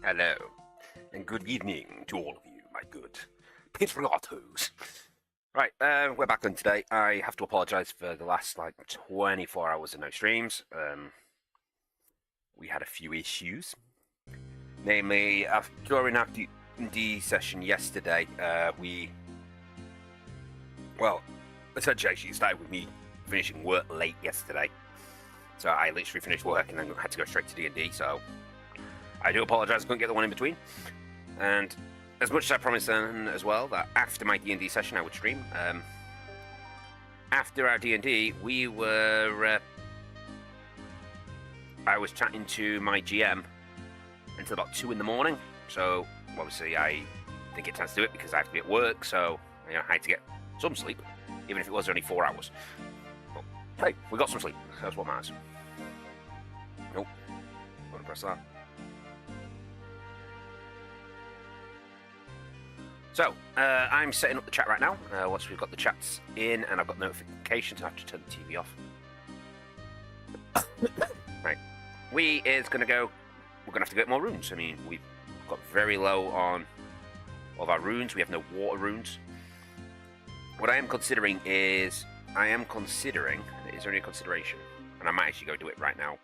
Hello, and good evening to all of you, my good patriotos. Right, we're back on today. I have to apologise for the last, 24 hours of no streams. We had a few issues. Namely, during our D&D session yesterday, essentially it started with me finishing work late yesterday. So I literally finished work and then had to go straight to D&D, so I do apologise, I couldn't get the one in between. And as much as I promised then as well, that after my D&D session I would stream, after our D&D, I was chatting to my GM until about 2 in the morning, so obviously I didn't get a chance to do it because I have to be at work, so I had to get some sleep, even if it was only 4 hours. But hey, we got some sleep, so that's what matters. Nope, I'm gonna press that. So, I'm setting up the chat right now. Once we've got the chats in and I've got notifications, I have to turn the TV off. Right. We're going to have to get more runes. I mean, we've got very low on all of our runes. We have no water runes. What I am considering is, it is only a consideration, and I might actually go do it right now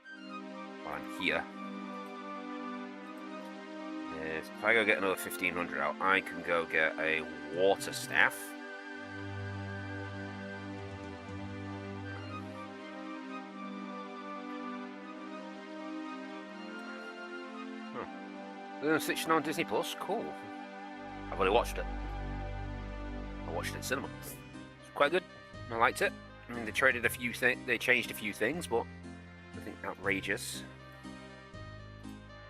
while I'm here. If I go get another 1500 out, I can go get a water staff. It's switching on Disney Plus. Cool. I've already watched it. I watched it in cinema. It's quite good. I liked it. I mean, they changed a few things, but nothing outrageous.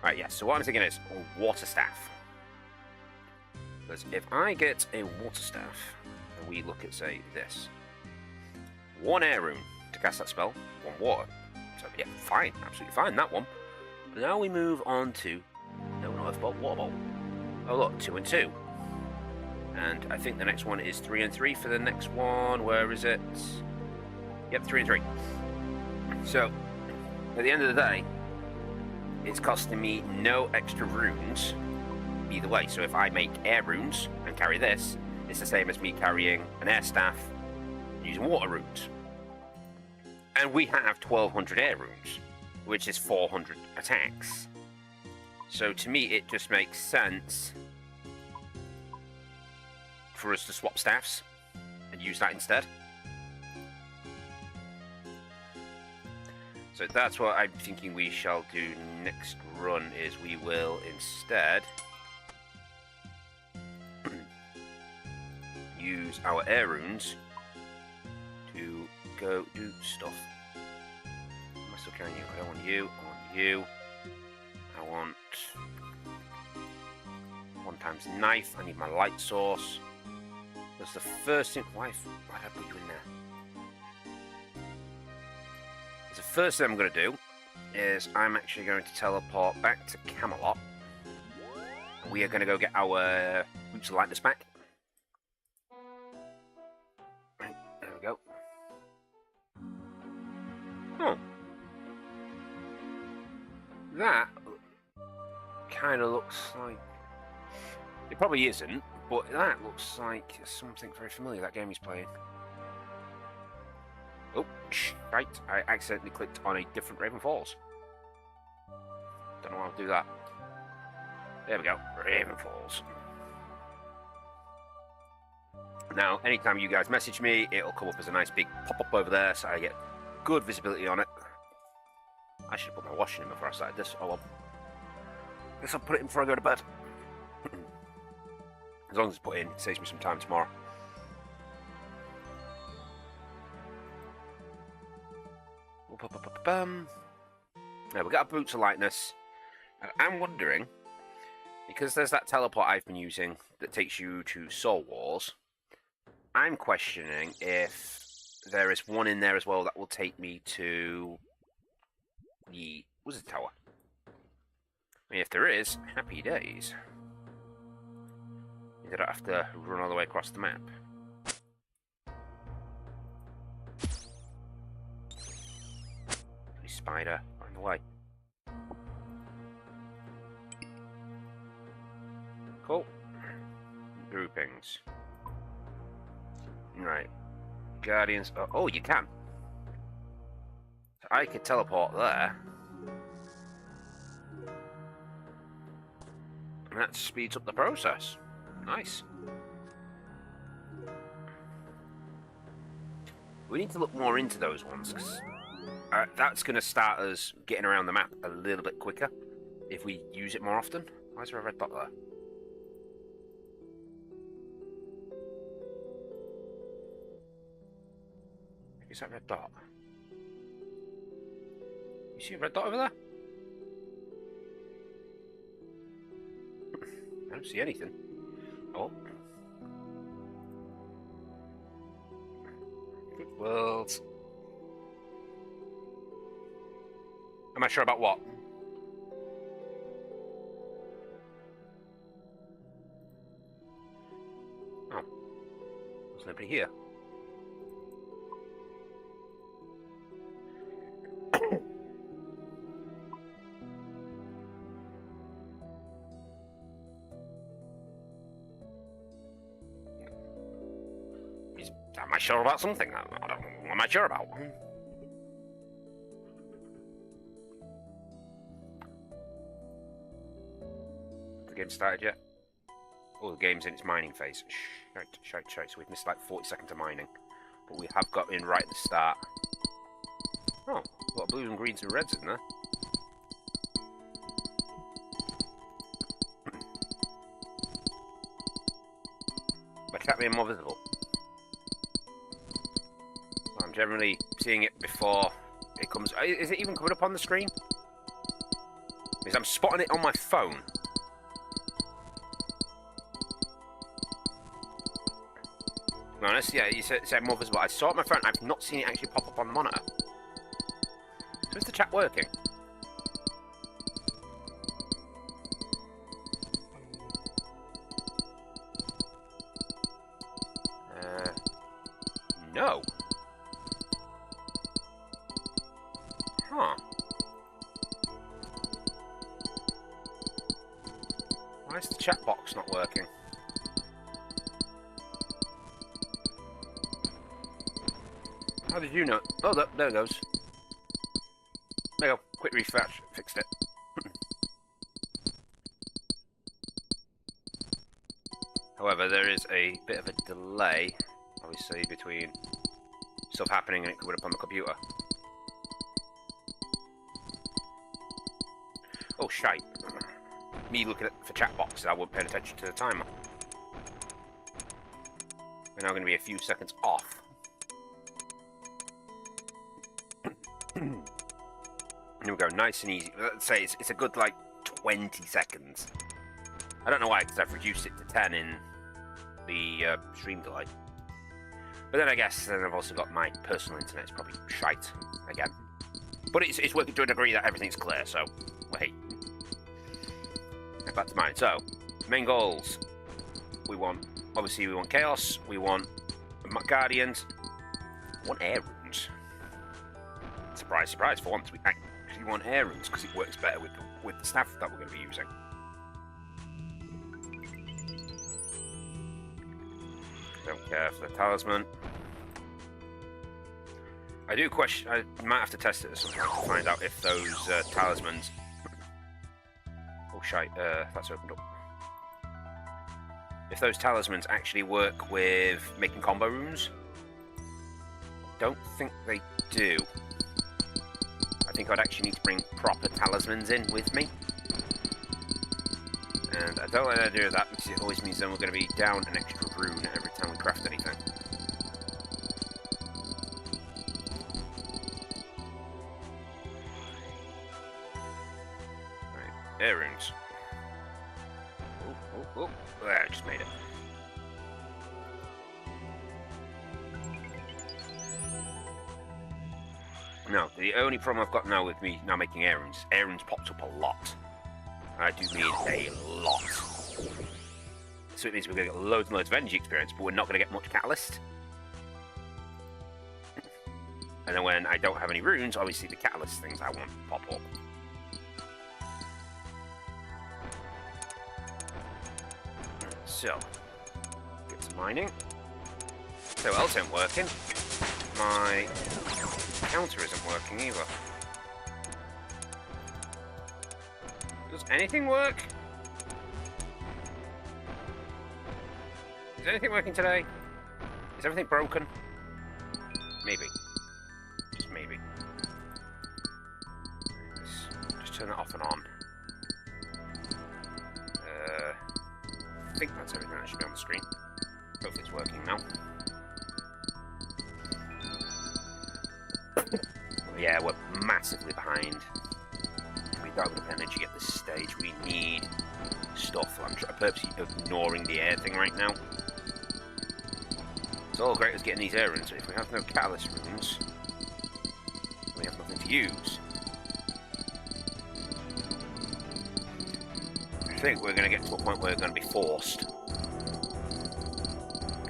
Right, yes, so what I'm thinking is a water staff. Because if I get a water staff, and we look at, say, this. 1 air rune to cast that spell, 1 water. So, yeah, fine, absolutely fine, that one. But now we move on to, no, not Earth Bolt, Water Bolt. Oh, look, 2 and 2. And I think the next one is 3 and 3 for the next one. Where is it? Yep, 3 and 3. So, at the end of the day, it's costing me no extra runes either way. So if I make air runes and carry this, it's the same as me carrying an air staff using water runes. And we have 1200 air runes, which is 400 attacks. So to me, it just makes sense for us to swap staffs and use that instead. So that's what I'm thinking we shall do next run, is we will instead use our air runes to go do stuff. Am I still carrying you? I don't want you, I want you. I want 1 times knife, I need my light source. That's the first thing. Why did I put you in there? The first thing I'm going to do is I'm actually going to teleport back to Camelot. We are going to go get our Boots of Lightness back. Right, there we go. Oh. That kind of looks like... It probably isn't, but that looks like something very familiar, that game he's playing. Oh, right, I accidentally clicked on a different Raven Falls. Don't know how to do that. There we go, Raven Falls. Now, anytime you guys message me, it'll come up as a nice big pop-up over there, so I get good visibility on it. I should have put my washing in before I started this. Oh well. Guess I'll put it in before I go to bed. As long as it's put in, it saves me some time tomorrow. Now, we got our Boots of Lightness. I'm wondering, because there's that teleport I've been using that takes you to Soul Wars, I'm questioning if there is one in there as well that will take me to the Wizard Tower. I mean, if there is, happy days. You don't have to run all the way across the map. Spider on the way. Cool. Groupings. Right. Guardians. Oh, you can. So I could teleport there. And that speeds up the process. Nice. We need to look more into those ones, because that's going to start us getting around the map a little bit quicker if we use it more often. Why is there a red dot there? Is that red dot? You see a red dot over there? I don't see anything. Oh. Good world. Am I sure about what? Oh. There's nobody here. Am I sure about something? I don't know. What am I sure about? The game started yet? Oh, the game's in its mining phase. Shite. So we've missed like 40 seconds of mining. But we have got in right at the start. Oh, a lot of blues and greens and reds in there. Why can't be more visible? I'm generally seeing it before it comes. Is it even coming up on the screen? Because I'm spotting it on my phone. To be honest, yeah, you said more visible. I saw it on my phone. I've not seen it actually pop up on the monitor. So is the chat working? No. Huh. Why is the chat box not working? How did you know? Oh, there it goes. There you go. Quick refresh. Fixed it. However, there is a bit of a delay, obviously, between stuff happening and it coming up on the computer. Oh, shite. Me looking for chat boxes, I wasn't paying attention to the timer. We're now going to be a few seconds off. Here we go, nice and easy. Let's say it's a good, like, 20 seconds. I don't know why, because I've reduced it to 10 in the stream delay. But then I guess then I've also got my personal internet. It's probably shite again. But it's working to a degree that everything's clear, so wait. Back to mine. So, main goals. Obviously we want Chaos, we want Guardians, we want Air Runes. Surprise, surprise, for once we actually want Air Runes because it works better with the staff that we're going to be using. Don't care for the talisman. I do question. I might have to test it at some point to find out if those talismans. Oh shite! That's opened up. If those talismans actually work with making combo runes. Don't think they do. I think I'd actually need to bring proper talismans in with me. And I don't like the idea of that because it always means then we're going to be down an extra rune every time we craft anything. Right, air runes. Oh, there, I just made it. No, the only problem I've got now with me now making air runes popped up a lot. And I do mean a lot. So it means we're going to get loads and loads of energy experience, but we're not going to get much catalyst. And then when I don't have any runes, obviously the catalyst things I want pop up. So, get to mining. So what else ain't working? My counter isn't working either. Does anything work? Is anything working today? Is everything broken? Maybe. Just maybe. Let's just turn it off and on. I think that's everything that should be on the screen. Hopefully it's working now. Yeah, we're massively behind. We don't have enough energy at this stage. We need stuff. I'm purposely ignoring the air thing right now. It's all great as getting these air runes, but if we have no catalyst runes, we have nothing to use. I think we're going to get to a point where we're going to be forced.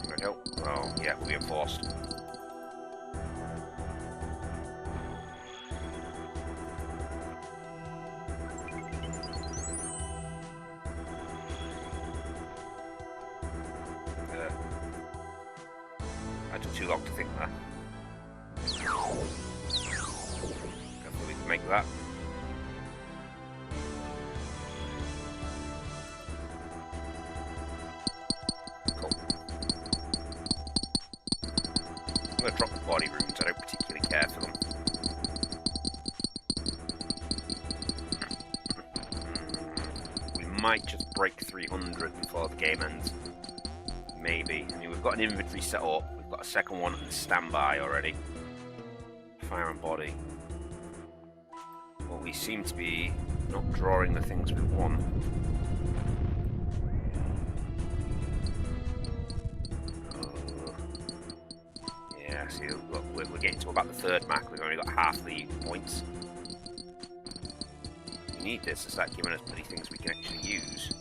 Can I help? Well, yeah, we're being forced. That took too long to think there. Hopefully we can make that. Cool. I'm going to drop the body runes, I don't particularly care for them. We might just break 300 before the game ends. Maybe. I mean, we've got an inventory set up. We've got a second one on standby already. Fire and body. But we seem to be not drawing the things we want. Yeah, see, look, we're getting to about the third map. We've only got half the points. We need this to start giving us bloody things we can actually use.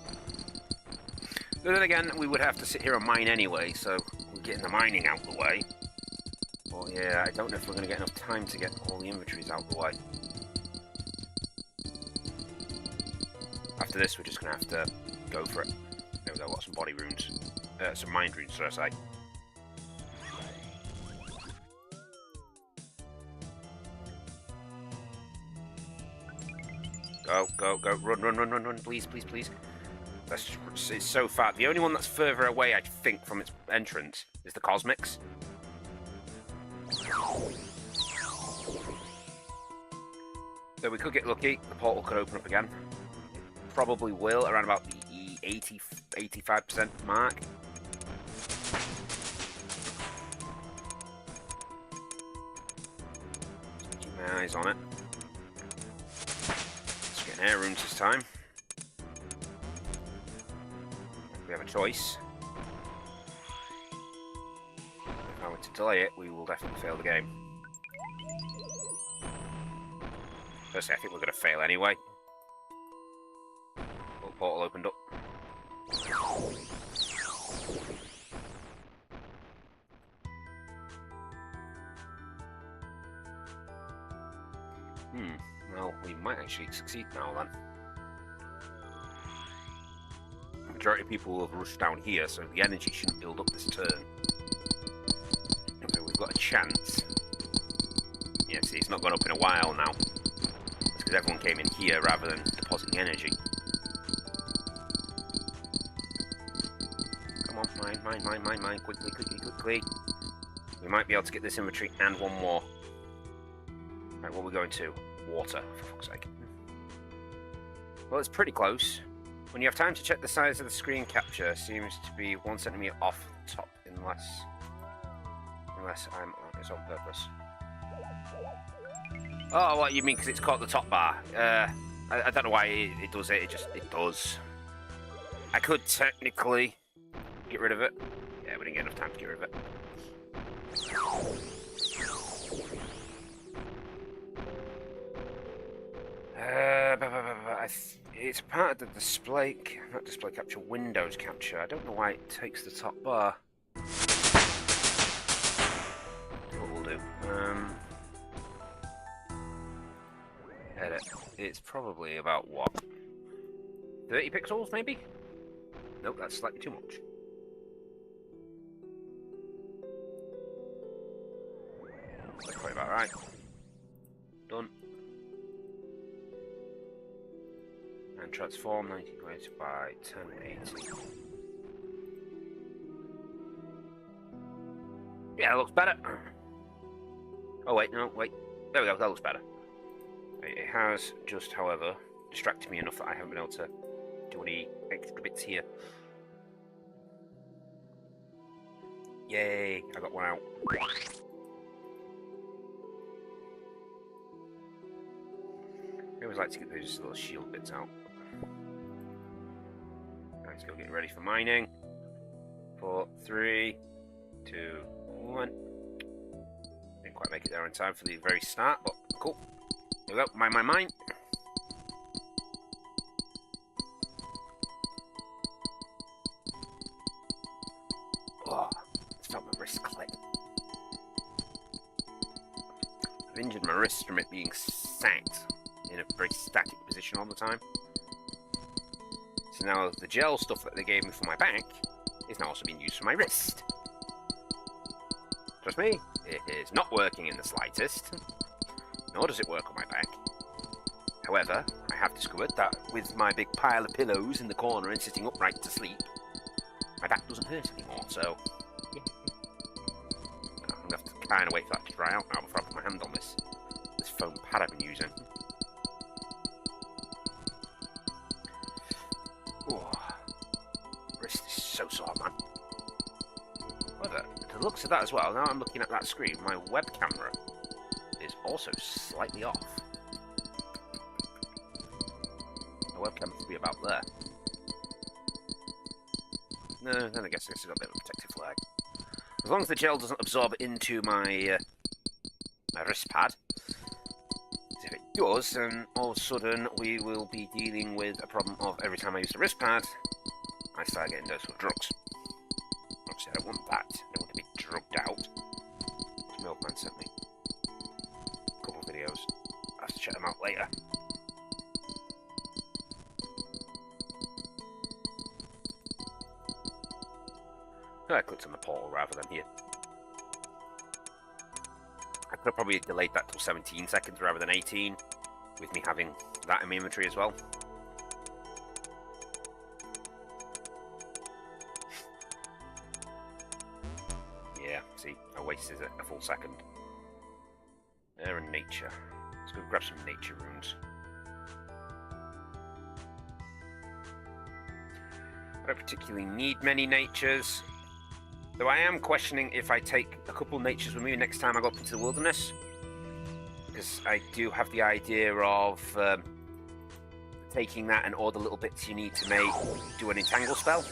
But then again, we would have to sit here and mine anyway, so we're getting the mining out the way. But yeah, I don't know if we're going to get enough time to get all the inventories out the way. After this, we're just going to have to go for it. There we go, got some body runes. Some mind runes, should I say. Go, go, go, run, run, run, run, run, please, please, please. It's so far. The only one that's further away, I think, from its entrance is the Cosmics. So we could get lucky. The portal could open up again. Probably will, around about the 85% mark. Keep my eyes on it. Let's get an air runes this time. We have a choice. If I were to delay it, we will definitely fail the game. Firstly, I think we're going to fail anyway. Little portal opened up. Well, we might actually succeed now then. The majority of people will have rushed down here, so the energy shouldn't build up this turn. So we've got a chance. Yeah, see, it's not gone up in a while now. That's because everyone came in here rather than depositing energy. Come on, mine, mine, mine, mine, mine, quickly, quickly, quickly. We might be able to get this inventory and one more. Right, what are we going to? Water, for fuck's sake. Well, it's pretty close. When you have time to check the size of the screen capture, seems to be 1 centimeter off the top, unless it's on purpose. Oh, what you mean? Because it's caught the top bar? I don't know why it does it. It does. I could technically get rid of it. Yeah, we didn't get enough time to get rid of it. It's part of the display, not display capture, Windows capture. I don't know why it takes the top bar. What we'll do. Edit. It's probably about what? 30 pixels, maybe? Nope, that's slightly too much. That's probably about right. Done. And transform 90 grades by 1080. Yeah, that looks better. Oh wait, no, wait. There we go, that looks better. It has just, however, distracted me enough that I haven't been able to do any extra bits here. Yay, I got one out. I always like to get those little shield bits out. Let's go get ready for mining. 4, 3, 2, 1. Didn't quite make it there in time for the very start, but cool. There we go, mine. Oh, it's felt my wrist click. I've injured my wrist from it being sat in a very static position all the time. So now the gel stuff that they gave me for my back is now also being used for my wrist. Trust me, it is not working in the slightest, nor does it work on my back. However, I have discovered that with my big pile of pillows in the corner and sitting upright to sleep, my back doesn't hurt anymore, so yeah. I'm going to have to kind of wait for that to dry out now before I put my hand on this foam pad I've been using. Oh, wrist is so sore, man. However, to the looks of that as well, now I'm looking at that screen, my web camera is also slightly off. My webcam should be about there. No, then I guess it's got a bit of a protective flag. As long as the gel doesn't absorb into my my wrist pad. If it does, then all of a sudden we will be dealing with a problem of every time I use the wrist pad, I start getting dosed with drugs. Obviously, I don't want that. I don't want to be drugged out. This milkman sent me a couple of videos. I have to check them out later. I clicked on the portal rather than here. I could have probably delayed that till 17 seconds rather than 18, with me having that in my inventory as well. Yeah, see, I wasted a full second. Air and nature. Let's go grab some nature runes. I don't particularly need many natures. Though I am questioning if I take a couple natures with me next time I go up into the wilderness. Because I do have the idea of taking that and all the little bits you need to make do an entangle spell.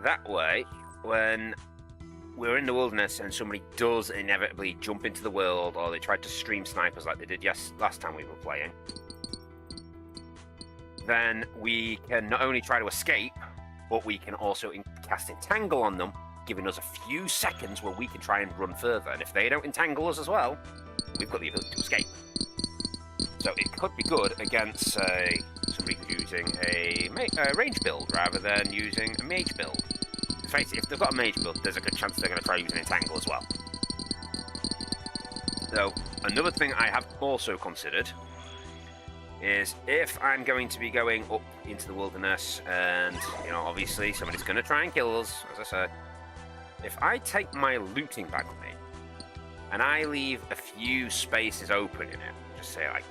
That way, when we're in the wilderness and somebody does inevitably jump into the world, or they tried to stream snipers like they did last time we were playing, then we can not only try to escape, but we can also cast Entangle on them, giving us a few seconds where we can try and run further. And if they don't entangle us as well, we've got the ability to escape. So it could be good against, say, somebody who's using a range build rather than using a mage build. Face it, if they've got a mage build, there's a good chance they're going to try using Entangle as well. So, another thing I have also considered is if I'm going to be going up into the wilderness and, you know, obviously somebody's going to try and kill us, as I said, if I take my looting bag with me and I leave a few spaces open in it, just say like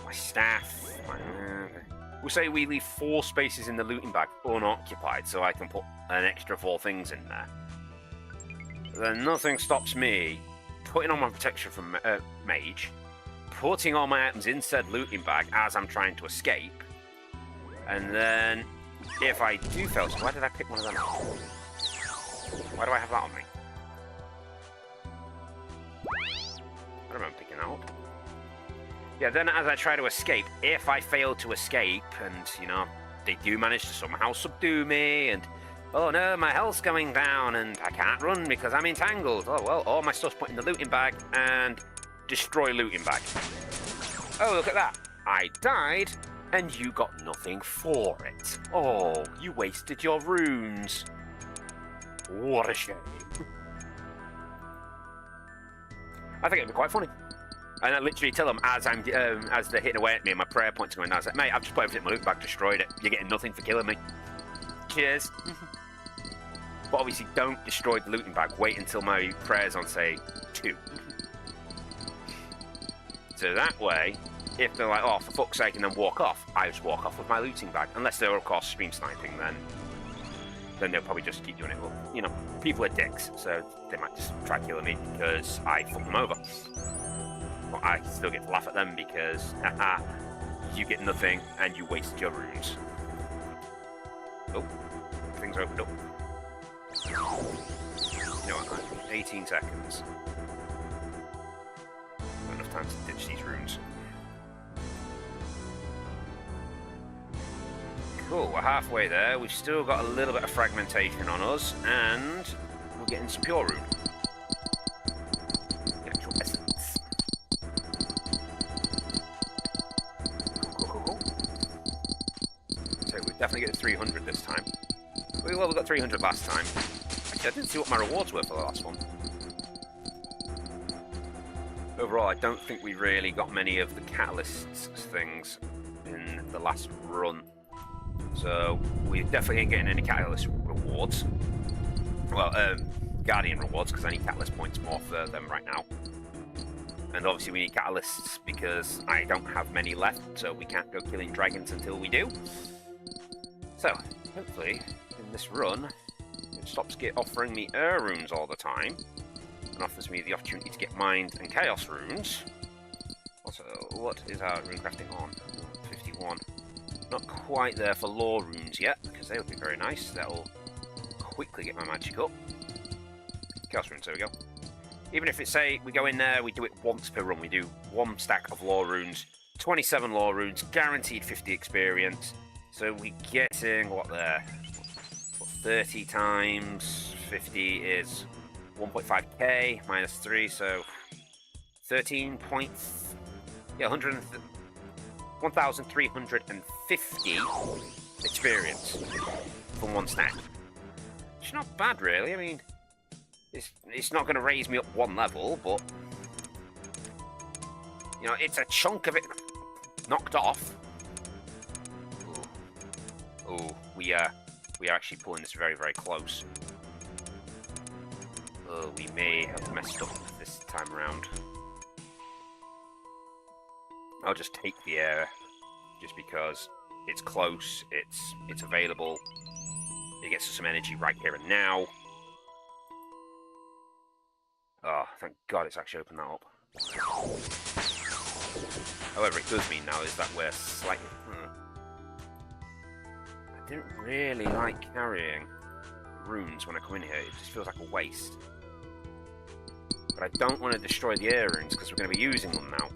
my staff, we'll say we leave 4 spaces in the looting bag unoccupied so I can put an extra 4 things in there, then nothing stops me putting on my protection from mage, putting all my items in said looting bag as I'm trying to escape, and then if I do fail, so why did I pick one of them up? Why do I have that on me? I don't remember picking that up. Yeah, then as I try to escape, if I fail to escape and, you know, they do manage to somehow subdue me and, oh no, my health's going down and I can't run because I'm entangled. Oh well, all my stuff's put in the looting bag and destroy looting bag. Oh, look at that. I died, and you got nothing for it. Oh, you wasted your runes. What a shame. I think it'd be quite funny. And I literally tell them as they're hitting away at me and my prayer points going down, I was like, mate, I've just put everything in my loot bag, destroyed it. You're getting nothing for killing me. Cheers. But obviously don't destroy the looting bag. Wait until my prayer's on, say, 2. So that way, if they're like, oh, for fuck's sake, and then walk off, I just walk off with my looting bag. Unless they're, of course, stream sniping, then they'll probably just keep doing it. Well, you know, people are dicks, so they might just try killing me because I fucked them over. But I still get to laugh at them because, haha, you get nothing and you wasted your runes. Oh, things opened up. You know what, 18 seconds. Not enough time to ditch these runes. Cool, we're halfway there. We've still got a little bit of fragmentation on us, and we're getting some pure rune. The actual essence. Cool. So we're definitely getting 300 this time. Well, we got 300 last time. Actually, I didn't see what my rewards were for the last one. Overall, I don't think we really got many of the catalysts things in the last run. So, we definitely ain't getting any catalyst rewards. Well, Guardian rewards, because I need catalyst points more for them right now. And obviously we need catalysts because I don't have many left, so we can't go killing dragons until we do. So, hopefully, in this run, it stops offering me air runes all the time, and offers me the opportunity to get mind and chaos runes. Also, what is our rune crafting on? 51. Not quite there for lore runes yet, because they would be very nice. That'll quickly get my magic up. Chaos runes, there we go. Even if it's, say, we go in there, we do it once per run. We do 1 stack of lore runes, 27 lore runes, guaranteed 50 experience. So we're getting, what there? 30 times 50 is 1.5k minus 3, so 13 points. Yeah, 1,350 experience from 1 stack. It's not bad, really. I mean, it's not going to raise me up 1 level, but you know, it's a chunk of it knocked off. Ooh, we are actually pulling this very, very close. Oh, we may have messed up this time around. I'll just take the air, just because it's close, it's available. It gets us some energy right here and now. Oh, thank God it's actually opened that up. However, it does mean now is that we're slightly... I don't really like carrying runes when I come in here. It just feels like a waste. But I don't want to destroy the air runes because we're going to be using them now.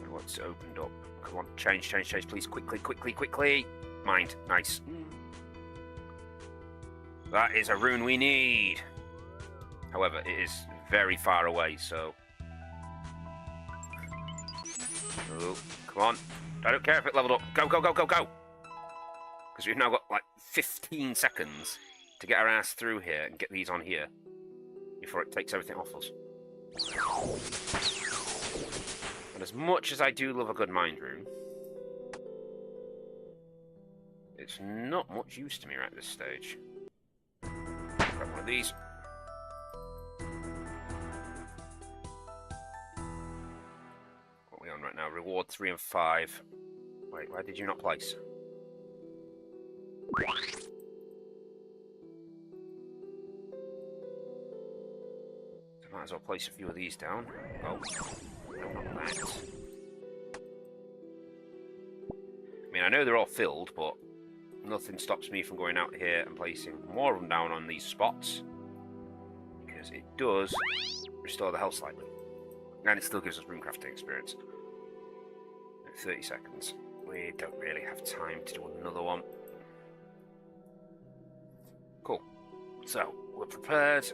What's opened up? Come on, change, please. Quickly. Mind, nice. That is a rune we need. However, it is very far away, so... Oh, come on. I don't care if it leveled up. Go! Because we've now got, like, 15 seconds to get our ass through here and get these on here before it takes everything off us. And as much as I do love a good mind rune, it's not much use to me right at this stage. Grab one of these. What are we on right now? Reward 3 and 5. Wait, why did you not place? So I might as well place a few of these down. Oh, no, not that. I mean, I know they're all filled, but nothing stops me from going out here and placing more of them down on these spots, because it does restore the health slightly, and it still gives us rune crafting experience. 30 seconds. We don't really have time to do another one. Cool. So, we're prepared.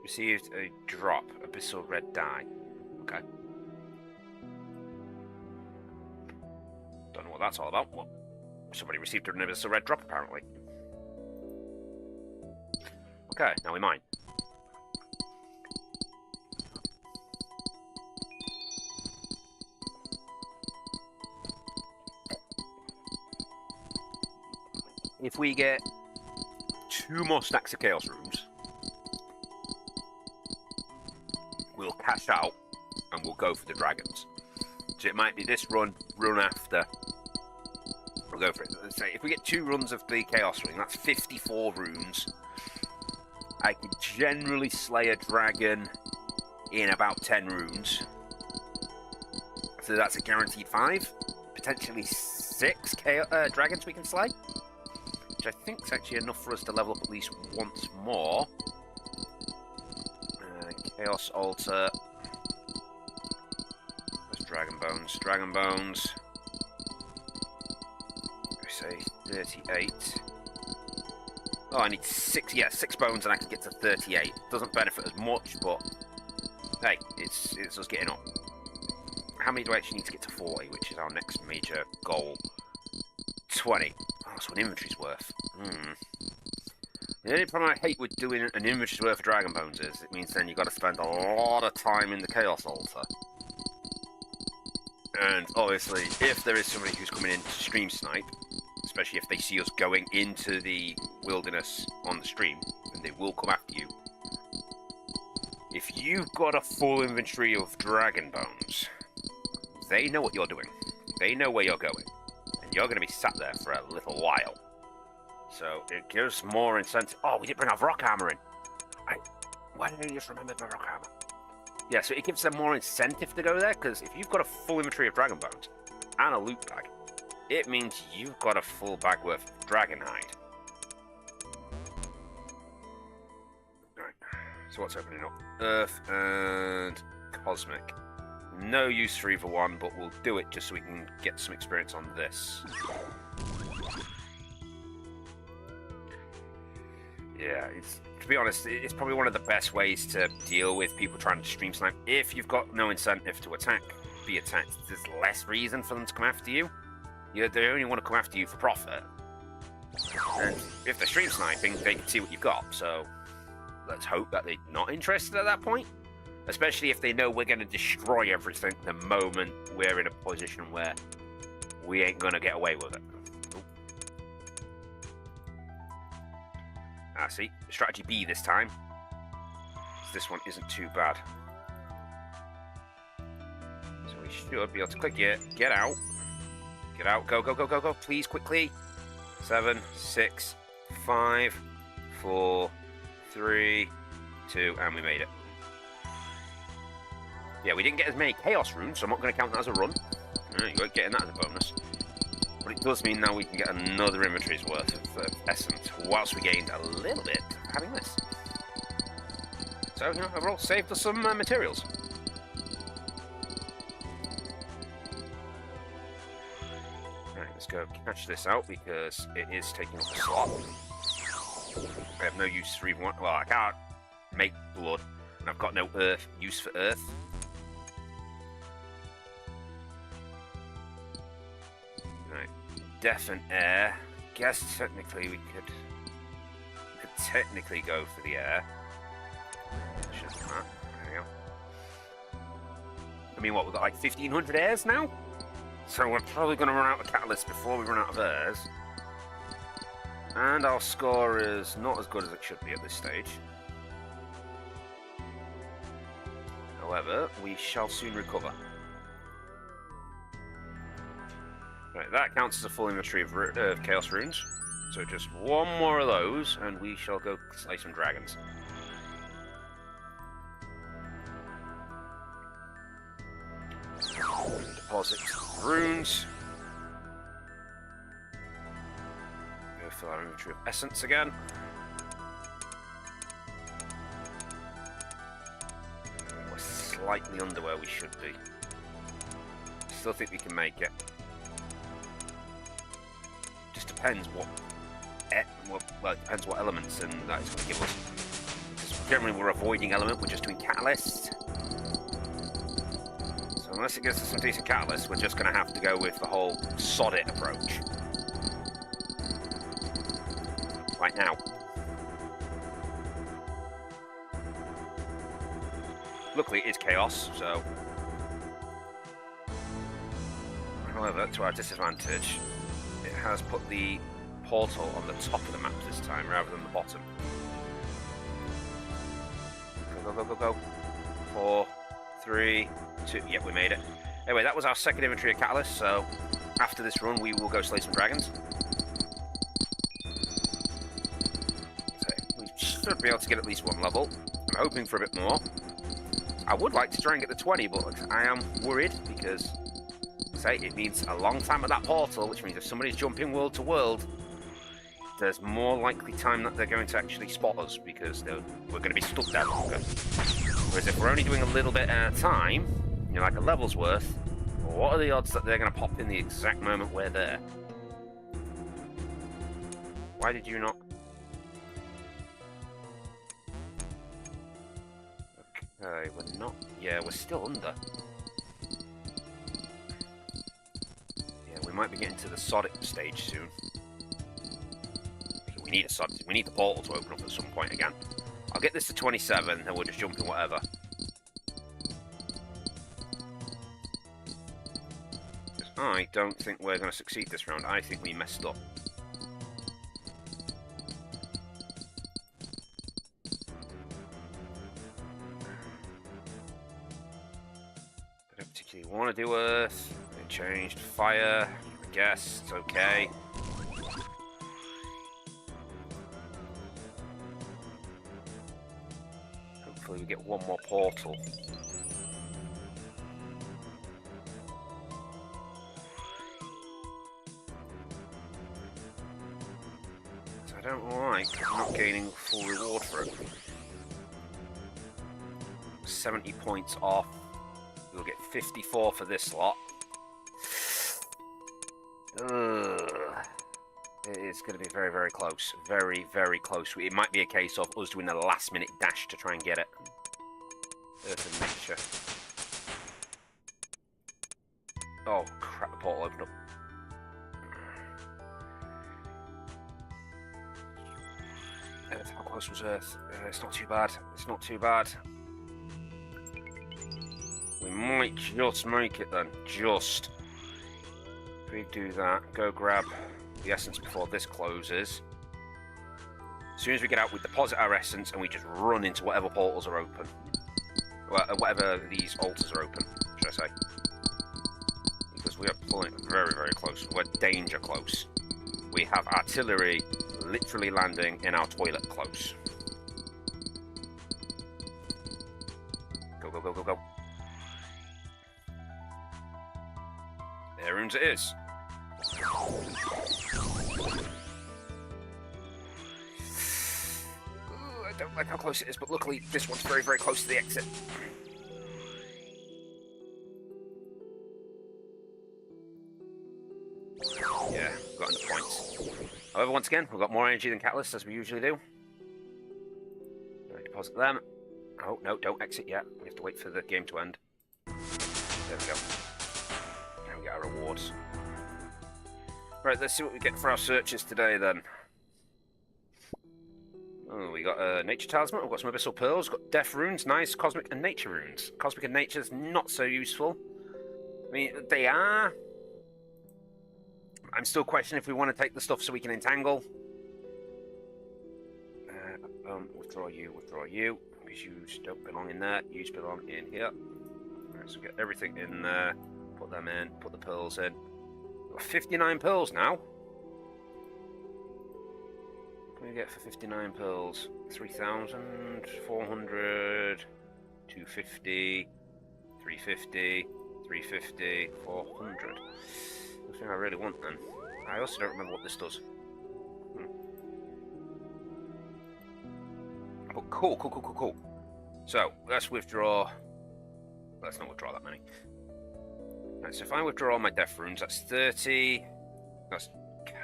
Received a drop, abyssal red dye. Okay. Don't know what that's all about. Well, somebody received an abyssal red drop, apparently. Okay, now we mine. If we get 2 more stacks of Chaos Runes, we'll cash out and we'll go for the dragons. So it might be this run after. We'll go for it. Let's say if we get 2 runs of the Chaos Ring, that's 54 runes. I could generally slay a dragon in about 10 runes. So that's a guaranteed 5. Potentially 6 dragons we can slay. Which I think is actually enough for us to level up at least once more. Chaos Altar. There's Dragon Bones. Dragon Bones. We say 38. Oh, I need 6. Yeah, 6 bones and I can get to 38. Doesn't benefit as much, but hey, it's us getting up. How many do I actually need to get to 40, which is our next major goal? 20. Oh, that's what inventory's worth. The only problem I hate with doing an inventory's worth of Dragon Bones is it means then you've got to spend a lot of time in the Chaos Altar. And obviously, if there is somebody who's coming in to stream snipe, especially if they see us going into the wilderness on the stream, then they will come after you. If you've got a full inventory of Dragon Bones, they know what you're doing. They know where you're going. And you're going to be sat there for a little while. So it gives more incentive. Oh, we didn't bring our rock armor in. Why didn't you just remember my rock armor? Yeah, so it gives them more incentive to go there, because if you've got a full inventory of Dragon Bones and a loot bag, it means you've got a full bag worth of Dragon Hide. Right, so what's opening up? Earth and Cosmic. No use for either one, but we'll do it just so we can get some experience on this. Yeah, to be honest, it's probably one of the best ways to deal with people trying to stream snipe. If you've got no incentive to be attacked, there's less reason for them to come after you. They only want to come after you for profit. And if they're stream sniping, they can see what you've got. So let's hope that they're not interested at that point. Especially if they know we're going to destroy everything the moment we're in a position where we ain't going to get away with it. Ah, see, strategy B this time. This one isn't too bad. So we should be able to click here, get out. Get out, go, go, go, go, go, please, quickly. 7, 6, 5, 4, 3, 2, and we made it. Yeah, we didn't get as many Chaos Runes, so I'm not going to count that as a run. Alright, you're getting that as a bonus. But it does mean now we can get another inventory's worth of essence, whilst we gained a little bit having this. So, you know, overall, saved us some materials. Right, let's go catch this out, because it is taking up a slot. I have no use for even one. Well, I can't make blood, and I've got no use for earth. Death and air. Guess technically we could technically go for the air. Just that. There we go. I mean, what, we've got like 1,500 airs now? So we're probably going to run out of catalyst before we run out of airs. And our score is not as good as it should be at this stage. However, we shall soon recover. Right, that counts as a full inventory of Chaos Runes. So just one more of those, and we shall go slay some dragons. Deposit runes. Go fill our inventory of essence again. We're slightly under where we should be. Still think we can make it. Just depends what... well, it depends what elements and that is going to give us. Because generally we're avoiding element, we're just doing catalyst. So unless it gives us some decent catalyst, we're just going to have to go with the whole sod it approach. Right now. Luckily it is chaos, so... However, to our disadvantage, it has put the portal on the top of the map this time, rather than the bottom. Go, go, go, go, go. 4, 3, 2... Yep, we made it. Anyway, that was our second inventory of Catalyst, so after this run we will go slay some dragons. So we should be able to get at least 1 level. I'm hoping for a bit more. I would like to try and get the 20, but I am worried because... say it needs a long time at that portal, which means if somebody's jumping world to world, there's more likely time that they're going to actually spot us because we're going to be stuck there longer. Whereas if we're only doing a little bit at a time, you know, like a level's worth, well, what are the odds that they're going to pop in the exact moment we're there? Why did you not? Okay, we're not. Yeah, we're still under. We might be getting to the Sodic stage soon. We need a Sod. We need the portal to open up at some point again. I'll get this to 27, and we'll just jump in whatever. Because I don't think we're going to succeed this round. I think we messed up. I don't particularly want to do Earth. It changed fire. I guess it's okay. Hopefully we get 1 more portal. So I don't like not gaining full reward for it. 70 points off. We'll get 54 for this lot. It is going to be very, very close. Very, very close. It might be a case of us doing a last-minute dash to try and get it. Earth and nature. Oh, crap, the portal opened up. Earth, how close was Earth? It's not too bad. It's not too bad. We might just make it then. Just. If we do that, go grab the essence before this closes. As soon as we get out, we deposit our essence and we just run into whatever portals are open. Well, whatever these altars are open, should I say. Because we are pulling very, very close. We're danger close. We have artillery literally landing in our toilet close. Go, go, go, go, go. There runes it is. Ooh, I don't like how close it is, but luckily this one's very, very close to the exit. Yeah, got enough points. However, once again, we've got more energy than Catalyst, as we usually do. Deposit them. Oh, no, don't exit yet. We have to wait for the game to end. There we go. Now we get our rewards. Right, let's see what we get for our searches today, then. Oh, we got a Nature Talisman, we've got some Abyssal Pearls, we've got Death Runes, nice, Cosmic and Nature Runes. Cosmic and Nature's not so useful. I mean, they are. I'm still questioning if we want to take the stuff so we can entangle. Withdraw you, withdraw you. Because you don't belong in there, you belong in here. Right, so get everything in there, put them in, put the pearls in. We've got 59 pearls now. What can we get for 59 pearls? 3,400, 250, 350, 350, 400. That's the thing I really want then. I also don't remember what this does. But cool. So, let's withdraw Let's not withdraw that many. Right, so if I withdraw all my death runes, that's 30. That's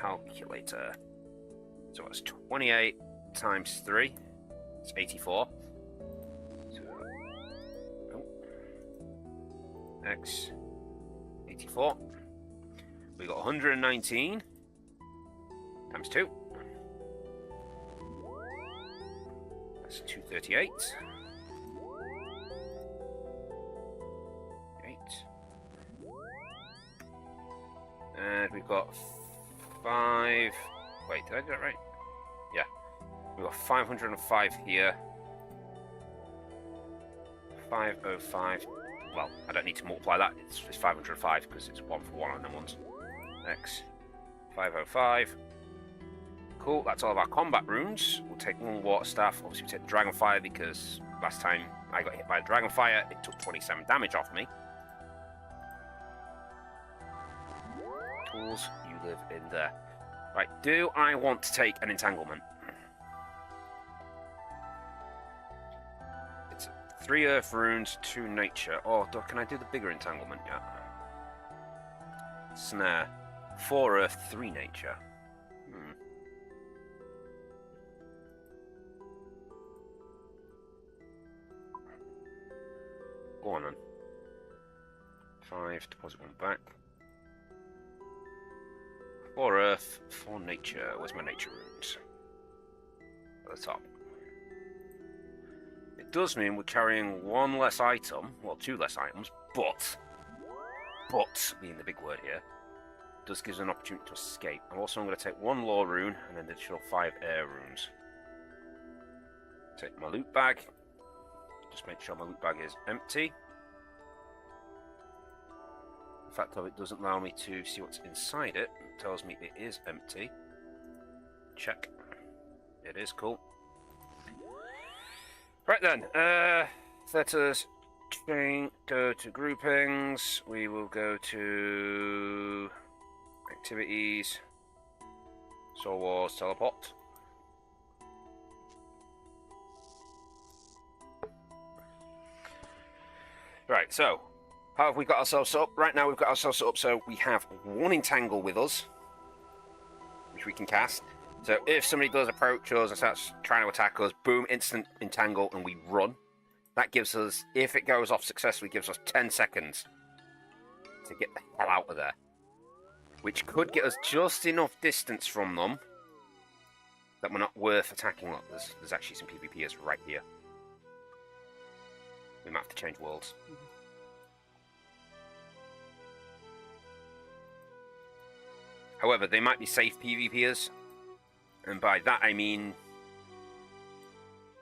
calculator. So that's 28 times 3. It's 84. So, X 84. We got 119 times 2. That's 238. 8. And we've got 5. Wait, did I do that right? Yeah. We've got 505 here. 505. Well, I don't need to multiply that. It's 505 because it's 1 for 1 on them ones. X 505. Cool, that's all of our combat runes. We'll take 1 water staff. Obviously, we take the dragon fire because last time I got hit by the dragon fire, it took 27 damage off me. Tools, you live in there. Right, do I want to take an entanglement? It's 3 earth runes, 2 nature. Oh, can I do the bigger entanglement yet? Snare. 4 earth, 3 nature. Go on then. 5, deposit 1 back. 4 earth, 4 nature. Where's my nature runes? At the top. It does mean we're carrying 1 less item, well 2 less items, but, being the big word here, does give us an opportunity to escape. I'm going to take 1 law rune and an additional 5 air runes. Take my loot bag. Just make sure my loot bag is empty. The fact of it doesn't allow me to see what's inside it. It tells me it is empty. Check. It is, cool. Right then, let us go to groupings. We will go to activities, Soul Wars, teleport. Right, so how have we got ourselves set up? Right now we've got ourselves set up so we have 1 entangle with us, which we can cast. So if somebody does approach us and starts trying to attack us, boom, instant entangle, and we run. That gives us, if it goes off successfully, gives us 10 seconds to get the hell out of there. Which could get us just enough distance from them that we're not worth attacking. Look, there's actually some PvPers right here. We might have to change worlds. However, they might be safe PvPers. And by that I mean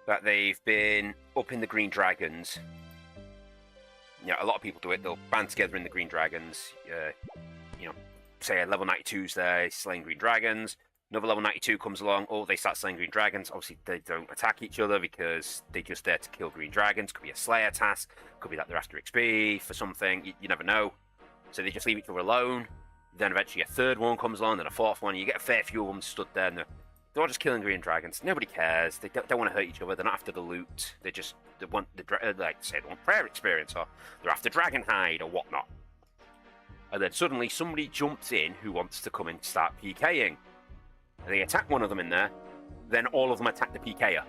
that they've been up in the Green Dragons. Yeah, a lot of people do it. They'll band together in the Green Dragons. You know, say a level 92's there, slaying Green Dragons. Another level 92 comes along, oh, they start slaying Green Dragons. Obviously, they don't attack each other because they're just there to kill Green Dragons. Could be a Slayer task. Could be that they're after XP for something. You never know. So they just leave each other alone. Then eventually a 3rd one comes along, then a 4th one. You get a fair few of them stood there, and they're all just killing Green Dragons. Nobody cares. They don't want to hurt each other. They're not after the loot. They want like say they want prayer experience, or they're after dragon hide or whatnot. And then suddenly somebody jumps in who wants to come and start PKing. They attack one of them in there, then all of them attack the PKer.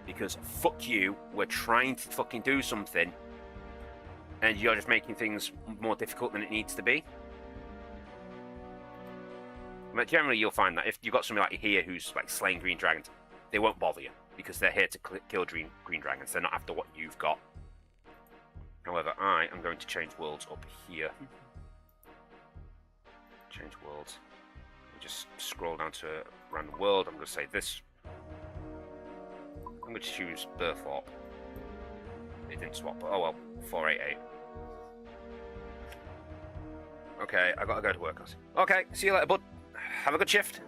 Because fuck you, we're trying to fucking do something, and you're just making things more difficult than it needs to be. But generally you'll find that if you've got somebody like here who's like slaying Green Dragons, they won't bother you, because they're here to kill Green Dragons. They're not after what you've got. However, I am going to change worlds up here. Change worlds. Just scroll down to a random world. I'm going to say this. I'm going to choose Burthorpe. It didn't swap, but oh well. 488. Okay, I gotta go to work. Okay, see you later, bud. Have a good shift.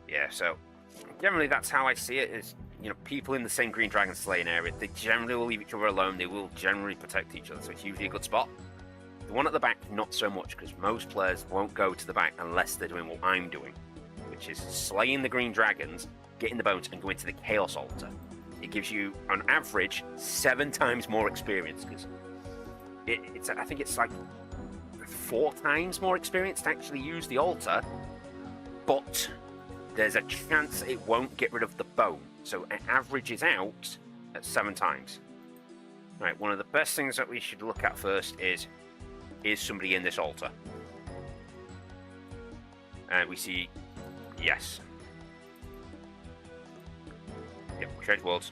Yeah, so generally that's how I see it. Is, you know, people in the same Green Dragon slaying area, they generally will leave each other alone. They will generally protect each other, so it's usually a good spot. The one at the back, not so much, because most players won't go to the back unless they're doing what I'm doing, which is slaying the green dragons, getting the bones, and going to the Chaos Altar. It gives you, on average, 7 times more experience, because I think it's like 4 times more experience to actually use the altar, but there's a chance it won't get rid of the bone, so it averages out at 7 times. Right, one of the best things that we should look at first is somebody in this altar? And we see, yes. Yep, trade worlds.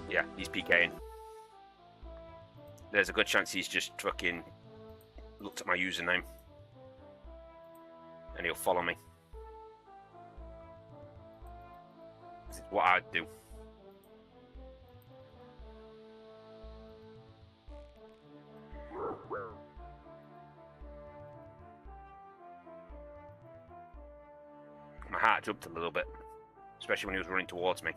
Yeah, he's PKing. There's a good chance he's just fucking looked at my username. And he'll follow me. This is what I'd do. My heart jumped a little bit, especially when he was running towards me.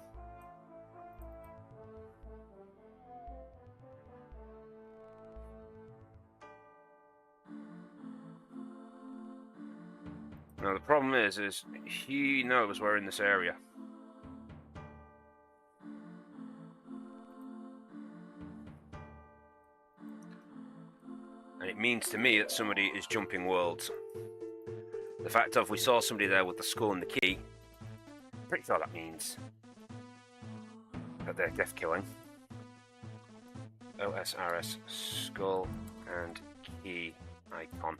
Now the problem is he knows we're in this area. And it means to me that somebody is jumping worlds. The fact of we saw somebody there with the skull and the key, I'm pretty sure that means that they're death killing. OSRS, skull and key icon.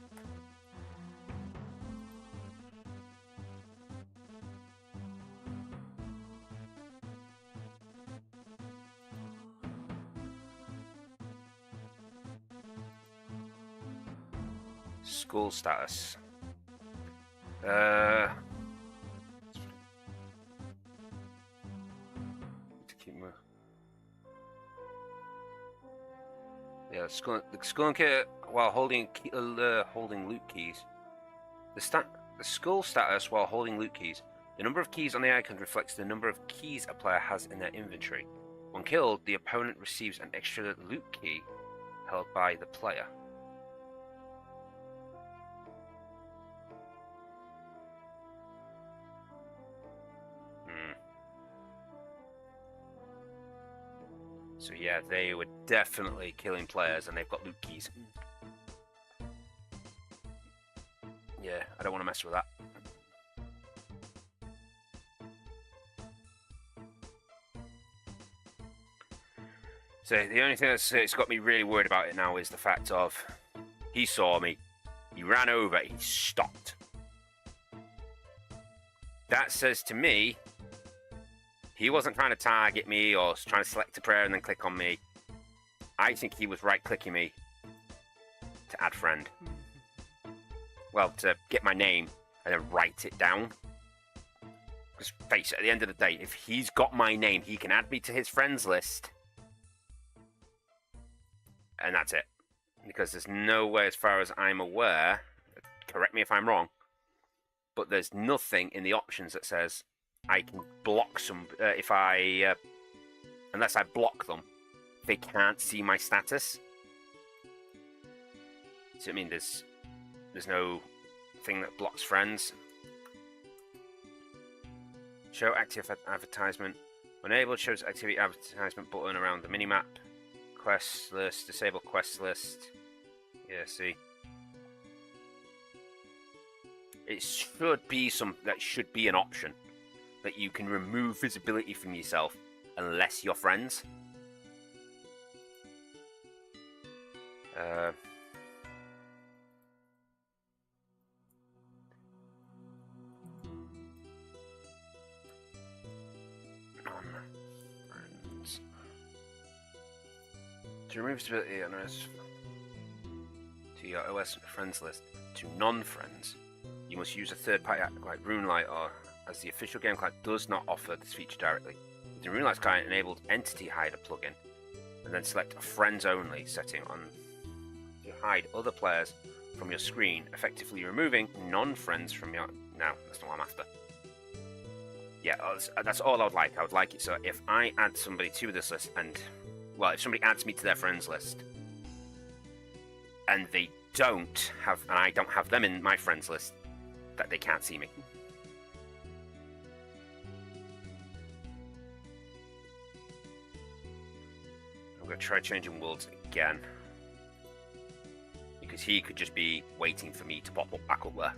School status. To keep my... Yeah, the skull and key while holding loot keys. The skull status while holding loot keys. The number of keys on the icon reflects the number of keys a player has in their inventory. When killed, the opponent receives an extra loot key held by the player. So yeah, they were definitely killing players and they've got loot keys. Yeah, I don't want to mess with that. So the only thing that's got me really worried about it now is the fact of he saw me, he ran over, he stopped. That says to me, he wasn't trying to target me or trying to select a prayer and then click on me. I think he was right-clicking me to add friend. Well, to get my name and then write it down. Because face it, at the end of the day, if he's got my name, he can add me to his friends list. And that's it. Because there's no way, as far as I'm aware, correct me if I'm wrong, but there's nothing in the options that says I can block some unless I block them, they can't see my status. So I mean, there's no thing that blocks friends. Show active advertisement. When enabled, shows activity advertisement button around the minimap. Quest list, disable quest list. Yeah, see. It should be that should be an option. That you can remove visibility from yourself unless you're friends. Non-friends. To remove visibility on to your OS friends list to non-friends, you must use a third-party app like RuneLite or as the official game client does not offer this feature directly. The RuneLite's client enabled Entity Hider plugin, and then select a friends only setting on to hide other players from your screen, effectively removing non-friends from your... No, that's not what I'm after. Yeah, that's all I would like. I would like it so if I add somebody to this list, and, well, if somebody adds me to their friends list, and they don't have, and I don't have them in my friends list, that they can't see me. I'm going to try changing worlds again, because he could just be waiting for me to pop up back up there.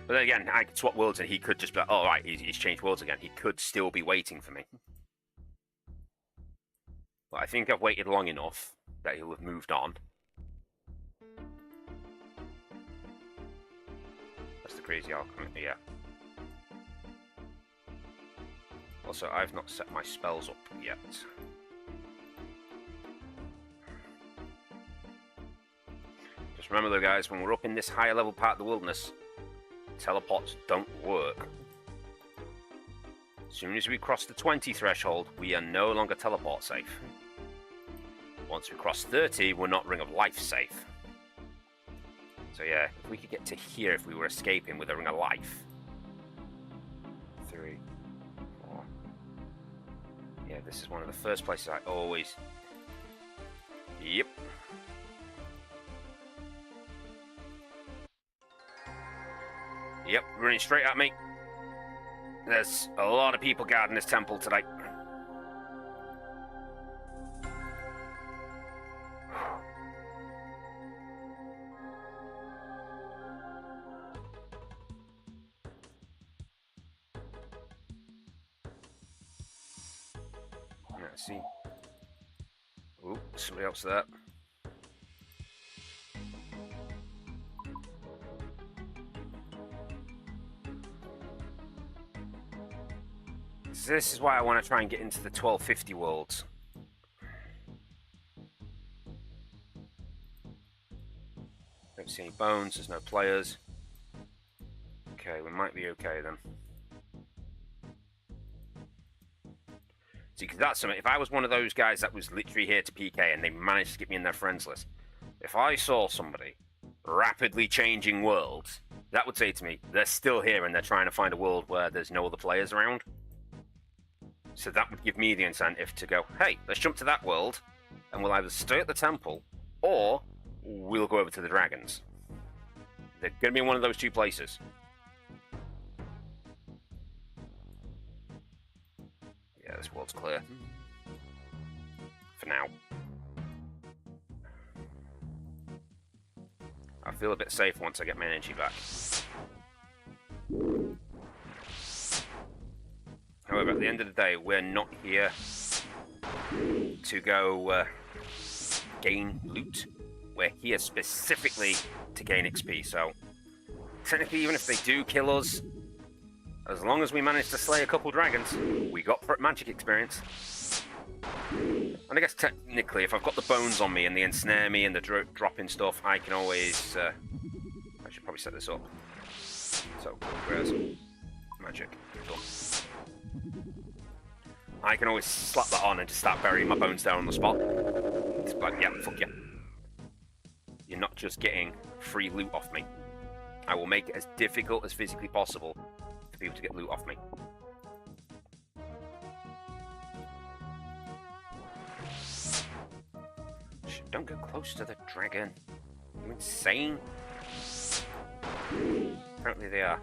But then again, I could swap worlds and he could just be like, oh, right, he's changed worlds again. He could still be waiting for me. But I think I've waited long enough that he'll have moved on. That's the crazy alchemy, yeah. Also, I've not set my spells up yet. Just remember though, guys, when we're up in this higher level part of the wilderness, teleports don't work. As soon as we cross the 20 threshold, we are no longer teleport safe. Once we cross 30, we're not Ring of Life safe. So yeah, if we could get to here if we were escaping with a Ring of Life. 3, 4. Yeah, this is one of the first places I always... Yep. Yep, running straight at me. There's a lot of people guarding this temple today. Let's see. Ooh, somebody else there. This is why I want to try and get into the 1250 worlds. Don't see any bones, there's no players. Okay, we might be okay then. See, because that's something, if I was one of those guys that was literally here to PK and they managed to get me in their friends list, if I saw somebody rapidly changing worlds, that would say to me, they're still here and they're trying to find a world where there's no other players around. So that would give me the incentive to go, hey, let's jump to that world, and we'll either stay at the temple, or we'll go over to the dragons. They're going to be in one of those two places. Yeah, this world's clear. For now. I feel a bit safe once I get my energy back. However, at the end of the day, we're not here to go gain loot. We're here specifically to gain XP. So, technically, even if they do kill us, as long as we manage to slay a couple dragons, we got magic experience. And I guess technically, if I've got the bones on me and they ensnare me and the dropping stuff, I can always... I should probably set this up. So, where's magic? Done. I can always slap that on and just start burying my bones down on the spot. It's like, yeah, fuck you. You're not just getting free loot off me. I will make it as difficult as physically possible for people to get loot off me. Shh, don't go close to the dragon. Are you insane? Apparently they are.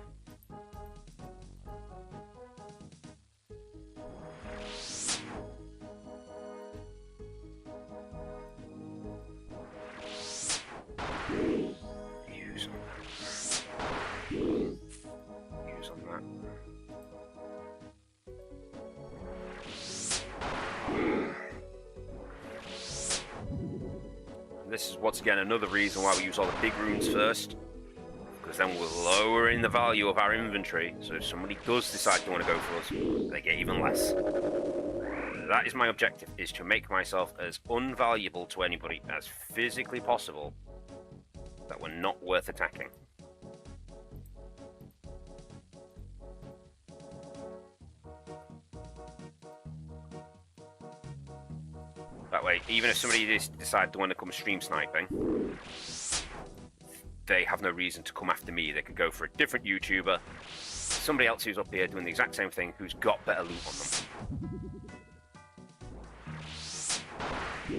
This is once again another reason why we use all the big runes first, because then we're lowering the value of our inventory, so if somebody does decide to want to go for us, they get even less. That is my objective, is to make myself as unvaluable to anybody as physically possible, that we're not worth attacking. That way, even if somebody decide to want to come stream sniping, they have no reason to come after me. They could go for a different YouTuber, somebody else who's up here doing the exact same thing, who's got better loot on them.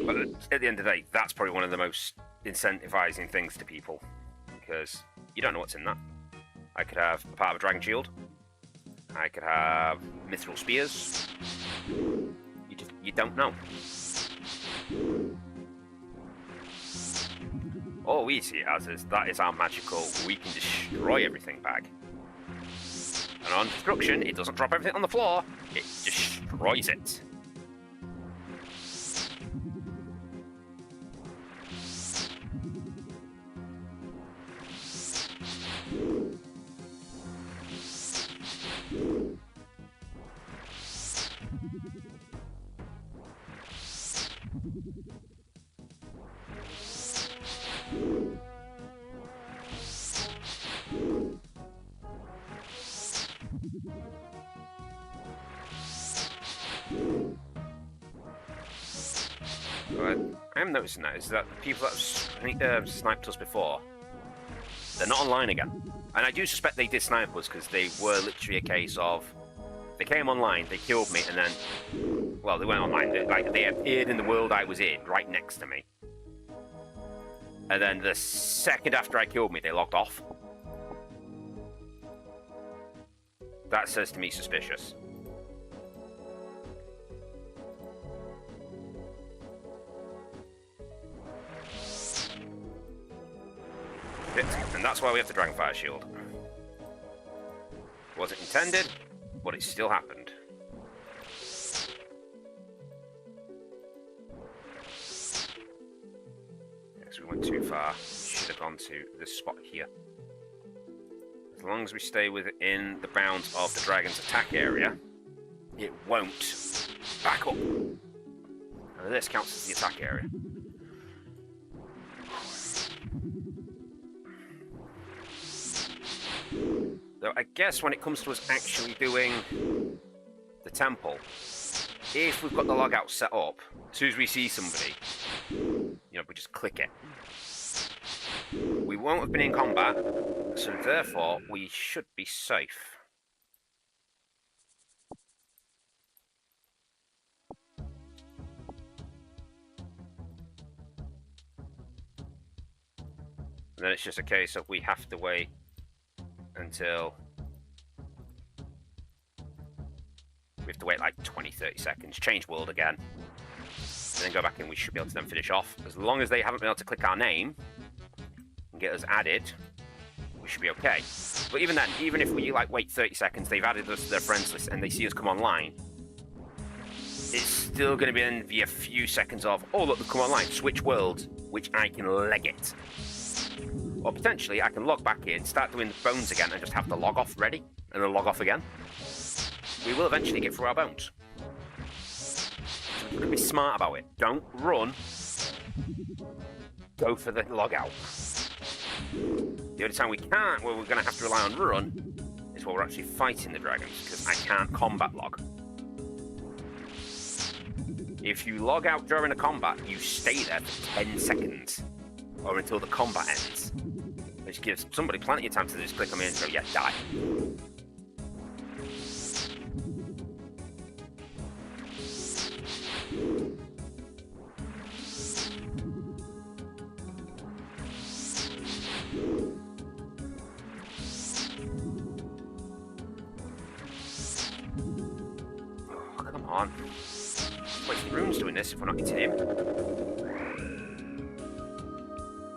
But at the end of the day, that's probably one of the most incentivizing things to people, because you don't know what's in that. I could have a part of a dragon shield. I could have mithril spears. You don't know. All we see it as is that is our magical, we can destroy everything bag. And on destruction, it doesn't drop everything on the floor, it destroys it. I am noticing that is that the people that have sniped us before, they're not online again. And I do suspect they did snipe us because they were literally a case of, they came online, they killed me, and then, well, they went online, they appeared in the world I was in, right next to me. And then the second after I killed me, they logged off. That says to me suspicious. And that's why we have the Dragonfire Shield. Wasn't intended, but it still happened. Yes, we went too far. Should have gone to this spot here. As long as we stay within the bounds of the dragon's attack area, it won't back up. And this counts as the attack area. Though I guess when it comes to us actually doing the temple, if we've got the logout set up, as soon as we see somebody, we just click it. We won't have been in combat, so therefore we should be safe. And then it's just a case of we have to wait until we have to wait like 20-30 seconds, change world again, and then go back and we should be able to then finish off. As long as they haven't been able to click our name and get us added, we should be okay. But even then, even if we wait 30 seconds, they've added us to their friends list and they see us come online, it's still going to be then be a few seconds of, oh look, they've come online, switch world, which I can leg it. Or potentially, I can log back in, start doing the bones again, and just have the log off ready, and then log off again. We will eventually get through our bones. So you can be smart about it. Don't run. Go for the log out. The only time we can't, where we're going to have to rely on run, is while we're actually fighting the dragons, because I can't combat log. If you log out during a combat, you stay there for 10 seconds. Or until the combat ends. Which gives somebody plenty of time to just click on me and go, yeah, die. Oh, come on. Wait, the rune's doing this if we're not hitting him.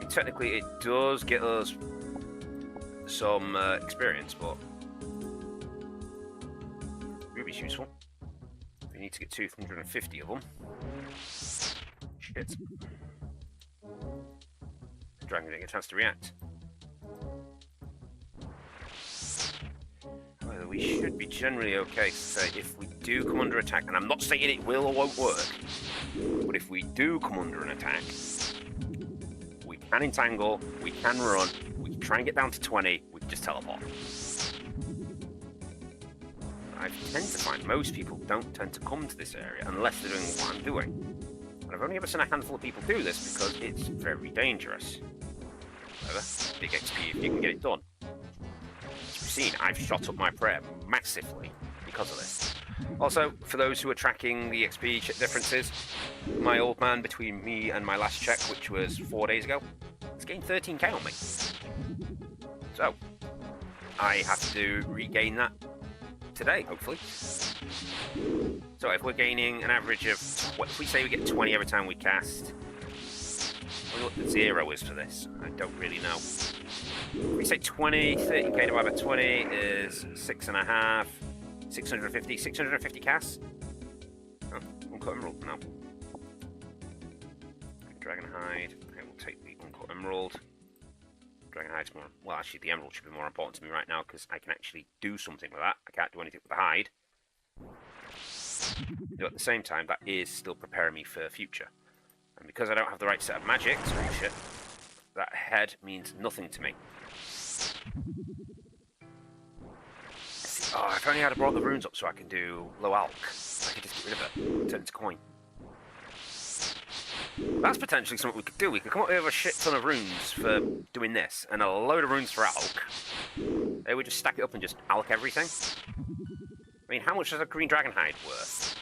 Technically, it does get us some experience, but Ruby's useful. We need to get 250 of them. Shit. The dragon didn't get a chance to react. Well, we should be generally okay to say if we do come under attack, and I'm not saying it will or won't work, but if we do come under an attack, we can entangle, we can run, we can try and get down to 20, we can just teleport. I tend to find most people don't tend to come to this area unless they're doing what I'm doing. And I've only ever seen a handful of people do this because it's very dangerous. however. Big XP if you can get it done. As you've seen, I've shot up my prayer massively because of this. Also, for those who are tracking the XP differences, my old man between me and my last check, which was 4 days ago, has gained 13k on me. So, I have to regain that today, hopefully. So if we're gaining an average of, if we say we get 20 every time we cast, I wonder what the 0 is for this. I don't really know. If we say 20, 13k divided by 20 is 6.5, 650 casts? Oh, uncut emerald, no. Dragon hide, okay, we'll take the uncut emerald. Dragon hide's more, well actually the emerald should be more important to me right now because I can actually do something with that. I can't do anything with the hide. Though at the same time, that is still preparing me for future. And because I don't have the right set of magics, oh shit, that head means nothing to me. Oh, if only I'd have brought the runes up so I can do low alch. I could just get rid of it, turn it into coin. That's potentially something we could do. We could come up with a shit ton of runes for doing this, and a load of runes for alch. They would just stack it up and just alch everything. I mean, how much is a green dragon hide worth?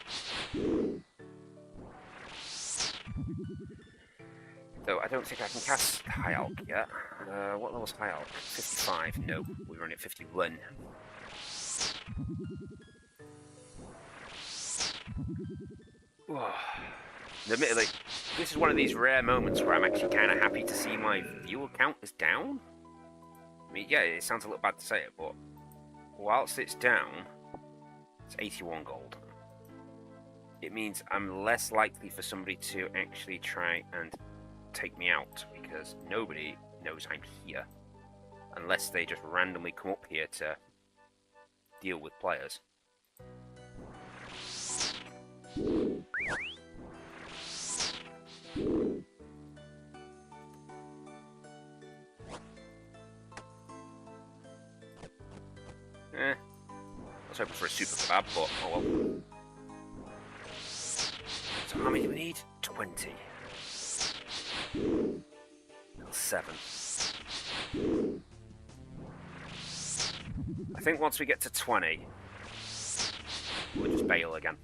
Though I don't think I can cast high alch yet. What level's high alch? 55? No, we're only at 51. Oh. Admittedly, this is one of these rare moments where I'm actually kind of happy to see my viewer count is down. I mean, yeah, it sounds a little bad to say it, but whilst it's down, it's 81 gold. It means I'm less likely for somebody to actually try and take me out, because nobody knows I'm here, unless they just randomly come up here to deal with players. I was hoping for a super kebab, but oh well. So how many do we need? 20. 7. I think once we get to 20, we'll just bail again.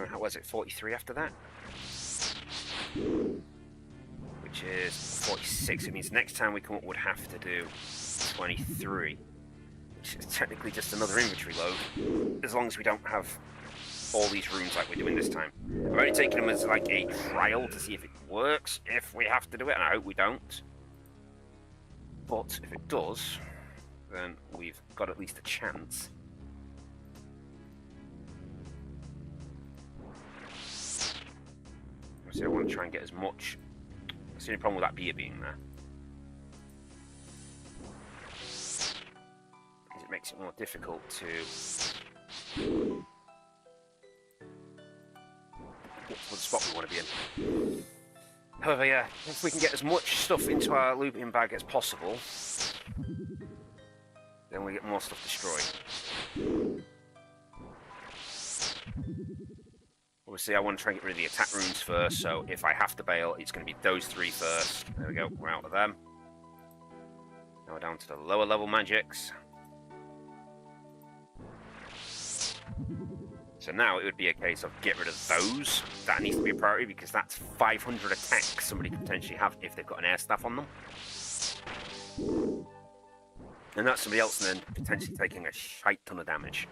How was it? 43 after that? Which is 46. It means next time we come up would have to do 23. Which is technically just another inventory load, as long as we don't have all these runes like we're doing this time. I'm only taking them as like a trial to see if it works, if we have to do it, and I hope we don't. But if it does, then we've got at least a chance. Obviously I want to try and get as much. That's the only problem with that beer being there. Because it makes it more difficult to get to the spot we want to be in. However, yeah, if we can get as much stuff into our looping bag as possible, then we get more stuff destroyed. Obviously, I want to try and get rid of the attack runes first, so if I have to bail, it's going to be those 3 first. There we go, we're out of them. Now we're down to the lower level magics. So now it would be a case of get rid of those. That needs to be a priority because that's 500 attacks somebody could potentially have if they've got an air staff on them. And that's somebody else then potentially taking a shite ton of damage.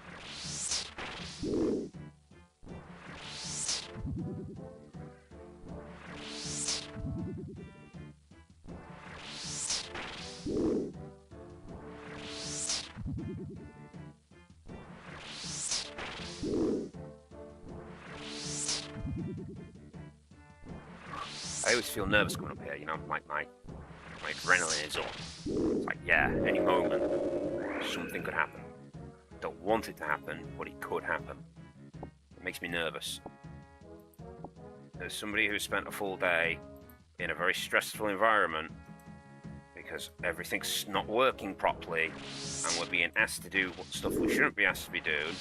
I always feel nervous coming up here, you know, like my adrenaline is up. It's like, yeah, any moment, something could happen. Don't want it to happen, but it could happen. It makes me nervous. As somebody who spent a full day in a very stressful environment because everything's not working properly and we're being asked to do stuff we shouldn't be asked to be doing,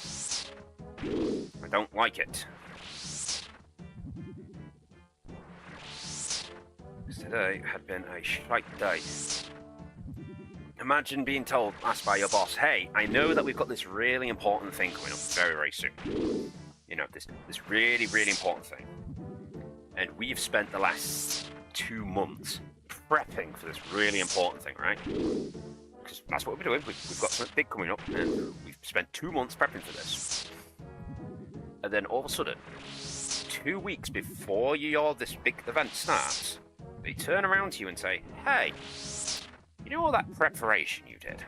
I don't like it. today had been a shite day. Imagine being asked by your boss, hey, I know that we've got this really important thing coming up very, very soon. You know, this really, really important thing. And we've spent the last 2 months prepping for this really important thing, right? Because that's what we're doing. We've got something big coming up, and we've spent 2 months prepping for this. And then all of a sudden, 2 weeks before this big event starts, they turn around to you and say, hey, you know all that preparation you did?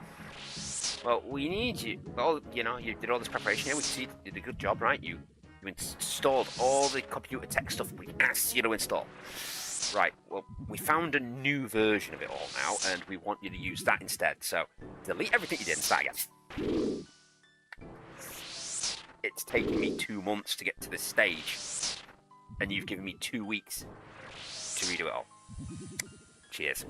Well, we need you. Well, you know, you did all this preparation. Yeah, we see you did a good job, right? You installed all the computer tech stuff we asked you to install. Right, well, we found a new version of it all now, and we want you to use that instead. So, delete everything you did and start again. It's taken me 2 months to get to this stage, and you've given me 2 weeks to redo it all. Cheers.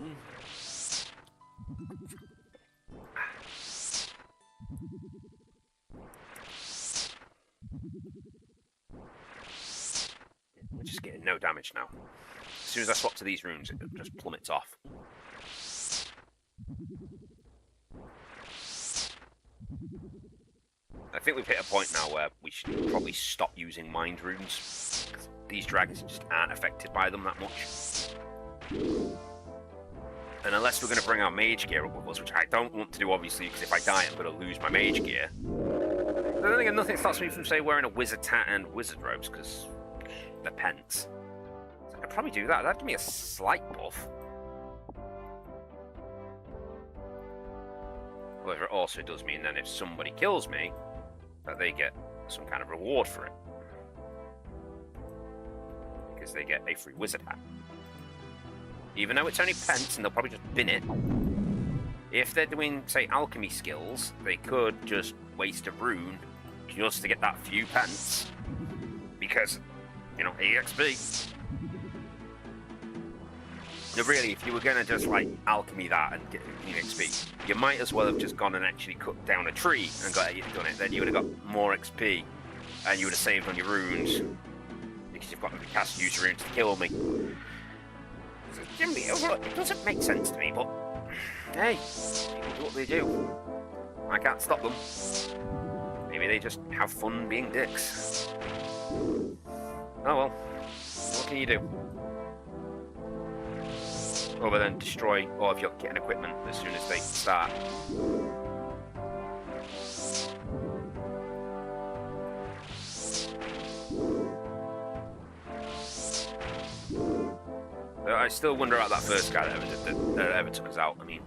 We're just getting no damage now. As soon as I swap to these runes, it just plummets off. I think we've hit a point now where we should probably stop using mind runes. These dragons just aren't affected by them that much. And unless we're going to bring our mage gear up with us, which I don't want to do obviously, because if I die I'm going to lose my mage gear. But then again, nothing stops me from, say, wearing a wizard hat and wizard robes, because they're pence. So I'd probably do that. That'd give me a slight buff. However, it also does mean then if somebody kills me, that they get some kind of reward for it. Because they get a free wizard hat. Even though it's only pence and they'll probably just bin it, if they're doing, say, alchemy skills, they could just waste a rune just to get that few pence. Because, you know, EXP. No, really, if you were going to just, like, alchemy that and get EXP, you might as well have just gone and actually cut down a tree and done it. Then you would have got more XP, and you would have saved on your runes, because you've got to cast use runes to kill me. So, generally, it doesn't make sense to me, but, hey, people do what they do. I can't stop them. Maybe they just have fun being dicks. Oh well, what can you do? Other than destroy all of your kit and equipment as soon as they start. I still wonder about that first guy that ever took us out. I mean,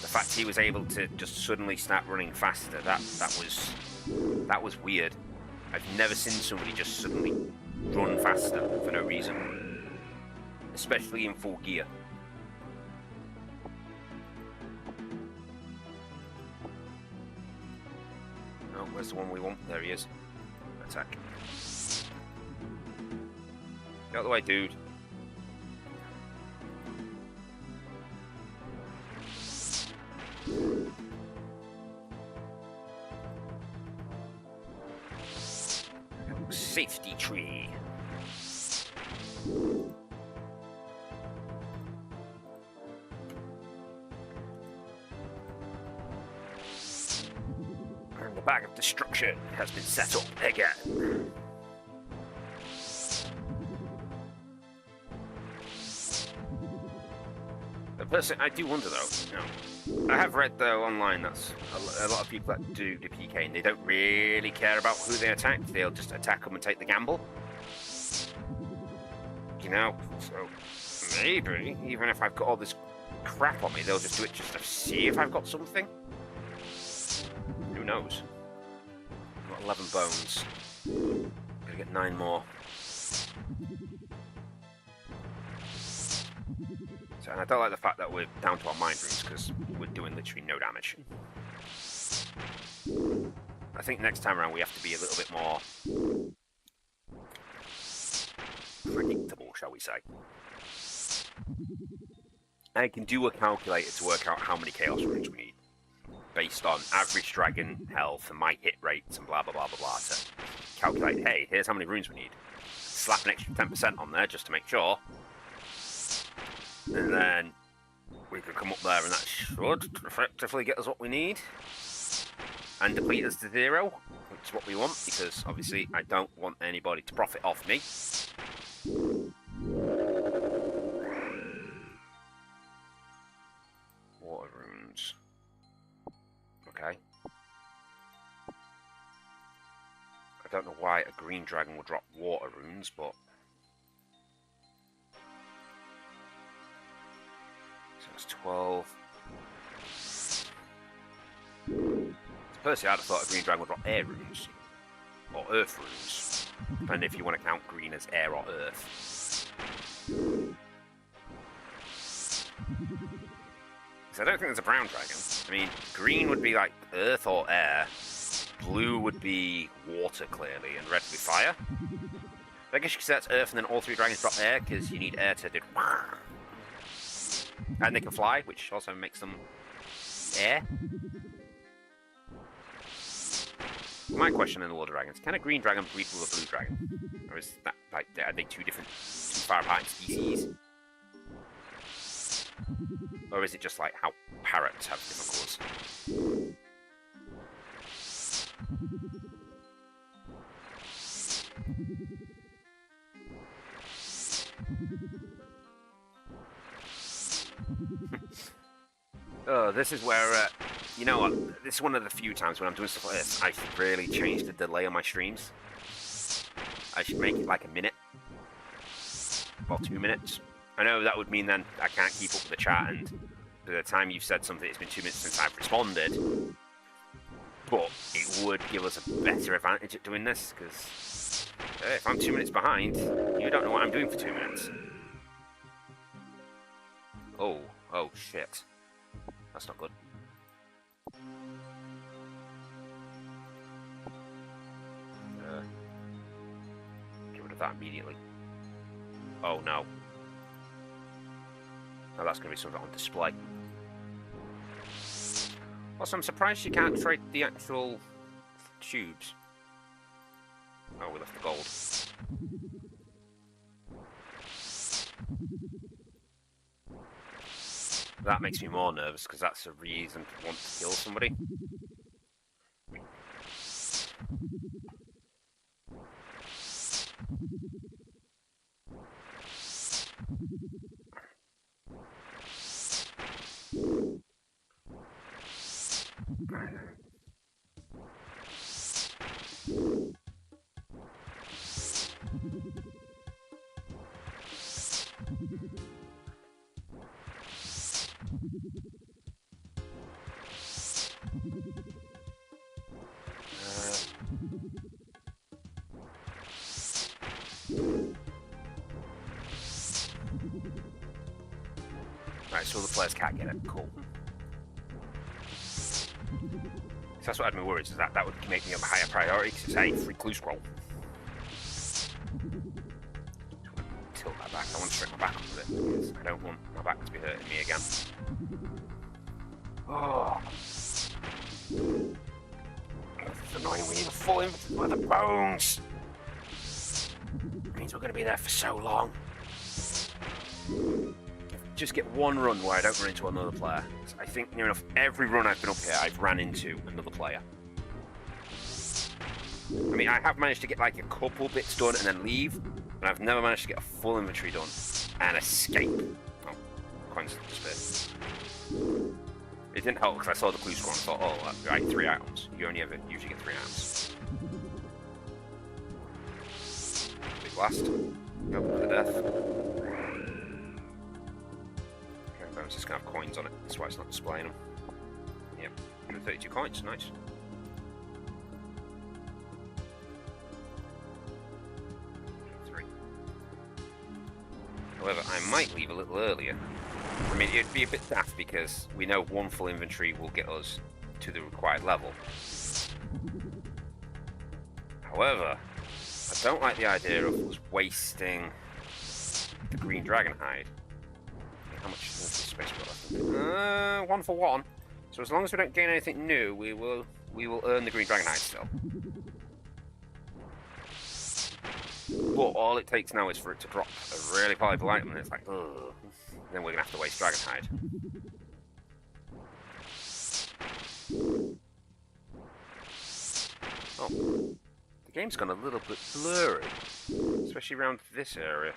the fact he was able to just suddenly start running faster, that was weird. I've never seen somebody just suddenly run faster for no reason. Especially in full gear. Oh, where's the one we want? There he is. Attack. Get out of the way, dude. Safety tree. And the bag of destruction has been set up again. The person, I do wonder though, you know, I have read though online that's a lot of people that do the PK and they don't really care about who they attack, they'll just attack them and take the gamble. You know, so maybe, even if I've got all this crap on me, they'll just do it just to see if I've got something. Who knows? I've got 11 bones. Gotta get 9 more. So, and I don't like the fact that we're down to our mind runes because we're doing literally no damage. I think next time around we have to be a little bit more predictable, shall we say. I can do a calculator to work out how many chaos runes we need based on average dragon health and my hit rates and blah blah blah blah blah to calculate, hey, here's how many runes we need. Slap an extra 10% on there just to make sure. And then we could come up there and that should effectively get us what we need. And deplete us to 0, which is what we want, because obviously I don't want anybody to profit off me. Water runes. Okay. I don't know why a green dragon would drop water runes, but... So it's 12. Personally, I'd have thought a green dragon would drop air runes. Or earth runes. Depending if you want to count green as air or earth. So I don't think there's a brown dragon. I mean, green would be like earth or air. Blue would be water, clearly, and red would be fire. I guess you could say that's earth, and then all 3 dragons drop air, because you need air to do... And they can fly, which also makes them air. My question in the World of Dragons, can a green dragon breed with a blue dragon? Or is that, like, are they too far apart in species? Or is it just like how parrots have different colours? Oh, this is where, you know what, this is one of the few times when I'm doing stuff like this, I should really change the delay on my streams. I should make it like a minute. Or 2 minutes. I know that would mean then I can't keep up with the chat, and by the time you've said something, it's been 2 minutes since I've responded. But it would give us a better advantage at doing this, because if I'm 2 minutes behind, you don't know what I'm doing for 2 minutes. Oh shit. That's not good. Get rid of that immediately. Oh no. Now that's going to be something on display. Also, I'm surprised you can't trade the actual tubes. Oh, we left the gold. That makes me more nervous, because that's a reason to want to kill somebody. Right, so the players can't get it. Cool. So that's what I'd be worried, is that would make me a higher priority, because it's a free clue scroll. Tilt that back. I want to straight my back up with it, because I don't want my back to be hurting me again. Oh. It's annoying. We need a full inventory by the bones. It means we're going to be there for so long. Just get one run where I don't run into another player. I think near enough every run I've been up here, I've ran into another player. I mean, I have managed to get like a couple bits done and then leave, but I've never managed to get a full inventory done and escape. Oh, coins disappeared. It didn't help because I saw the clue score and thought, oh, right, 3 items. You only ever usually get 3 items. Big blast. Nope, another death. It's just going to have coins on it, that's why it's not displaying them. Yep, 132 coins, nice. However, I might leave a little earlier. I mean, it'd be a bit daft because we know one full inventory will get us to the required level. However, I don't like the idea of us wasting the green dragon hide. How much space we got left? 1 for 1. So as long as we don't gain anything new, we will earn the green dragon hide still. But all it takes now is for it to drop a really valuable item, and it's like, ugh. then we're going to have to waste Dragon Hide. Oh, the game's gone a little bit blurry, especially around this area.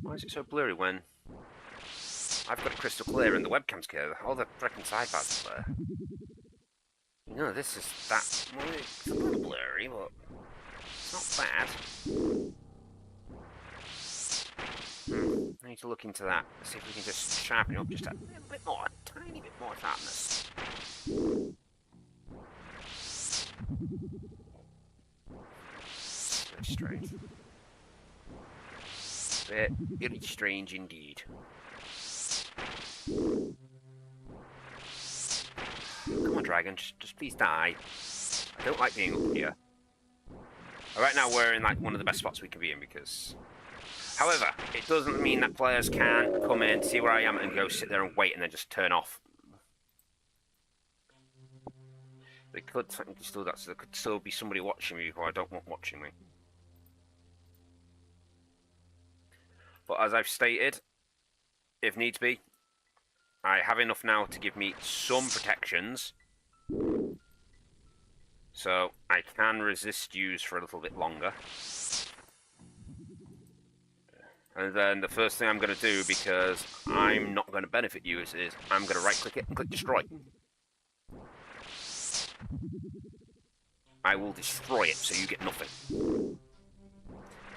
Why is it so blurry when I've got it crystal clear and the webcam's clear? All the freaking sidebars are blur. You know, this is that. Well, it's a little blurry, but it's not bad. I need to look into that. Let's see if we can just sharpen it up just a little bit more, a tiny bit more sharpness. Very strange. Very strange indeed. Come on, dragon, just please die. I don't like being up here. Right now we're in like one of the best spots we can be in because... However, it doesn't mean that players can come in, see where I am, and go sit there and wait and then just turn off. They could technically still do that, so there could still be somebody watching me who I don't want watching me. But as I've stated, if needs be, I have enough now to give me some protections. So I can resist use for a little bit longer. And then the first thing I'm going to do, because I'm not going to benefit you, is I'm going to right click it and click destroy. I will destroy it so you get nothing.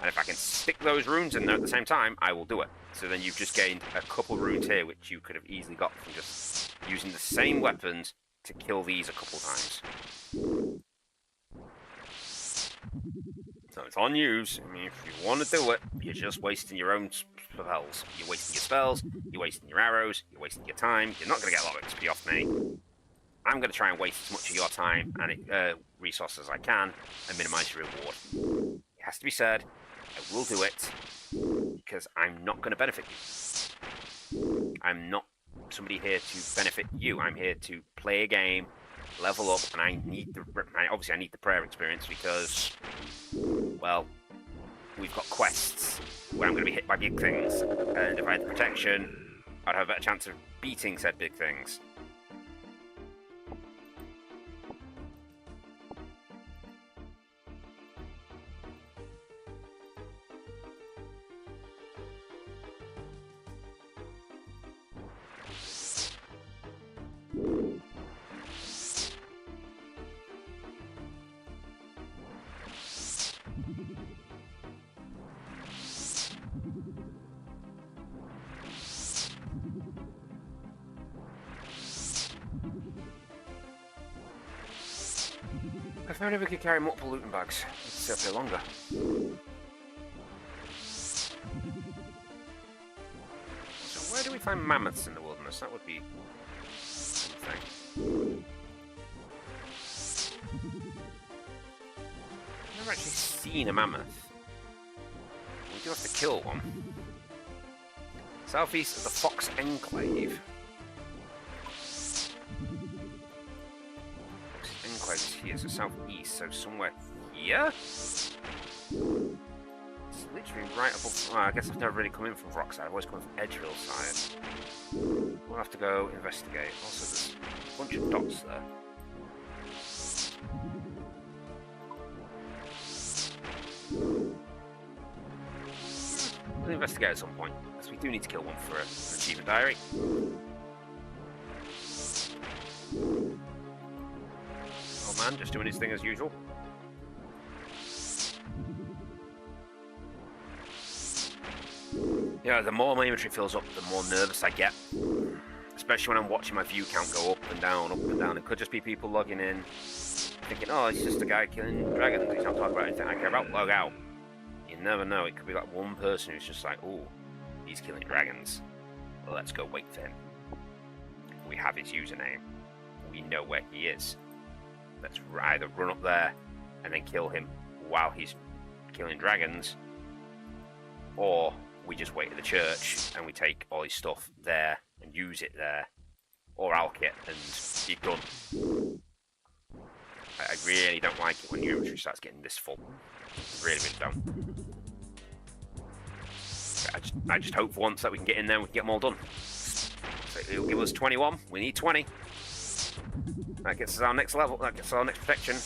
And if I can stick those runes in there at the same time, I will do it. So then you've just gained a couple runes here, which you could have easily got from just using the same weapons to kill these a couple times. So it's on you. I mean, if you want to do it, you're just wasting your own spells. You're wasting your spells, you're wasting your arrows, you're wasting your time. You're not going to get a lot of XP off me. I'm going to try and waste as much of your time and resources as I can and minimise your reward. It has to be said, I will do it because I'm not going to benefit you. I'm not somebody here to benefit you. I'm here to play a game, level up, and I need obviously I need the prayer experience because, well, we've got quests where I'm going to be hit by big things, and if I had the protection, I'd have a better chance of beating said big things. If only we could carry multiple looting bags, it'd stay up here longer. So where do we find mammoths in the wilderness? That would be something. I've never actually seen a mammoth. We do have to kill one. Southeast of the Fox Enclave. Enclave is here, so southeast, so somewhere here? It's literally right above... Well, I guess I've never really come in from Rockside, I've always come from Edgeville side. We'll have to go investigate. Also, there's a bunch of dots there. We'll investigate at some point, because we do need to kill one for an achievement diary. Old man, just doing his thing as usual. Yeah, the more my inventory fills up, the more nervous I get. Especially when I'm watching my view count go up and down, up and down. It could just be people logging in, thinking, oh, it's just a guy killing dragons. He's not talking about anything I care about. Log out. You never know. It could be like one person who's just like, oh, he's killing dragons. Well, let's go wait for him. We have his username. We know where he is. Let's either run up there and then kill him while he's killing dragons, or we just wait at the church and we take all his stuff there and use it there, or alch it and be done. I really don't like it when your inventory starts getting this full. Really, really don't. I just hope for once that we can get in there and we can get them all done. So it'll give us 21. We need 20. That gets us our next level. That gets our next protection,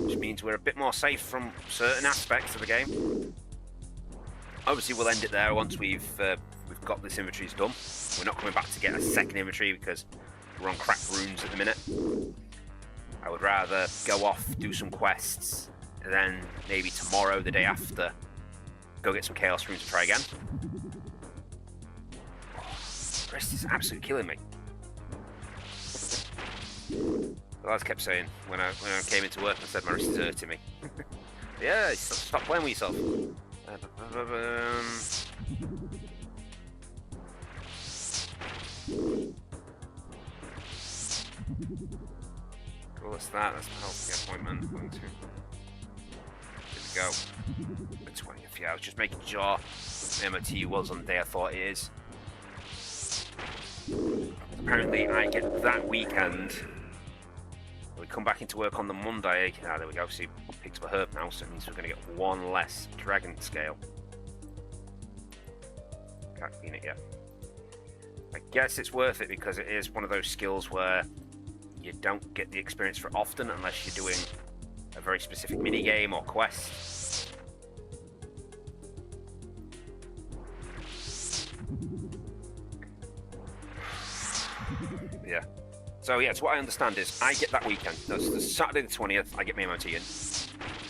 which means we're a bit more safe from certain aspects of the game. Obviously, we'll end it there once we've got this inventories done. We're not coming back to get a second inventory because we're on cracked runes at the minute. I would rather go off, do some quests, and then maybe tomorrow, the day after, go get some chaos runes and try again. The rest is absolutely killing me. As I kept saying when I came into work and said my wrist is hurting me. Yeah, stop playing with yourself. What's that? That's a healthcare appointment. Here we go. The 20th. Yeah, I was just making sure the MOT was on the day I thought it is. Apparently, I get that weekend. We come back into work on the Monday. Ah, there we go. See, picked up a herb now, so it means we're going to get one less dragon scale. Can't clean it yet. I guess it's worth it because it is one of those skills where you don't get the experience for often unless you're doing a very specific mini game or quest. Yeah. So yeah, so what I understand is I get that weekend. That's the Saturday the 20th. I get my MOT in.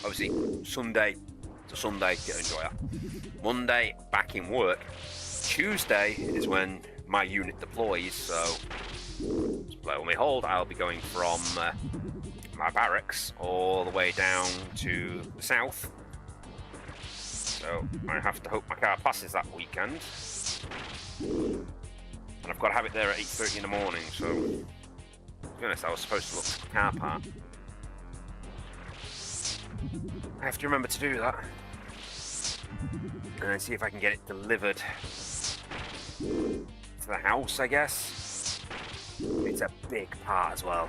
Obviously, Sunday to Sunday, get to enjoy that. Monday, back in work. Tuesday is when my unit deploys. So, blow me hold. I'll be going from my barracks all the way down to the south. So I have to hope my car passes that weekend. And I've got to have it there at 8:30 in the morning. So, to be honest, I was supposed to look for the car park. I have to remember to do that. And then see if I can get it delivered to the house, I guess. It's a big part as well.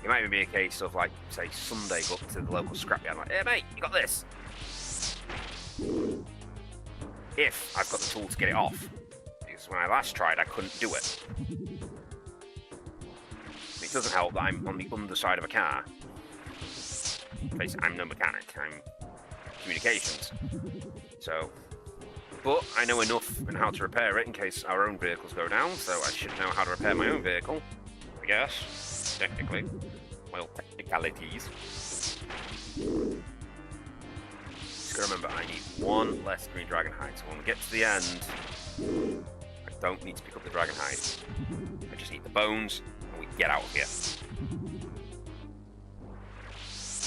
It might even be a case of, like, say, Sunday, go up to the local scrapyard. Like, hey, mate, you got this? If I've got the tool to get it off. Because when I last tried, I couldn't do it. It doesn't help that I'm on the underside of a car. Basically, I'm no mechanic, I'm communications. So, but I know enough on how to repair it in case our own vehicles go down, so I should know how to repair my own vehicle, I guess, technically. Well, technicalities. Just gotta remember, I need one less green dragon hide, so when we get to the end, I don't need to pick up the dragon hide. I just need the bones, and we get out of here.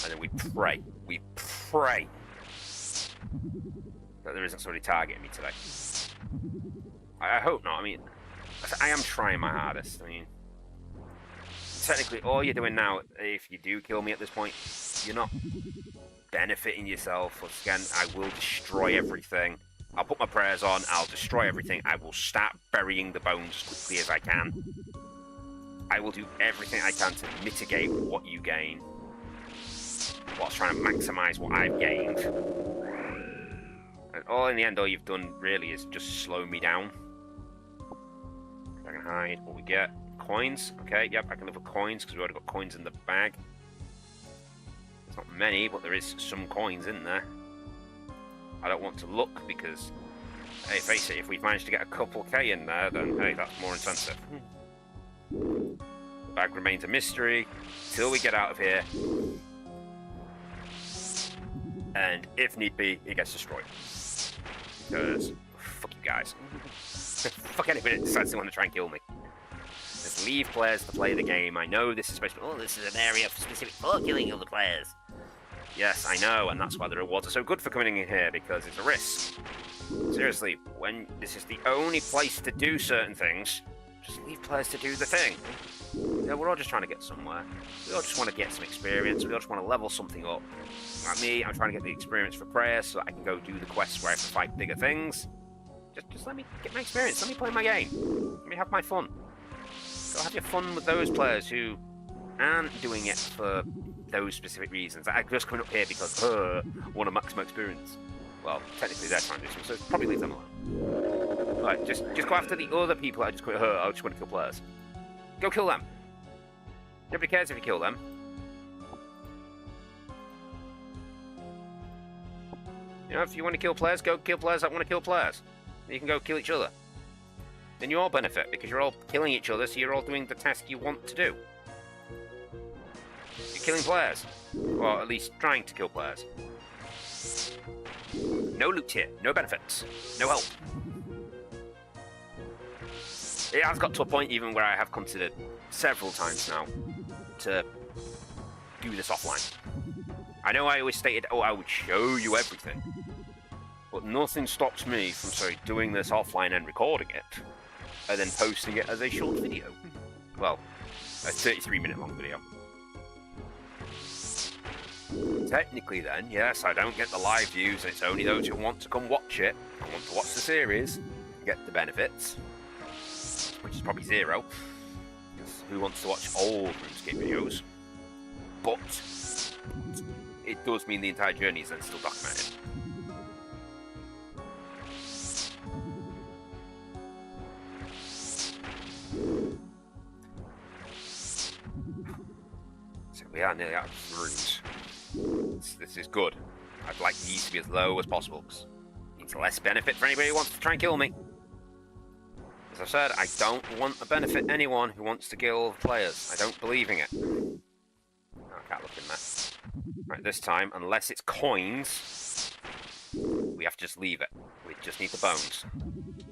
And then we pray that there isn't somebody targeting me today. I hope not. I mean, I am trying my hardest. I mean, technically, all you're doing now, if you do kill me at this point, you're not benefiting yourself. Once again, I will destroy everything. I'll put my prayers on, I'll destroy everything. I will start burying the bones as quickly as I can. I will do everything I can to mitigate what you gain, whilst trying to maximise what I've gained. And all in the end, all you've done really is just slow me down. Dragon hide, what we get? Coins. Okay, yep, I can live with coins because we've already got coins in the bag. It's not many, but there is some coins in there. I don't want to look because, hey, face it, if we've managed to get a couple K in there, then hey, that's more incentive. The bag remains a mystery till we get out of here. And if need be, it gets destroyed. Because, fuck you guys. Fuck anybody that decides they want to try and kill me. Just leave players to play the game. I know this is supposed to be, oh, this is an area specific for killing other players. Yes, I know, and that's why the rewards are so good for coming in here, because it's a risk. Seriously, when this is the only place to do certain things, just leave players to do the thing. Yeah, we're all just trying to get somewhere. We all just want to get some experience. We all just want to level something up. Like me, I'm trying to get the experience for prayer so that I can go do the quests where I have to fight bigger things. Just let me get my experience. Let me play my game. Let me have my fun. Go have your fun with those players who aren't doing it for those specific reasons. I'm just coming up here because I want a maximum experience. Well, technically they're trying to do something, so probably leave them alone. Right, just go after the other people I just want to kill players. Go kill them. Nobody cares if you kill them. You know, if you want to kill players, go kill players that want to kill players. You can go kill each other. Then you all benefit, because you're all killing each other, so you're all doing the task you want to do. You're killing players. Or at least trying to kill players. No loot here, no benefits, no help. It has got to a point even where I have considered several times now to do this offline. I know I always stated, oh, I would show you everything. But nothing stops me from, doing this offline and recording it, and then posting it as a short video. Well, a 33-minute long video. Technically then, yes, I don't get the live views, and it's only those who want to come watch it, and want to watch the series, get the benefits, which is probably zero, because who wants to watch old RuneScape videos? But it does mean the entire journey is then still documented. So we are nearly out of runes. This is good. I'd like these to be as low as possible, because it means less benefit for anybody who wants to try and kill me. As I said, I don't want to benefit anyone who wants to kill players. I don't believe in it. Oh, I can't look in there. Right, this time, unless it's coins, we have to just leave it. We just need the bones.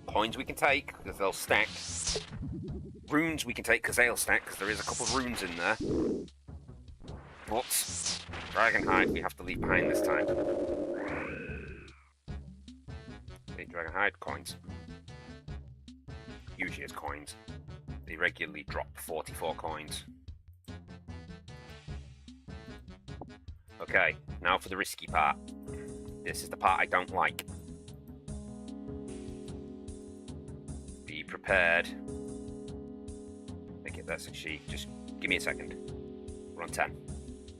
Coins we can take, because they'll stack. Runes we can take, because they'll stack, because there is a couple of runes in there. But Dragon Hide we have to leave behind this time. Okay, Dragon Hide coins. Usually it's coins. They regularly drop 44 coins. Okay, now for the risky part. This is the part I don't like. Be prepared. Okay, that's actually, just give me a second. We're on 10.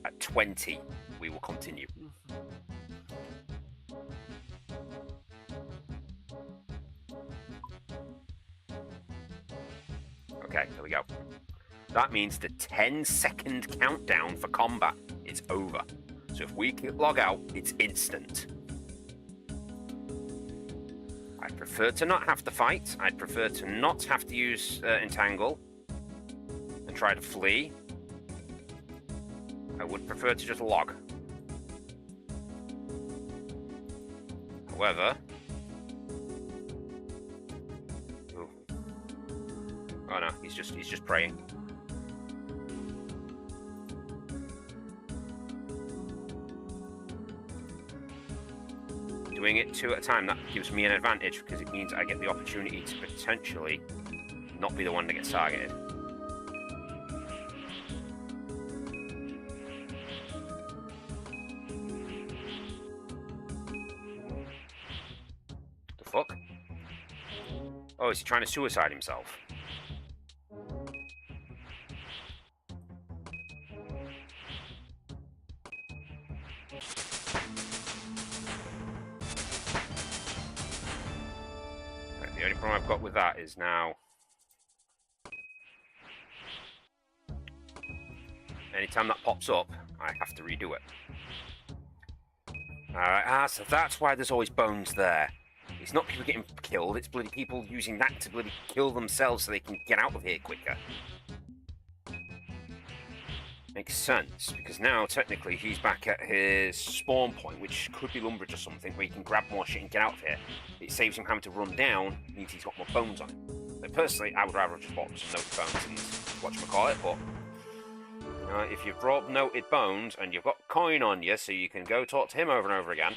At 20, we will continue. Okay, there we go. That means the 10-second countdown for combat is over. So if we log out, it's instant. I'd prefer to not have to fight. I'd prefer to not have to use Entangle and try to flee. I would prefer to just log. However... Ooh. Oh no, he's just praying. Doing it 2 at a time, that gives me an advantage, because it means I get the opportunity to potentially not be the one that gets targeted. The fuck? Oh, is he trying to suicide himself? The only problem I've got with that is now... anytime that pops up, I have to redo it. Alright, so that's why there's always bones there. It's not people getting killed, it's bloody people using that to bloody kill themselves so they can get out of here quicker. Makes sense, because now, technically, he's back at his spawn point, which could be Lumbridge or something, where he can grab more shit and get out of here. It saves him having to run down, means he's got more bones on him. So personally, I would rather just bought some noted bones and whatchamacallit, but... if you've brought noted bones, and you've got coin on you, so you can go talk to him over and over again,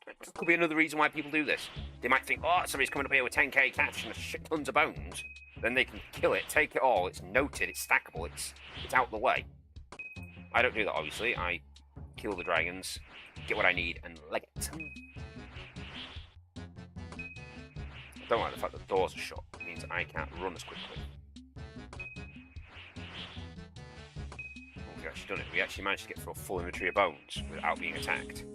it could be another reason why people do this. They might think, oh, somebody's coming up here with 10k cash and a shit tons of bones. Then they can kill it, take it all, it's noted, it's stackable, it's out the way. I don't do that, obviously. I kill the dragons, get what I need, and leg it. I don't like the fact that the doors are shut. It means I can't run as quickly. Oh, we've actually done it. We actually managed to get through a full inventory of bones without being attacked.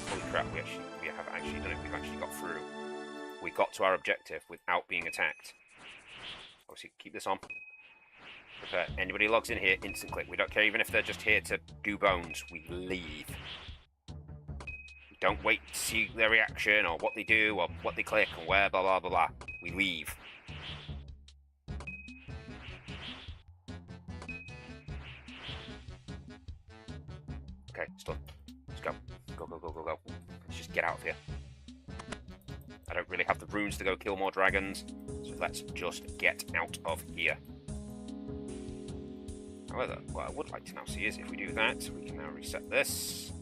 Holy crap, we have actually done it. We've actually got through. We got to our objective without being attacked. Obviously, keep this on. Prepare. Anybody logs in here, instant click. We don't care even if they're just here to do bones. We leave. We don't wait to see their reaction or what they do or what they click and where, blah, blah, blah, blah. We leave. Okay, it's done. Let's go. Go, go, go, go, go. Let's just get out of here. I don't really have the runes to go kill more dragons, so let's just get out of here. However, what I would like to now see is if we do that, we can now reset this,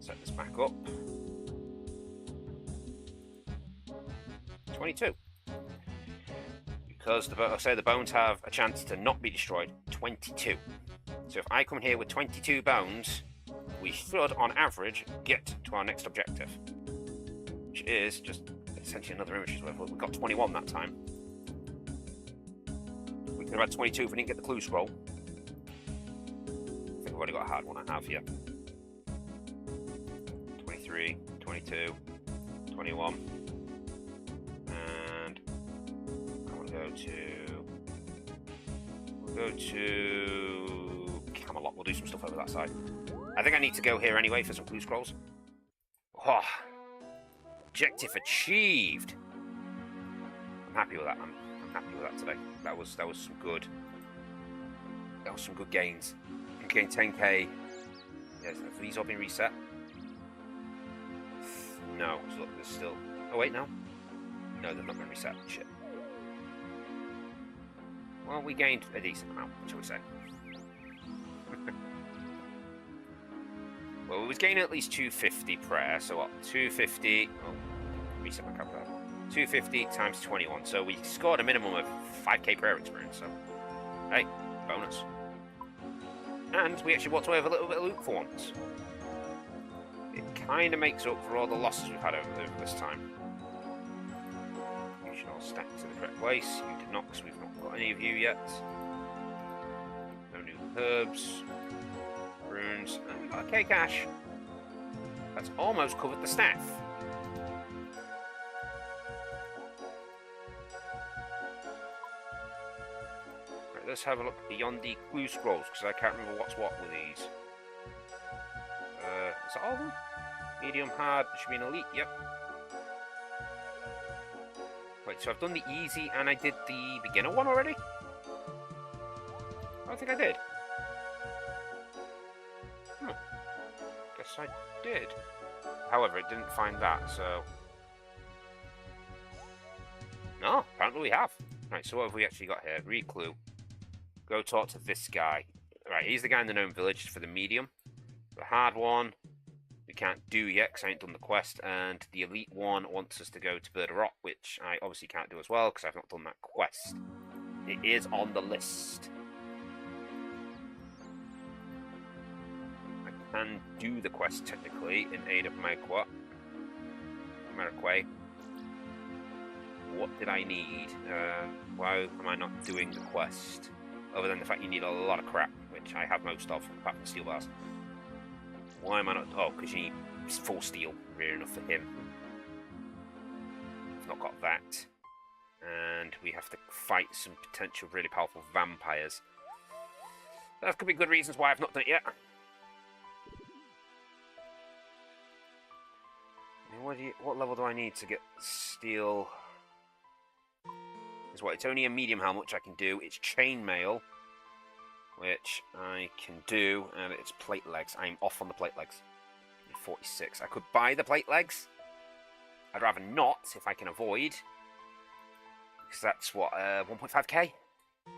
set this back up. 22. Because the bones have a chance to not be destroyed, 22. So if I come here with 22 bones, we should, on average, get to our next objective. Which is just essentially another image's worth. We got 21 that time. We could have had 22 if we didn't get the clue scroll. I think I've already got a hard one I have here. 23, 22, 21. And I want to go to... We'll go to Camelot. We'll do some stuff over that side. I think I need to go here anyway for some clue scrolls. Oh, objective achieved. I'm happy with that. I'm happy with that today. That was some good. That was some good gains. I'm getting 10k. Yes, have these all been reset? No. So look, there's still. Oh wait, no. No, they've not been reset. Shit. Well, we gained a decent amount, shall we say? Well, we was gaining at least 250 prayer, so what? 250. Oh, reset my calculator. 250 times 21. So we scored a minimum of 5k prayer experience. So, hey, bonus. And we actually walked away with a little bit of loot for once. It kind of makes up for all the losses we've had over this time. You should all stack to the correct place. You did not, because we've not got any of you yet. No new herbs. Runes, and we got a K cache. That's almost covered the staff. Right, let's have a look beyond the clue scrolls, because I can't remember what's what with these. Is that all of them? Medium, hard, there should be an elite, yep. Wait, so I've done the easy and I did the beginner one already? I don't think I did. Guess I did. However, it didn't find that, so... No, apparently we have. Right, so what have we actually got here? Read clue. Go talk to this guy. Right, he's the guy in the gnome village for the medium. The hard one, we can't do yet because I ain't done the quest. And the elite one wants us to go to Bird of Rock, which I obviously can't do as well because I've not done that quest. It is on the list. And do the quest technically in aid of Marquay. What did I need? Why am I not doing the quest? Other than the fact you need a lot of crap, which I have most of, apart from steel bars. Why am I not? Oh, because you need full steel, rare enough for him. I've not got that. And we have to fight some potential really powerful vampires. That could be good reasons why I've not done it yet. What level do I need to get steel? Is what? It's only a medium helmet, which I can do. It's chainmail, which I can do, and it's plate legs. I'm off on the plate legs. 46. I could buy the plate legs. I'd rather not if I can avoid, because that's what 1.5k.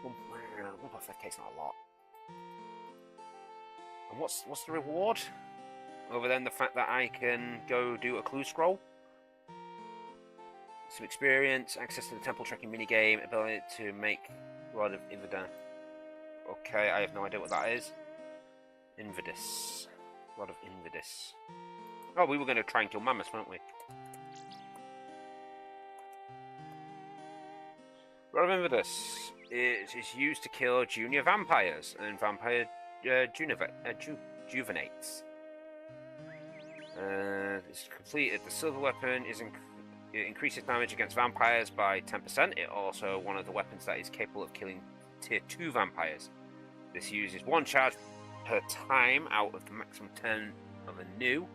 1.5k is not a lot. And what's the reward? Other than the fact that I can go do a clue scroll. Some experience, access to the temple trekking minigame, ability to make Rod of Ivida. Okay, I have no idea what that is. Invidus. Rod of Invidus. Oh, we were going to try and kill mammoths, weren't we? Rod of Invidus. It is used to kill junior vampires and vampire juvenates. It's completed. The silver weapon it increases damage against vampires by 10%. It also one of the weapons that is capable of killing tier 2 vampires. This uses 1 charge per time out of the maximum 10 of a new.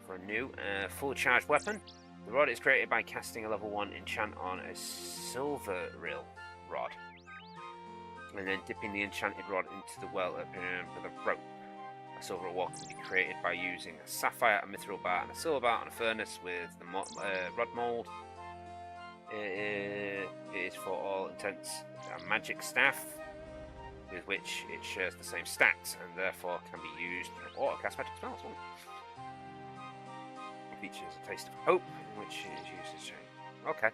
For a new full charged weapon, the rod is created by casting a level 1 enchant on a silver rod, and then dipping the enchanted rod into the well with a rope. A silver wall can be created by using a sapphire, a mithril bar, and a silver bar on a furnace with the rod mold. It is for all intents a magic staff with which it shares the same stats and therefore can be used to auto-cast magic spells. It features a taste of hope, in which it is used as change. Okay.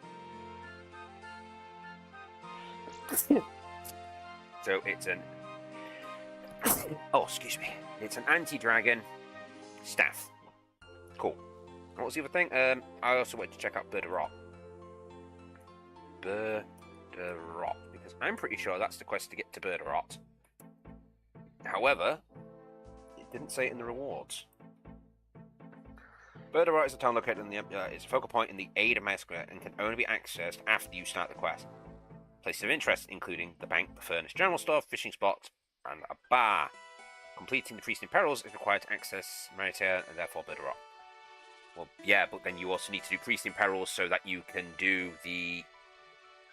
So it's an excuse me. It's an anti-dragon staff. Cool. What was the other thing? I also went to check out Bird of Rot. Bird of Rot, because I'm pretty sure that's the quest to get to Bird of Rot. However, it didn't say it in the rewards. Bird of Rot is a town located in the it's a focal point in the Ada Massacre and can only be accessed after you start the quest. Places of interest including the bank, the furnace, general store, fishing spot, and a bar. Completing the Priest in Perils is required to access Maritea and therefore Bird of Rot. Well, yeah, but then you also need to do Priest in Perils so that you can do the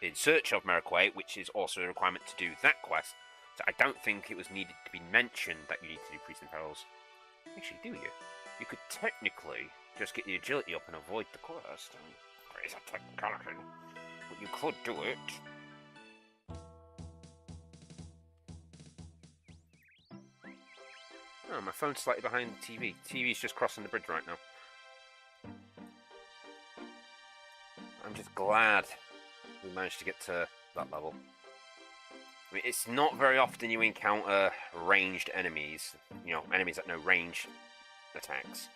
In Search of Mariquay, which is also a requirement to do that quest. So I don't think it was needed to be mentioned that you need to do Priest in Perils. Actually, do you? You could technically just get the agility up and avoid the quest. It's a technicality, but you could do it. Oh, my phone's slightly behind the TV. TV's just crossing the bridge right now. I'm just glad we managed to get to that level. I mean, it's not very often you encounter ranged enemies. You know, enemies that know ranged attacks.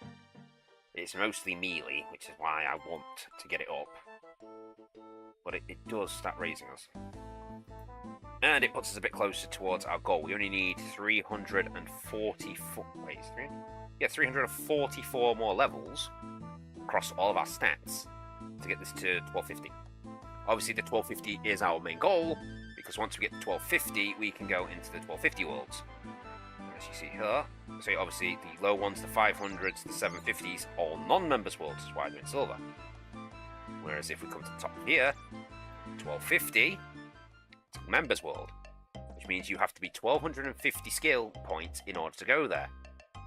It's mostly melee, which is why I want to get it up. But it does start raising us. And it puts us a bit closer towards our goal. We only need 344... Wait, 344 more levels across all of our stats to get this to 1250. Obviously, the 1250 is our main goal, because once we get to 1250, we can go into the 1250 worlds. As you see here, so obviously the low ones, the 500s, the 750s, all non-members worlds, is why they're in silver. Whereas if we come to the top of here, 1250... members world, which means you have to be 1250 skill points in order to go there.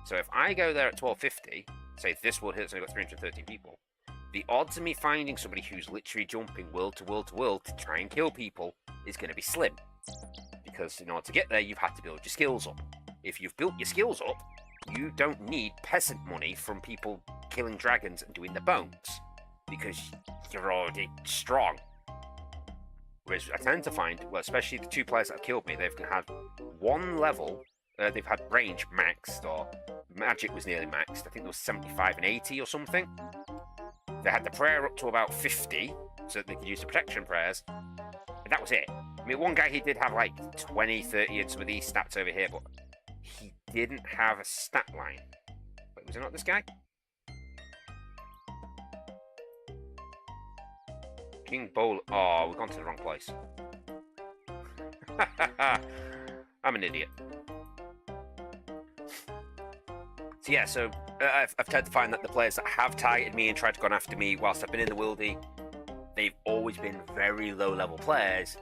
So if I go there at 1250, say this world here has only got 313 people, the odds of me finding somebody who's literally jumping world to world to world to try and kill people is going to be slim. Because in order to get there, you've had to build your skills up. If you've built your skills up, you don't need peasant money from people killing dragons and doing the bones, because you're already strong. Whereas I tend to find, well, especially the 2 players that have killed me, they've had 1 level, they've had range maxed, or magic was nearly maxed. I think there was 75 and 80 or something. They had the prayer up to about 50, so that they could use the protection prayers, and that was it. I mean, one guy, he did have like 20, 30, and some of these stats over here, but he didn't have a stat line. Wait, was it not this guy? King Bowl. Oh, we've gone to the wrong place. I'm an idiot. So yeah, I've tried to find that the players that have targeted me and tried to go after me whilst I've been in the wildy, they've always been very low level players.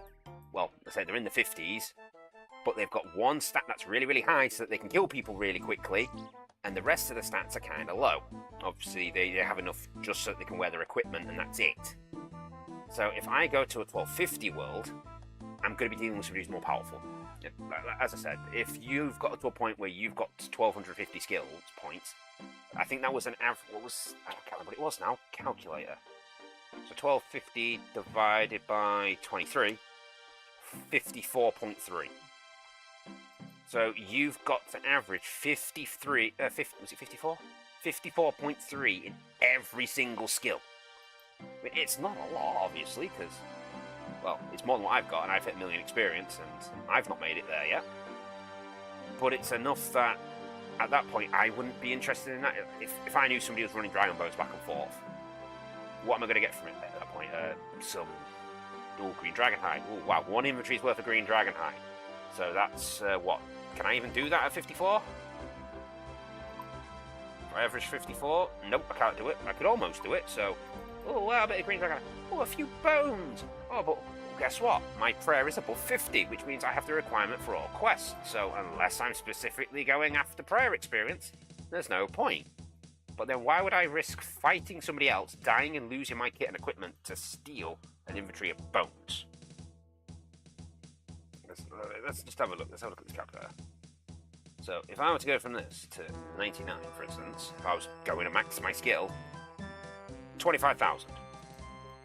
Well, I say they're in the 50s, but they've got 1 stat that's really, really high so that they can kill people really quickly, and the rest of the stats are kind of low. Obviously, they have enough just so that they can wear their equipment, and that's it. So if I go to a 1250 world, I'm going to be dealing with somebody who's more powerful. As I said, if you've got to a point where you've got 1250 skills points, I think that was an average. I can't remember what it was now. Calculator. So 1250 divided by 23, 54.3. So you've got to average 53. Was it 54? 54.3 in every single skill. I mean, it's not a lot, obviously, because, well, it's more than what I've got, and I've hit 1 million experience, and I've not made it there yet. But it's enough that at that point, I wouldn't be interested in that. If I knew somebody was running Dragon Bones back and forth, what am I going to get from it at that point? Some green dragon hide. Ooh, wow, 1 inventory's worth of green dragon hide. So that's what? Can I even do that at 54? For average 54? Nope, I can't do it. I could almost do it. So, oh wow, a bit of green dragon. Oh, a few bones. Oh, but guess what? My prayer is above 50, which means I have the requirement for all quests. So unless I'm specifically going after prayer experience, there's no point. But then why would I risk fighting somebody else, dying and losing my kit and equipment to steal an inventory of bones? Let's just have a look. Let's have a look at this calculator. So if I were to go from this to 99, for instance, if I was going to max my skill, 25,000.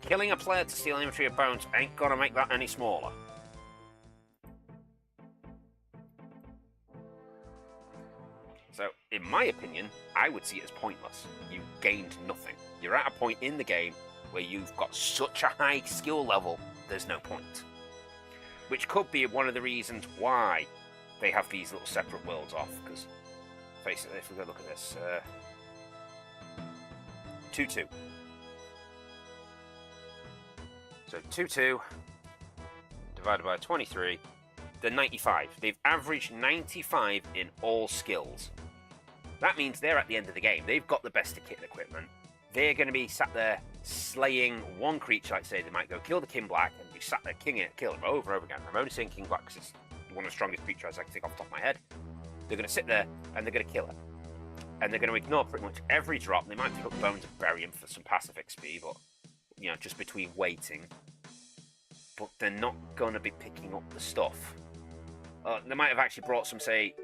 Killing a player to steal an inventory of bones ain't gonna make that any smaller. So, in my opinion, I would see it as pointless. You gained nothing. You're at a point in the game where you've got such a high skill level, there's no point. Which could be one of the reasons why they have these little separate worlds off, because, face it, if we go look at this, 2-2. So 2-2 divided by 23, they're 95. They've averaged 95 in all skills. That means they're at the end of the game. They've got the best of kit and equipment. They're going to be sat there slaying one creature, like say they might go kill the King Black and be sat there killing him over and over again. I'm only saying King Black because it's one of the strongest creatures I can think off the top of my head. They're going to sit there and they're going to kill it. And they're going to ignore pretty much every drop. They might pick up bones and bury him for some passive XP, but you know, just between waiting. But they're not going to be picking up the stuff. They might have actually brought some, say,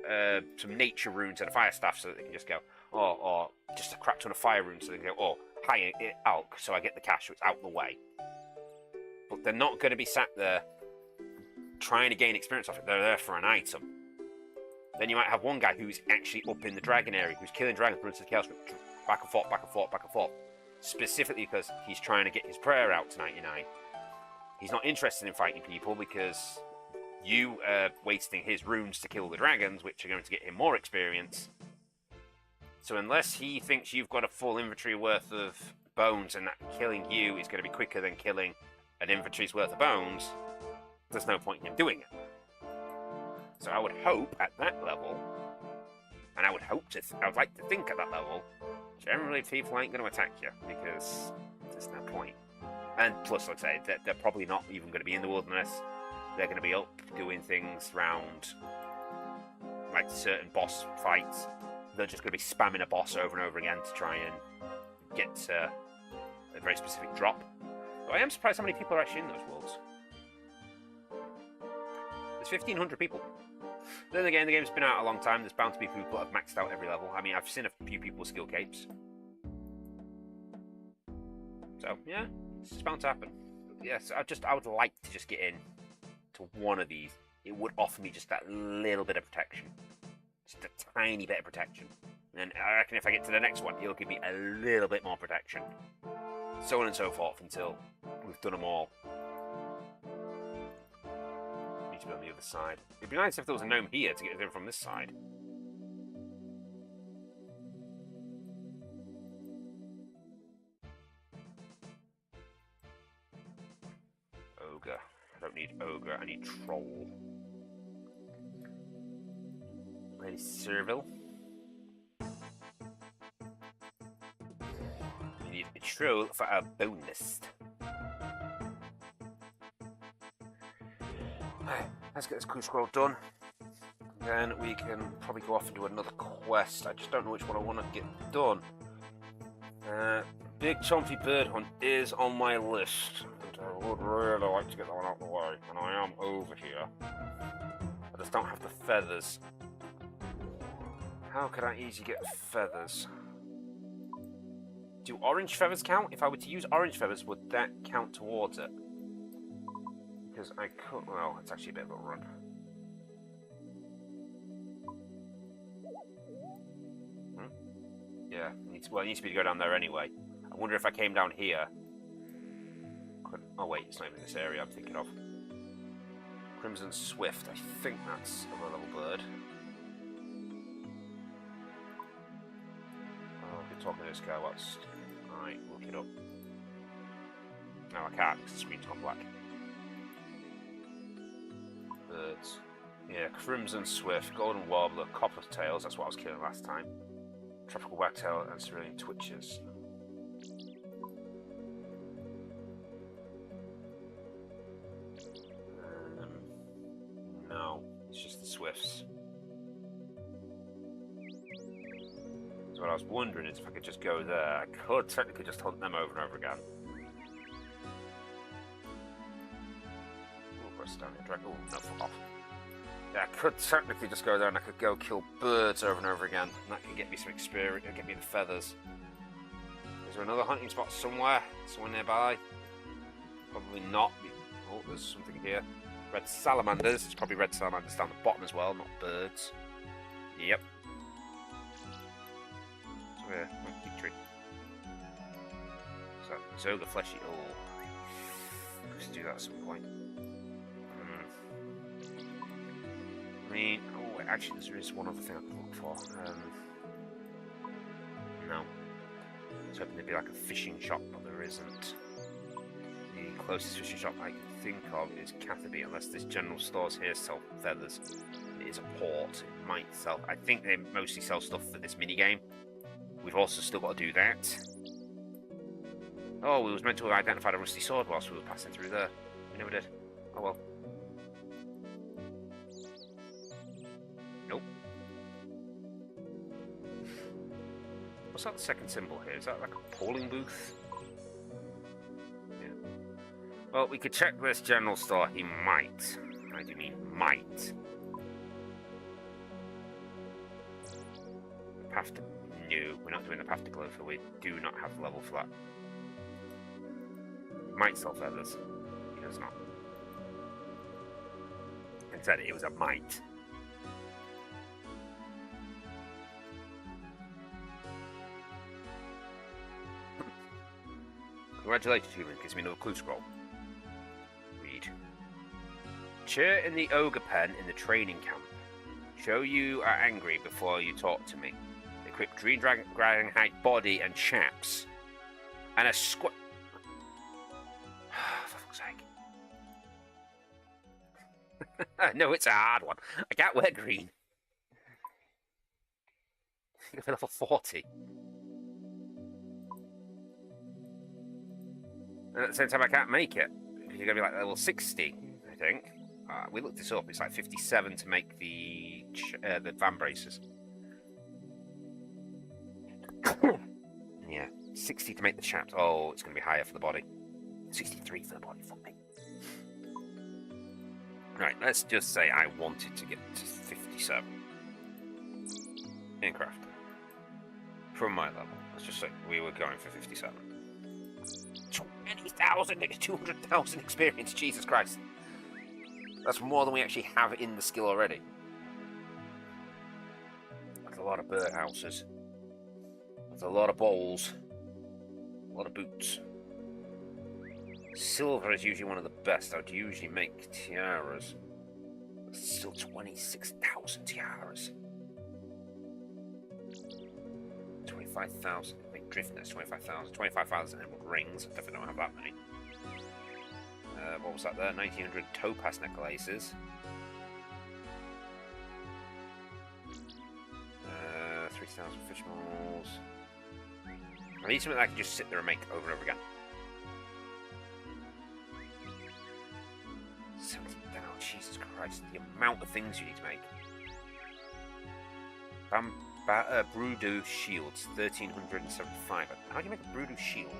some nature runes and a fire staff so that they can just go, or just a crap ton of fire runes so they can go, oh, hi, Alk, so I get the cash, so it's out the way. But they're not going to be sat there trying to gain experience off it. They're there for an item. Then you might have one guy who's actually up in the dragon area, who's killing dragons, runs to the chaos, back and forth, back and forth, back and forth. Specifically because he's trying to get his prayer out to 99. He's not interested in fighting people because you are wasting his runes to kill the dragons, which are going to get him more experience. So unless he thinks you've got a full inventory worth of bones and that killing you is going to be quicker than killing an inventory's worth of bones, there's no point in him doing it. So I would hope at that level, and I would like to think at that level, generally people ain't going to attack you because there's no point. And plus, like I say, they're probably not even going to be in the wilderness. They're going to be up doing things around, like certain boss fights. They're just going to be spamming a boss over and over again to try and get a very specific drop. But I am surprised how many people are actually in those worlds. There's 1,500 people. Then again, the game's been out a long time. There's bound to be people that have maxed out every level. I mean, I've seen a few people with skill capes. So, yeah, it's bound to happen. But yes, I would like to just get in to one of these. It would offer me just that little bit of protection. Just a tiny bit of protection. And I reckon if I get to the next one, it'll give me a little bit more protection. So on and so forth until we've done them all. Need to be on the other side. It'd be nice if there was a gnome here to get it in from this side. Ogre. I don't need ogre, I need troll. Ready, Servile. You need a troll for our bonus. Let's get this coup scroll done. Then we can probably go off and do another quest. I just don't know which one I want to get done. Big Chompy Bird Hunt is on my list. And I would really like to get that one out of the way. And I am over here. I just don't have the feathers. How could I easily get feathers? Do orange feathers count? If I were to use orange feathers, would that count towards it? Because I could... Well, it's actually a bit of a run. Yeah, it needs to be to go down there anyway. I wonder if I came down here... Oh wait, it's not even this area I'm thinking of. Crimson Swift, I think that's a level bird. talking to this guy whilst I look it up. No, I can't because the screen's gone black. Birds. Yeah, Crimson Swift, Golden Warbler, Copper Tails, that's what I was killing last time. Tropical Wagtail and Cerulean Twitches. No, it's just the Swifts. So what I was wondering is if I could just go there. I could technically just hunt them over and over again. Ooh, press down here, drag. Ooh, no, fuck off. Yeah, I could technically just go there and I could go kill birds over and over again. And that could get me some experience, get me the feathers. Is there another hunting spot somewhere? Somewhere nearby? Probably not. Oh, there's something here. Red salamanders. It's probably red salamanders down the bottom as well, not birds. Yep. So here, keep tree. So, Zoga fleshy. Oh. Let's do that at some point. I mean, oh, actually, there is one other thing I can look for. No. I was hoping there'd be like a fishing shop, but there isn't. The closest fishing shop I can think of is Catherby, unless this general stores here sell feathers. It is a port. It might sell. I think they mostly sell stuff for this minigame. We've also still got to do that. Oh, we was meant to have identified a rusty sword whilst we were passing through there. We never did. Oh well. Nope. What's that second symbol here? Is that like a polling booth? Yeah. Well, we could check this general store. He might. I do mean might. Path to... No, we're not doing the path to Clover. We do not have the level for that. Might sell feathers. He does not. Instead, it was a might. Congratulations, human. Gives me another clue scroll. Read. Cheer in the ogre pen in the training camp. Show you are angry before you talk to me. Equip Dream Dragon height body and chaps. And a squat. For fuck's sake. No, it's a hard one. I can't wear green. I think I'm level 40. And at the same time, I can't make it. Because you're going to be like level 60, I think. We looked this up. It's like 57 to make the van braces. Yeah, 60 to make the chaps. Oh, it's going to be higher for the body. 63 for the body, fuck me. Right, let's just say I wanted to get to 57. In craft. From my level. Let's just say we were going for 57. 20,000, 200,000 experience, Jesus Christ. That's more than we actually have in the skill already. That's a lot of birdhouses. That's a lot of bowls. A lot of boots. Silver is usually one of the best. I would usually make tiaras. Still 26,000 tiaras. 25,000. Make drift nets, 25,000. 25,000 emerald rings. I definitely don't have that many. What was that there? 1,900 topaz necklaces. 3,000 fish moles. I need something that I can just sit there and make over and over again. 70. Oh, Jesus Christ. The amount of things you need to make. Broodoo shields, 1,375. How do you make a Broodoo shield?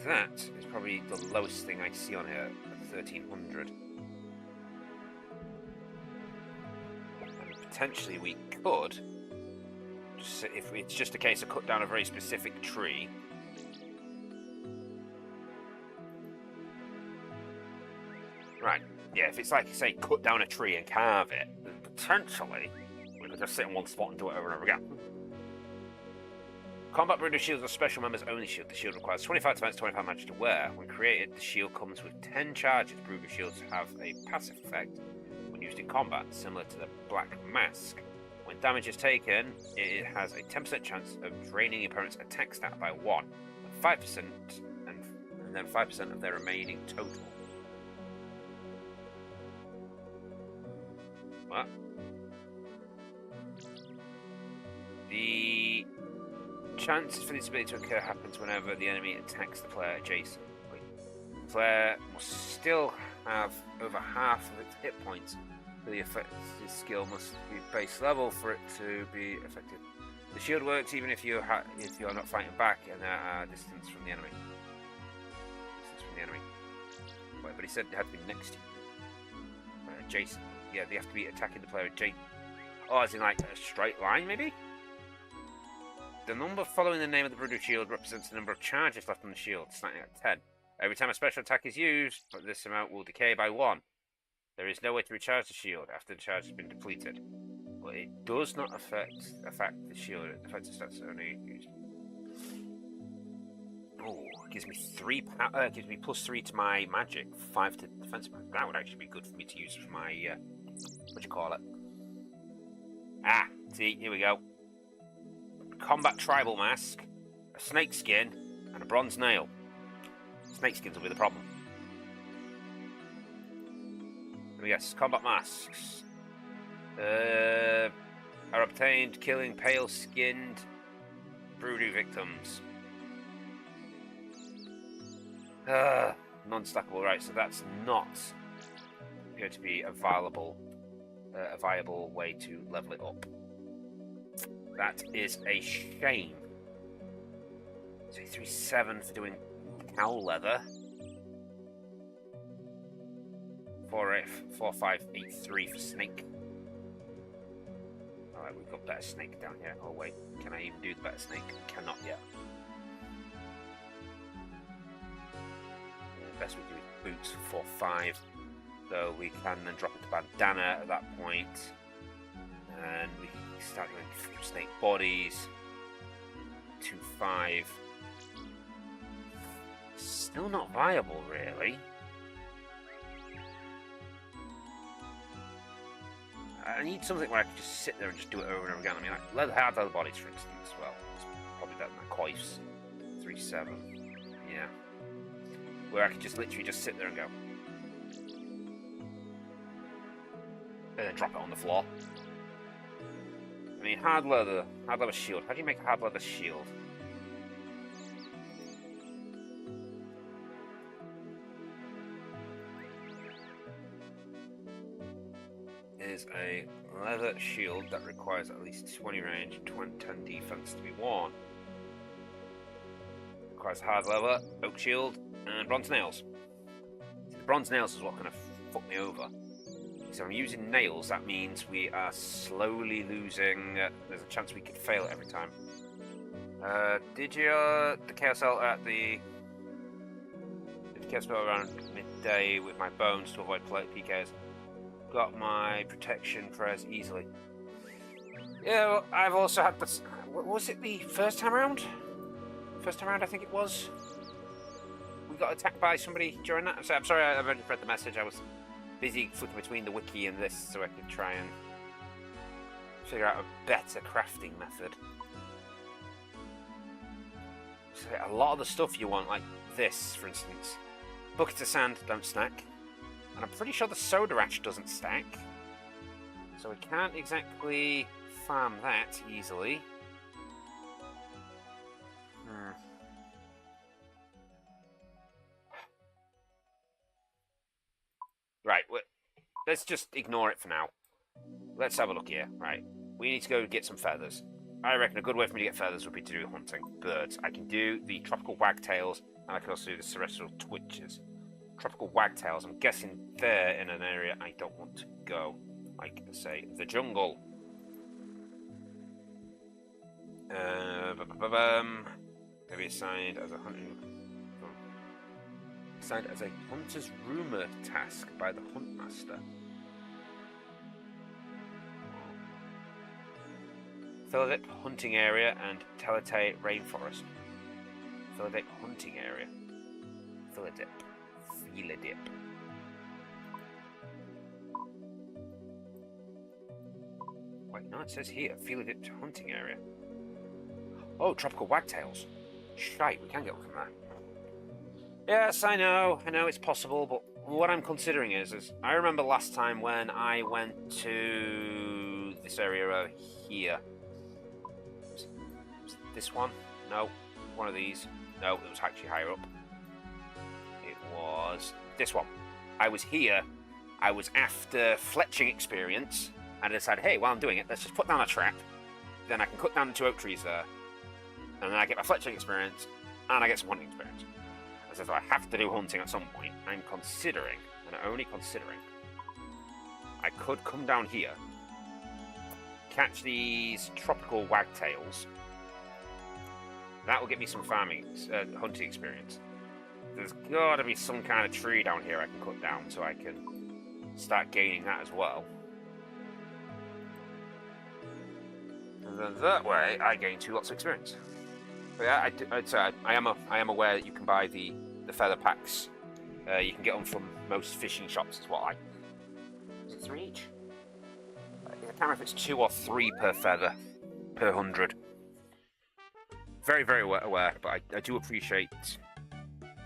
That is probably the lowest thing I see on here, at 1,300. And potentially we could, just, if it's just a case of cut down a very specific tree. Right, yeah, if it's like, say, cut down a tree and carve it, then potentially we could just sit in one spot and do it over and over again. Combat Broodoo shields are special members only shield. The shield requires 25 defense, 25 magic to wear. When created, the shield comes with 10 charges. Broodoo shields have a passive effect. When used in combat, similar to the Black Mask. When damage is taken, it has a 10% chance of draining your opponent's attack stat by 1, 5%, and then 5% of their remaining total. What? The chances for this ability to occur happens whenever the enemy attacks the player adjacent. The player must still have over half of its hit points. The effective skill must be base level for it to be effective. The shield works even if you're not fighting back and at a distance from the enemy. Wait, but he said it had to be next to you. Adjacent. Yeah, they have to be attacking the player adjacent. Oh, as in like a straight line, maybe? The number following the name of the Brooded Shield represents the number of charges left on the shield, starting at 10. Every time a special attack is used, this amount will decay by 1. There is no way to recharge the shield after the charge has been depleted. But it does not affect the shield. It affects the stats only used. Oh, it gives me gives me +3 to my magic, 5 to defense. That would actually be good for me to use for my what do you call it? Ah, see, here we go. Combat Tribal Mask, a snake skin, and a bronze nail. Snake skins will be the problem. Yes, combat masks are obtained killing pale-skinned Broodoo victims. Non-stackable, right? So that's not going to be a viable way to level it up. That is a shame. So 3-7 for doing cow leather. 4-5-8-3 for snake. Alright, we've got better snake down here. Oh wait, can I even do the better snake? Cannot yet. The best we do is boots for 4-5. So we can then drop it to bandana at that point. And we can start doing snake bodies. 2-5. Still not viable, really. I need something where I can just sit there and just do it over and over again. I mean, like hard leather bodies, for instance. Well, it's probably better than coifs. 3-7. Yeah. Where I could just literally just sit there and go. And then drop it on the floor. I mean, hard leather shield. How do you make a hard leather shield? Is a leather shield that requires at least 20 range, 10 defense to be worn. Requires hard leather, oak shield, and bronze nails. The bronze nails is what kind of fucked me over. So I'm using nails, that means we are slowly losing. There's a chance we could fail every time. Did the KSL at the KSL around midday with my bones to avoid PKs? Got my protection press easily. Yeah, well, I've also had this. Was it the first time around? First time around, I think it was. We got attacked by somebody during that. So I'm sorry, I've already read the message. I was busy flicking between the wiki and this so I could try and figure out a better crafting method. So a lot of the stuff you want, like this, for instance. Buckets of sand don't stack. And I'm pretty sure the soda ash doesn't stack. So we can't exactly farm that easily. Right, let's just ignore it for now. Let's have a look here. Right, we need to go get some feathers. I reckon a good way for me to get feathers would be to do hunting birds. I can do the tropical wagtails, and I can also do the celestial twitches. Tropical wagtails, I'm guessing they're in an area I don't want to go. Like, say, the jungle. Maybe assigned as a hunting... Assigned as a hunter's rumour task by the huntmaster. Philodip hunting area and Teletay rainforest. Philodip hunting area. Philodip. wait, no, it says here, field hunting area. Oh, tropical wagtails. Shite, we can get one from there. Yes, I know it's possible, but what I'm considering is I remember last time when I went to this area over here. Was this one? No. One of these? No, it was actually higher up. It was this one. I was here. I was after fletching experience, and I decided, hey, while I'm doing it, let's just put down a trap. Then I can cut down the 2 oak trees there, and then I get my fletching experience, and I get some hunting experience. So I have to do hunting at some point. I'm considering, and only considering, I could come down here, catch these tropical wagtails. That will get me some farming, hunting experience. There's got to be some kind of tree down here I can cut down so I can start gaining that as well. And then that way, I gain 2 lots of experience. But yeah, I am aware that you can buy the feather packs. You can get them from most fishing shops as well. Is it 3 each? I can't remember if it's 2 or 3 per feather, per 100. Very, very aware, but I do appreciate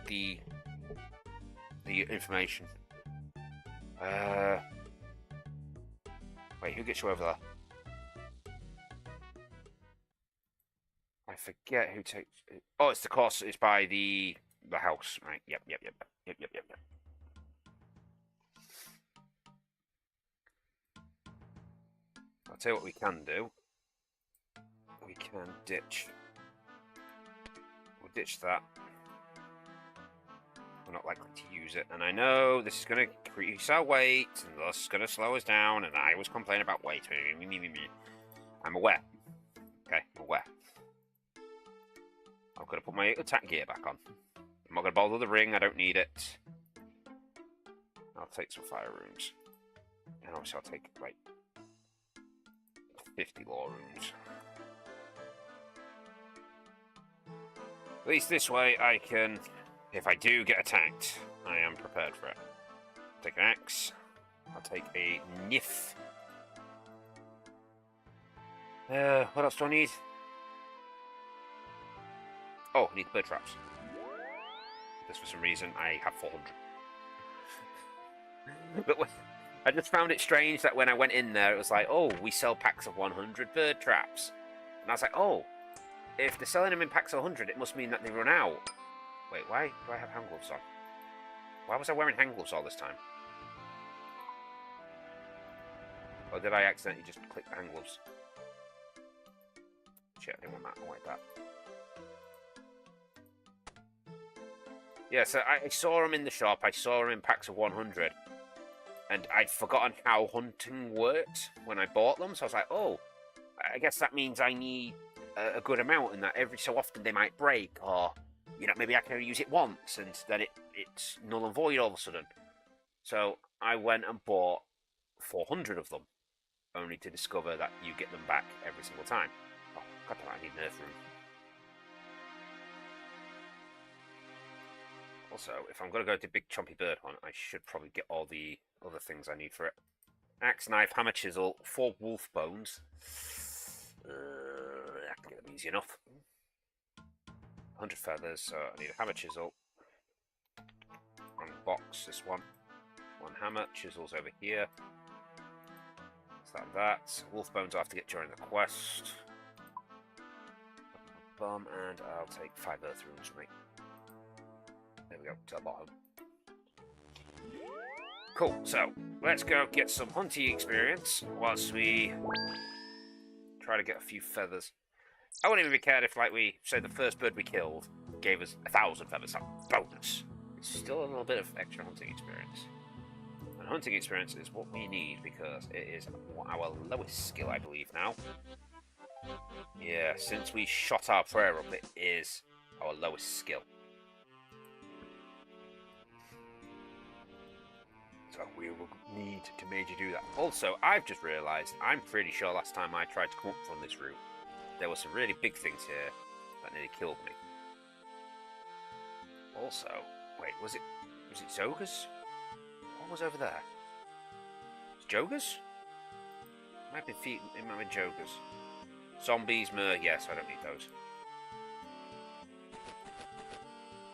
the information. Wait, who gets you over there? I forget who takes. Oh, it's the course. It's by the house, right? Yep. I'll tell you what we can do. We can ditch. We'll ditch that. We're not likely to use it, and I know this is going to increase our weight, and thus going to slow us down, and I always complain about weight. I'm aware. Okay, I'm aware. I'm going to put my attack gear back on. I'm not going to bother the ring, I don't need it. I'll take some fire runes. And obviously I'll take, like, 50 lore runes. At least this way I can, if I do get attacked, I am prepared for it. Take an axe. I'll take a knife. What else do I need? Oh, I need bird traps. Because for some reason I have 400. But I just found it strange that when I went in there, it was like, oh, we sell packs of 100 bird traps. And I was like, oh, if they're selling them in packs of 100, it must mean that they run out. Wait, why do I have hand gloves on? Why was I wearing hand gloves all this time? Or did I accidentally just click the hand gloves? Shit, I didn't want that. I wanted that. Yeah, so I saw them in the shop. I saw them in packs of 100. And I'd forgotten how hunting worked when I bought them. So I was like, oh, I guess that means I need a good amount, and that every so often they might break. Or, you know, maybe I can only use it once, and then it's null and void all of a sudden. So I went and bought 400 of them, only to discover that you get them back every single time. Oh, God damn it, I need an earth room. Also, if I'm going to go to big chompy bird hunt, I should probably get all the other things I need for it. Axe, knife, hammer, chisel, 4 wolf bones. I can get them easy enough. 100 feathers, so I need a hammer, chisel. One box, this one. 1 hammer, chisel's over here. That. Wolf bones I'll have to get during the quest. And I'll take 5 earth runes with me. There we go, to the bottom. Cool, so let's go get some hunting experience whilst we try to get a few feathers. I wouldn't even be cared if, like, we say the first bird we killed gave us 1,000 feathers. That's bonus. It's still a little bit of extra hunting experience. And hunting experience is what we need because it is our lowest skill, I believe, now. Yeah, since we shot our prayer up, it is our lowest skill. So we will need to major do that. Also, I've just realised, I'm pretty sure last time I tried to come up from this route, there were some really big things here that nearly killed me. Also, wait, was it Zogas? What was over there? Was it Jogas? Might be feet. It might be jokers. Zombies, yes, I don't need those.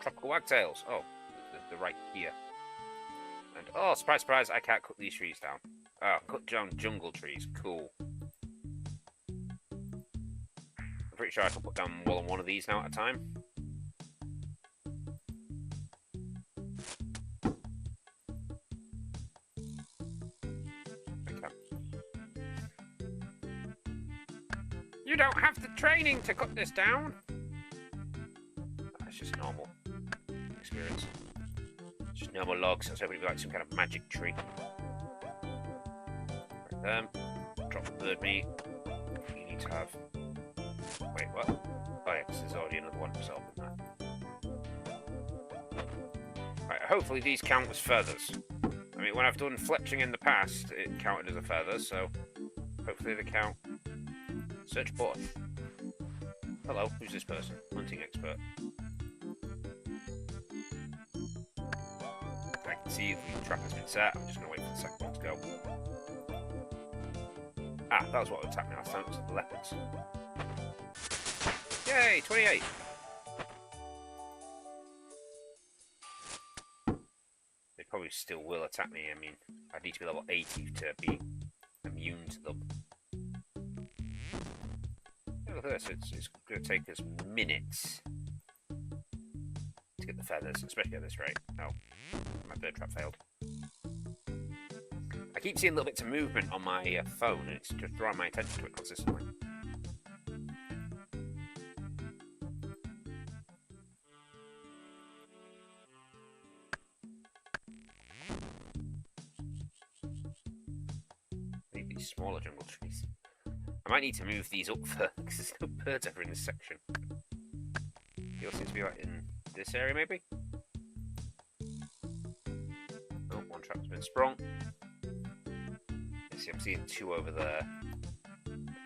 Tropical wagtails. Oh, they're right here. And oh, surprise, surprise! I can't cut these trees down. Oh, cut down jungle trees. Cool. I'm pretty sure I can put down more than one of these now at a time. You don't have the training to cut this down. That's just normal experience. It's just normal logs. I was hoping it'd be like some kind of magic tree. Right, drop the bird meat. You need to have. Wait, what? Oh yeah, because there's already another one myself in there. Right, hopefully these count as feathers. I mean, when I've done fletching in the past, it counted as a feather, so hopefully they count. Search board. Hello, who's this person? Hunting expert. I can see the trap has been set. I'm just going to wait for the second one to go. Ah, that was what attacked me last time. It was the leopards. Yay, 28! They probably still will attack me. I mean, I need to be level 80 to be immune to them. Look at this, it's going to take us minutes to get the feathers, especially at this rate. Oh, my bird trap failed. I keep seeing little bits of movement on my phone, and it's just drawing my attention to it consistently. I need these smaller jungle trees. I might need to move these up further because there's no birds ever in this section. They all seem to be like in this area, maybe? Oh, one trap's been sprung. See, I'm seeing two over there.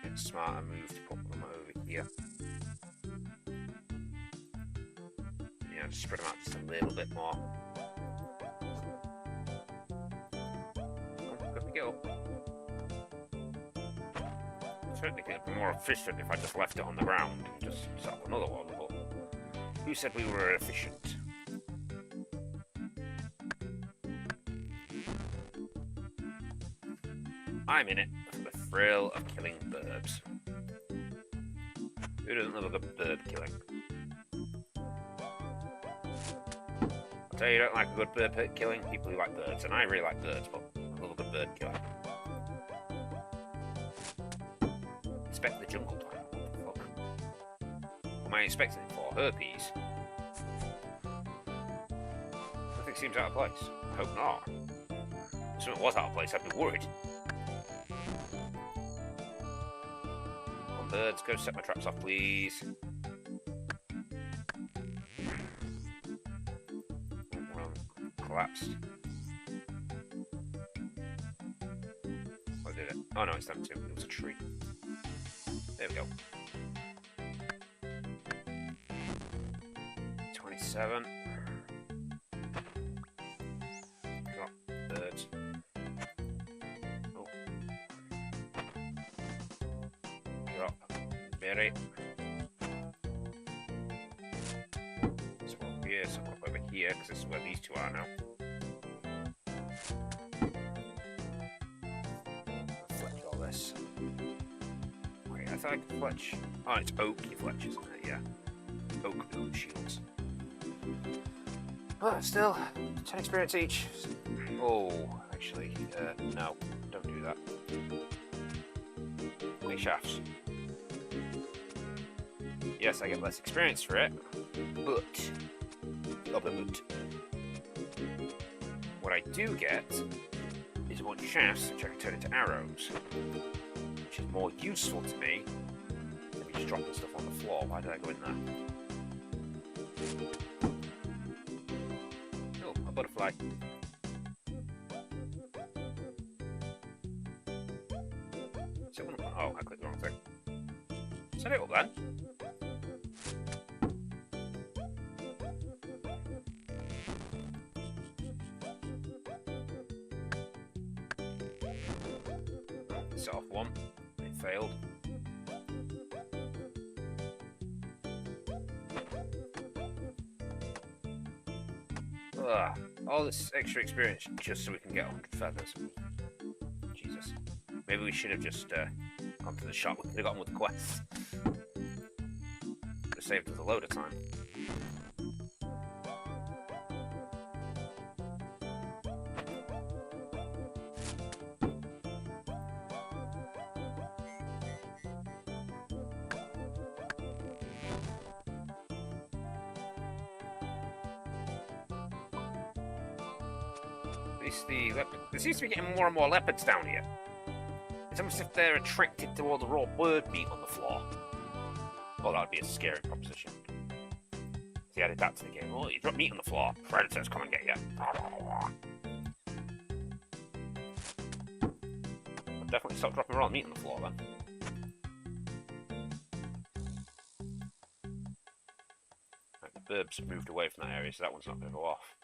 It's smarter move to put them over here. Yeah, just spread them out just a little bit more. Oh, got the kill. Certainly could be more efficient if I just left it on the ground and just set up another one, but who said we were efficient? I'm in it for the thrill of killing birds. Who doesn't love a good bird killing? I'll tell you, you don't like a good bird killing, people who like birds, and I really like birds, but I love a good bird killing. Expect the jungle time. What the fuck? What am I expecting it for? Herpes? Nothing seems out of place. I hope not. If something was out of place, I'd be worried. Come on, birds, go set my traps off, please. Well, collapsed. I did it. Oh no, it's them too. It was a tree. There we go. 27. Got birds. Oh. Drop. Berry. So up here, so up over here, because this is where these two are now. Fletch all this. I thought I could fletch. Oh, it's oak you fletch, isn't it? Yeah. Oak shields. Oh, still, 10 experience each. Oh, actually, no, don't do that. Wait, shafts. Yes, I get less experience for it, but what I do get is one shafts, which I can turn into arrows. Which is more useful to me than me just dropping stuff on the floor. Why did I go in there? Oh, a butterfly. Oh, I clicked the wrong thing. Set it up then. set off one. It failed. Ugh, all this extra experience just so we can get 100 feathers. Jesus. Maybe we should have just gone to the shop. We could have gotten with the quest. Could have saved us a load of time. There seems to be getting more and more leopards down here. It's almost as if they're attracted to all the raw bird meat on the floor. Well, that would be a scary proposition. If they added that to the game. Oh, you drop meat on the floor. Predators come and get you. I'll definitely stop dropping raw meat on the floor then. Right, the birds have moved away from that area, so that one's not going to go off.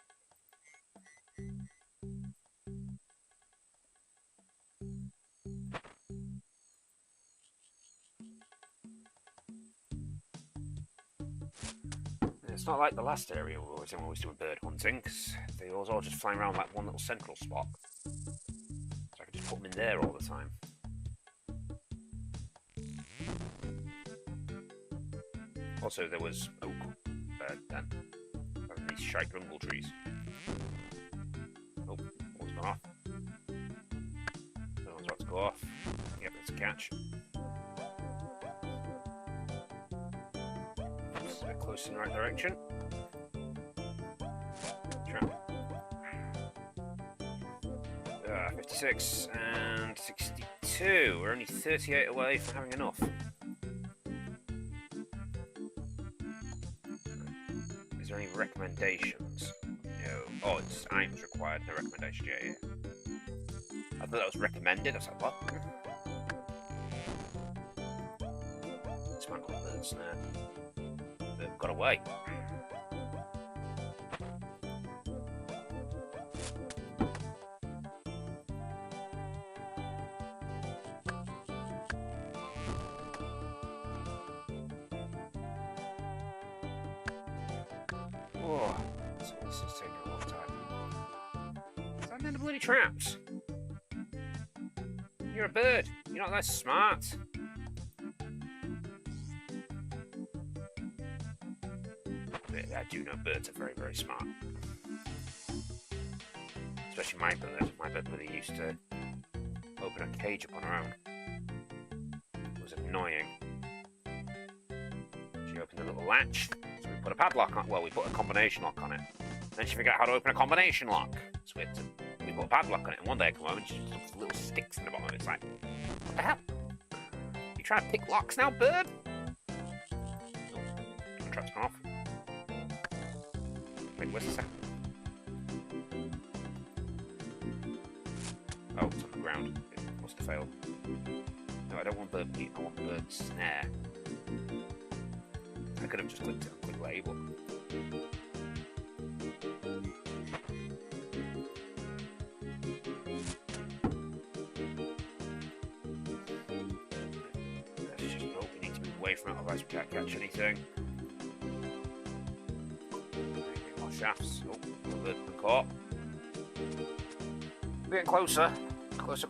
It's not like the last area we were always doing bird hunting, because they was all just flying around like one little central spot. So I could just put them in there all the time. Also, there was oak then. And these shite grumble trees. Oh, one's gone off. The one's about to go off. Yep, it's a catch. Close in the right direction. Trap. 56 and 62. We're only 38 away from having enough. Is there any recommendations? No. Oh, it's items required, no recommendations. Yeah. I thought that was recommended. I was like, what? Dismantle the bird snare. Got away. Oh, this is taking a long time. Is that in the bloody traps? You're a bird. You're not that smart. I do know birds are very, very smart. Especially my bird. My bird really used to open a cage up on her own. It was annoying. She opened the little latch, so we put a padlock on. Well, we put a combination lock on it. Then she figured out how to open a combination lock. So we put a padlock on it, and one day I come home and she just puts little sticks in the bottom of it. It's like, what the hell? You trying to pick locks now, bird? Oh, the trap's gone off. Wait, where's the second? Oh, it's on the ground. It must have failed. No, I don't want bird meat, I want bird snare. I could have just clicked it on click label. Let's just hope we need to move away from it, otherwise we can't catch anything. Shafts. Oh, a little bit of caught. We're getting closer. Closer.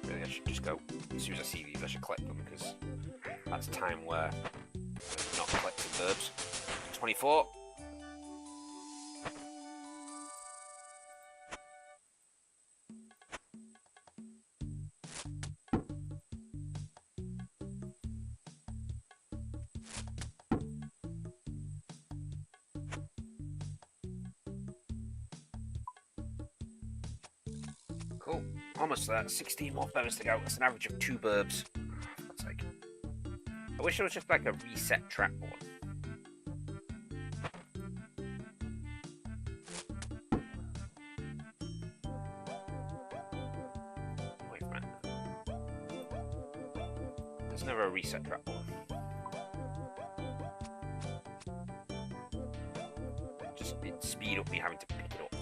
Really, I should just go. As soon as I see these, I should collect them because that's time where I'm not collecting birds. 24. Cool. Almost there. 16 more feathers to go. That's an average of 2 burbs. For God's sake. I wish it was just like a reset trap board. Wait a minute. There's never a reset trap board. It'd speed up me having to pick it up.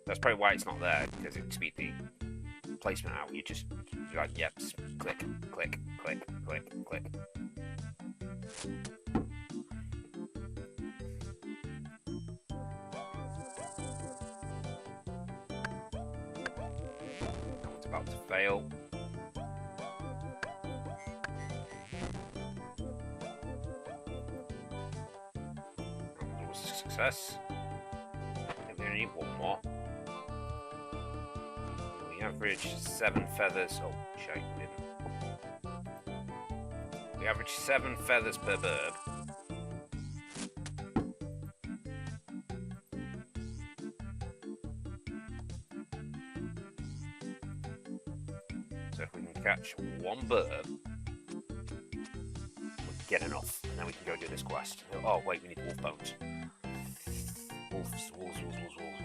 That's probably why it's not there, because it would speed the placement out. You just, you're like, yep, click, click, click, click, click. It's about to fail. That was a success. I think we only need one more. We average 7 feathers. Oh, shit, we didn't. We average 7 feathers per bird. So if we can catch one bird, we get enough, and then we can go do this quest. Oh wait, we need wolf bones.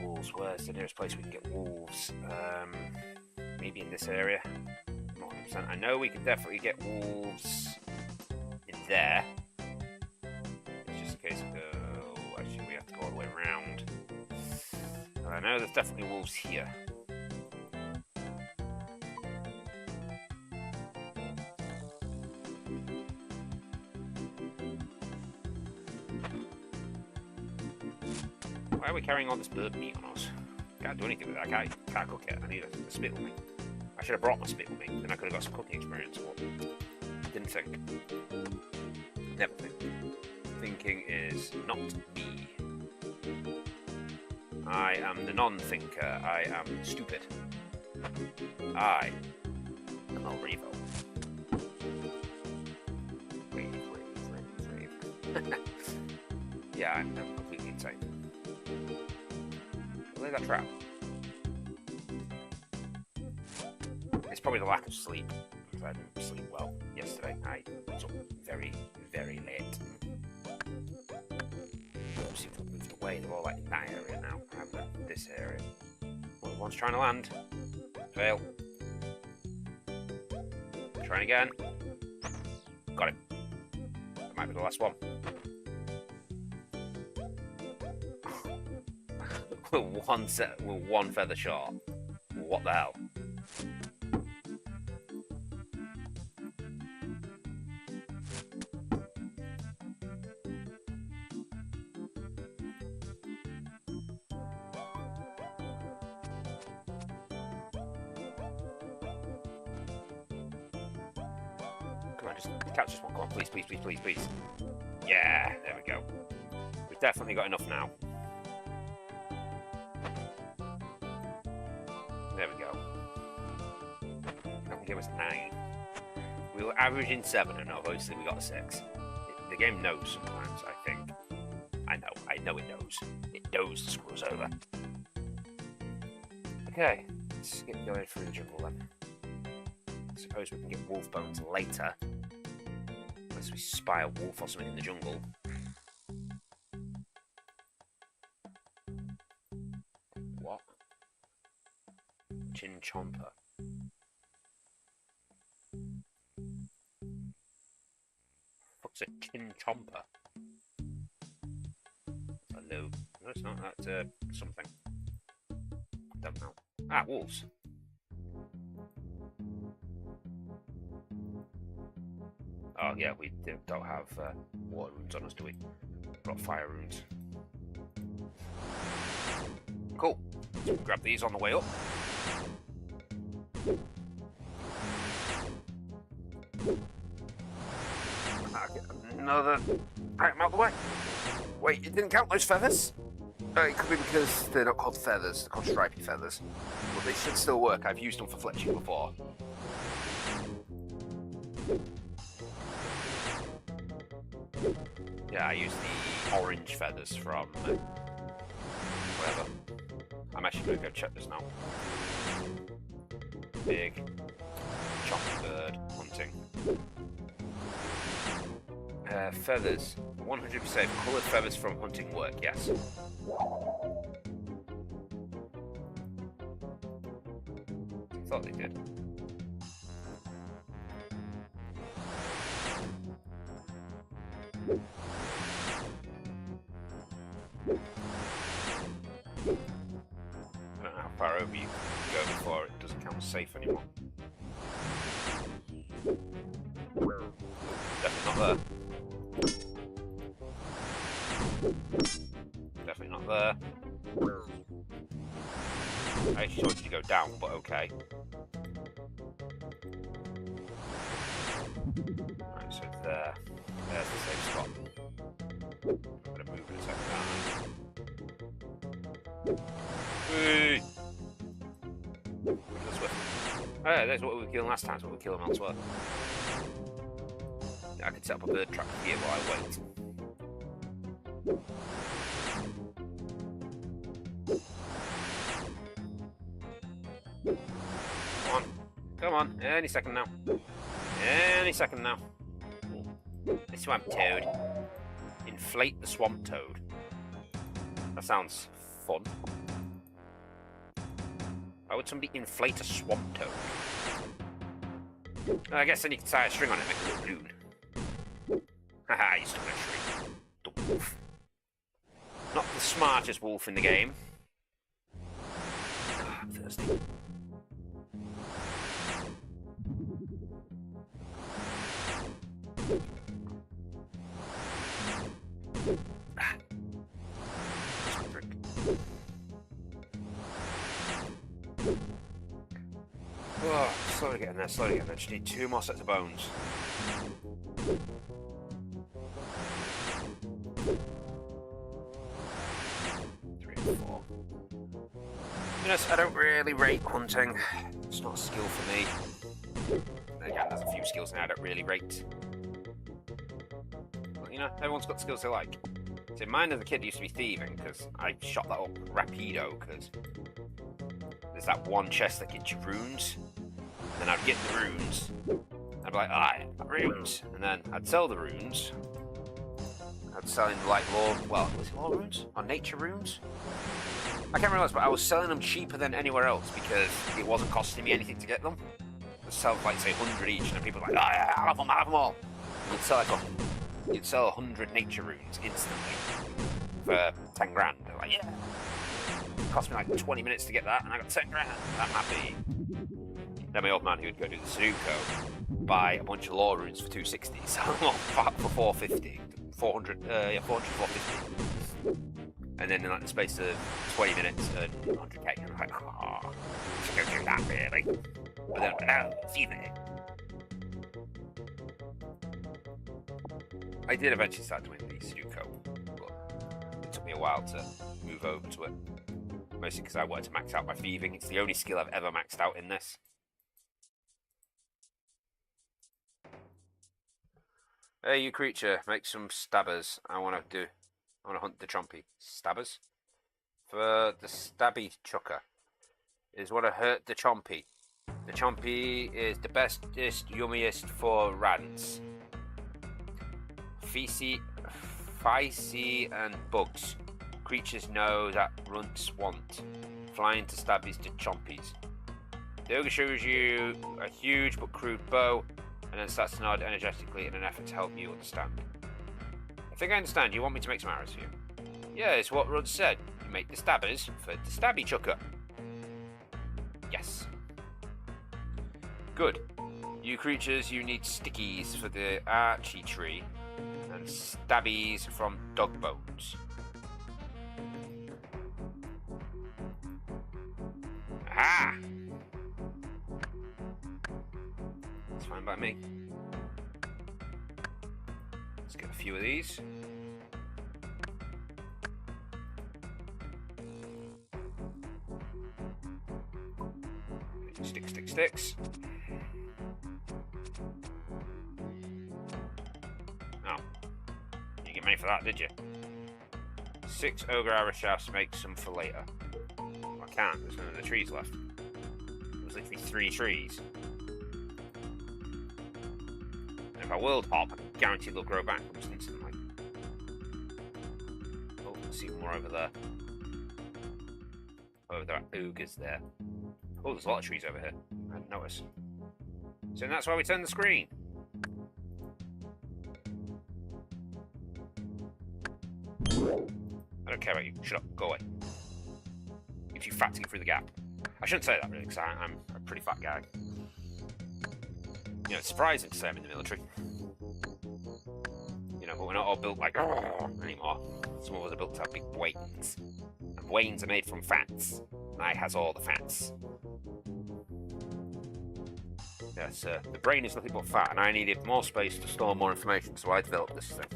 Wolves. Where's the nearest place we can get wolves? Maybe in this area. Not 100%. I know we can definitely get wolves in there. It's just a case of actually we have to go all the way around. I know there's definitely wolves here. Why are we carrying all this bird meat on us? Can't do anything with that. I can't cook it. I need a spit with me. I should have brought my spit with me, then I could have got some cooking experience, but didn't think. Never think. Thinking is not me. I am the non-thinker. I am stupid. I am El Revo. Rave. Yeah, I'm completely insane. Look at that trap. It's probably the lack of sleep, because I didn't sleep well yesterday. I was up very, very late. Oops, if I moved away, they're all like in that area now, rather than this area. Well, one's trying to land. Fail. Trying again. Got it. That might be the last one. We're one feather short. What the hell? Come on, just catch this one. Come on, please, please, please, please, please. Yeah, there we go. We've definitely got enough now. There we go. That will give us 9. We were averaging 7, and obviously we got a 6. The game knows sometimes, I think. I know it knows. It knows to screw us over. Okay, let's get going through the jungle then. I suppose we can get wolf bones later. Unless we spy a wolf or something in the jungle. What? Chin chomper. What's a chin chomper? Hello. No, it's not. That's something. Don't know. Ah, wolves. Oh yeah, we don't have water runes on us, do we? We've got fire runes. Cool. Grab these on the way up. Another item out of the way. Wait, you didn't count those feathers? It could be because they're not called feathers, they're called stripy feathers. But they should still work. I've used them for fletching before. Yeah, I used the orange feathers from whatever. I'm actually going to go check this now. Big choppy bird hunting. Feathers. 100% coloured feathers from hunting work, yes. I thought they did. I don't far over you go before it doesn't count as safe anymore. Definitely not there. Definitely not there. I actually told you to go down, but okay. Right, so there. There's the safe spot. I'm gonna move in a second. Hey! Oh yeah, that's what we were killing last time, so we'll kill them elsewhere. Yeah, I could set up a bird trap here while I wait. Come on. Come on. Any second now. Any second now. This swamp toad. Inflate the swamp toad. That sounds fun. Why would somebody inflate a swamp toad? I guess then you can tie a string on it and make it a balloon. Haha, you stuck in a tree. The wolf. Not the smartest wolf in the game. Oh, I'm thirsty. Oh, slowly getting there, slowly getting there. Just need 2 more sets of bones. 3 and 4. Yes, I don't really rate hunting. It's not a skill for me. Again, there's a few skills now I don't really rate. But, you know, everyone's got the skills they like. So mine as a kid used to be thieving, because I shot that up rapido, because there's that one chest that gives you runes. And then I'd get the runes. I'd be like, ah, runes. And then I'd sell the runes. I'd sell in like law, well, was it law runes? Or nature runes? I can't remember, but I was selling them cheaper than anywhere else because it wasn't costing me anything to get them. I'd sell like, say, 100 each, and then people were like, ah, yeah, I'll have them all. And you'd sell 100 nature runes instantly for 10 grand. They're like, yeah. It cost me like 20 minutes to get that, and I got 10 grand. I'm happy. Then my old man, who would go do the Sudoku, buy a bunch of law runes for 260, sell them all for 450. 400, 450. And then in like the space of 20 minutes, 100k. And I'm like, oh, should go do that really. But then, no, see there. I did eventually start doing the Sudoku, but it took me a while to move over to it. Mostly because I wanted to max out my thieving. It's the only skill I've ever maxed out in this. Hey, you creature, make some stabbers. I want to hunt the chompy. Stabbers? For the stabby chucker is what I hurt the chompy. The chompy is the bestest, yummiest for rants. Feisty and bugs. Creatures know that runts want. Flying to stabbies to chompies. The ogre shows you a huge but crude bow and then starts to nod energetically in an effort to help you understand. I think I understand. You want me to make some arrows for you? Yeah, it's what Rud said. You make the stabbers for the stabby chucker. Yes. Good. You creatures, you need stickies for the archie tree and stabbies from dog bones. Aha! That's fine by me. Let's get a few of these. Sticks. Oh. You didn't get many for that, did you? 6 ogre arrow shafts make some for later. I can't, there's none of the trees left. There's literally 3 trees. And if I world hop, I can guarantee they'll grow back almost instantly. Oh, let's see more over there. Oh, there are ogres there. Oh, there's a lot of trees over here. I didn't notice. So that's why we turned the screen. I don't care about you. Shut up. Go away. If you fatting through the gap. I shouldn't say that really, because I'm a pretty fat guy. You know, it's surprising to say I'm in the military. You know, but we're not all built like anymore. Some of us are built to have big brains. And brains are made from fats. And I has all the fats. Yes, the brain is nothing but fat, and I needed more space to store more information, so I developed this thing.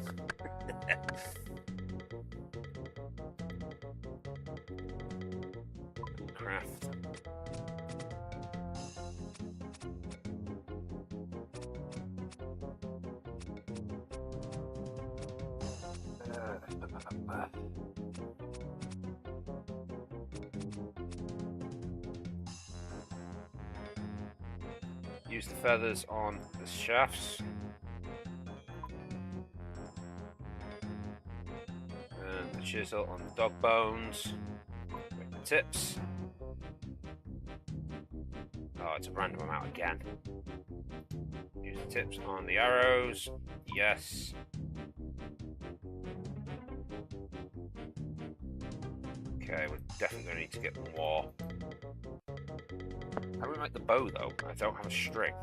Craft. Use the feathers on the shafts. And the chisel on the dog bones. With the tips. Oh, it's a random amount again. Use the tips on the arrows. Yes. Okay, we're definitely going to need to get more. How do we make the bow, though? I don't have a string.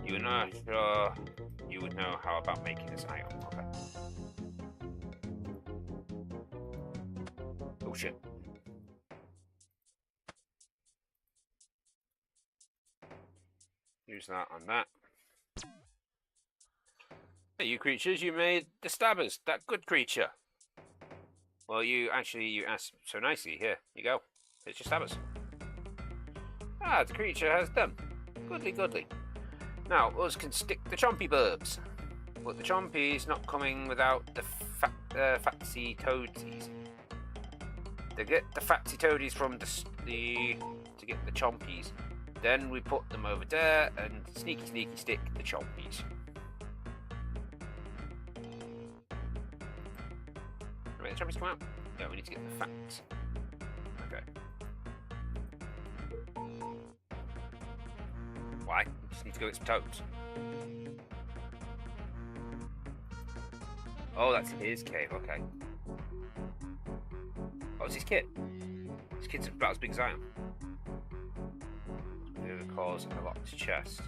You're not sure you would know how about making this item. Okay. Oh, shit. Use that on that. Hey, you creatures, you made the stabbers. That good creature. Well, you asked so nicely. Here, you go. It's your stabbers. Ah, the creature has them. Goodly, goodly. Now, us can stick the chompy burbs. But the chompy's not coming without the fatsy toadies. They get the fatsy toadies from to get the chompies. Then we put them over there and sneaky, sneaky stick the chompies. Wait, the chompies come out? Yeah, we need to get the fats. Okay. Why? We just need to go get some toads. Oh, that's his cave, okay. Oh, it's his kid. His kid's about as big as I am. We're going to cause a locked chest.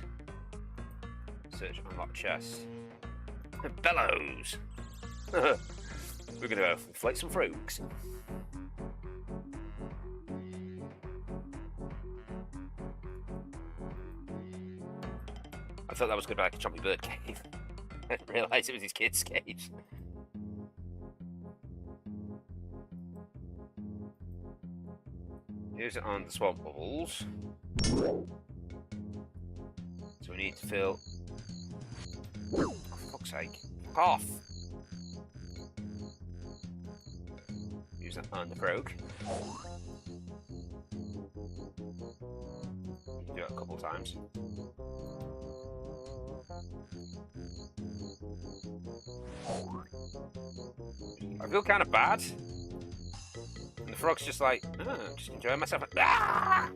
Search unlocked chest. Bellows! We're going to inflate some frogs. I thought that was going to be like a chompy bird cave. I didn't realise it was his kid's cave. Use it on the swamp bubbles. So we need to fill... Oh, for fuck's sake. Fuck off! Use that on the frog. Do it a couple of times. I feel kind of bad. And the frog's just like, oh, I'm just enjoying myself. Ah!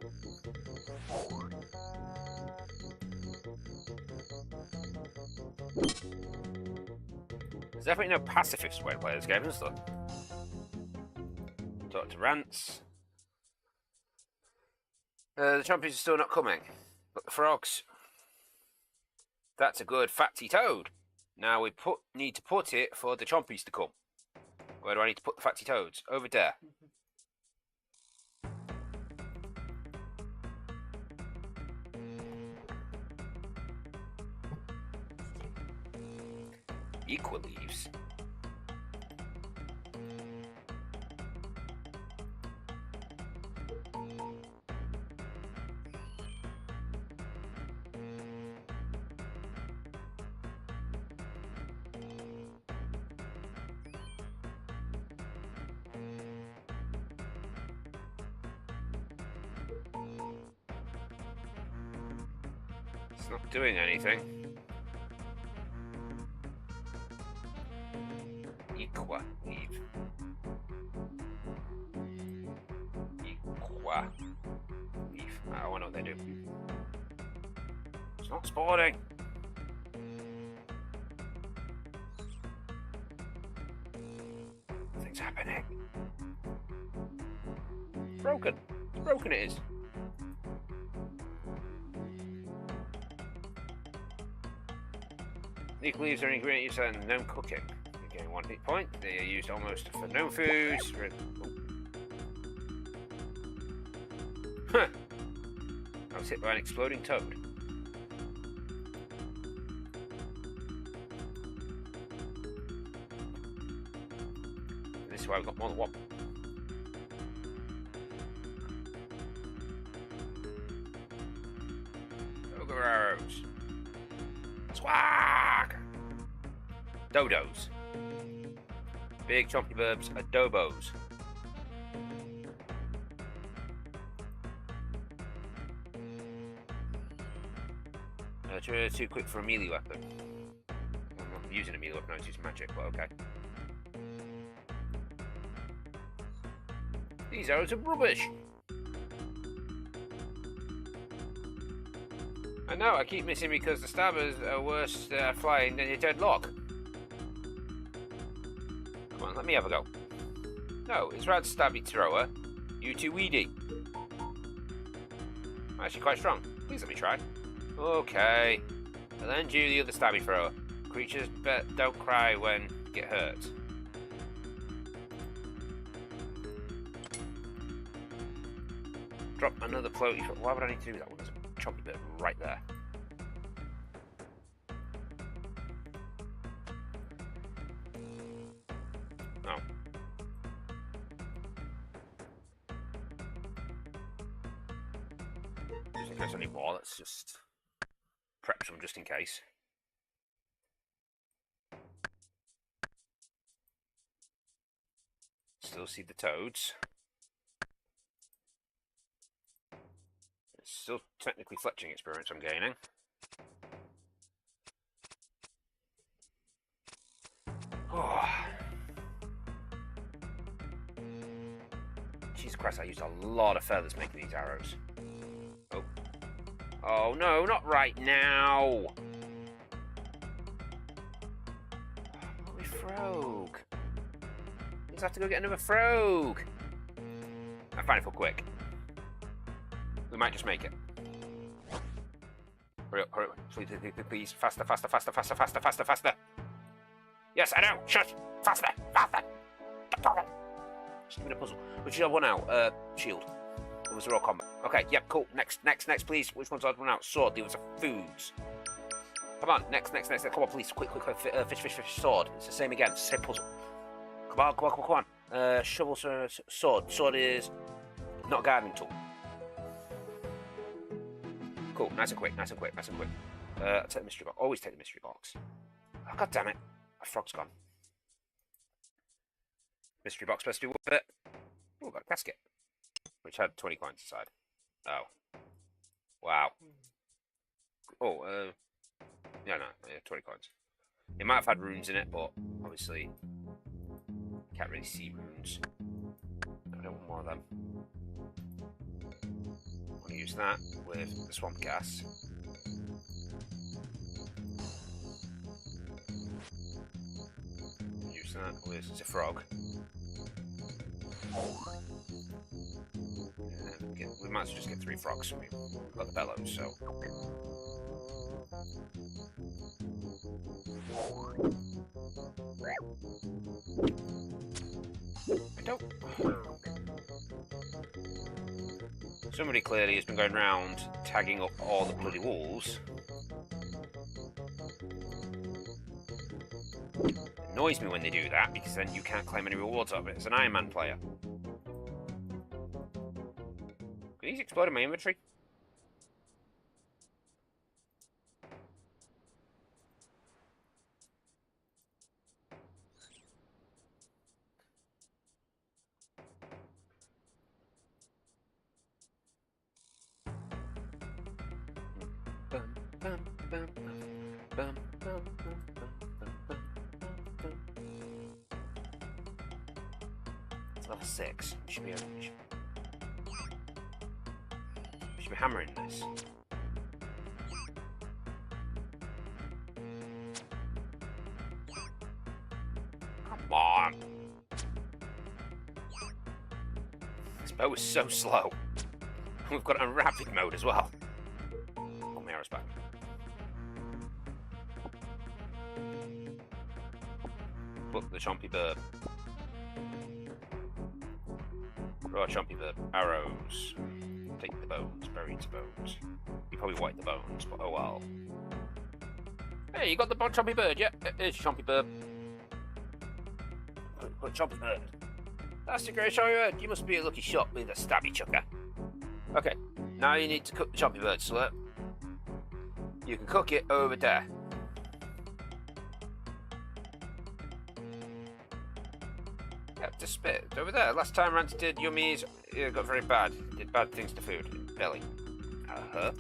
There's definitely no pacifist way to play this game, is there? Dr. Rants. The champions are still not coming, but the frogs. That's a good fatty toad. Now we need to put it for the chompies to come. Where do I need to put the fatty toads? Over there. Equal leaves. It's not doing anything. Equa leave. Equa leaf. I wonder what they do. It's not spawning. Nothing's happening. broken. It's broken it is. Leaf leaves are an ingredient used in gnome cooking. You gain 1 hit point. They are used almost for gnome foods. Huh. I was hit by an exploding toad. This is why we've got more than one. Ogre arrows. Swag! Dodos. Big chompy burbs, adobos. Too quick for a melee weapon. I'm not using a melee weapon, I was using magic, but okay. These arrows are rubbish! I know, I keep missing because the stabbers are worse flying than your dead lock. Come on, let me have a go. No, it's Rad Stabby Thrower. You too weedy. I'm actually quite strong. Please let me try. Okay. I'll lend you the other Stabby Thrower. Creatures don't cry when get hurt. Drop another floaty. Why would I need to do that one? There's a choppy bit right there. Oh. Just in case I need more, let's just prep some just in case. Still see the toads. It's still technically fletching experience I'm gaining. Oh. Jesus Christ, I used a lot of feathers making these arrows. Oh. Oh no, not right now! Holy frog. I just have to go get another frog. I'm fine for quick. We might just make it. Hurry up, please, please. Faster, faster, faster, faster, faster, faster, faster. Yes, I know. Shush. Faster, faster. Just give me a puzzle. We should have one out. Shield. Or was it all combat? Okay, yep, cool. Next, please. Which one's odd one out? Sword. The others are foods. Come on, next. Come on, please. Quick. Fish, sword. It's the same again. It's the same puzzle. Come on. Shovel, sword. Sword is not a gardening tool. Cool, nice and quick. I'll take the mystery box. Always take the mystery box. Oh, god damn it. A frog's gone. Mystery box supposed to be worth it. Oh, got a casket. Which had 20 coins inside. Oh. Wow. Oh, yeah, 20 coins. It might have had runes in it, but obviously can't really see runes. I don't want more of them. I'm going to use that with the swamp gas. Use that with the frog. We might as well just get 3 frogs. We've got the bellows, so. I don't. Somebody clearly has been going around tagging up all the bloody walls. It annoys me when they do that because then you can't claim any rewards of it as an Ironman player. Can these explode in my inventory? It's level 6. Should be hammering this. Come on. This bow is so slow. We've got it on rapid mode as well. Oh, my arrow's back. Look, the chompy bird. Raw chompy bird. Arrows. Take the bones. Bury the bones. You probably white the bones, but oh well. Hey, you got the chompy bird, yeah? Here's your chompy bird. Put chompy bird. That's the great chompy bird. You must be a lucky shot with a stabby chucker. Okay, now you need to cook the chompy bird, slurp. You can cook it over there. Yeah, just spit over there. Last time Rance did yummies, it got very bad. Did bad things to food. Belly. Uh-huh.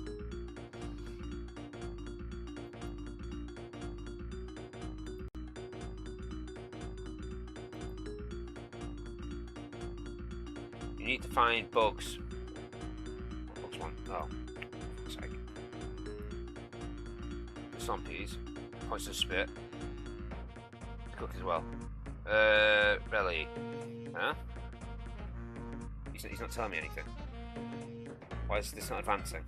You need to find bugs. What bugs want? Oh, for fuck's sake. Zombies. Poisonous spit. Cook as well. Belly. Huh? He's not telling me anything. Why is this not advancing?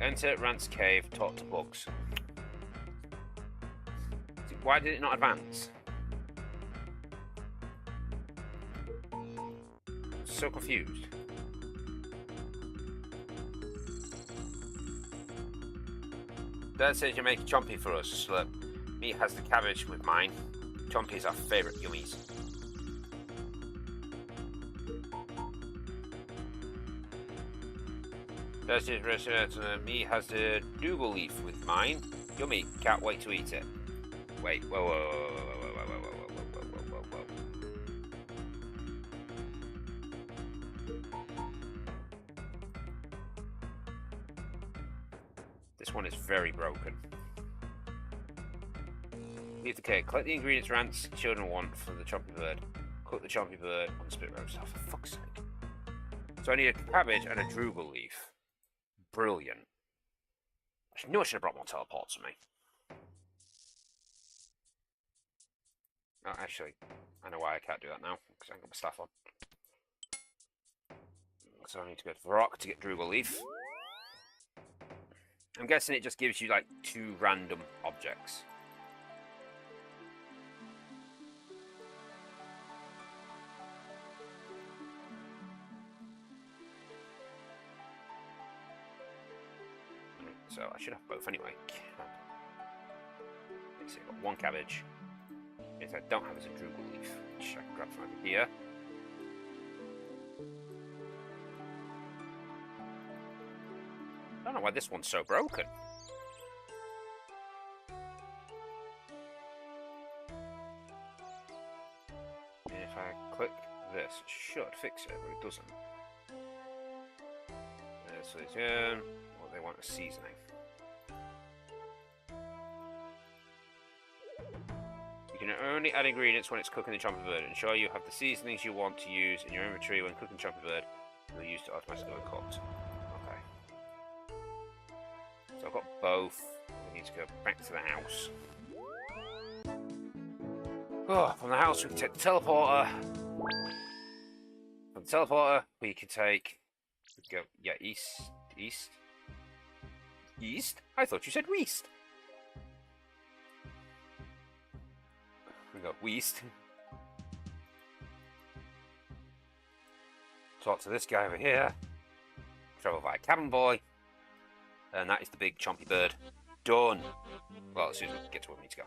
Enter Rant's cave, talk to bugs. Why did it not advance? I'm so confused. Dad says you make a chompy for us. Look, me has the cabbage with mine. Chompy is our favourite yummies. Dad says me has the dougal leaf with mine. Yummy, can't wait to eat it. Wait, whoa, whoa, whoa, whoa, whoa, whoa, whoa, whoa, whoa, whoa, whoa, This one is very broken. Leave the cake. Collect the ingredients Rant's children want for the chompy bird. Cook the chompy bird on the spit roast. Oh, for fuck's sake. So I need a cabbage and a dougal leaf. Brilliant. I knew I should have brought more teleports with me. Oh, actually, I know why I can't do that now, because I haven't got my staff on. So I need to go to the rock to get dougal leaf. I'm guessing it just gives you like 2 random objects. So I should have both anyway. Let's see, I've got 1 cabbage. If I don't have is a dougal leaf, which I can grab from over here. I don't know why this one's so broken. If I click this, it should fix it, but it doesn't. So it's well, they want a seasoning. You can only add ingredients when it's cooking the chompy bird. Ensure you have the seasonings you want to use in your inventory when cooking chompy bird. They'll use to automatically when cooked. Okay. So I've got both. We need to go back to the house. Oh, from the house we can take the teleporter. From the teleporter we can take... Go, yeah, east. I thought you said west. We go west. Talk to this guy over here. Travel via cabin boy, and that is the big chompy bird. Done. Well, as soon as we get to where we need to go.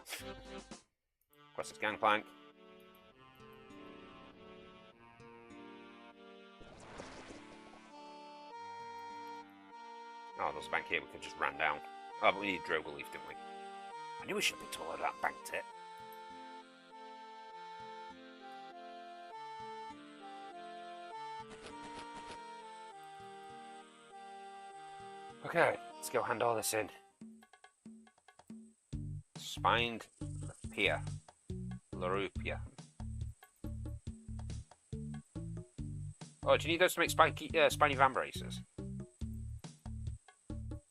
Across this gangplank. Oh, there's a bank here we could just ran down. Oh, but we need dougal leaf, didn't we? I knew we should have picked all of that bank tip. Okay, let's go hand all this in. Spined Lapia. Larupia. Oh, do you need those to make spiny van braces?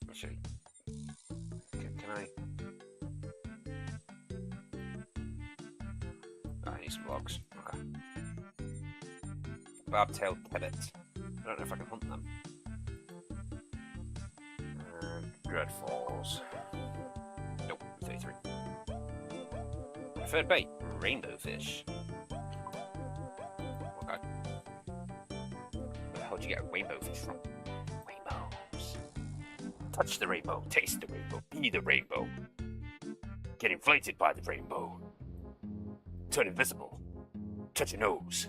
Actually, can I? I need some logs. Okay. Barbtail pebble. I don't know if I can hunt them. Dreadfalls. Nope, 33. Preferred bait, rainbow fish. Okay. Where the hell did you get a rainbow fish from? Rainbows. Touch the rainbow, taste the rainbow, be the rainbow. Get inflated by the rainbow. Turn invisible. Touch your nose.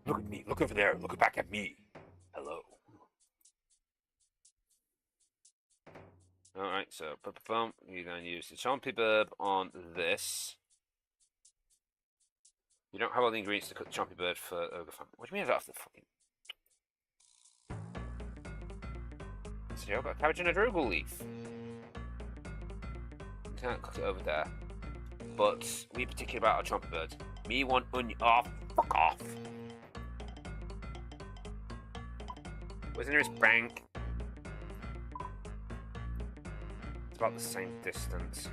Look at me, look over there, look back at me. Hello. Alright, so you're going to use the Chompy Bird on this. You don't have all the ingredients to cook the Chompy Bird for Ogre Family. What do you mean after the fucking... So I've got a cabbage and a Drogal leaf. You can't cook it over there. But we particular about our Chompy Bird. Me want onion... Oh, fuck off! Where's the nearest bank? It's about the same distance.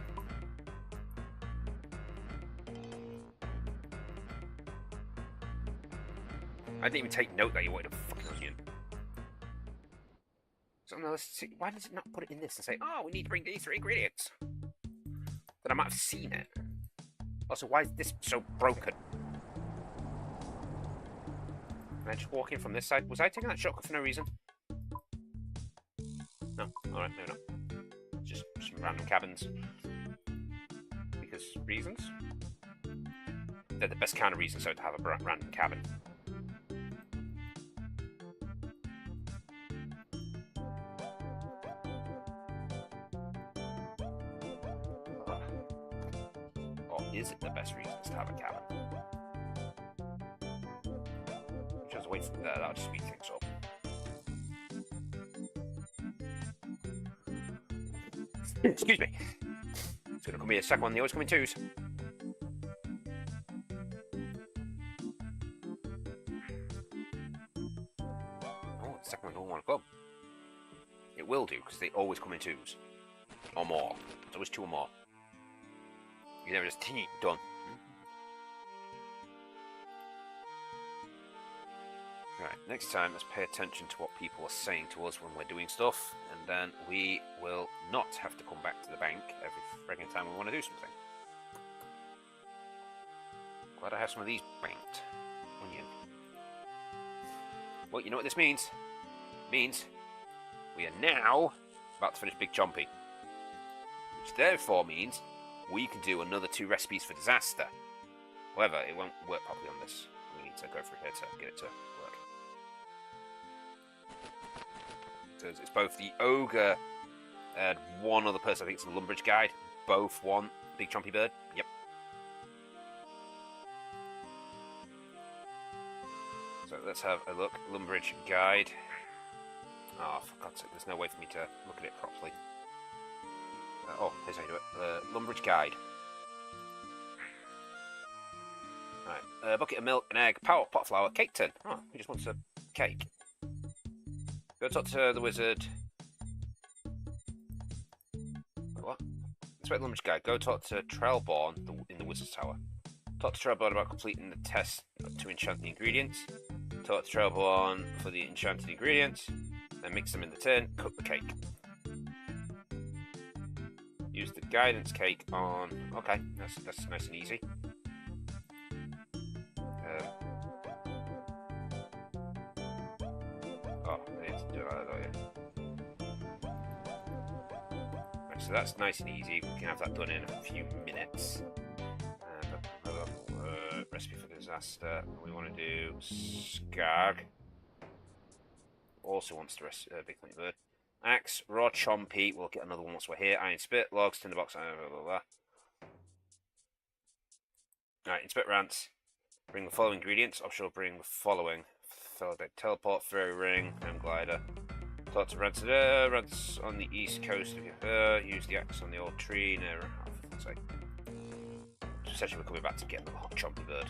I didn't even take note that you wanted a fucking onion. So no, let's see. Why does it not put it in this and say, oh, we need to bring these 3 ingredients? That I might have seen it. Also, why is this so broken? Can I just walk in from this side? Was I taking that shortcut for no reason? No, alright, maybe not. Just some random cabins. Because reasons? They're the best kind of reasons so to have a random cabin. Or is it the best reasons to have a cabin? Just wait for that, that'll just speed things up. Excuse me. It's gonna come here a second one, they always come in twos. Oh, the second one don't want to come. It will do, because they always come in twos. Or more. It's always 2 or more. You never just done. Right, next time let's pay attention to what people are saying to us when we're doing stuff, and then we will not have to come back to the bank every friggin' time we want to do something. Glad I have some of these banked. Onion. Well, you know what this means? It means we are now about to finish Big Chompy. Which therefore means we can do another 2 recipes for disaster. However, it won't work properly on this. We need to go through here to get it to work. So it's both the ogre and one other person, I think it's the Lumbridge guide, both want Big Chompy Bird. Yep. So let's have a look. Lumbridge guide. Oh, for God's sake, there's no way for me to look at it properly. Oh, here's how you do it. Lumbridge guide. Right. Bucket of milk, an egg, pot of flour, cake tin. Oh, he just wants a cake. Go talk to the wizard. What? Inspect the Lumbridge guide. Go talk to Trellborn in the wizard's tower. Talk to Trellborn about completing the test to enchant the ingredients. Talk to Trellborn for the enchanted ingredients. Then mix them in the tin. Cook the cake. Use the guidance cake on... Okay, that's nice and easy. Oh, I need to do that, don't you? Right, so that's nice and easy. We can have that done in a few minutes. Recipe for disaster. We want to do Skag. Also wants to Big Clean Bird. Axe, raw chompy. We'll get another one once we're here. Iron spit, logs, tinder box, blah, blah, blah. Alright, inspect rants. Bring the following ingredients. I shall bring the following. Feldeck teleport, fairy ring, and glider. Talk to rants. Rants on the east coast of your use the axe on the old tree. No, for fuck's sake. Essentially, we're coming back to get the hot chompy bird.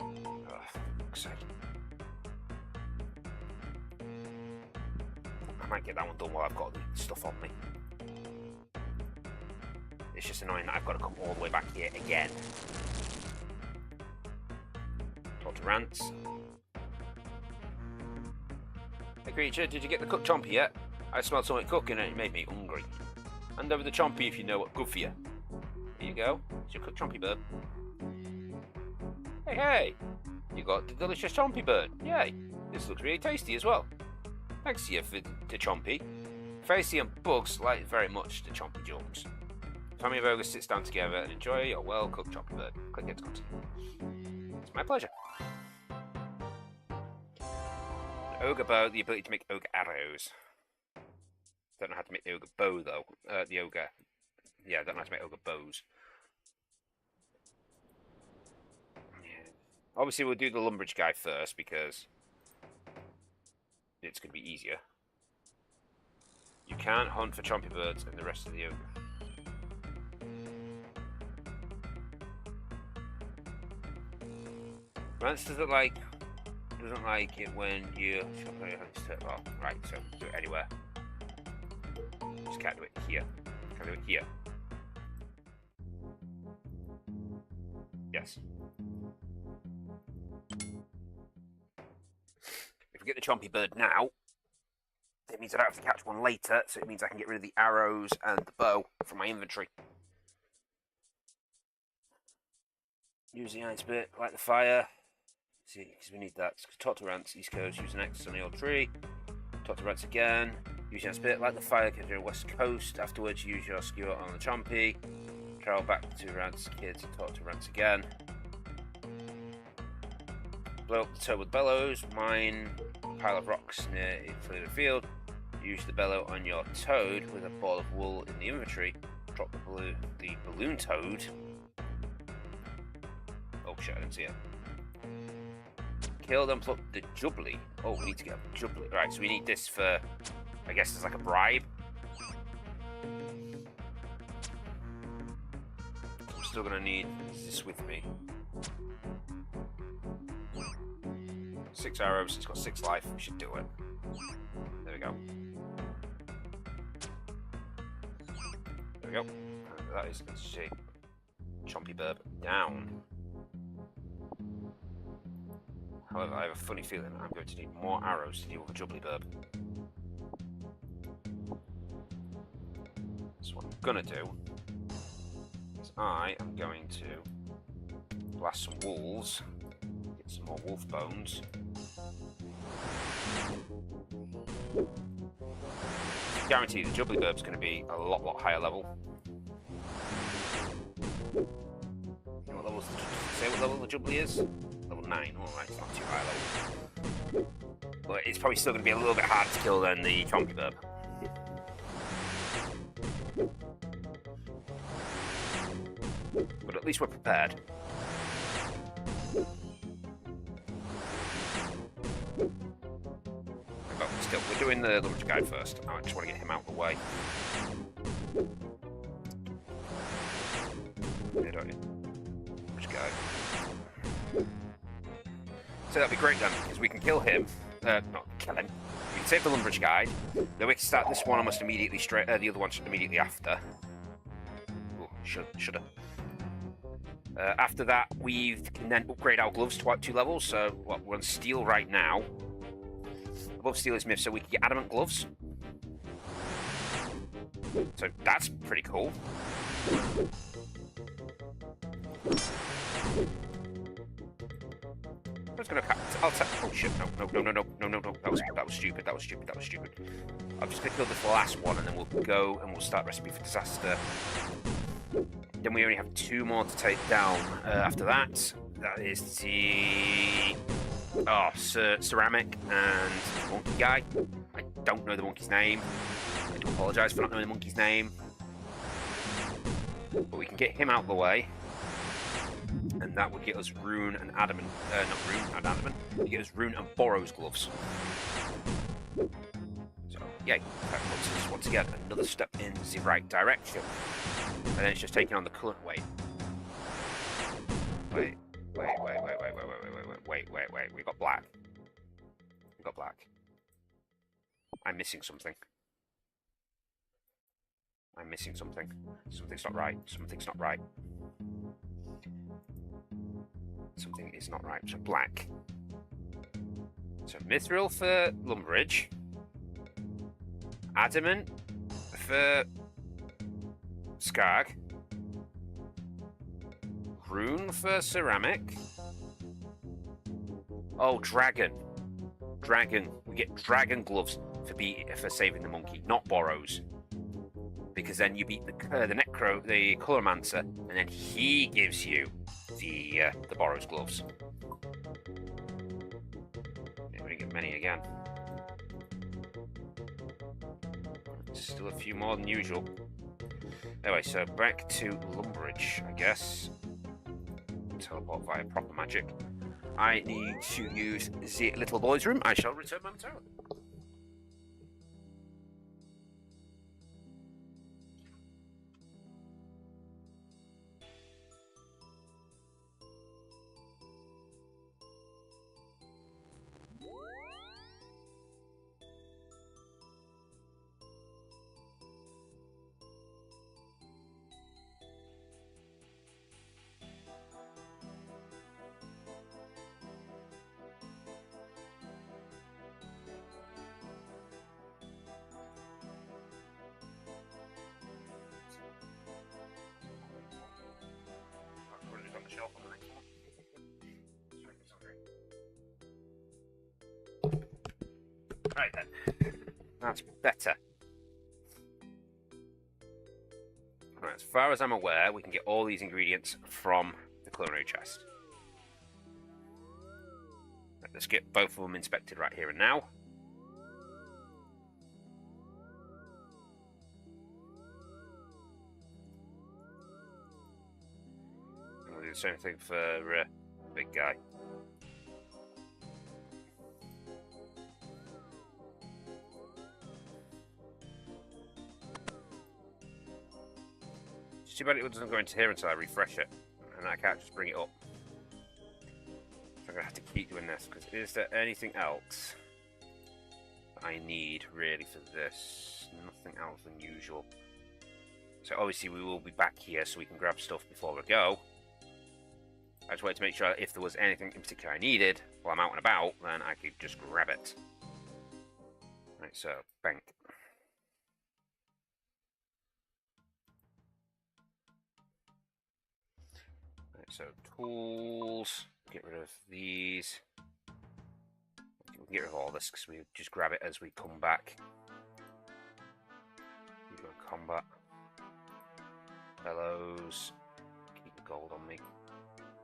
Oh, for fuck's sake. I might get that one done while I've got the stuff on me. It's just annoying that I've got to come all the way back here again. Talk to Rants. Hey creature, did you get the cooked chompy yet? I smelled something cooking and it made me hungry. Hand over the chompy if you know what's good for you. Here you go. It's your cooked chompy bird. Hey, hey! You got the delicious chompy bird. Yay! This looks really tasty as well. Thanks to you for the chompy. Facey and Bugs like very much the chompy jumps. Family of ogres sits down together and enjoy your well-cooked chompy bird. Click here to continue. It's my pleasure. An ogre bow, the ability to make ogre arrows. Don't know how to make the ogre bow though. The ogre. Yeah, I don't know how to make ogre bows. Yeah. Obviously, we'll do the lumberage guy first because it's going to be easier. You can't hunt for chompy birds and the rest of the ogre. Rance doesn't like it when you. Oh, right, so do it anywhere. Just can't do it here. Can't do it here. Yes. If we get the chompy bird now, it means I don't have to catch one later, so it means I can get rid of the arrows and the bow from my inventory. Use the iron spit, light the fire. See, because we need that. Talk to Rants, East Coast, use an X on the old tree. Talk to Rants again. Use your spit, light the fire, because you're West Coast. Afterwards, use your skewer on the chompy. Travel back to Rants' kids, talk to Rants again. Blow up the toad with bellows. Mine pile of rocks near the field. Use the bellow on your toad with a ball of wool in the inventory. Drop the balloon toad. Oh shit, I didn't see it. Kill them, pluck the jubbly. Oh, we need to get a jubbly. Right, so we need this for, I guess it's like a bribe. I'm still gonna need this with me. 6 arrows, it's got 6 life, we should do it. There we go. There we go. And that is a shape. Chompy bird down. However, I have a funny feeling I'm going to need more arrows to deal with a jubbly burb. So what I'm going to do is I am going to blast some wolves, get some more wolf bones. I guarantee the jubbly burb's going to be a lot higher level. What level say what level the jubbly is? Level 9, alright, it's not too high level. But it's probably still going to be a little bit harder to kill than the chompy burb. But at least we're prepared. But still, we're doing the lumberjack guy first. I just want to get him out of the way. Yeah, don't you? Lumberjack guy. So that'd be great then, because we can kill him. Not kill him. We can save the lumberjack guide. Then we can start this one almost immediately straight. The other one immediately after. Oh, shoulda. After that, we can then upgrade our gloves to 2 levels. So what, we're on steel right now. Above steel is myth, so we can get adamant gloves. So that's pretty cool. I was gonna. Oh shit! No! That was stupid. I'm just gonna kill this last one, and then we'll go and we'll start recipe for disaster. Then we only have 2 more to take down. After that, that is the ceramic and monkey guy. I don't know the monkey's name. I do apologise for not knowing the monkey's name. But we can get him out of the way. And that would get us rune and adamant. Not rune and adamant. It get us rune and Boros gloves. So, yeah, that puts us once again another step in the right direction. And then it's just taking on the current weight. Wait. We got black. I'm missing something. I'm missing something. Something's not right. Something's not right. Something is not right. So black. So mithril for lumberage. Adamant for Skag. Rune for ceramic. Oh, dragon. Dragon. We get dragon gloves for saving the monkey, not Boros. Because then you beat the Colormancer, and then he gives you the Boros gloves. Yeah, we didn't get many again. Still a few more than usual. Anyway, so back to lumberage, I guess. Teleport via proper magic. I need to use the little boy's room. I shall return momentarily. Right then, that's better. Right, as far as I'm aware, we can get all these ingredients from the culinary chest. Right, let's get both of them inspected right here and now. And we'll do the same thing for big guy. It's too bad it doesn't go into here until I refresh it, and I can't just bring it up. So I'm going to have to keep doing this, because is there anything else that I need really for this? Nothing else unusual. So obviously we will be back here so we can grab stuff before we go. I just wanted to make sure if there was anything in particular I needed while I'm out and about, then I could just grab it. Right, so bank. So tools, get rid of these. We can get rid of all this because we just grab it as we come back. We go in combat. Bellows. Keep the gold on me.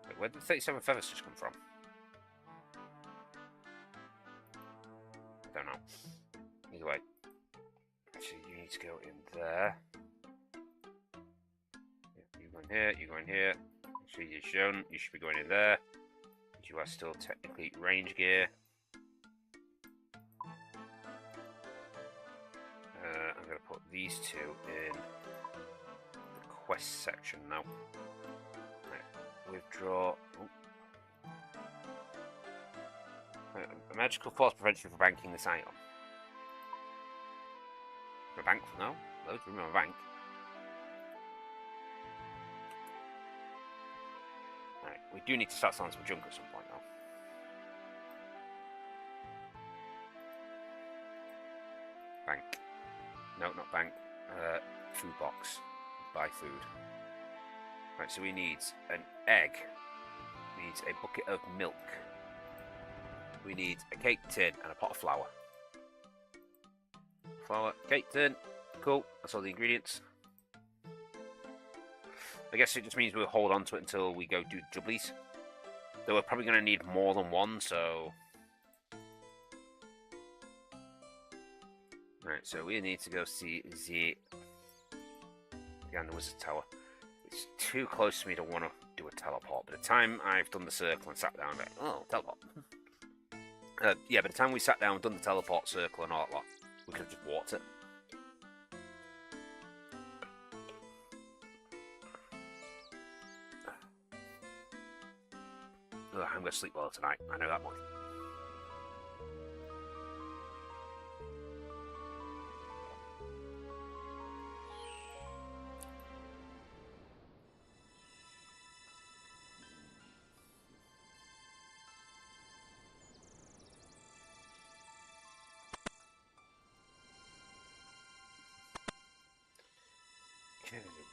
Wait, where did the 37 feathers just come from? I don't know. Either way. Actually, you need to go in there. Yeah, you go in here, you go in here. So you're shown, you should be going in there. You are still technically range gear. I'm going to put these two in the quest section now. Right, withdraw. A magical force prevents you from banking this item. For a bank? No? Loads of room on a bank. Right, we do need to start selling some junk at some point, though. Bank. No, not bank. Food box. Buy food. Right, so we need an egg. We need a bucket of milk. We need a cake tin and a pot of flour. Flour, cake tin. Cool. That's all the ingredients. I guess it just means we'll hold on to it until we go do jubblies. Though we're probably going to need more than one, so... Right, so we need to go see the... Again, the Wizard Tower. It's too close for me to want to do a teleport. By the time I've done the circle and sat down, I'm like, oh, teleport. Yeah, by the time we sat down and done the teleport circle and all that lot, we could have just walked it. Ugh, I'm going to sleep well tonight, I know that much.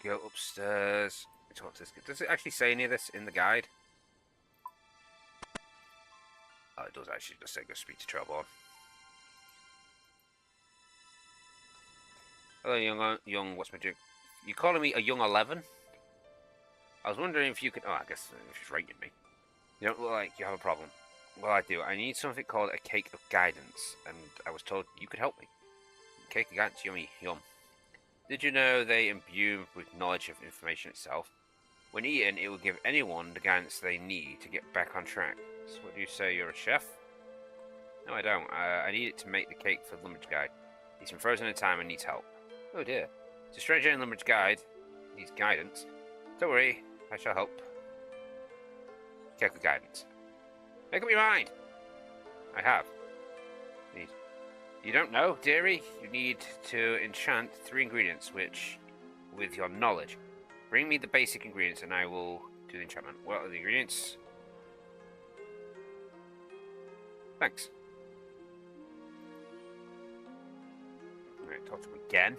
Go upstairs. Does it actually say any of this in the guide? Oh, it does actually just say go speak to Trailborn. Hello, young, what's my drink? You calling me a young 11? I was wondering if you could... Oh, I guess she's rating me. You don't look like you have a problem. Well, I do. I need something called a cake of guidance, and I was told you could help me. Cake of guidance, yummy, yum. Did you know they imbue with knowledge of information itself? When eaten, it will give anyone the guidance they need to get back on track. So what do you say, you're a chef? No, I don't. I need it to make the cake for the lumberjack guide. He's been frozen in time and needs help. Oh dear. It's a stranger in lumberjack guide. Needs guidance. Don't worry, I shall help. Cake of guidance. Make up your mind! I have. You don't know, dearie? You need to enchant 3 ingredients, which, with your knowledge. Bring me the basic ingredients and I will do the enchantment. What are the ingredients? Thanks. Alright, talk to him again.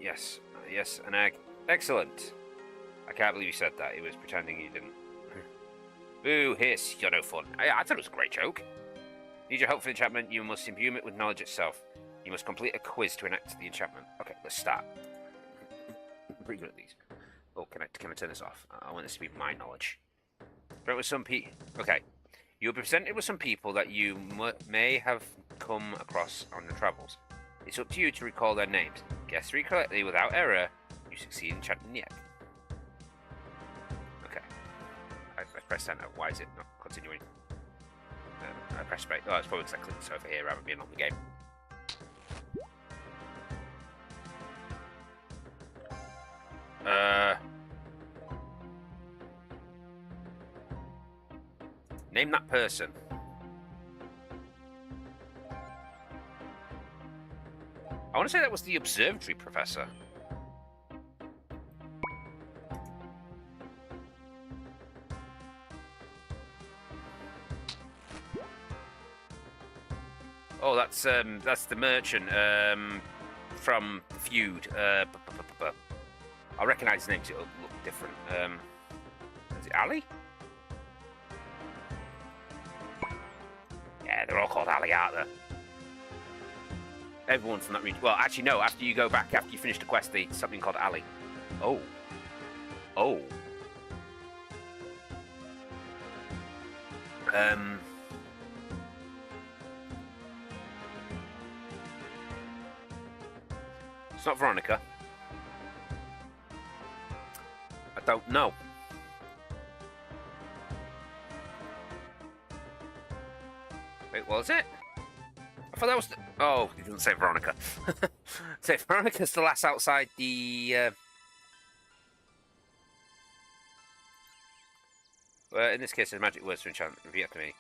Yes, yes, an egg. Excellent. I can't believe you said that. He was pretending he didn't. Boo, hiss, you're no fun. I thought it was a great joke. Need your help for the enchantment, you must imbue it with knowledge itself. You must complete a quiz to enact the enchantment. Okay, let's start. I'm pretty good at these. Oh, can I turn this off? I want this to be my knowledge. With some okay. You'll be presented with some people that you may have come across on your travels. It's up to you to recall their names. Guess 3 correctly without error, you succeed in enchanting the egg. Okay. I pressed enter. Why is it not continuing? I press space. Oh, it's probably because I clicked this over here rather than being on the game. Name that person. I want to say that was the observatory professor. Oh, that's the merchant from the Feud. I recognise his name because it'll look different. Is it Ali? Yeah, they're all called Ali, aren't they? Everyone from that region. Well, actually, no. After you go back, after you finish the quest, there's something called Ali. Oh. Oh. It's not Veronica. I don't know. Wait, what was it? I thought that was the... Oh, it didn't say Veronica. Say Veronica's the last outside the... Well, in this case, the magic words to enchant. Repeat after me.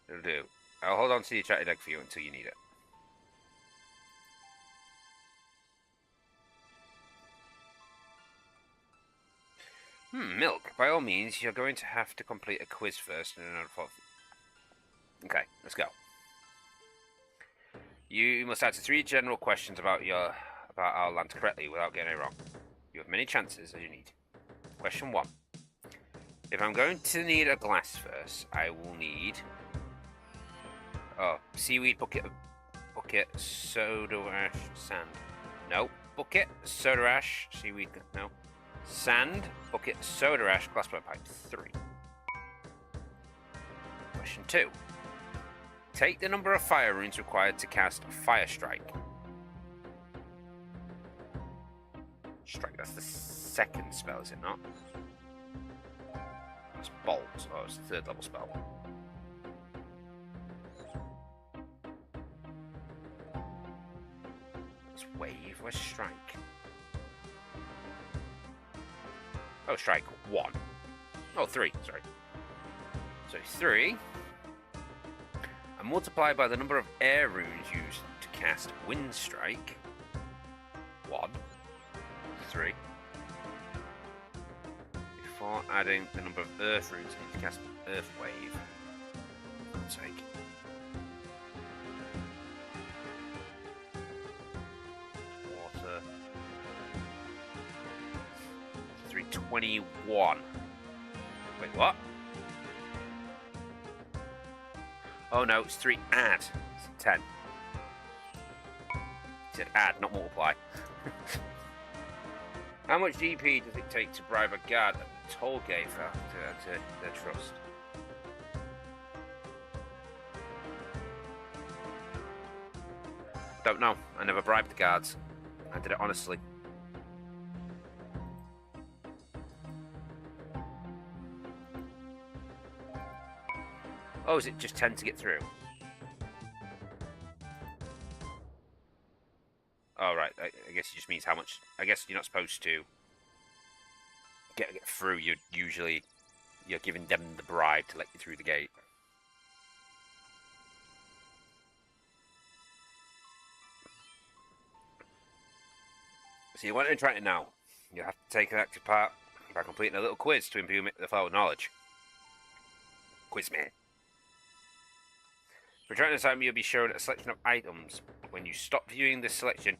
It'll do. I'll hold on to the enchanted egg for you until you need it. Milk. By all means, you're going to have to complete a quiz first and another thought. Okay, let's go. You must answer 3 general questions about our land correctly without getting it wrong. You have many chances as you need. Question 1. If I'm going to need a glass first, I will need... Oh, seaweed, bucket, soda ash, sand. No. Bucket, soda ash, seaweed, no. Sand, bucket, soda ash, glass blow pipe. 3. Question 2. Take the number of fire runes required to cast Fire Strike. Strike, that's the 2nd spell, is it not? That's Bolt. Oh, it's the 3rd level spell. It's Wave, where's Strike? Oh, Strike 1. Oh, 3, sorry. So 3. And multiply by the number of air runes used to cast Wind Strike. 1. 3. Before adding the number of earth runes needed to cast Earth Wave. For God's sake. 21. Wait, what? Oh no, it's 3 add. It's 10. It said add, not multiply. How much GP does it take to bribe a guard at the toll gate for to their trust? Don't know. I never bribed the guards. I did it honestly. Oh, is it just 10 to get through? Oh, right. I guess it just means how much... I guess you're not supposed to get through. You're giving them the bribe to let you through the gate. So you want to try it now. You have to take an active part by completing a little quiz to improve the following knowledge. Quiz me. For trying this time, you'll be shown a selection of items. When you stop viewing this selection,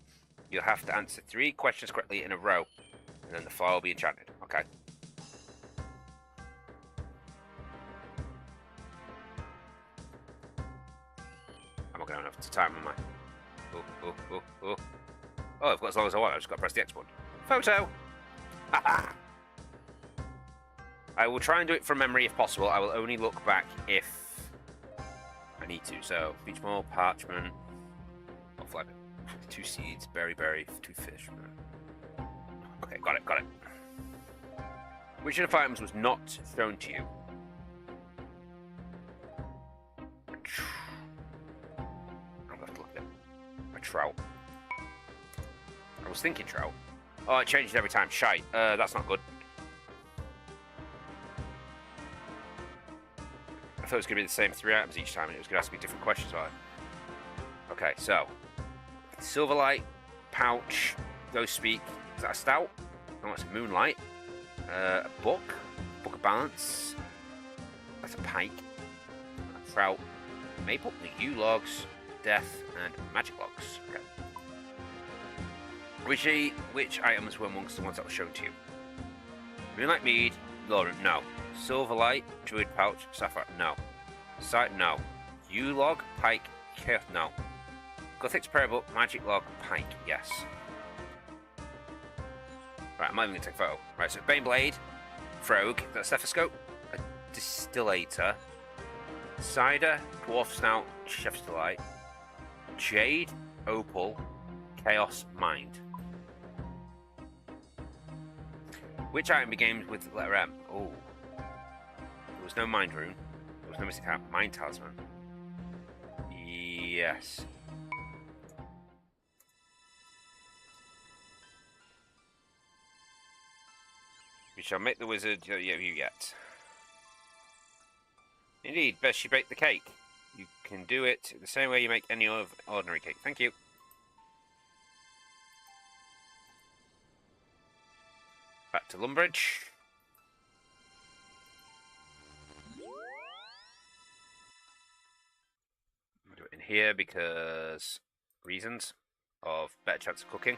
you'll have to answer 3 questions correctly in a row, and then the flower will be enchanted. Okay. I'm not going to have enough time, am I? Oh, I've got as long as I want. I've just got to press the X button. Photo! Haha! I will try and do it from memory if possible. I will only look back if I need to. So, beach ball, parchment, flag, 2 seeds, berry, 2 fish. Okay, got it. Which of the items was not shown to you? I'm going to look at a trout. I was thinking trout. Oh, it changes every time. Shite. That's not good. I thought it was going to be the same 3 items each time, and it was going to ask me different questions about it. Okay, so Silverlight, pouch, Ghost Speak. Is that a stout? No, it's a Moonlight. A book of balance. That's a pike. A trout, maple, the U logs, death, and magic logs. Okay. Which items were amongst the ones that were shown to you? Moonlight Mead, Lauren, no. Silverlight, Druid Pouch, Sapphire, no. Sight, no. U-Log, Pike, Chaos, no. Gothic Prayer Book, Magic Log, Pike, yes. Right, I'm not even going to take a photo. Right, so Baneblade, Frog, that's Stethoscope, a Distillator, Cider, Dwarf Snout, Chef's Delight, Jade, Opal, Chaos, Mind. Which item begins with the letter M? Oh. There was no Mind Rune. There was no Mystic Hat. Mind Talisman. Yes. We shall make the wizard you yet. Indeed, best you bake the cake. You can do it the same way you make any ordinary cake. Thank you. Back to Lumbridge. I'll do it in here because reasons of better chance of cooking.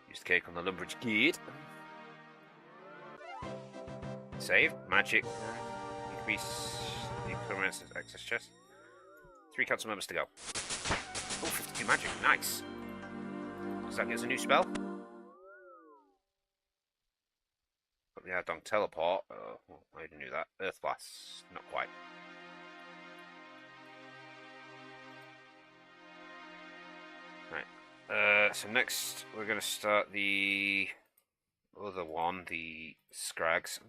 Use the cake on the Lumbridge Guide. Save. Magic. Increase the equivalence of access chest. 3 council members to go. Oh, 52 magic. Nice. Does that give us a new spell? Put the add-on teleport. Well, I already knew that. Earth Blast. Not quite. Right. So next we're going to start the other one, the Scrags.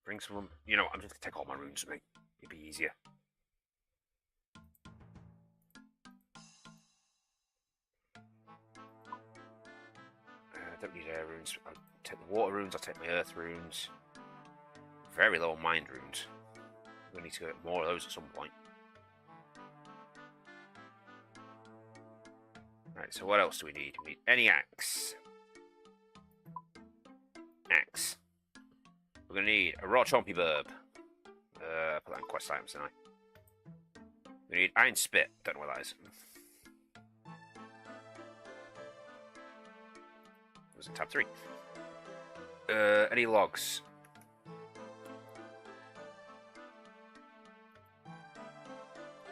Bring some. You know what? I'm just going to take all my runes with me. It'd be easier. I don't need air runes. I'll take the water runes. I'll take my earth runes. Very low on mind runes. We'll need to get more of those at some point. Right, so what else do we need? We need any axe. Axe. We're gonna need a raw chompy burb. Put that in quest items, didn't I? We need iron spit. Don't know what that is. It was in tab 3. Any logs?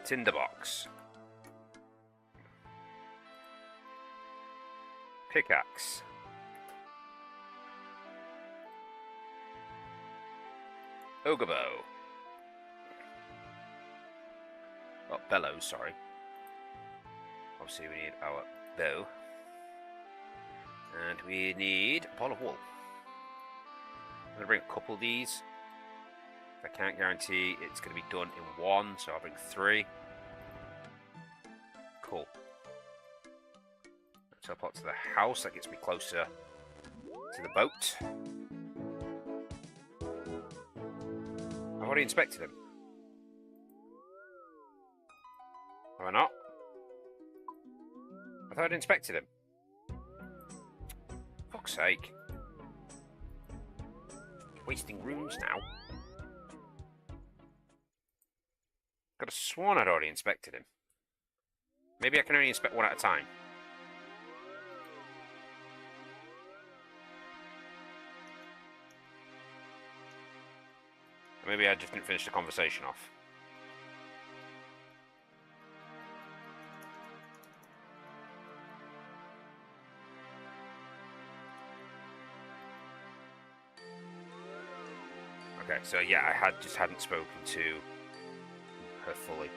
Tinderbox. Pickaxe. Ogre bow. Oh, bellows, sorry. Obviously we need our bow. And we need a ball of wool. I'm going to bring a couple of these. I can't guarantee it's going to be done in one, so I'll bring 3. Cool. Teleport to the house, that gets me closer to the boat. I've already inspected him. Have I not? I thought I'd inspected him. Fuck's sake. Wasting rooms now. Could have sworn I'd already inspected him. Maybe I can only inspect one at a time. Maybe I just didn't finish the conversation off. Okay, so yeah, I just hadn't spoken to her fully.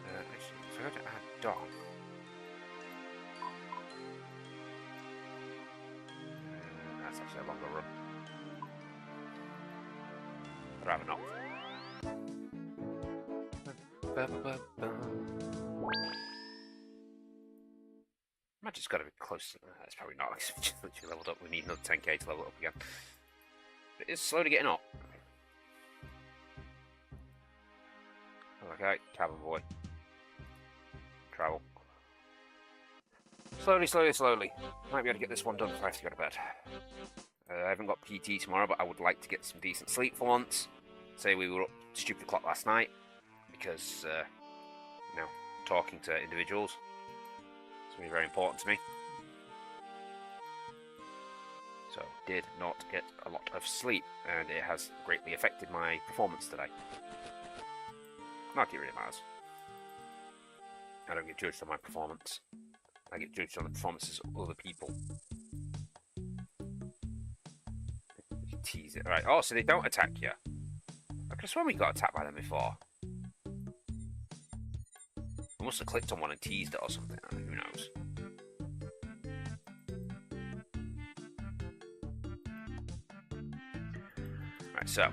Actually, if I go to add dog. That's actually a longer run. I'd rather not. Magic's got to be close to that. That's probably not. It's just literally leveled up. We need another 10k to level up again. It is slowly getting up. Okay, cabin boy. Travel. Slowly, slowly, slowly. Might be able to get this one done before I have to go to bed. I haven't got PT tomorrow, but I would like to get some decent sleep for once. Say we were up stupid o'clock last night because, you know, talking to individuals. It's really very important to me. So, did not get a lot of sleep, and it has greatly affected my performance today. Not it really matters. I don't get judged on my performance. I get judged on the performances of other people. Tease it. Right. Oh, so they don't attack you. I could have sworn we got attacked by them before. I must have clicked on one and teased it or something. Who knows? Right, so.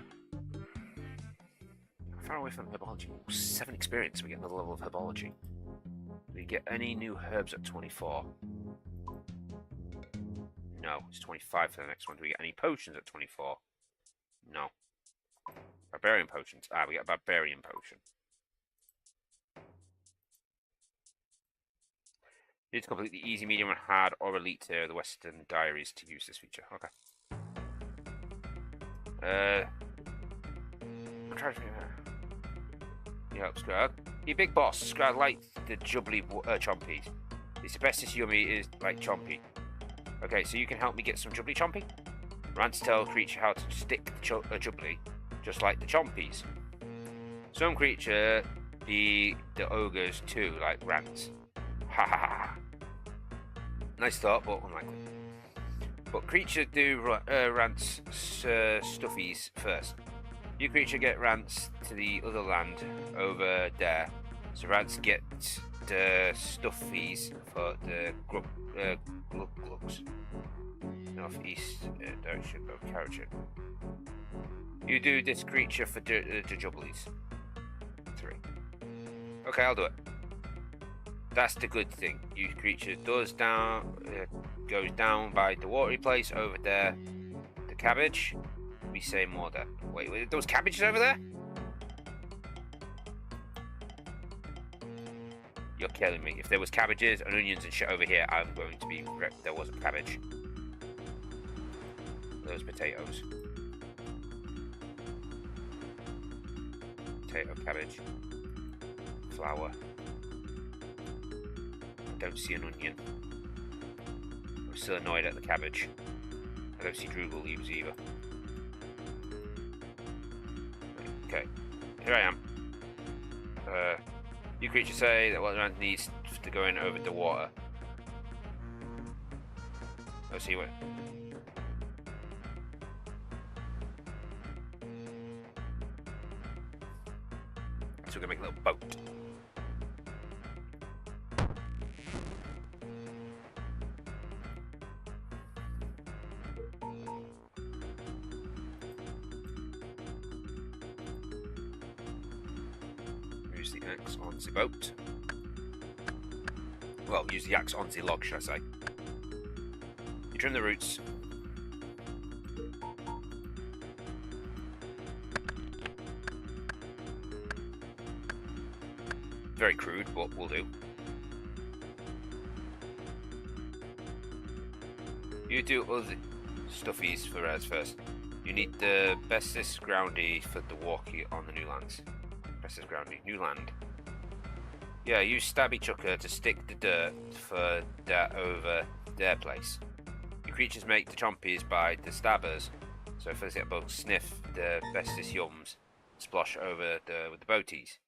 Far away from herbology. 7 experience. We get another level of herbology. Do we get any new herbs at 24? No, it's 25 for the next one. Do we get any potions at 24? No. Barbarian potions. Ah, we get a barbarian potion. Need to complete the easy, medium, and hard or elite tier of the Western Diaries to use this feature. Okay. I'm trying to figure out. Yep, Scrag. You big boss. Scrag like the jubbly chompies. It's the bestest yummy is like chompy. Okay, so you can help me get some jubbly chompy? Rants tell creature how to stick the jubbly, just like the chompies. Some creature be the ogres too, like rants. Ha ha ha. Nice thought, but unlikely. But creature do rants stuffies first. You creature get rants to the other land over there. So rants get the stuffies for the glugs. Northeast direction of Carrigan. You do this creature for the jubblies. 3. Okay, I'll do it. That's the good thing. You creature goes down by the watery place over there. The cabbage. We say more there. Wait, those cabbages over there? You're killing me. If there was cabbages and onions and shit over here, I'm going to be wrecked. There wasn't cabbage. Those potatoes. potato, cabbage, flour. Don't see an onion. I'm still annoyed at the cabbage. I don't see Droogle leaves either. Okay, here I am. You creatures say that Wetland needs to go in over the water. Let's see what. So we're gonna make a little boat. Use the axe on the boat. Well, use the axe on the log, should I say. You trim the roots. Very crude, but will do. You do other stuffies for res first. You need the bestest groundy for the walkie on the new lands. Bestest groundy, new land. Yeah, use stabby chucker to stick the dirt for that over their place. Your creatures make the chompies by the stabbers, so first get bugs sniff the bestest yums, splosh over with the boaties.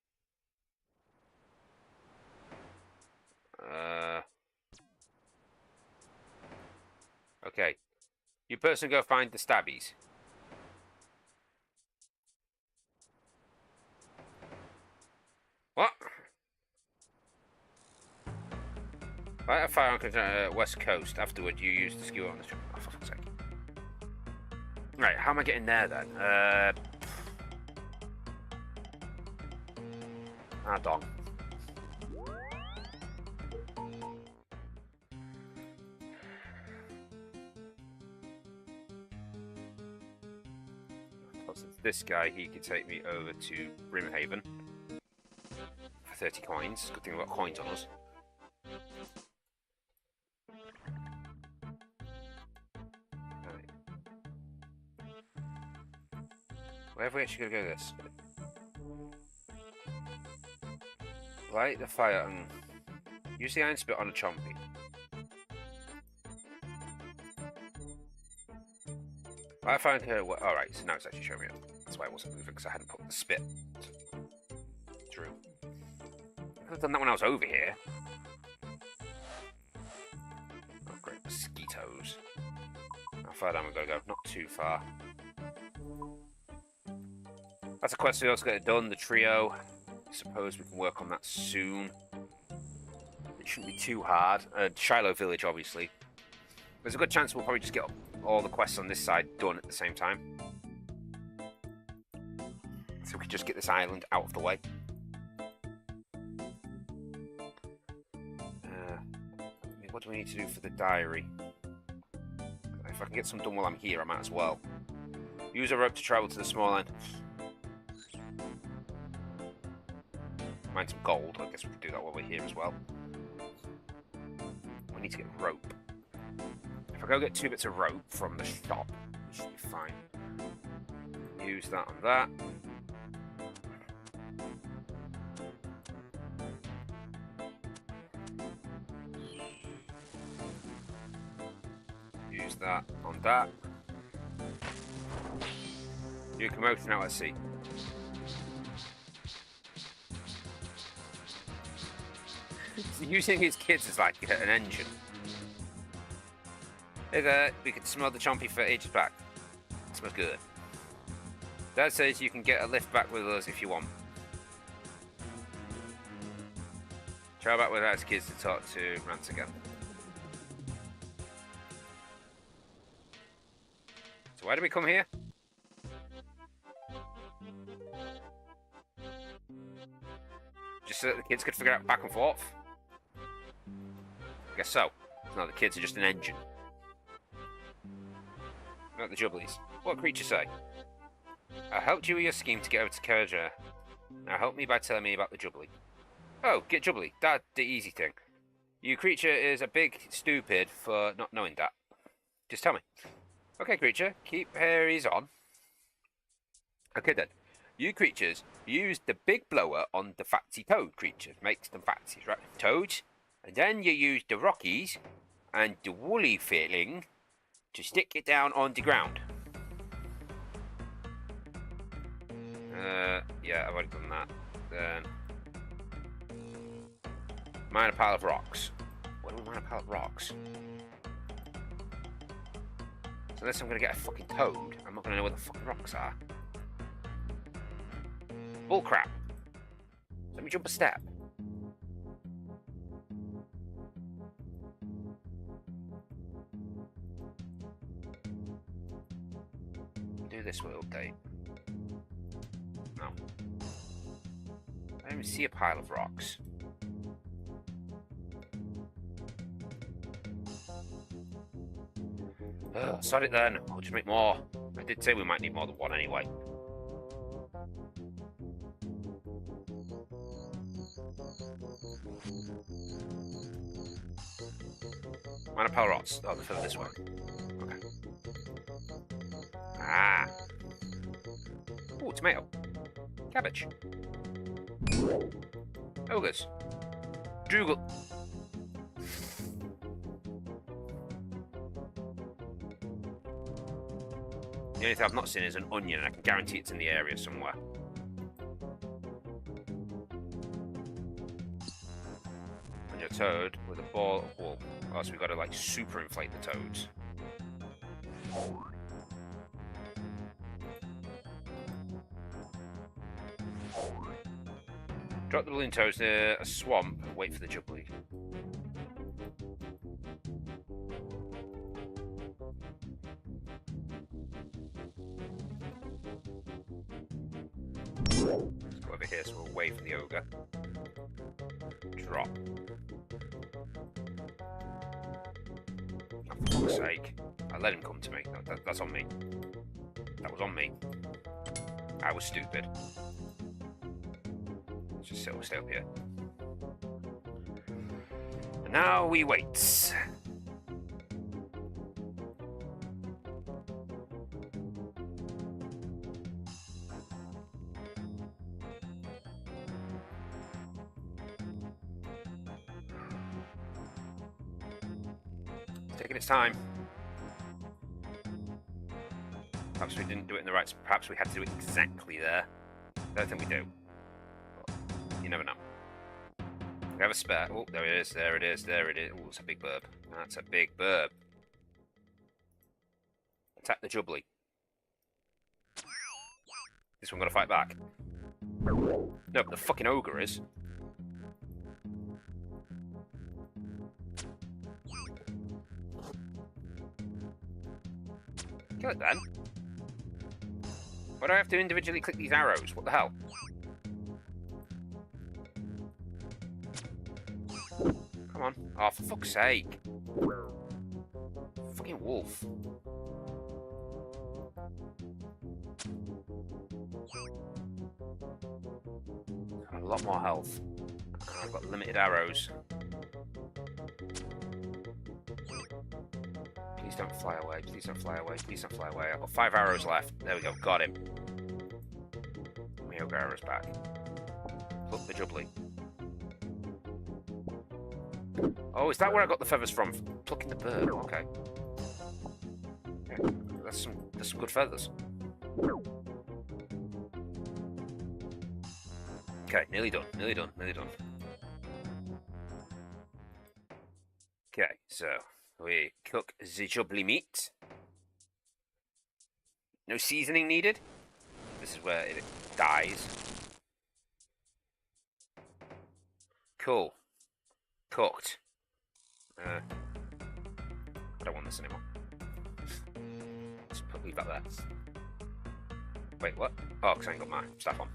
Okay. You person go find the stabbies. What? Light a fire on west coast. Afterward, you use the skewer on the strip. Oh, for fuck's sake. Right, how am I getting there then? Dong. This guy, he can take me over to Brimhaven for 30 coins. Good thing we've got coins on us. Right. Where have we actually got to go this? Light the fire and use the iron spit on a chompy. I find her. Alright, so now it's actually showing me it. That's why I wasn't moving, because I hadn't put the spit through. I could have done that when I was over here. Oh, great. Mosquitoes. How far down we've got to go? Not too far. That's a quest we also got it done, the trio. I suppose we can work on that soon. It shouldn't be too hard. Shiloh Village, obviously. There's a good chance we'll probably just get all the quests on this side done at the same time. So we can just get this island out of the way. What do we need to do for the diary? If I can get some done while I'm here, I might as well. Use a rope to travel to the small island. Mine some gold. I guess we can do that while we're here as well. We need to get rope. If I go get 2 bits of rope from the shop, it should be fine. Use that on that. Use that on that. You can move now, let's see. Using his kids as like an engine. Hey there, we could smell the chompy for ages back. It smells good. Dad says you can get a lift back with us if you want. Try back with his kids to talk to Rance again. So why did we come here? Just so that the kids could figure out back and forth? I guess so. No, the kids are just an engine. Not the Jubblies. What creatures say? I helped you with your scheme to get over to Kerja. Now help me by telling me about the Jubbly. Oh, get Jubbly. That's the easy thing. You creature is a big stupid for not knowing that. Just tell me. Okay, creature. Keep Harry's on. Okay then. You creatures use the big blower on the fatsy toad creature. Makes them fatsies, right? Toads. And then you use the rockies and the woolly feeling to stick it down on the ground. Yeah, I've already done that. Then mine a pile of rocks. What do we mine a pile of rocks? So unless I'm gonna get a fucking toad, I'm not gonna know where the fucking rocks are. Bull crap. Let me jump a step. Do this will update. No. I don't even see a pile of rocks. Sod it then. I'll just make more. I did say we might need more than one anyway. Mine a pile of rocks. Oh, they're filled this way. Okay. Ah. Oh, tomato. Cabbage. Ogres. Dougal. The only thing I've not seen is an onion, and I can guarantee it's in the area somewhere. And your toad with a ball of wool. Oh, so we've got to like super inflate the toads. Drop the balloon toads near a swamp and wait for the jubilee. Let's go over here so we're away from the ogre. Drop. Oh, for fuck's sake. I let him come to me. That's on me. That was on me. I was stupid. Let's just stay up here. And now we wait. Taking its time. Perhaps we didn't do it in the right. Perhaps we had to do it exactly there. I don't think we do. But you never know. We have a spare. Oh, there it is. There it is. There it is. Oh, it's a big burb. That's a big burb. Attack the jubilee. This one got to fight back. No, but the fucking ogre is. Kill it then. Why do I have to individually click these arrows? What the hell? Come on. Oh, for fuck's sake. Fucking wolf. Got a lot more health. I've got limited arrows. Please don't fly away. Please don't fly away. Please don't fly away. I've got 5 arrows left. There we go. Got him. Let me hook arrows back. Pluck the jubilee. Oh, is that where I got the feathers from? Plucking the bird. Okay. Okay. That's some good feathers. Okay, nearly done. Nearly done. Nearly done. Okay, so we cook the jubilee meat. No seasoning needed. This is where it dies. Cool. Cooked. I don't want this anymore. Just leave that there. Wait, what? Oh, because I ain't got my stuff on.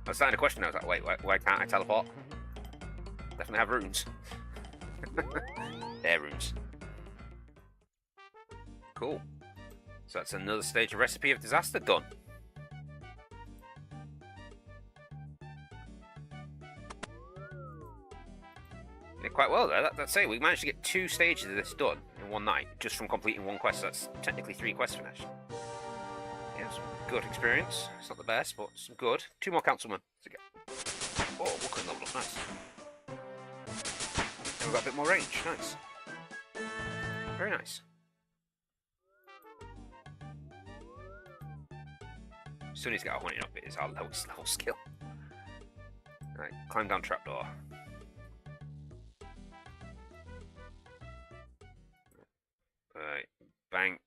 I was starting to question. I was like, wait, why can't I teleport? Definitely have runes. Air runes. Cool. So that's another stage of Recipe of Disaster done. Did quite well there. That's it. We managed to get 2 stages of this done in one night, just from completing one quest. So that's technically 3 quests finished. Yeah. have some good experience. It's not the best, but some good. 2 more councilmen to get. Oh, we're cutting level up. Nice. And we've got a bit more range. Nice. Very nice. Still need to get our hunting up. It is our lowest level skill. Right, climb down trapdoor. Right, bank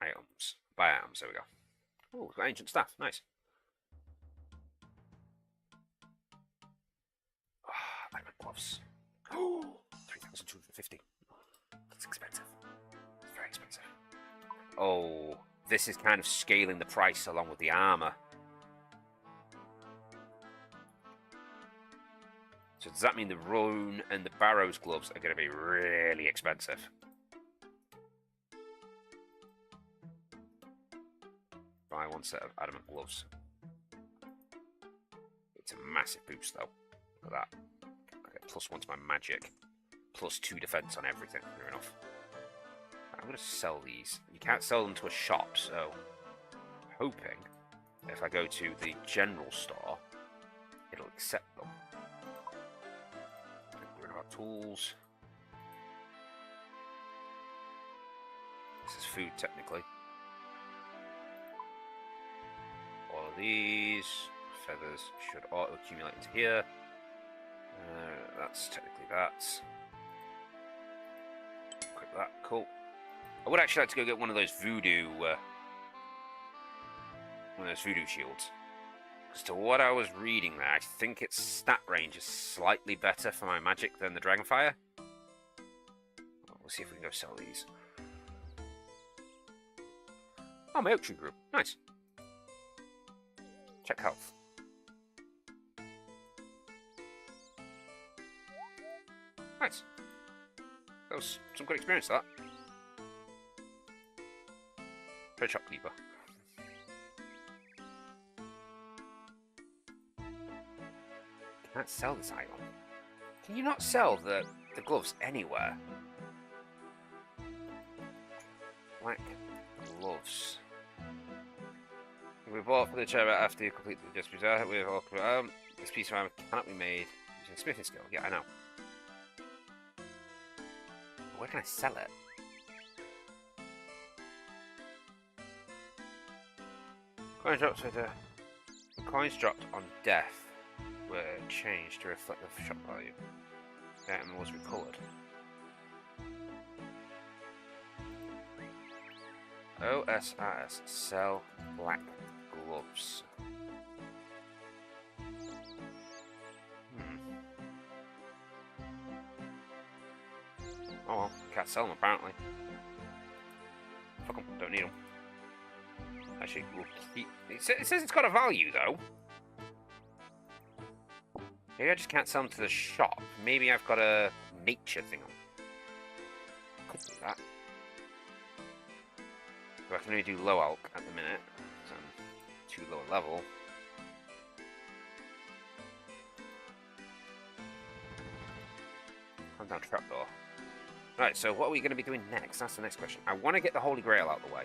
items. Buy items. There we go. Oh, we've got ancient staff. Nice. Ironman gloves. Oh, 3,250. That's expensive. It's very expensive. Oh, this is kind of scaling the price along with the armor. So does that mean the Rune and the Barrows gloves are going to be really expensive? Buy 1 set of adamant gloves. It's a massive boost though. Look at that. I get +1 to my magic. +2 defense on everything. Fair enough. I'm going to sell these. You can't sell them to a shop, so I'm hoping if I go to the general store, it'll accept them. Get rid of our tools. This is food, technically. All of these feathers should auto-accumulate into here. That's technically that. Equip that. Cool. I would actually like to go get one of those voodoo shields. As to what I was reading there, I think its stat range is slightly better for my magic than the Dragonfire. We'll see if we can go sell these. Oh, my oak tree grew. Nice. Check health. Nice. That was some good experience, that. Trade shopkeeper. Can't sell this item. Can you not sell the gloves anywhere? Black gloves. We bought for the chair after you complete the dispute. We have all this piece of armor cannot be made using smithing skill. Yeah, I know. Where can I sell it? Coins dropped with the coins dropped on death were changed to reflect the shop value. The item was recovered. OSRS sell black gloves. Oh well, can't sell them apparently. Fuck them, don't need them. Actually, we'll keep. It says it's got a value though. Maybe I just can't sell them to the shop. Maybe I've got a nature thing on. Could do that. But I can only do low alk at the minute, so I'm too low a level. Come down trapdoor. Right, so what are we going to be doing next? That's the next question. I want to get the Holy Grail out of the way.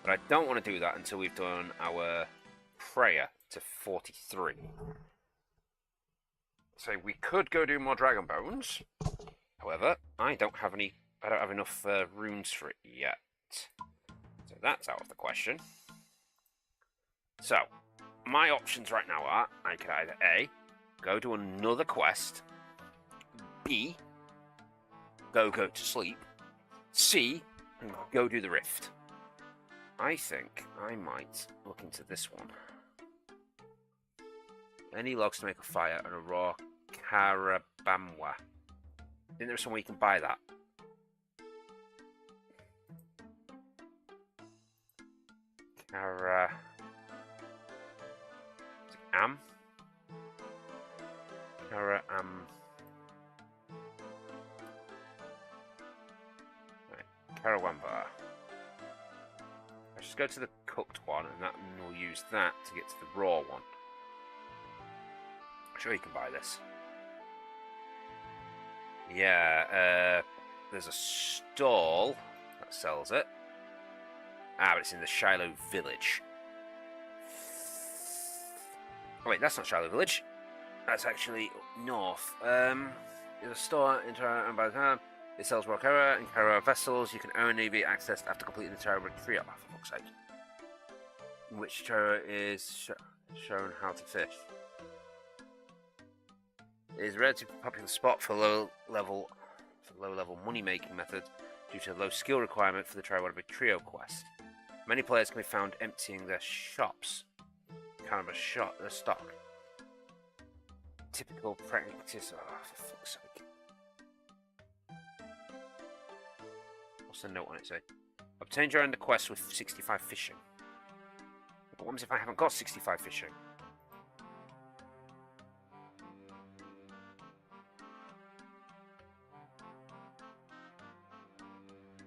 But I don't want to do that until we've done our prayer to 43. So we could go do more Dragon Bones. However, I don't have enough runes for it yet. So that's out of the question. So, my options right now are, I could either A, go do another quest, B, go to sleep, C, go do the Rift. I think I might look into this one. Any logs to make a fire and a raw carabamwa. Isn't there somewhere you can buy that? Right. Carawamba. Let's just go to the cooked one, and we'll use that to get to the raw one. I'm sure you can buy this. Yeah, there's a stall that sells it. Ah, but it's in the Shiloh village. Oh, wait, that's not Shiloh village. That's actually north. There's a store in Terra, and by the time it sells raw Kara and Kara vessels. You can only be accessed after completing the Terra trio. Oh, for fuck's sake. In which Terra is shown how to fish. It is a relatively popular spot for low level money making method due to low skill requirement for the Triwanabe Trio quest. Many players can be found emptying their shops. Kind of their stock. Typical practice. Oh, for fuck's sake. What's the note on it say? Obtain during the quest with 65 fishing. But what happens if I haven't got 65 fishing?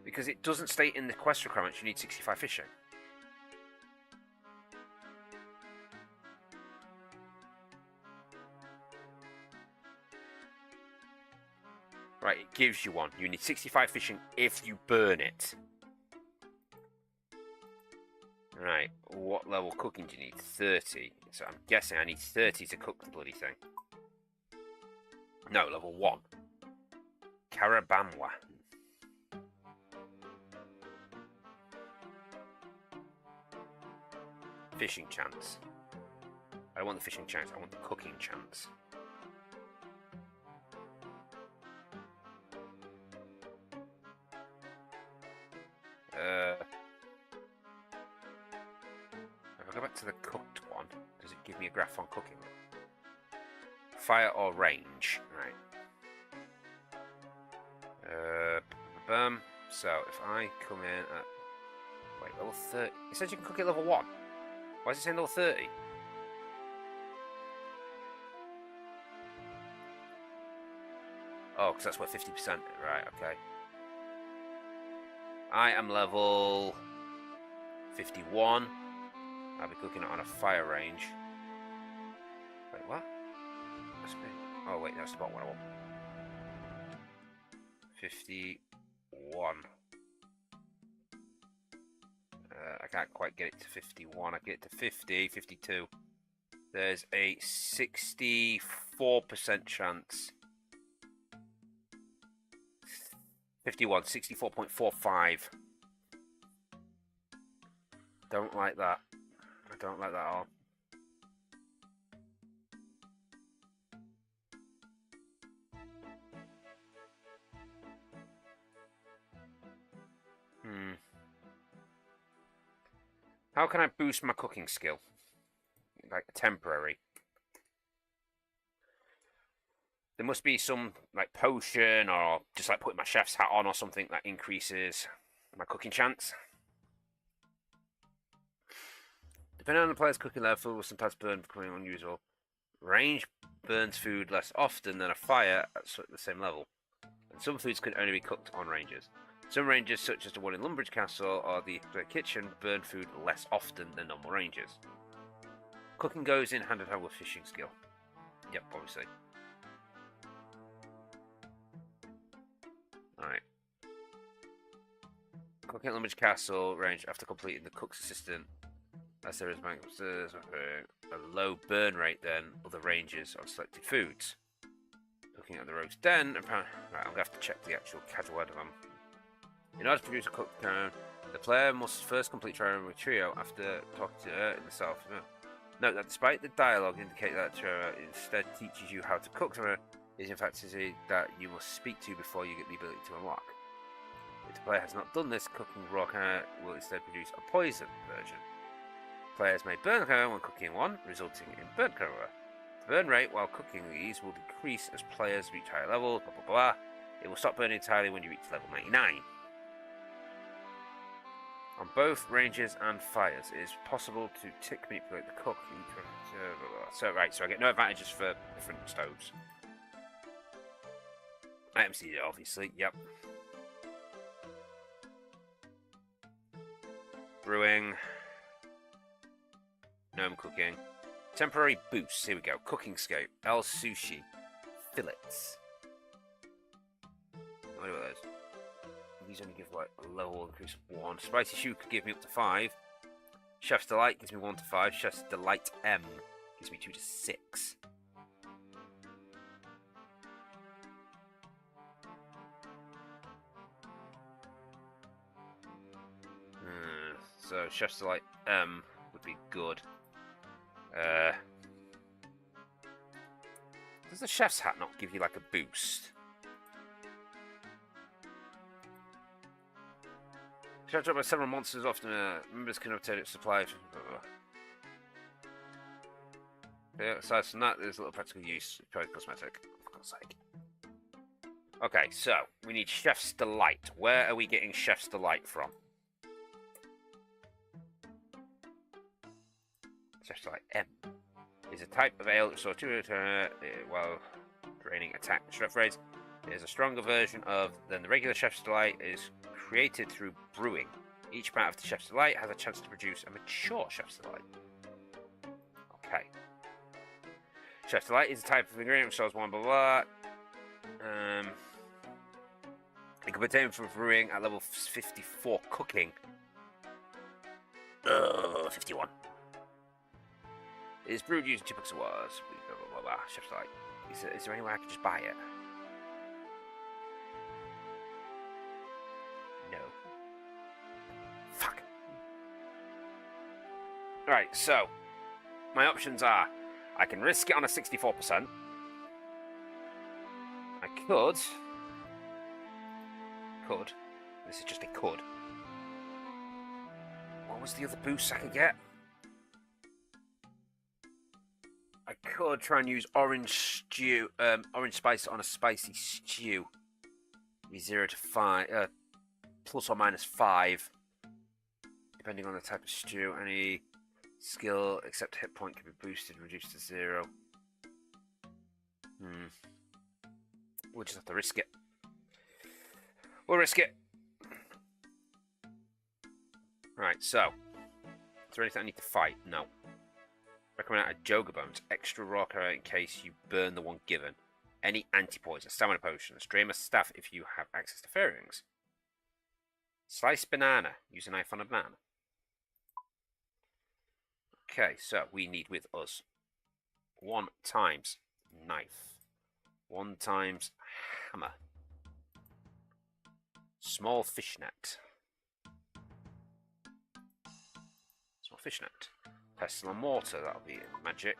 Because it doesn't state in the quest requirements you need 65 fishing. Right, it gives you one. You need 65 fishing if you burn it. Right, what level cooking do you need? 30. So I'm guessing I need 30 to cook the bloody thing. No, level 1. Karabamwa. Fishing chance. I don't want the fishing chance, I want the cooking chance. If I go back to the cooked one, does it give me a graph on cooking? Fire or range? Right. So if I come in at... Wait, level 30. It says you can cook at level 1. Why is it saying level 30? Oh, because that's what 50%. Right, okay. I am level 51. I'll be cooking it on a fire range. Wait, what? Must be. Oh, wait, that's about what I want. 51. I can't quite get it to 51. I get it to 50, 52. There's a 64% chance. 51, 64.45. Don't like that. I don't like that at all. How can I boost my cooking skill? Like temporary. There must be some like potion or just like putting my chef's hat on or something that increases my cooking chance. Depending on the player's cooking level, food will sometimes burn becoming unusual. Range burns food less often than a fire at the same level. And some foods can only be cooked on ranges. Some ranges, such as the one in Lumbridge Castle or the kitchen, burn food less often than normal ranges. Cooking goes in hand in hand with fishing skill. Yep, obviously. Alright. Cooking at Lumbridge Castle range after completing the cook's assistant. As there is a low burn rate than other ranges of selected foods. Looking at the roast den, right, I'm going to have to check the actual casual word of them. In order to produce a cooked cone, the player must first complete Triwanabe Trio after talking to her in the south. Note that despite the dialogue indicate that Trio instead teaches you how to cook, Trio is in fact that you must speak to before you get the ability to unlock. If the player has not done this, cooking raw Kara will instead produce a poison version. Players may burn Kara when cooking one, resulting in burnt Kara. The burn rate while cooking these will decrease as players reach higher levels, blah blah blah. It will stop burning entirely when you reach level 99. On both ranges and fires, it is possible to tick manipulate the cook. So right, so I get no advantages for different stoves. I am seated, obviously. Yep. Brewing. Gnome cooking. Temporary boosts. Here we go. Cooking scope. El sushi. Fillets. What are those? these only give like a level increase of 1. Spicy Shoe could give me up to 5. Chef's Delight gives me 1 to 5. Chef's Delight M gives me 2 to 6. So Chef's Delight M would be good. Does the Chef's Hat not give you like a boost? Chef's Drop by several monsters often. Members can obtain its supply. Yeah, aside from that, there's a little practical use. Probably cosmetic, for God's sake. Okay, so we need Chef's Delight. Where are we getting Chef's Delight from? Chef's Delight M is a type of ale that restores 2 while draining attack and strength rates. It is a stronger version than the regular Chef's Delight. It is created through brewing. Each part of the Chef's Delight has a chance to produce a mature Chef's Delight. Okay. Chef's Delight is a type of ingredient which stores 1 blah blah. It can be obtained from brewing at level 54 cooking. 51. It is brewed using 2 books of words. Blah blah blah blah. Chef's Delight. Is there any way I can just buy it? No. Fuck. Right, so my options are I can risk it on a 64%. I could. This is just a could. What was the other boost I could get? I could try and use orange spice on a spicy stew. Be 0 to 5, plus or minus 5, depending on the type of stew. Any skill except hit point can be boosted, reduced to 0. We'll just have to risk it. We'll risk it. Right, so is there anything I need to fight? No. Recommend a Joga Bones, extra rock in case you burn the one given. Any anti-poison, stamina potions, drain a staff if you have access to fairy rings. Slice banana, use a knife on a banana. Okay, so we need with us 1 times knife, 1 times hammer, small fishnet, pestle and mortar, that'll be magic.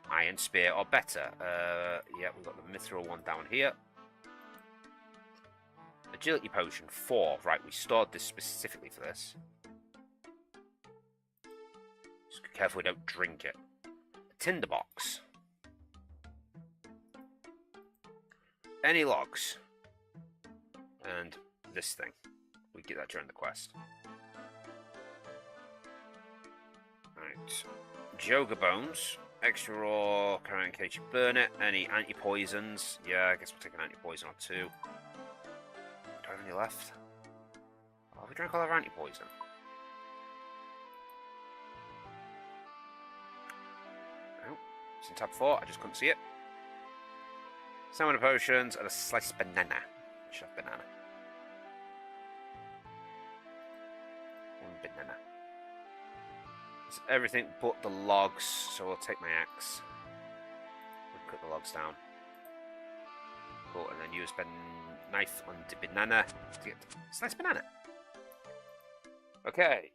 Iron spear or better. Yeah, we've got the mithril one down here. Agility potion 4. Right, we stored this specifically for this. Just be careful we don't drink it. A tinderbox. Any logs. And this thing. We get that during the quest. Right. Joga Bones. Extra raw, carry in case you burn it. Any anti-poisons? Yeah, I guess we'll take an anti-poison or 2. Do I have any left? Oh, we drank all our anti-poison. Oh, it's in tab 4, I just couldn't see it. Stamina potions and a sliced banana. Should have banana. 1 banana. It's everything but the logs, so we'll take my axe. We'll cut the logs down. Cool, and then use the knife on the banana to get sliced banana. Okay.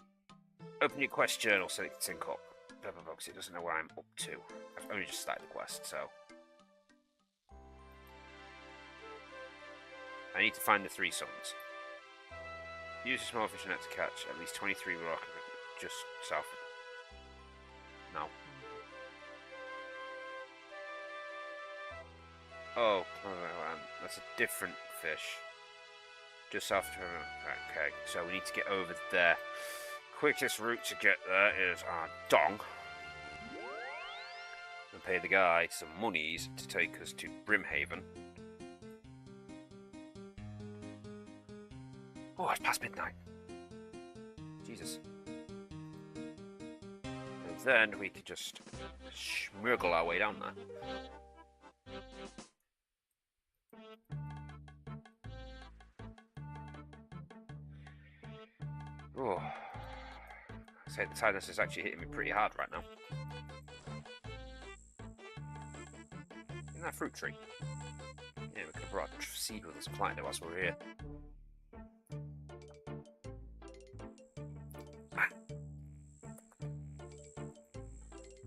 Open your quest journal so it can sync up. Because it doesn't know where I'm up to. I've only just started the quest, so. I need to find the 3 suns. Use a small fishing net to catch at least 23 rock just south of. No. Oh, that's a different fish. Just south of. Okay, so we need to get over there. Quickest route to get there is our dong. And pay the guy some monies to take us to Brimhaven. Oh, it's past midnight. Jesus. And then we could just smuggle our way down there. Oh, I'd say the tiredness is actually hitting me pretty hard right now. Isn't that a fruit tree? Yeah, we could have brought a seed with us and planted it whilst we were here. Ah.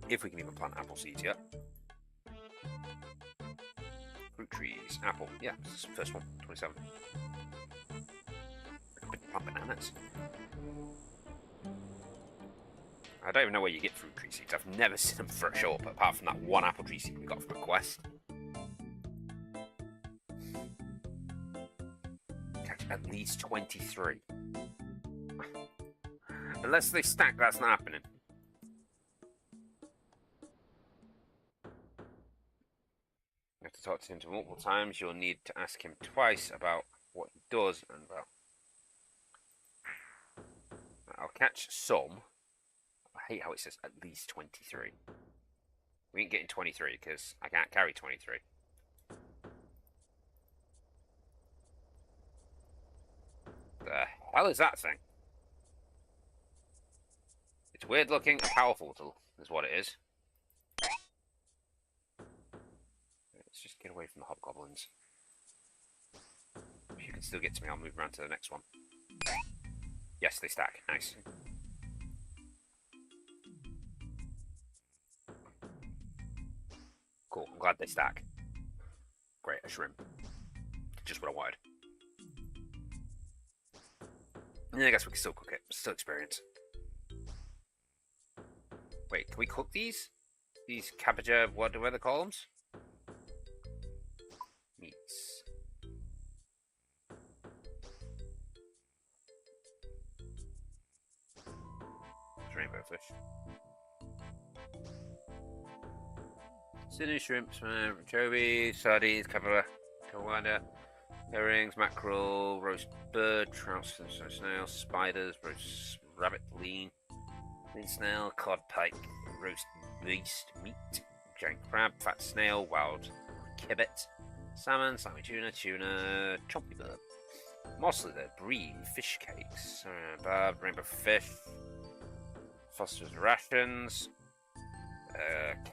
If we can even plant apple seeds yet. Fruit trees, apple. Yeah, this is the first one, 27. I could plant bananas. I don't even know where you get fruit tree seeds. I've never seen them for a show up, apart from that one apple tree seed we got from a quest. Catch at least 23. Unless they stack, that's not happening. You have to talk to him multiple times. You'll need to ask him twice about what he does and about. I'll catch some. I hate how it says at least 23. We ain't getting 23 because I can't carry 23. The hell is that thing? It's weird looking and powerful is what it is. Let's just get away from the hobgoblins. If you can still get to me, I'll move around to the next one. Yes, they stack. Nice. Cool, I'm glad they stack. Great, a shrimp. Just what I wanted. Yeah, I guess we can still cook it. Still experience. Wait, can we cook these? These cabbage, what do they call them? Meats. Rainbow fish. Sydney shrimps, anchovy, sardines, kawada, herrings, mackerel, roast bird, trout, snail, spiders, roast rabbit, lean snail, cod, pike, roast beast, meat, giant crab, fat snail, wild kibbit, salmon, salmon tuna, chompy bird, mostly the brie, fish cakes, barb, rainbow fish, Foster's rations,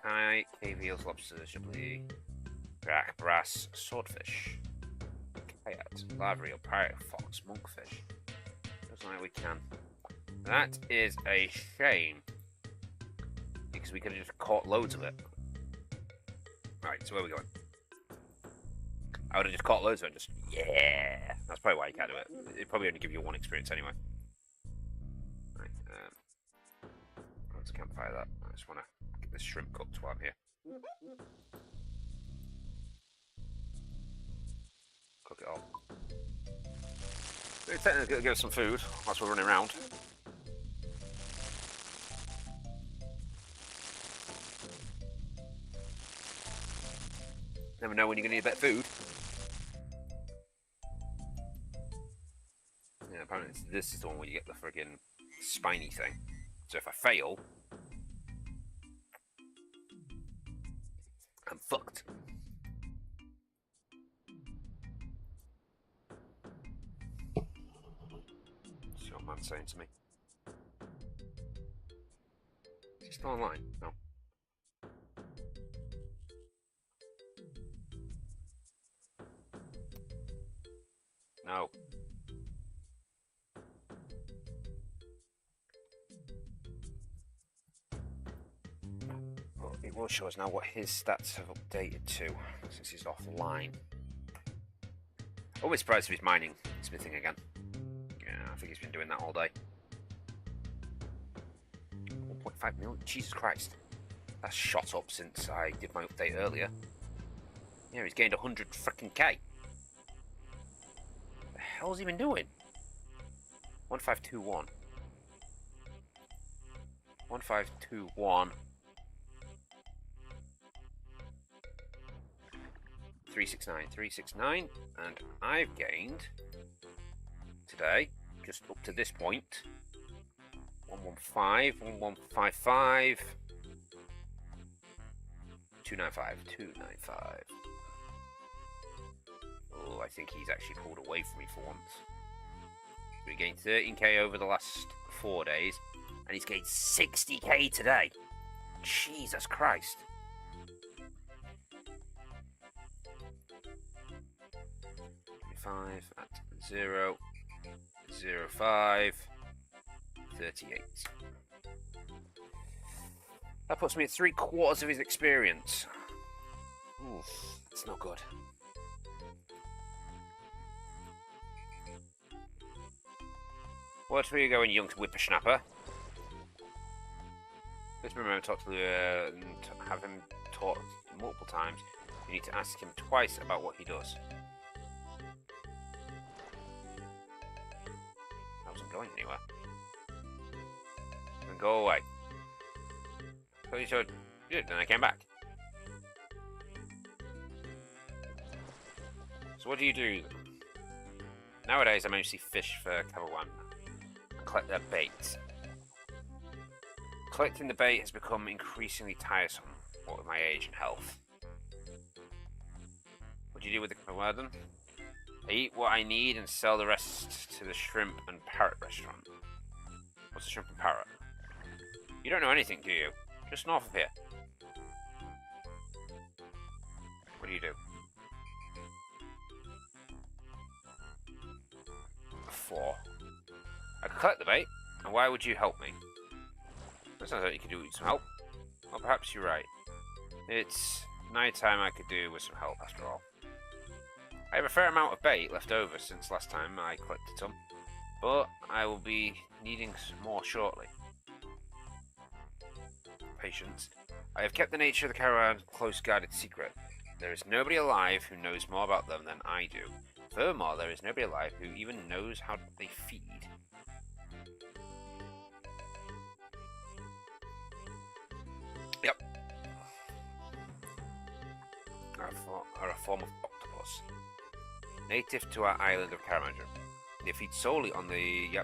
kite, cave eels, lobsters, chablis, crack, brass, swordfish, coyote, lavriel, pirate, fox, monkfish. Doesn't like we can. That is a shame, because we could have just caught loads of it. Right, so where are we going? I would have just caught loads of it, just, yeah! That's probably why you can't do it. It'd probably only give you one experience anyway. Right, let's campfire that. I just want to get this shrimp cooked while I'm here. Cook it all. We're technically going to give us some food whilst we're running around. Never know when you're going to need a bit of food. Yeah, apparently this is the one where you get the friggin' spiny thing. So if I fail, I'm fucked. What's your man saying to me? Is he still online? No. No. Well, it will show us now what his stats have updated to since he's offline. Always surprised if he's mining smithing again. Yeah, I think he's been doing that all day. 1.5 million? Jesus Christ. That's shot up since I did my update earlier. Yeah, he's gained 100 frickin' K. What the hell's he been doing? 1521. 1521. 369, and I've gained today, just up to this point, 115, 1155, 295. Oh, I think he's actually pulled away from me for once. We gained 13k over the last 4 days, and he's gained 60k today. Jesus Christ. At 0, 0, 5, 38. That puts me at 3/4 of his experience. Oof, that's not good. Where do you go, young whippersnapper? Let's remember to talk to and have him taught multiple times. You need to ask him twice about what he does. I wasn't going anywhere. Then go away. So you should. Good, then I came back. So what do you do? Nowadays I mostly fish for Kawawan and collect their bait. Collecting the bait has become increasingly tiresome, what with my age and health. What do you do with the Kawawan? I eat what I need and sell the rest to the shrimp and parrot restaurant. What's a shrimp and parrot? You don't know anything, do you? Just north of here. What do you do? 4. I could collect the bait, and why would you help me? That sounds like you could do with some help. Well, perhaps you're right. It's night time. I could do with some help after all. I have a fair amount of bait left over since last time I collected some, but I will be needing some more shortly. Patience. I have kept the nature of the caravan close guarded secret. There is nobody alive who knows more about them than I do. Furthermore, there is nobody alive who even knows how they feed. Yep. Are a form of octopus. Native to our island of Karamanjo. They feed solely on the,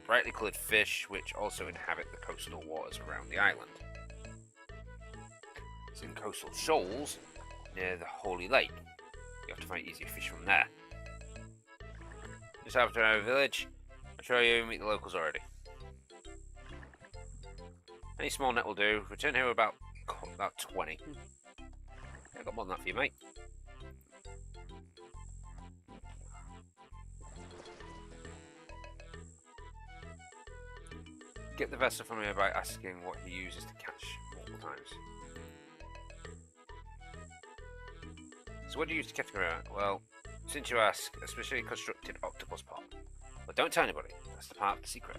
brightly coloured fish which also inhabit the coastal waters around the island. It's in coastal shoals near the Holy Lake. You have to find easier fish from there. Just after our village, I'm sure you meet the locals already. Any small net will do. Return here about 20. I got more than that for you, mate. Get the vessel from here by asking what he uses to catch multiple times. So what do you use to catch around? Well, since you ask, a specially constructed octopus pot. But don't tell anybody, that's the part of the secret.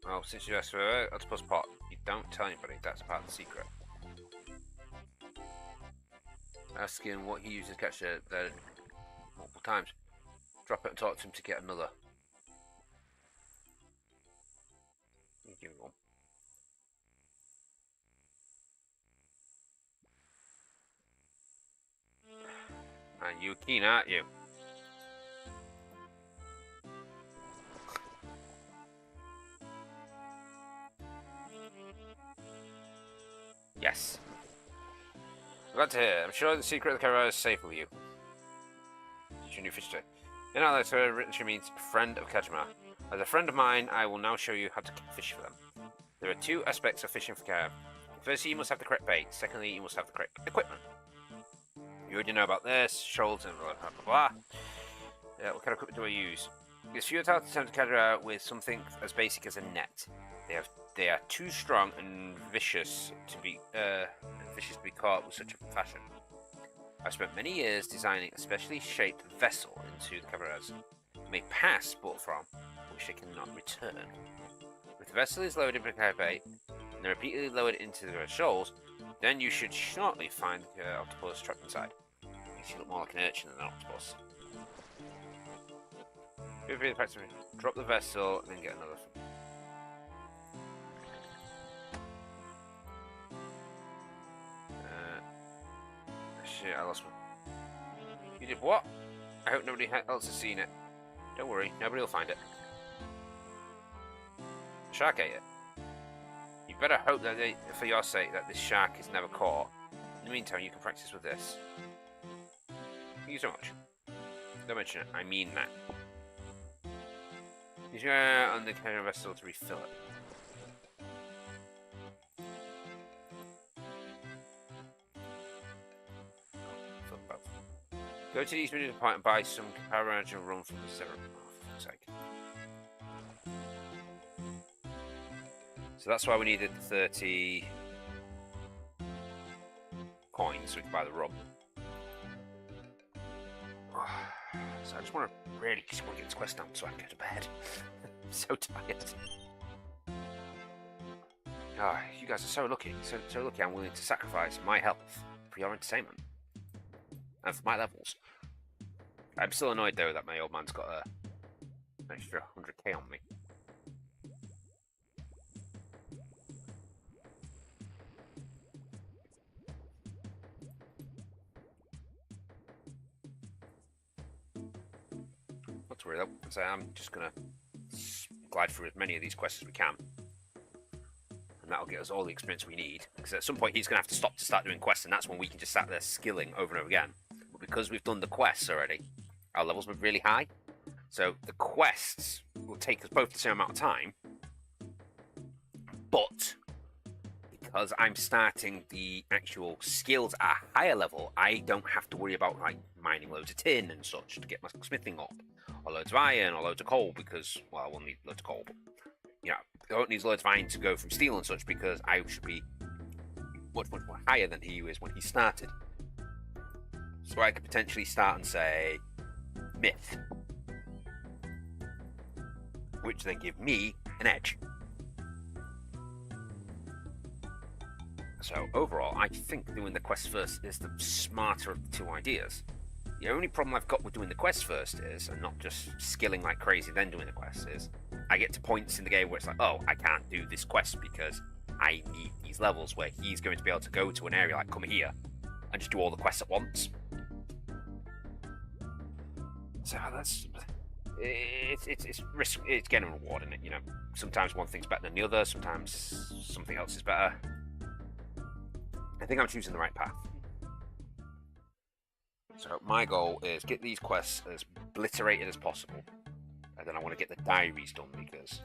Well, since you asked for an octopus pot, you don't tell anybody, that's part of the secret. Asking what he uses to catch the multiple times. Drop it and talk to him to get another. You give me one. And you're keen, aren't you? Yes. Glad to hear. I'm sure the secret of the caravan is safe with you. Teach your new fish trick. In our letter, literally means friend of Kajima. As a friend of mine, I will now show you how to fish for them. There are 2 aspects of fishing for carp. Firstly, you must have the correct bait. Secondly, you must have the correct equipment. You already know about this, shoals and blah blah blah. Yeah, what kind of equipment do I use? It's futile to attempt to catch her out with something as basic as a net. They are too strong and vicious to be caught with such a fashion. I've spent many years designing a specially shaped vessel into the cabarets. It may pass, but from which they cannot return. If the vessel is loaded with bait and they're repeatedly lowered into the shoals, then you should shortly find the octopus trapped inside. Makes you look more like an urchin than an octopus. Drop the vessel and then get another. Shit, I lost one. You did what? I hope nobody else has seen it. Don't worry, nobody will find it. Shark ate it. You better hope that for your sake that this shark is never caught. the meantime, you can practice with this. Thank you so much. Don't mention it. I mean that. Use your on the carrier vessel to refill it. Fill both. Go to the East Middle Point and buy some power energy and run from the zero. Oh, for fuck's sake. So that's why we needed the 30 coins so we can buy the rum. So I just want to really just want to get this quest done so I can go to bed. I'm so tired. Ah, you guys are so lucky. So lucky I'm willing to sacrifice my health for your entertainment. And for my levels. I'm still annoyed though that my old man's got an extra 100k on me. Not to worry though, so I'm just gonna glide through as many of these quests as we can. And that'll get us all the experience we need. Because at some point he's gonna have to stop to start doing quests, and that's when we can just start there skilling over and over again. But because we've done the quests already, our levels were really high. So the quests will take us both the same amount of time. But because I'm starting the actual skills at a higher level, I don't have to worry about like mining loads of tin and such to get my smithing up. Or loads of iron, or loads of coal, because, well, I will need loads of coal, but, you know, I don't need loads of iron to go from steel and such, because I should be much, much more higher than he is when he started. So I could potentially start and say, myth, which then give me an edge. So overall, I think doing the quest first is the smarter of the two ideas. The only problem I've got with doing the quest first is, and not just skilling like crazy then doing the quest, is I get to points in the game where it's like, oh, I can't do this quest because I need these levels, where he's going to be able to go to an area like come here and just do all the quests at once. So that's it's risk. It's getting a reward in it, you know. Sometimes one thing's better than the other. Sometimes something else is better. I think I'm choosing the right path. So my goal is get these quests as obliterated as possible, and then I want to get the diaries done, because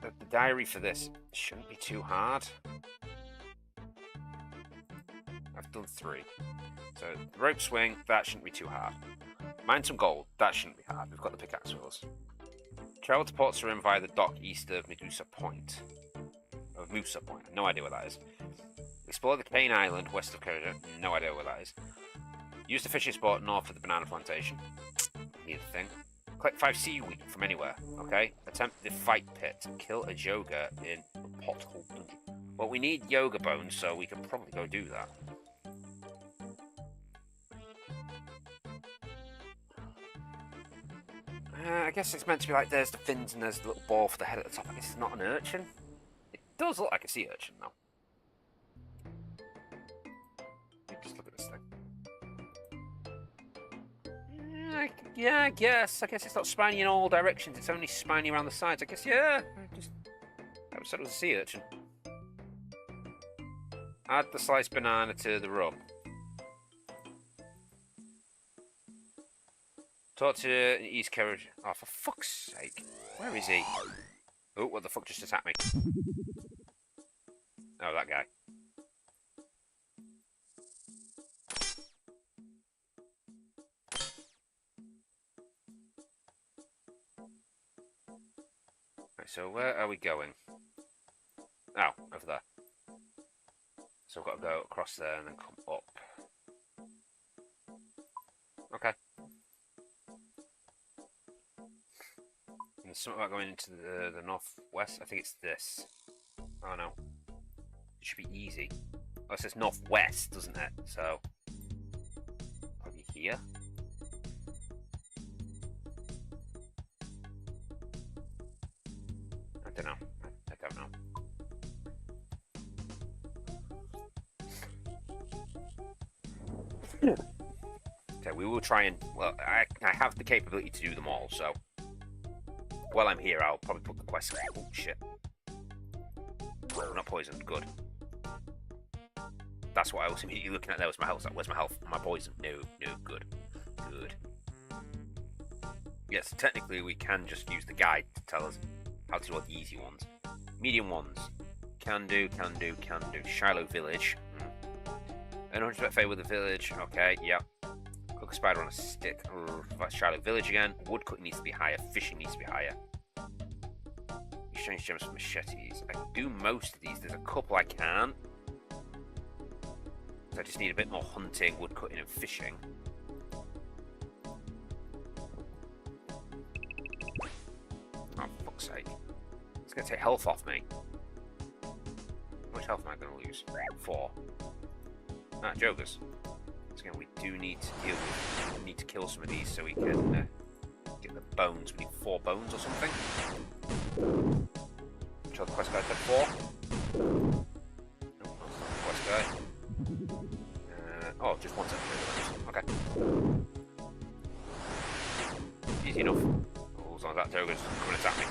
the diary for this shouldn't be too hard. I've done 3. So the rope swing, that shouldn't be too hard. Mine some gold, that shouldn't be hard. We've got the pickaxe wheels. Travel to Port Sarim via the dock east of Medusa Point. Musa Point, no idea where that is. Explore the Cane Island west of Korea, no idea where that is. Use the fishing spot north of the banana plantation. Need the thing. Collect 5 seaweed from anywhere, okay? Attempt the fight pit. Kill a yoga in a pothole dungeon. Well, we need yoga bones, so we can probably go do that. I guess it's meant to be like there's the fins and there's the little ball for the head at the top. I guess it's not an urchin. It does look like a sea urchin, though. Just look at this thing. Yeah, I guess it's not spiny in all directions. It's only spiny around the sides. I guess, yeah. I said it was a sea urchin. Add the sliced banana to the rum. Talk to East Carriage. Oh, for fuck's sake. Where is he? Oh, what the fuck just attacked me? Oh, that guy. Right, so where are we going? Oh, over there. So I've got to go across there and then come up. Okay. And there's something about going into the northwest. I think it's this. Oh no. It should be easy. Oh, it says northwest, doesn't it? So probably here. I don't know. I don't know. Okay, we will try and... Well, I have the capability to do them all, so... While I'm here, I'll probably put the quest... Oh, shit. Well, we're not poisoned. Good. That's what I was immediately looking at there. Was my health? Like, where's my health? My poison? No, no, good, good. Yes, technically we can just use the guide to tell us how to do all the easy ones. Medium ones. Can do. Shiloh Village. Earn 100% favour with the village. Okay, yep. Cook a spider on a stick. That's Shiloh Village again. Woodcutting needs to be higher. Fishing needs to be higher. Exchange gems for machetes. I can do most of these. There's a couple I can't. So I just need a bit more hunting, woodcutting, and fishing. Oh, for fuck's sake. It's going to take health off me. How much health am I going to lose? 4. Ah, Jogers. So again, we do need to deal with... We need to kill some of these so we can get the bones. We need 4 bones or something. Which other quest guy said 4? No, that's not the quest guy. Oh, just 1 second. Okay. Easy enough. Oh, as long as that Joger's going to attack me.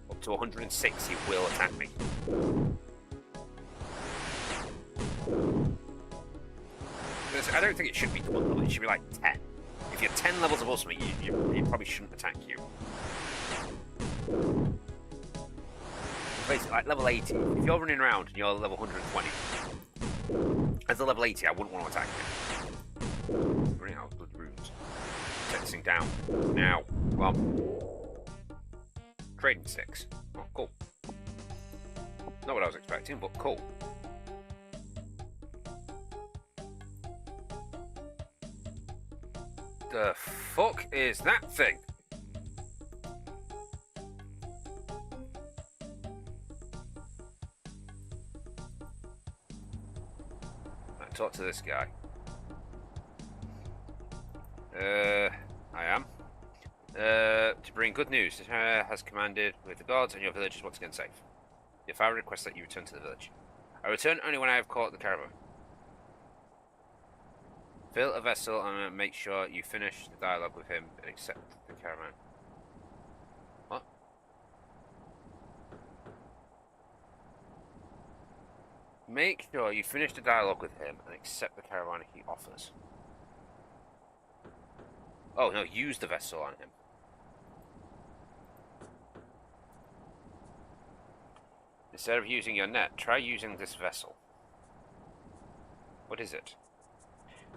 Up to 106, he will attack me. I don't think it should be double level, it should be like 10. If you're 10 levels above me, you probably shouldn't attack you. Basically, like level 80, if you're running around and you're level 120, as a level 80, I wouldn't want to attack you. Bring out blood runes. Take this thing down. Now. Well. Trading sticks. Oh, cool. Not what I was expecting, but cool. The fuck is that thing? I'll talk to this guy. I am. To bring good news, the has commanded with the gods and your village is once again safe. Your father requests that you return to the village. I return only when I have caught the caravan. Fill a vessel and make sure you finish the dialogue with him and accept the caravan. What? Make sure you finish the dialogue with him and accept the caravan he offers. Oh no, use the vessel on him. Instead of using your net, try using this vessel. What is it?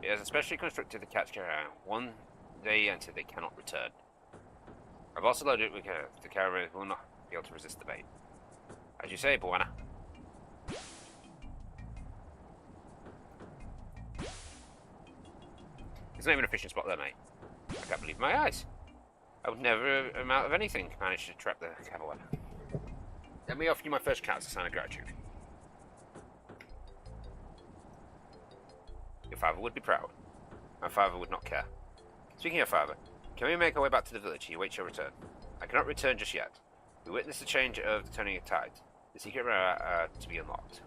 It has a specially constructed to catch caravan. One they enter, they cannot return. I've also loaded it with the caravan will not be able to resist the bait. As you say, Buana. There's not even a fishing spot there, mate. I can't believe my eyes. I would never, amount of anything, manage to trap the caravan. Let me offer you my first cat as a sign of gratitude. Your father would be proud. My father would not care. Speaking of father, can we make our way back to the village? He awaits your return. I cannot return just yet. We witnessed the change of the turning of tides. The secret to be unlocked.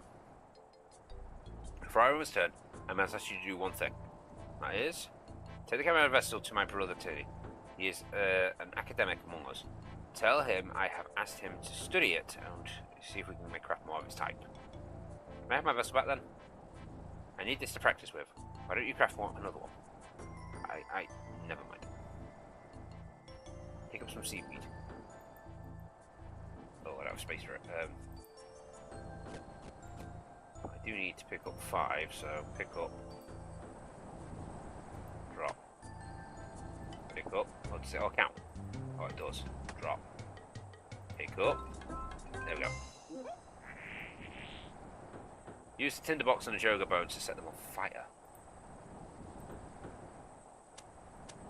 Before I return, I must ask you to do one thing. That is, take the camera vessel to my brother Tilly. He is an academic among us. Tell him I have asked him to study it and see if we can make craft more of his type. May I have my vessel back then? I need this to practice with. Why don't you craft another one? I never mind. Pick up some seaweed. Oh, I don't have space for it. I do need to pick up 5, so pick up. Drop. Pick up. Oh, does it all count? Oh, it does. Drop. Pick up. There we go. Use the tinderbox and the joga bones to set them on fire.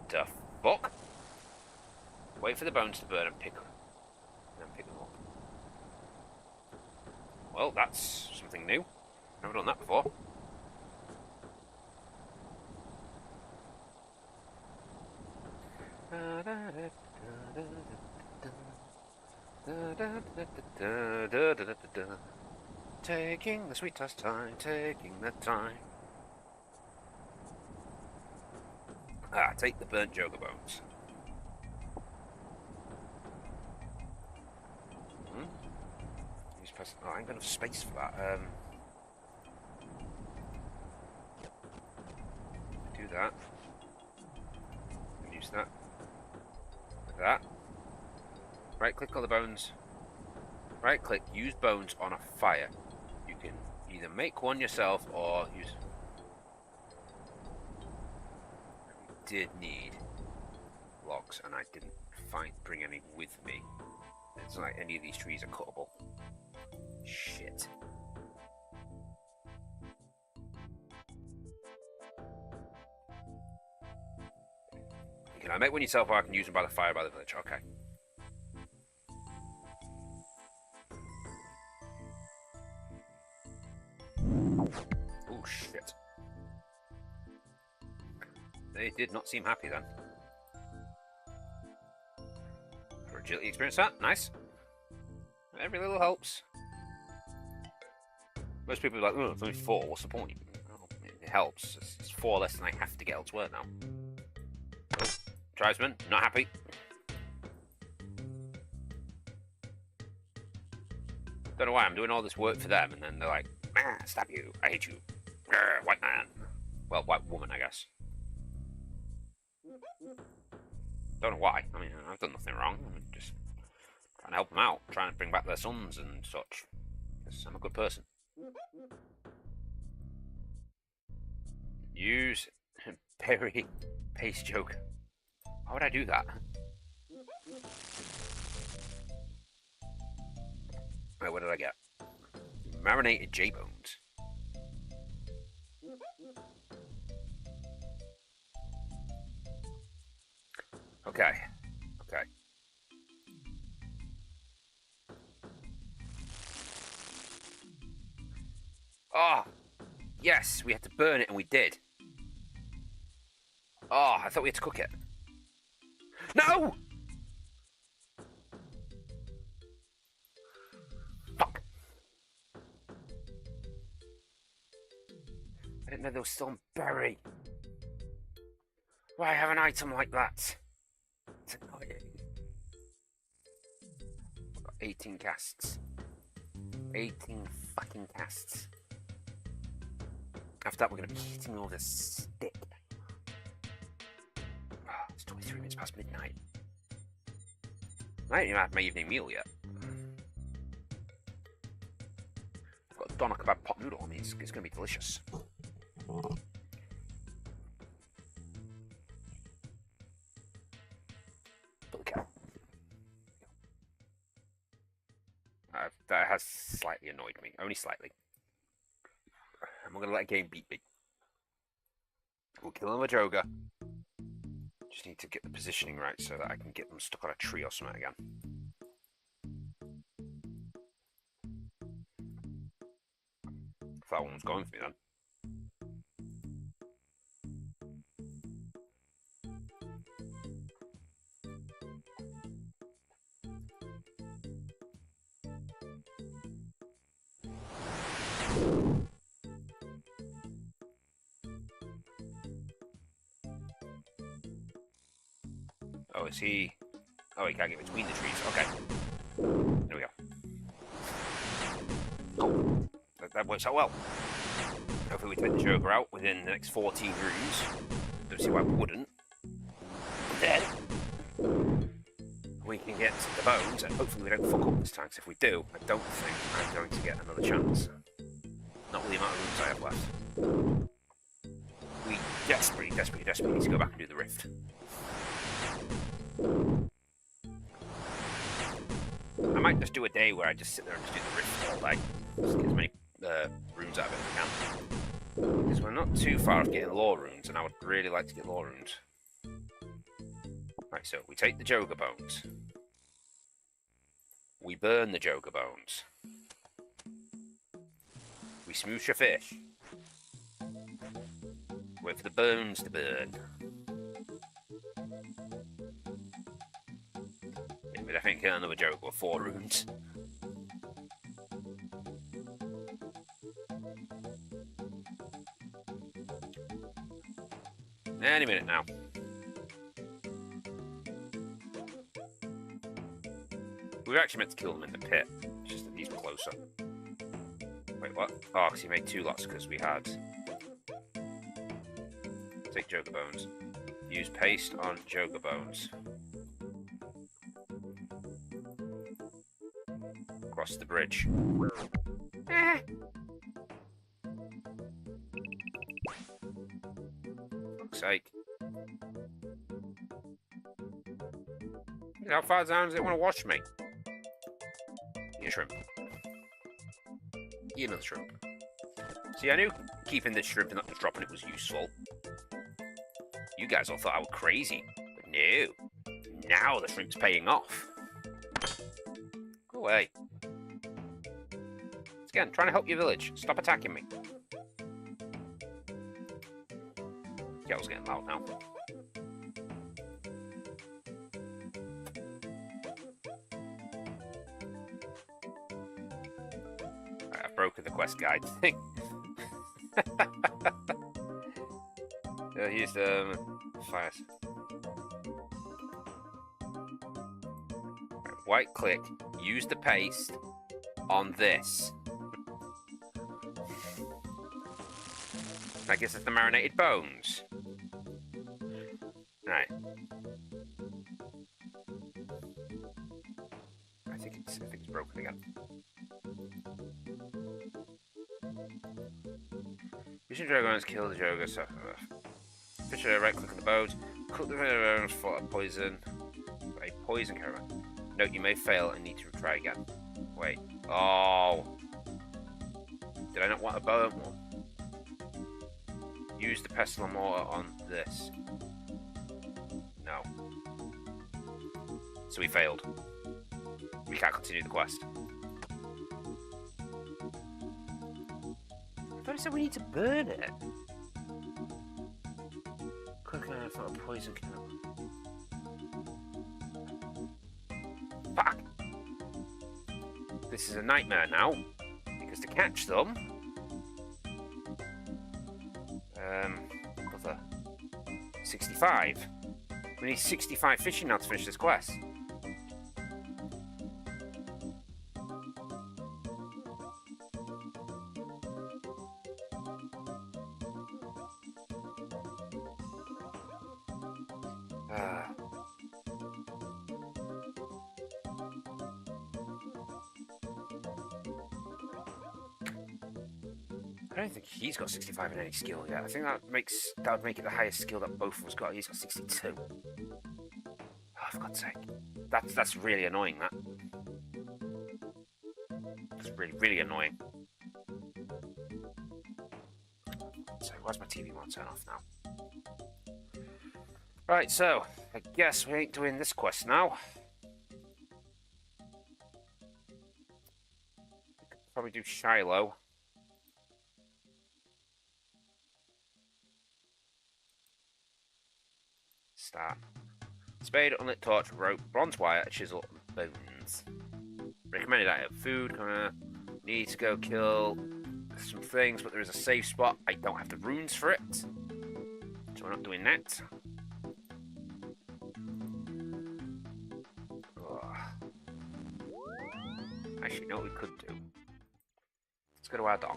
The fuck? Wait for the bones to burn and pick them up. Well, that's something new. Never done that before. Taking the sweetest time, taking the time. Ah, take the burnt joga bones. Use press. Oh, I ain't got enough space for that. do that. Use that. Like that. Right click on the bones. Right click, use bones on a fire. You can either make one yourself or use... We did need logs, and I didn't bring any with me. It's not like any of these trees are cuttable. Shit. Can I make one yourself, or I can use them by the fire by the village? Okay. Oh shit. They did not seem happy then. For agility experience that, nice. Every little helps. Most people are like, oh, it's only 4, what's the point? Well, it helps. It's 4 less than I have to get elsewhere now. Oh, tribesman, not happy. Don't know why I'm doing all this work for them, and then they're like, ah, stab you, I hate you. Grr, white man. Well, white woman, I guess. Don't know why. I mean, I've done nothing wrong. I'm just trying to help them out, trying to bring back their sons and such. Because I'm a good person. Use berry paste joke. Why would I do that? Wait, what did I get? Marinated J-bones. Okay. Okay. Oh! Yes, we had to burn it and we did. Oh, I thought we had to cook it. No! Fuck. I didn't know there was still on berry. Why have an item like that? It's annoying. I've got 18 casts. 18 fucking casts. After that, we're going to be hitting me with a stick. Oh, it's 23 minutes past midnight. I haven't even had my evening meal yet. I've got a doner kebab pot noodle on me. It's going to be delicious. That has slightly annoyed me. Only slightly. I'm not going to let a game beat me. We'll kill another Joga. Just need to get the positioning right so that I can get them stuck on a tree or something again. If that one was going for me then. Oh, is he... Oh, he can't get between the trees. Okay. There we go. Oh, that works out well. Hopefully we take the Joker out within the next 14 rooms. Don't see why we wouldn't. Then we can get the bones, and hopefully we don't fuck up this time, because if we do, I don't think I'm going to get another chance. Not with the amount of rooms I have left. We desperately need to go back and do the rift. I might just do a day where I just sit there and just do the rift all day. Just get as many runes out of it as I can. Because we're not too far off getting lore runes, and I would really like to get lore runes. Right, so we take the Joga bones. We burn the Joga bones. We smoosh a fish. Wait for the bones to burn. I think another joke with 4 runes. Any minute now. We were actually meant to kill them in the pit. It's just that these were closer. Wait, what? Oh, because he made 2 lots because we had... Take joga bones. Use paste on joga bones. Cross the bridge. Fuck's sake. How far down does it want to watch me? Eat a shrimp. Eat another shrimp. See, I knew keeping the shrimp and not just dropping it was useful. You guys all thought I was crazy, but no. Now the shrimp's paying off. Go away. Again, trying to help your village. Stop attacking me. Yeah, I was getting loud now. Right, I've broken the quest guide thing. Here's the fires. Right, click, use the paste on this. I guess it's the marinated bones. Right. I think it's broken again. Using dragons kill the joga. So, fish right click on the bones. Cook the bones for a poison. A poison caravan. Note you may fail and need to try again. Wait. Oh. Did I not want a bone one? Use the pestle and mortar on this. No. So we failed. We can't continue the quest. I thought it said we need to burn it. Click on it for a poison kill. Fuck! This is a nightmare now. Because to catch them... Another 65. We need 65 fishing now to finish this quest. I don't think he's got 65 in any skill yet. I think that would make it the highest skill that both of us got. He's got 62. Oh, for God's sake. That's really annoying, that. That's really, really annoying. So, why's my TV won't turn off now? Right, so, I guess we ain't doing this quest now. We could probably do Shiloh. Start. Spade, unlit torch, rope, bronze wire, chisel, and bones. Recommended item. Food. Need to go kill some things, but there is a safe spot. I don't have the runes for it. So we're not doing that. Ugh. Actually, you know what we could do? Let's go to our dock.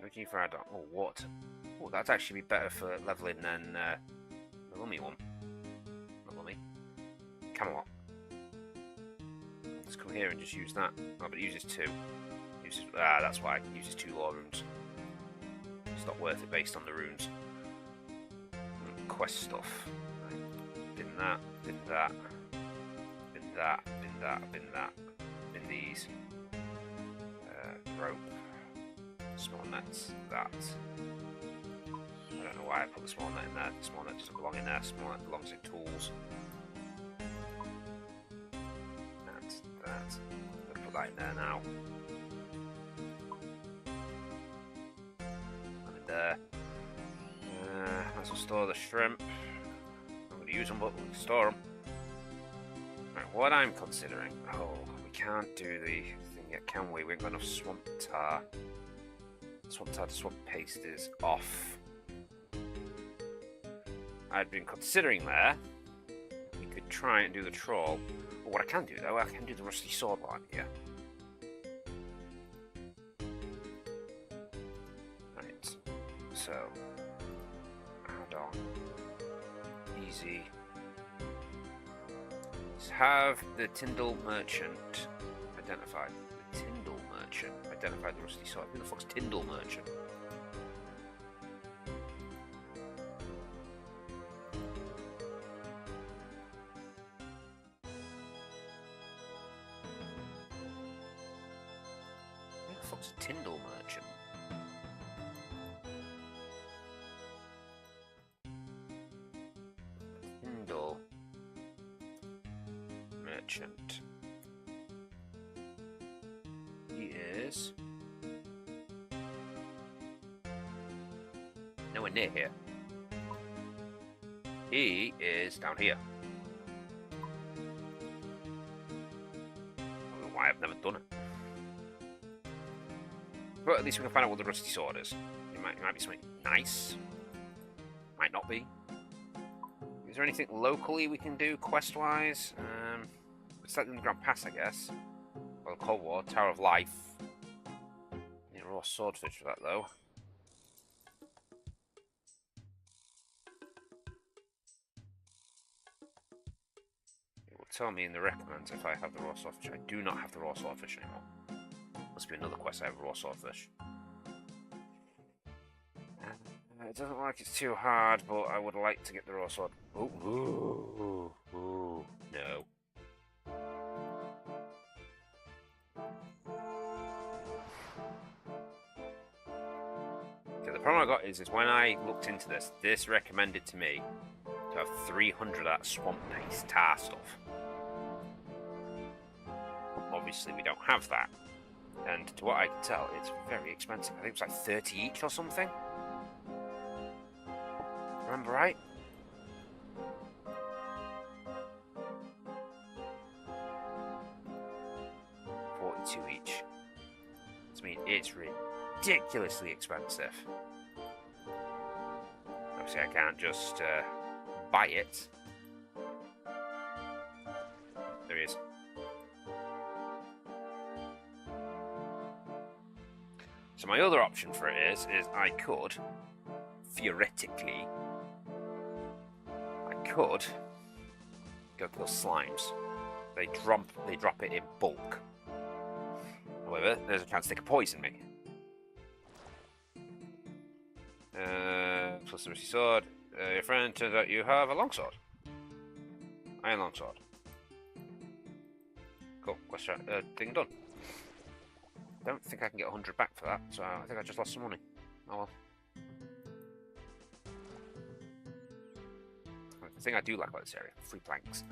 Looking for our dock. Oh, water. Oh, that'd actually be better for leveling than the Lummy one. Not Lummy. Camelot. Let's come here and just use that. Oh, but it uses 2. That's why. It uses 2 lore runes. It's not worth it based on the runes. Quest stuff. Right. Bin that, bin that, bin that, bin that, bin that, bin these. Rope. Small nets, that. I don't know why I put the small net in there. The small net doesn't belong in there. Small net belongs in tools. That. I'm going to put that in there now. And in there. Might as well store the shrimp. I'm going to use them, but we can store them. Right, what I'm considering. Oh, we can't do the thing yet, can we? We ain't got enough swamp tar. Swamp tar to swamp paste is off. I'd been considering there. We could try and do the troll. But what I can do though, I can do the rusty sword line here. Right. So Dong. Easy. Let's have the Tyndall Merchant identified. The Tyndall Merchant identified the rusty sword. Who the fuck's Tyndall Merchant? Who the fuck's Tyndall Merchant? Tyndall Merchant. He is nowhere near here. He is down here. I don't know why I've never done it. But at least we can find out what the rusty sword is. It might be something nice. Might not be. Is there anything locally we can do quest-wise? It's like the Underground Pass, I guess. Or the Cold War, Tower of Life. Need a raw swordfish for that, though. It will tell me in the recommends if I have the raw swordfish. I do not have the raw swordfish anymore. Must be another quest I have a raw swordfish. It doesn't look like it's too hard, but I would like to get the raw sword. Ooh, no. Okay, the problem I got is when I looked into this recommended to me to have 300 of that swamp paste tar stuff. Obviously, we don't have that. And to what I can tell, it's very expensive. I think it's like 30 each or something. Remember right? $42 each. I mean, it's ridiculously expensive. Obviously, I can't just buy it. There he is. So my other option for it is I could, theoretically, go to those slimes. They drop it in bulk. However, there's a chance they could poison me. Plus the rusty sword. Your friend, turns out you have a longsword. Iron longsword. Cool. Question thing done. Don't think I can get 100 back for that, so I think I just lost some money. Oh well. The thing I do like about this area, free planks.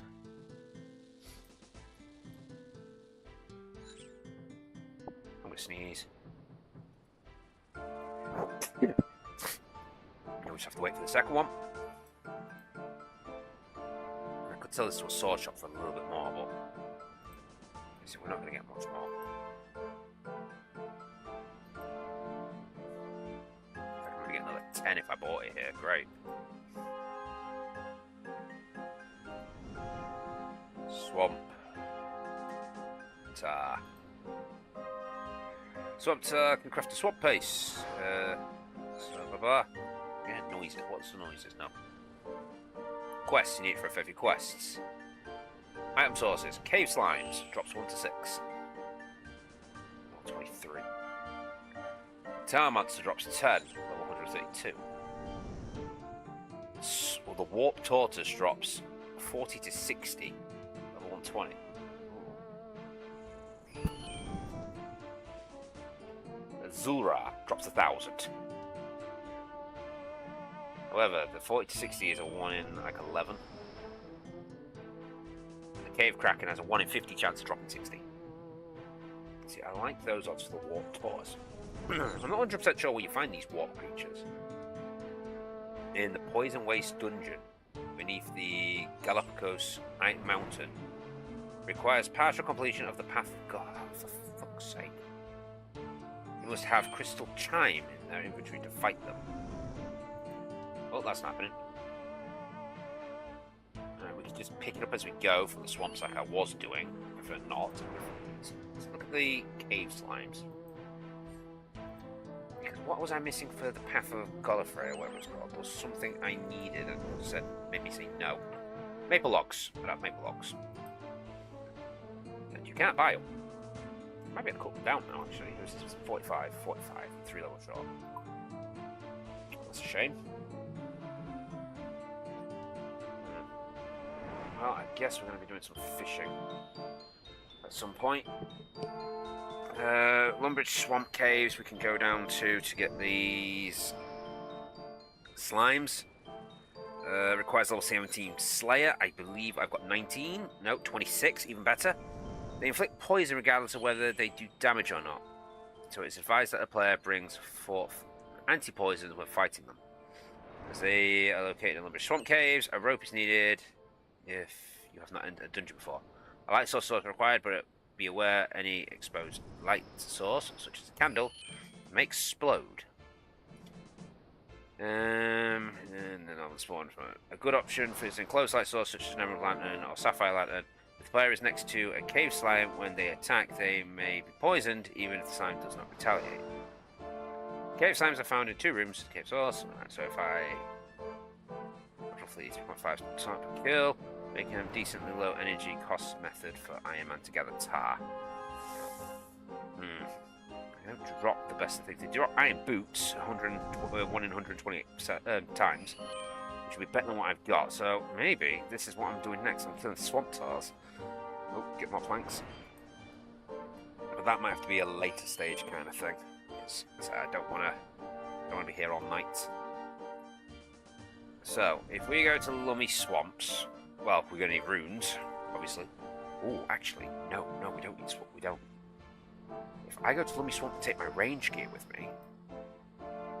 I'm gonna sneeze. You always have to wait for the second one. I could sell this to a sword shop for a little bit more, but we're not gonna get much more. I'm gonna get another 10 if I bought it here, great. Swamp tar. Swamp tar can craft a swamp paste. Yeah, noises. What's the noises now? Quests. You need it for a few quests. Item sources. Cave slimes. Drops 1 to 6. 123. Tar monster drops 10. Level 132. Well, the warp tortoise drops 40 to 60. 120. Zulra drops 1,000. However, the 40 to 60 is a 1 in like 11. And the Cave Kraken has a 1 in 50 chance of dropping 60. See, I like those odds for the warp tours. I'm not 100% sure where you find these warp creatures. In the Poison Waste dungeon beneath the Galapagos Mountain. Requires partial completion of the path. God, for fuck's sake. You must have Crystal Chime in their inventory to fight them. Well, that's not happening. We can just pick it up as we go from the swamps like I was doing. If they're not. Let's look at the cave slimes. Because what was I missing for the Path of Gallifrey, or whatever it's called? There was something I needed and said, made me say no. Maple logs. I have maple logs. And you can't buy them. Might be able to cut them down now, actually. It was 45, 3 levels short. That's a shame. Well, I guess we're going to be doing some fishing at some point. Lumbridge Swamp Caves we can go down to get these slimes. Requires level 17 Slayer. I believe I've got 19. No, 26, even better. They inflict poison regardless of whether they do damage or not. So it's advised that a player brings forth anti-poison when fighting them. As they are located in Lumbridge Swamp Caves, a rope is needed if you have not entered a dungeon before. A light source is required, but be aware any exposed light source, such as a candle, may explode. And then on the spawn, a good option for using close light source, such as an emerald lantern or sapphire lantern. If the player is next to a cave slime when they attack, they may be poisoned, even if the slime does not retaliate. Cave slimes are found in 2 rooms of the cave source, so if I roughly 3.5 time per kill, making them decently low energy cost method for Ironman to gather tar. They don't drop the best of things. They drop iron boots 1 in 128 times, which would be better than what I've got. So maybe this is what I'm doing next. I'm killing swamp tars. Oh, get more planks. But that might have to be a later stage kind of thing. Because I don't want to be here all night. So if we go to Lummy Swamps, well, we're going to need runes, obviously. Oh, actually, no, we don't need swamp. We don't. If I go to Lummy Swamp and take my range gear with me,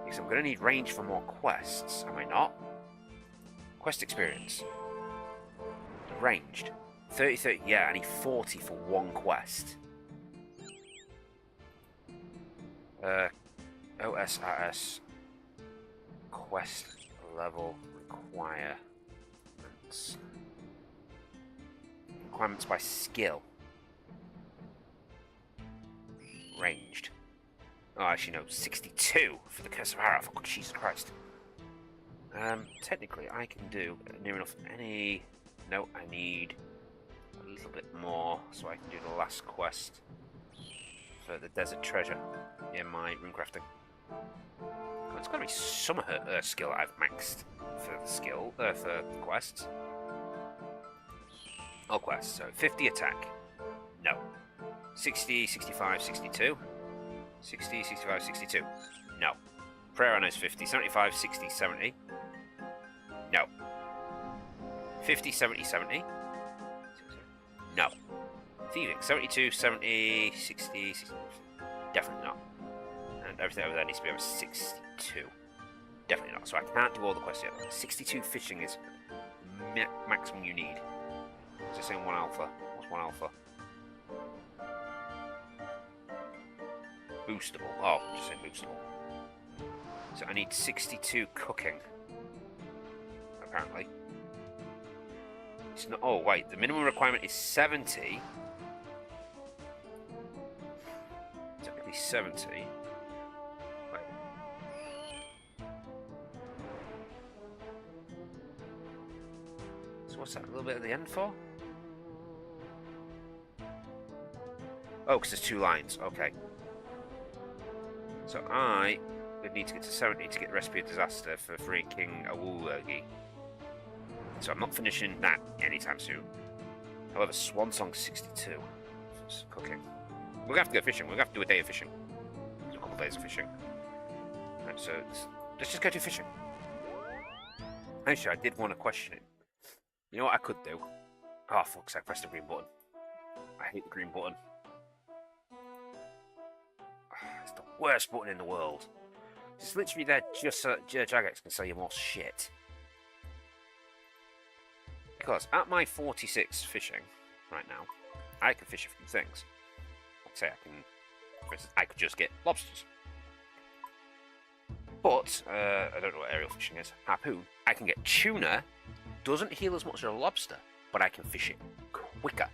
because I'm going to need range for more quests, am I not? Quest experience. Ranged. 30, yeah, I need 40 for 1 quest. OSRS. Quest level requirements. Requirements by skill. Ranged. Oh, actually, no, 62 for the Curse of Harrow. Oh, Jesus Christ. Technically, I can do near enough any. No, I need a little bit more so I can do the last quest for the Desert Treasure in my runecrafting. Oh, it's got to be some skill I've maxed for the skill for the quests. All quests. So 50 attack. No. 60, 65, 62. 60, 65, 62. No. Prayer on is 50, 75, 60, 70. No. 50, 70, 70. No. Thieving, 72, 70, 60, 60. Definitely not. And everything over there needs to be over 62. Definitely not. So I can't do all the quests yet. 62 fishing is maximum you need. Is it saying 1 alpha? What's 1 alpha? Boostable. Oh, just saying boostable. So I need 62 cooking. Apparently. It's not. Oh, wait. The minimum requirement is 70. Technically 70. Wait. So what's that? A little bit at the end for? Oh, because there's 2 lines. Okay. So I would need to get to 70 to get the Recipe of Disaster for freeing King Awulurgi. So I'm not finishing that anytime soon. However, Swan Song 62. It's cooking. We're going to have to go fishing. We're going to have to do a day of fishing. There's a couple of days of fishing. Right, so let's just go do fishing. Actually, I did want to question it. You know what I could do? Oh, fuck, I pressed the green button. I hate the green button. It's the worst button in the world. It's literally there just so Jagex can sell you more shit. Because at my 46 fishing right now, I can fish a few things. Like I say, for instance, I could just get lobsters. But, I don't know what aerial fishing is. Harpoon. I can get tuna. Doesn't heal as much as a lobster, but I can fish it quicker.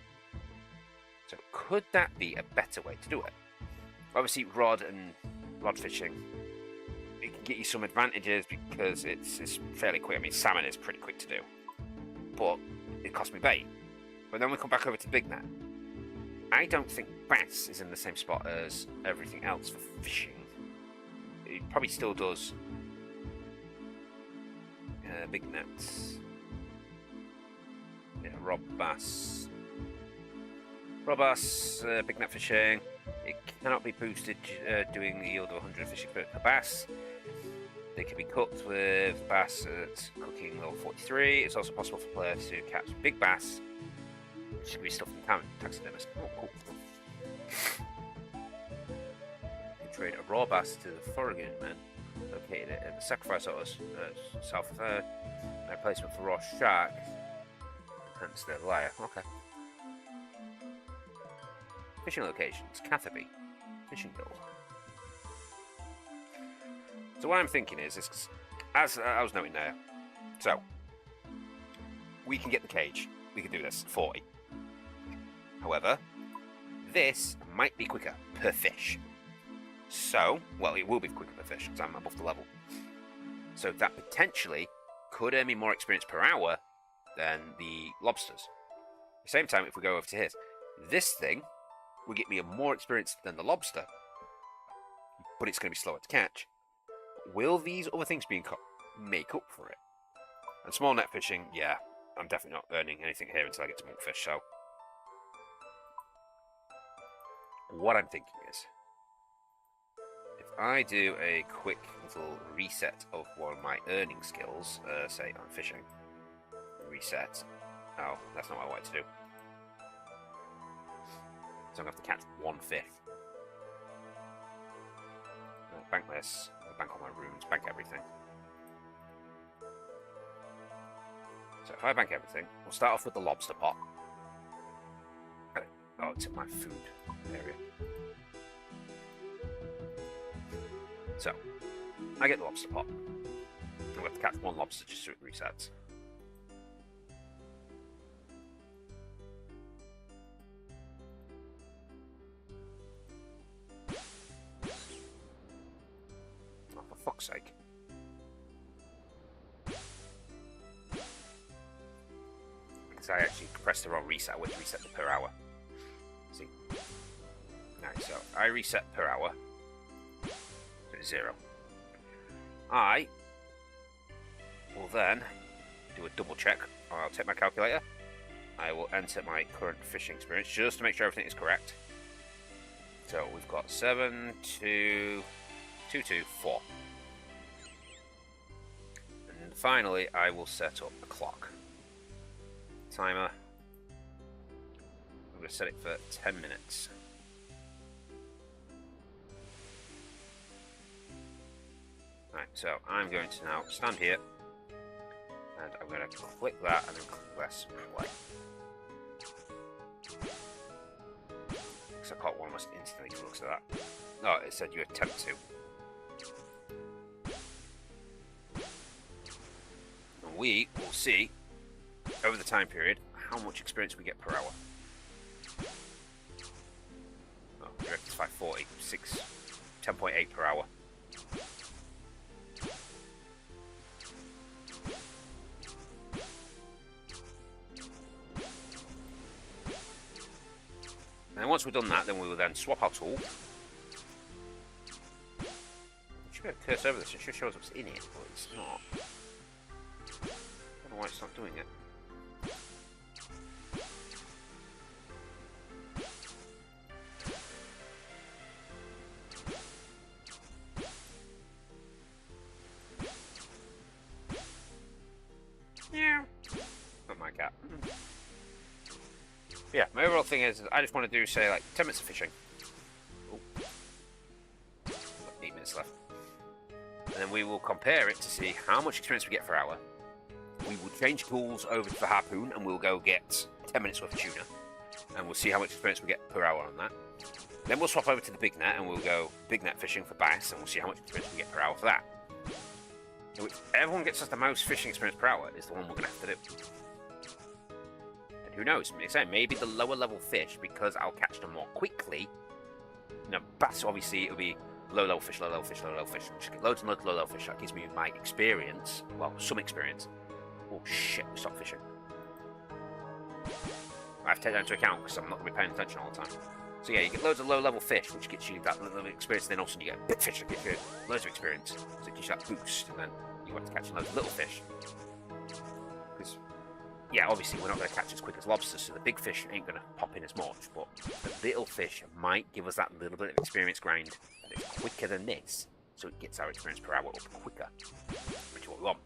So could that be a better way to do it? Obviously, rod fishing get you some advantages because it's fairly quick. I mean, salmon is pretty quick to do, but it cost me bait. But then we come back over to big net. I don't think bass is in the same spot as everything else for fishing. It probably still does big nets. Yeah, rob bass. Rob bass, big net fishing. It cannot be boosted doing the yield of 100 fishing per bass. They can be cooked with bass at cooking level 43. It's also possible for players to catch big bass, which can be stuffed in taxidermist. Oh, cool. You can trade a raw bass to the foreign men located in the sacrifice orders south of there. A replacement for raw shark, hence their liar. Okay. Fishing locations: Catherby, Fishing Guild. So what I'm thinking is as I was noting there, so we can get the cage. We can do this at 40. However, this might be quicker per fish. So, well, it will be quicker per fish because I'm above the level. So that potentially could earn me more experience per hour than the lobsters. At the same time, if we go over to his, this thing will get me more experience than the lobster, but it's going to be slower to catch. Will these other things being caught make up for it? And small net fishing, yeah, I'm definitely not earning anything here until I get to monkfish, so what I'm thinking is, if I do a quick little reset of one of my earning skills, say on fishing, reset, oh, that's not what I wanted to do. So I'm going to have to catch one fish. Bank this, bank all my runes, bank everything. So if I bank everything, we'll start off with the lobster pot. Oh, it's in my food area. So, I get the lobster pot. I'm going to have to catch one lobster just so it resets. Oh, for fuck's sake. Because I actually pressed the wrong reset. I went to reset the per hour. See? Alright, so I reset per hour. So it's 0. I will then do a double check. I'll take my calculator. I will enter my current fishing experience just to make sure everything is correct. So we've got 7, 2, 2, 2, 4. And finally, I will set up a clock. Timer. I'm going to set it for 10 minutes. Right, so I'm going to now stand here, and I'm going to click that and then press play. Because I caught one almost instantly to looks at that. No, it said you attempt to. And we will see, over the time period, how much experience we get per hour. Oh, it's 540, 10.8 per hour. And once we've done that, then we will then swap our tool. I should be able to cursor over this. It should show us what's in it, but it's not. I don't know why it's not doing it. Yeah. Not my cat. Yeah, my overall thing is I just want to do, say, like 10 minutes of fishing. Ooh. Got 8 minutes left. And then we will compare it to see how much experience we get per hour. We will change tools over to the harpoon and we'll go get 10 minutes worth of tuna. And we'll see how much experience we get per hour on that. Then we'll swap over to the big net and we'll go big net fishing for bass and we'll see how much experience we get per hour for that. So whichever one gets us the most fishing experience per hour is the one we're going to have to do. Who knows? Maybe the lower level fish, because I'll catch them more quickly. You know, bass, obviously, it'll be low level fish, low level fish, low level fish. Just get loads and loads of low level fish. That gives me my experience. Well, some experience. Oh shit, we stopped fishing. I have to take that into account because I'm not going to be paying attention all the time. So yeah, you get loads of low level fish, which gets you that little experience, and then all of a sudden you get big fish that gives you loads of experience. So it gives you that boost, and then you have to catch loads of little fish. Because, yeah, obviously we're not going to catch as quick as lobsters, so the big fish ain't going to pop in as much, but the little fish might give us that little bit of experience grind, and it's quicker than this, so it gets our experience per hour up quicker, which is what we want.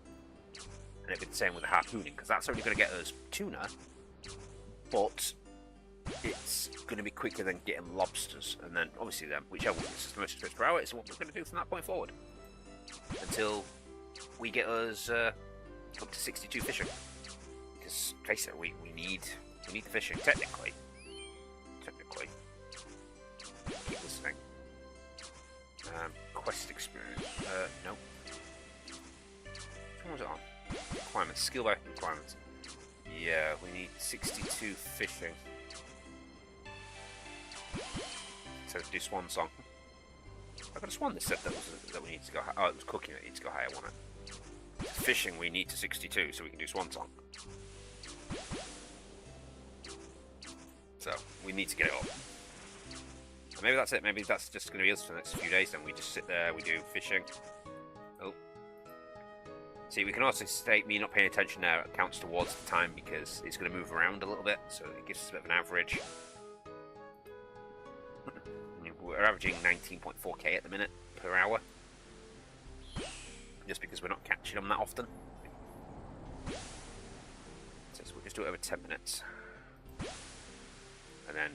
And it'll be the same with the harpooning, because that's only going to get us tuna, but it's going to be quicker than getting lobsters, and then obviously then whichever one is the most experience per hour is what we're going to do from that point forward until we get us up to 62 fishing. Because face it, we need the fishing technically. Keep listening. Quest experience. No. What was it on? Requirements. Skill by requirements. Yeah, we need 62 fishing. So do swan song. I got a swan that said that we need to go higher. Oh, it was cooking that needs to go higher, wasn't it? Fishing we need to 62 so we can do swan song. So we need to get it up. And maybe that's it. Maybe that's just going to be us for the next few days. Then we just sit there, we do fishing. Oh. See, we can also state me not paying attention now counts towards the time because it's going to move around a little bit, so it gives us a bit of an average. We're averaging 19.4k at the minute per hour, just because we're not catching them that often. So we'll just do it over 10 minutes, and then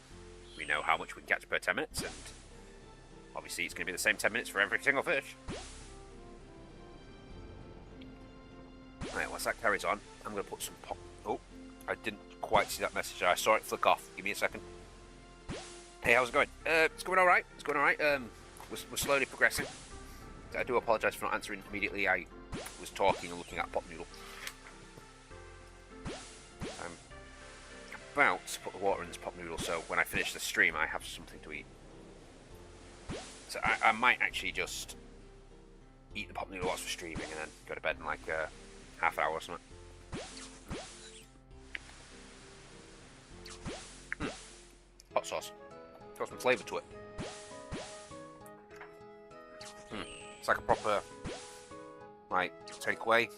we know how much we can catch per 10 minutes, and obviously it's going to be the same 10 minutes for every single fish. Right, once that carries on, I'm going to put some pop. Oh, I didn't quite see that message. I saw it flick off. Give me a second. Hey, how's it going? It's going alright. It's going alright. We're slowly progressing. I do apologise for not answering immediately. I was talking and looking at Pop Noodle. I'm about to put the water in this Pop Noodle, so when I finish the stream, I have something to eat. So I might actually just eat the Pop Noodle whilst we're streaming and then go to bed in like half an hour or something. Hot sauce. Got some flavour to it. It's like a proper, like, takeaway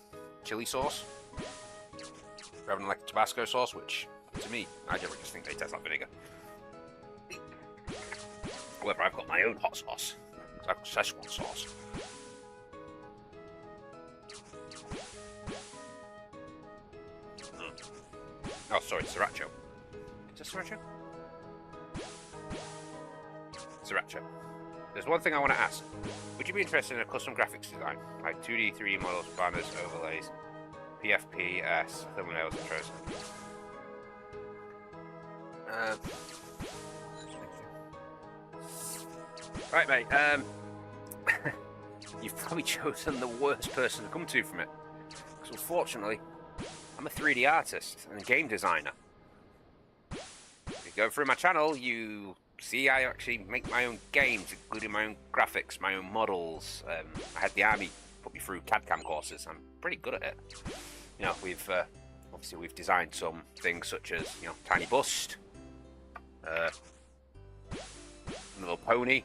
chili sauce, rather than like a Tabasco sauce, which, to me, I generally just think they taste like vinegar. However, I've got my own hot sauce. It's like Szechuan sauce. Oh, sorry, sriracha. Is it sriracha? Sriracha. There's one thing I want to ask. Would you be interested in a custom graphics design? Like 2D, 3D models, banners, overlays, PFPs, thumbnails, intros? Right, mate. You've probably chosen the worst person to come to from it. Because unfortunately, I'm a 3D artist and a game designer. If you go through my channel, you see I actually make my own games, including my own graphics, my own models. I had the army put me through CAD/CAM courses. I'm pretty good at it. You know, we've obviously we've designed some things such as, you know, Tiny Bust, Little Pony.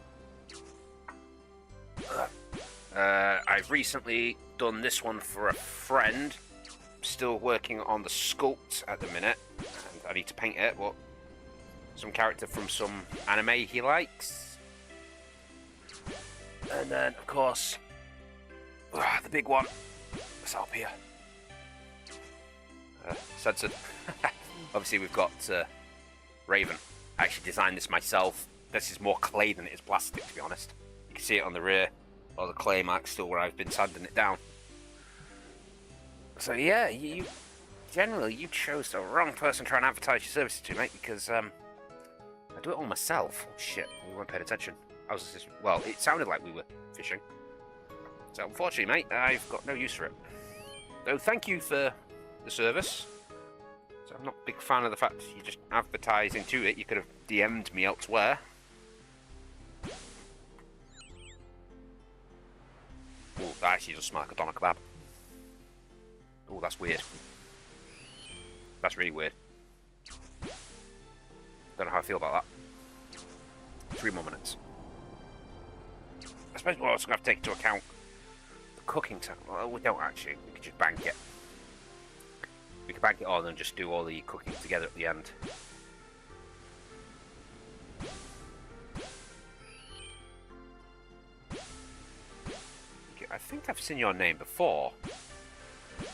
I've recently done this one for a friend. Still working on the sculpt at the minute, and I need to paint it, but some character from some anime he likes. And then, of course, the big one, it's up here. Censored. Obviously, we've got Raven. I actually designed this myself. This is more clay than it is plastic, to be honest. You can see it on the rear, or the clay marks still where I've been sanding it down. So yeah, you chose the wrong person trying to advertise your services to, mate, because I do it all myself. Oh shit, we weren't paying attention. I was just, well, it sounded like we were fishing. So unfortunately, mate, I've got no use for it. So thank you for the service. So I'm not a big fan of the fact you just advertise into it. You could have DM'd me elsewhere. That actually does smell like a doner kebab. Oh, that's weird. That's really weird. Don't know how I feel about that. 3 more minutes. I suppose we're also going to have to take into account the cooking time. Well, we don't actually. We could just bank it. We could bank it on and just do all the cooking together at the end. I think I've seen your name before. I'm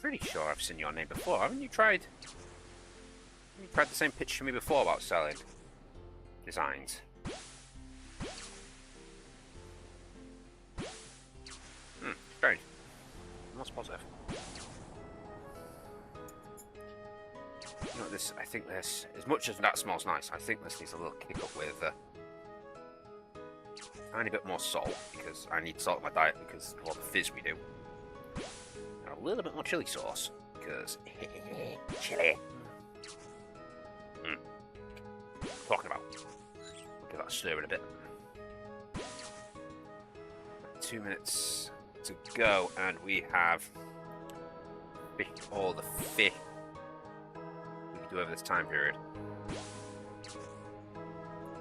pretty sure I've seen your name before. Haven't you tried? You tried the same pitch for me before about selling designs. Strange. I'm not positive. You know, this. I think this, as much as that smells nice, I think this needs a little kick up with a tiny bit more salt, because I need salt in my diet because of all the fizz we do. And a little bit more chili sauce because chili. Talking about. We'll give that a stir in a bit. 2 minutes to go, and we have fished all the fish we can do over this time period.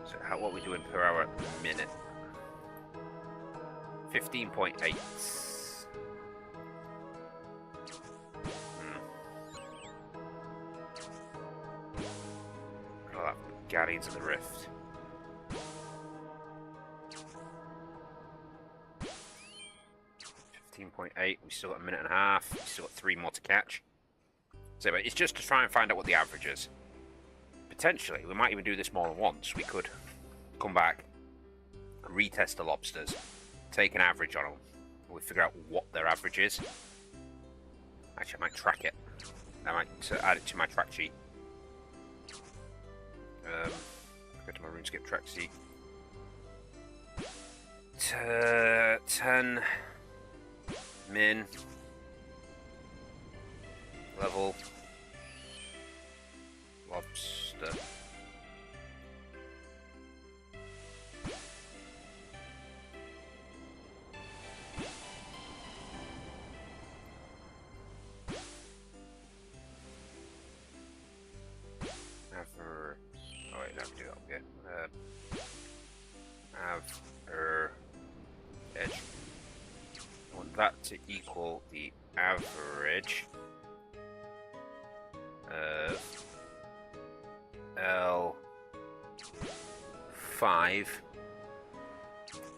So what are we doing per hour at the minute? 15.8. Oh, that Guardians of the Rift. .8. We still got a minute and a half. We still got 3 more to catch. So it's just to try and find out what the average is. Potentially, we might even do this more than once. We could come back, retest the lobsters, take an average on them. We'll figure out what their average is. Actually, I might track it. I might add it to my track sheet. Go to my RuneScape track sheet. 10 min level lobster. Oh wait, let's do that. Yeah. Average. I want that to equal the average of L5,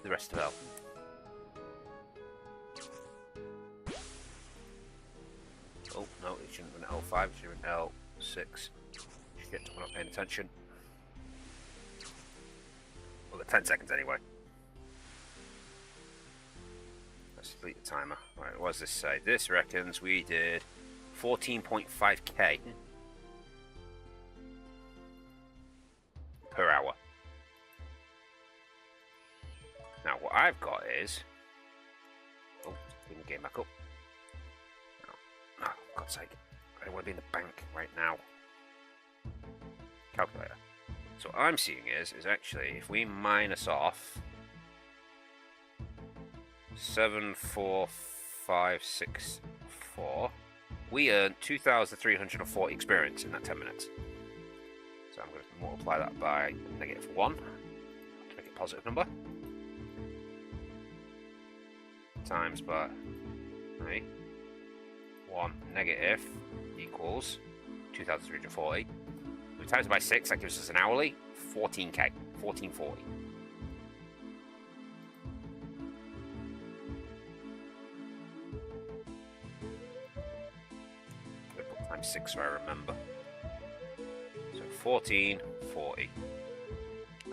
the rest of L. Oh no, it shouldn't have been L5, it should have been L6. We're not paying attention. Well, 10 seconds anyway. Let's delete the timer. Right, what does this say? This reckons we did 14.5k per hour. Now, what I've got is. Oh, bring the game back up. Oh, for God's sake. I don't want to be in the bank right now. Calculator. So what I'm seeing is actually if we minus off 74564, we earn 2,340 experience in that 10 minutes. So I'm going to multiply that by -1 to make it a positive number. Times by 1 negative equals 2,340. We times it by 6, that gives us an hourly 14k, 1440. Times 6 so I remember. So 1440.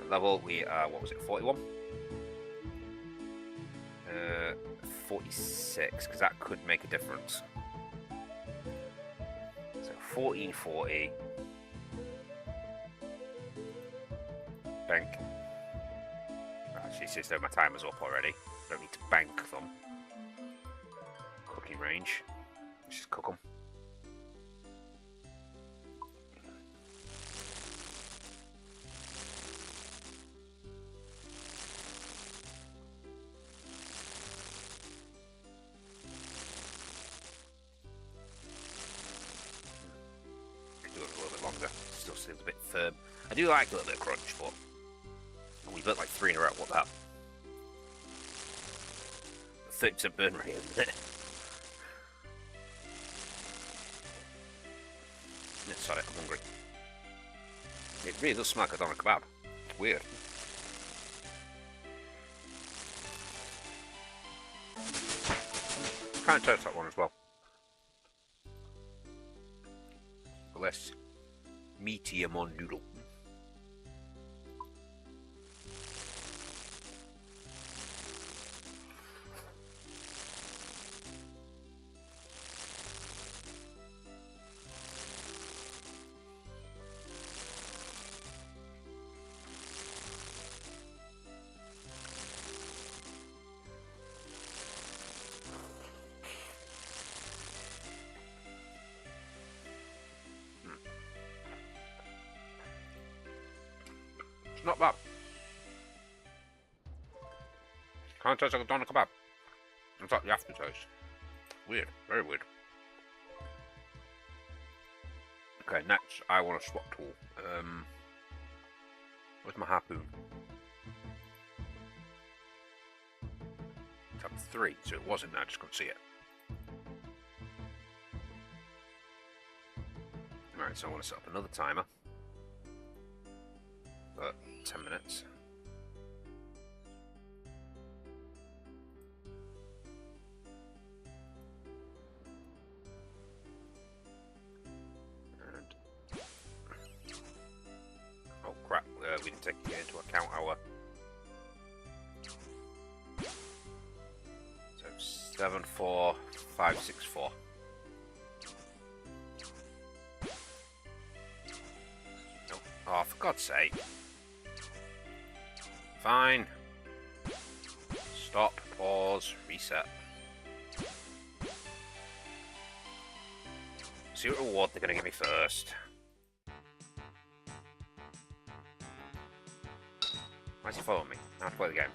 At level we are, what was it, 41? 46, because that could make a difference. So 1440. Bank. Actually, since my timer's up already, I don't need to bank them. Cooking range. Let's just cook them. firm. I do like a little bit of crunch, but we built like 3 in a row. What the hell? 30% burn rate, isn't it? Yeah, sorry, I'm hungry. It really does smell like a doner kebab. It's weird. Kind of toast that one as well. A less meatier mon noodle. Not bad. Kind of tastes like a doner kebab. In fact, the aftertaste. Weird. Very weird. Okay, next I want a swap tool. Where's my harpoon? Tab 3, so it wasn't there, I just couldn't see it. Alright, so I want to set up another timer. 10 minutes. And oh crap, we didn't take into account our 74564. Oh, for God's sake. Fine. Stop, pause, reset. See what reward they're going to give me first. Why is he following me? I have to play the game.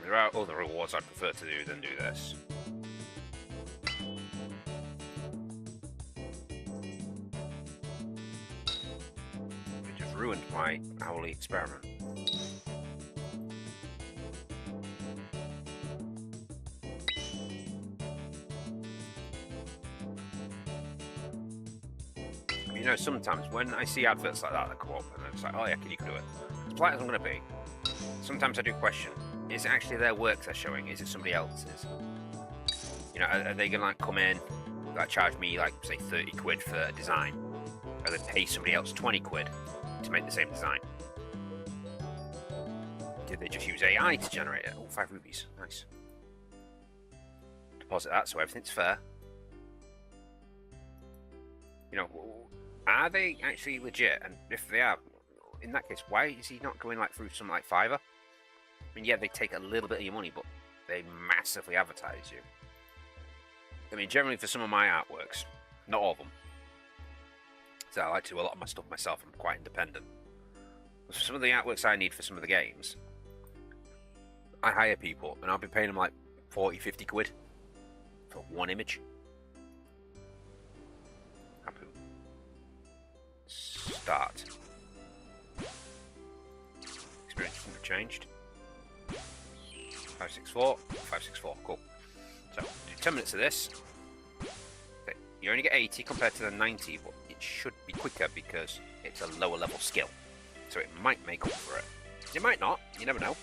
There are other rewards I'd prefer to do than do this. Ruined my hourly experiment. You know, sometimes when I see adverts like that that come up and it's like, oh yeah, can you do it? As polite as I'm going to be, sometimes I do question, is it actually their work they're showing? Is it somebody else's? You know, are they going to like come in, like charge me like say 30 quid for a design? Or they pay somebody else 20 quid to make the same design? Did they just use AI to generate it? Oh, 5 rubies. Nice. Deposit that so everything's fair. You know, are they actually legit? And if they are, in that case, why is he not going like through some like Fiverr? I mean, yeah, they take a little bit of your money, but they massively advertise you. I mean, generally for some of my artworks, not all of them. So I like to do a lot of my stuff myself. I'm quite independent. For some of the artworks I need for some of the games, I hire people and I'll be paying them like 40, 50 quid for one image. Happy. Start. Experience shouldn't have changed. 564, 564, cool. So, do 10 minutes of this. Okay, you only get 80 compared to the 90, but it should be quicker because it's a lower level skill. So it might make up for it. It might not, you never know.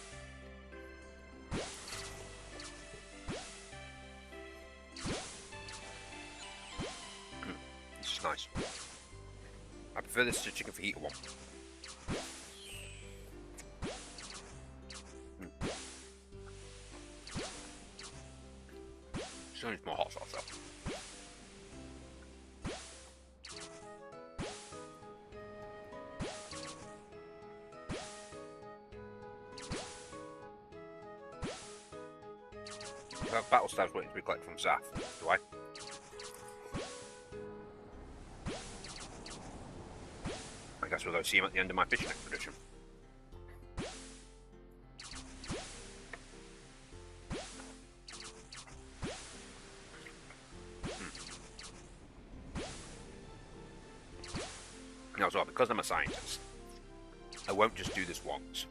This is nice. I prefer this to chicken fajita one. Still needs more hot sauce though. I have battle stabs waiting to be collected from Zaf, do I? I guess we'll go see him at the end of my fishing expedition. as well, because I'm a scientist, I won't just do this once.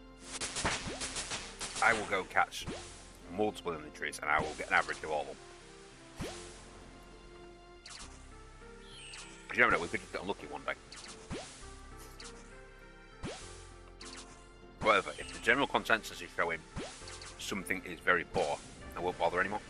I will go catch multiple inventories and I will get an average of all of them. You never know, we could just get unlucky one day. However, if the general consensus is showing something is very poor, I won't bother anymore.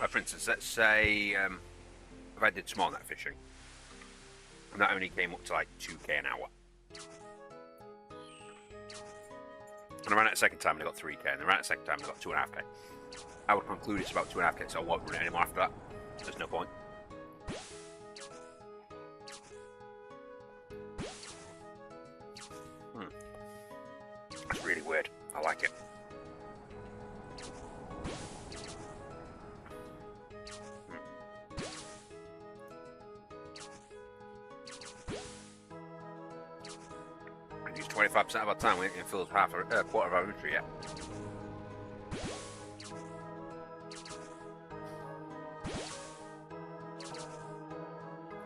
For instance, let's say if I did small net fishing, and that only came up to like 2k an hour. And I ran it a second time and I got 3k, and I ran it a second time and I got 2.5k. I would conclude it's about 2.5k, so I won't run it anymore after that. There's no point. That's really weird. I like it. We use 25% of our time. We ain't gonna fill a quarter of our inventory yet.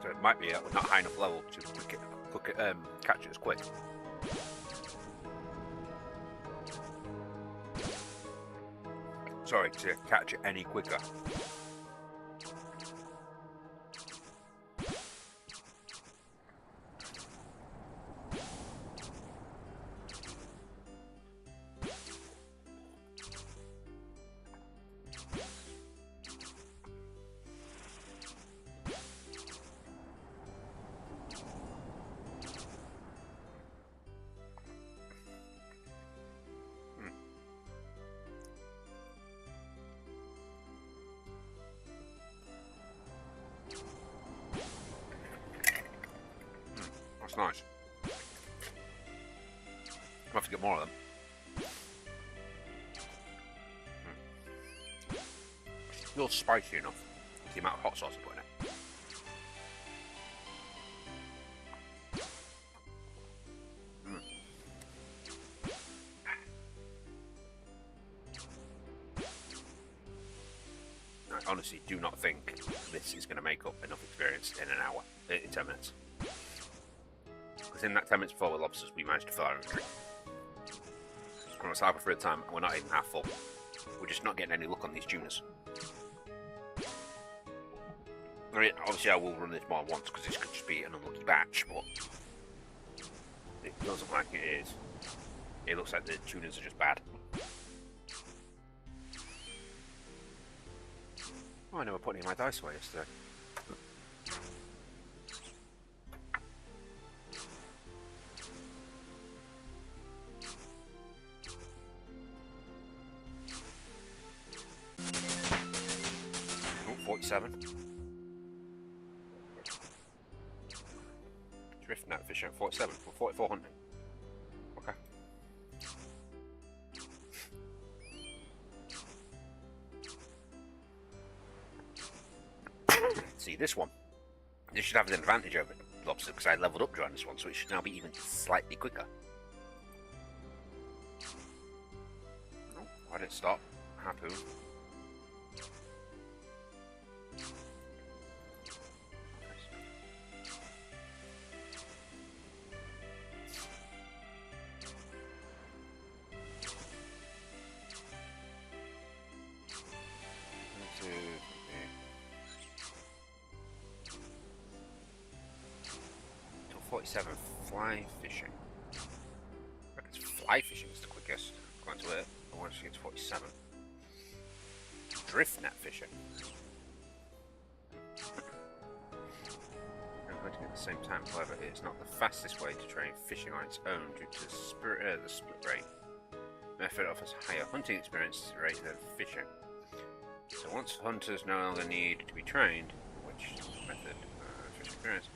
So it might be we're not high enough level to catch it as quick. Sorry, to catch it any quicker. That's nice. I'll have to get more of them. Still spicy enough. The amount of hot sauce I put in it. I honestly do not think this is going to make up enough experience in an hour, in 10 minutes. Because in that 10 minutes before with lobsters, we managed to fill our inventory. We're on cyber for a time, and we're not even half full. We're just not getting any luck on these tuners. I mean, obviously I will run this more than once, because this could just be an unlucky batch, but it doesn't look like it is. It looks like the tuners are just bad. Oh, I never put any of my dice away yesterday. Oh, 47. Drift net fishing at 47 for 44 hunting. Okay. See this one. This should have an advantage over lobster because I leveled up during this one, so it should now be even slightly quicker. Oh, I didn't stop. Harpoon. Till 47 fly fishing. I reckon fly fishing is the quickest. Going to it. I want to get to 47. Drift net fishing. I'm going to get at the same time, however, it is not the fastest way to train fishing on its own due to the split rate. Method offers higher hunting experience rate than fishing. So once hunters no longer need to be trained, which method fish experience,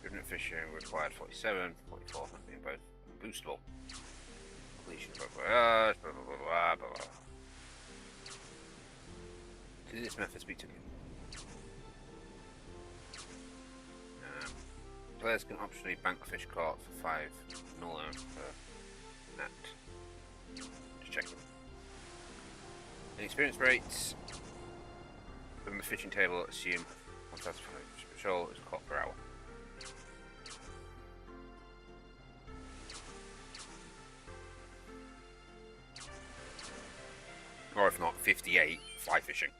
drift net fishing required 47, 44 hunting both boostable. Completion blah blah blah blah blah blah blah. Does this method speak to me? Players can optionally bank fish caught for 5 null per net. Just check them. And experience rates from the fishing table assume 1,000 patrol is caught per hour. Or if not, 58 fly fishing.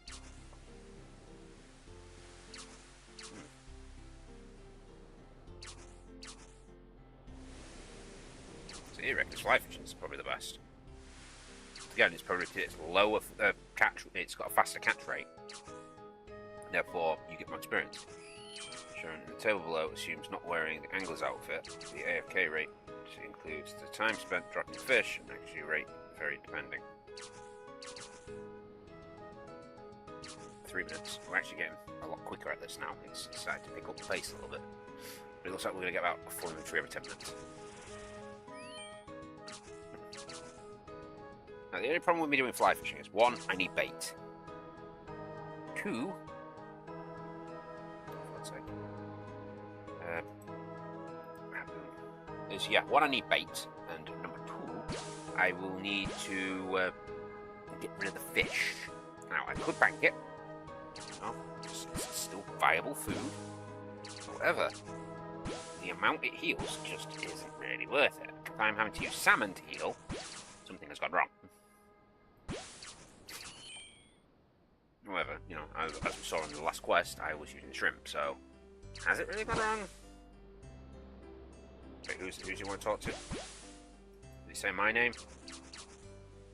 So you reckon fly fishing is probably the best. Again, it's probably because it's lower catch. It's got a faster catch rate. Therefore, you get more experience. Shown in the table below assumes not wearing the angler's outfit. The AFK rate includes the time spent dropping fish and actually rate vary depending. 3 minutes. We're actually getting a lot quicker at this now. It's starting to pick up the pace a little bit. But it looks like we're going to get about a full inventory every 10 minutes. Now, the only problem with me doing fly fishing is 1, I need bait. 2, let's say, is 1, I need bait, and number 2, I will need to get rid of the fish. Now, I could bank it. You know, it's still viable food. However, the amount it heals just isn't really worth it. If I'm having to use salmon to heal, something has gone wrong. However, you know, as we saw in the last quest, I was using shrimp, so has it really gone wrong? Wait, who's you want to talk to? Did he say my name?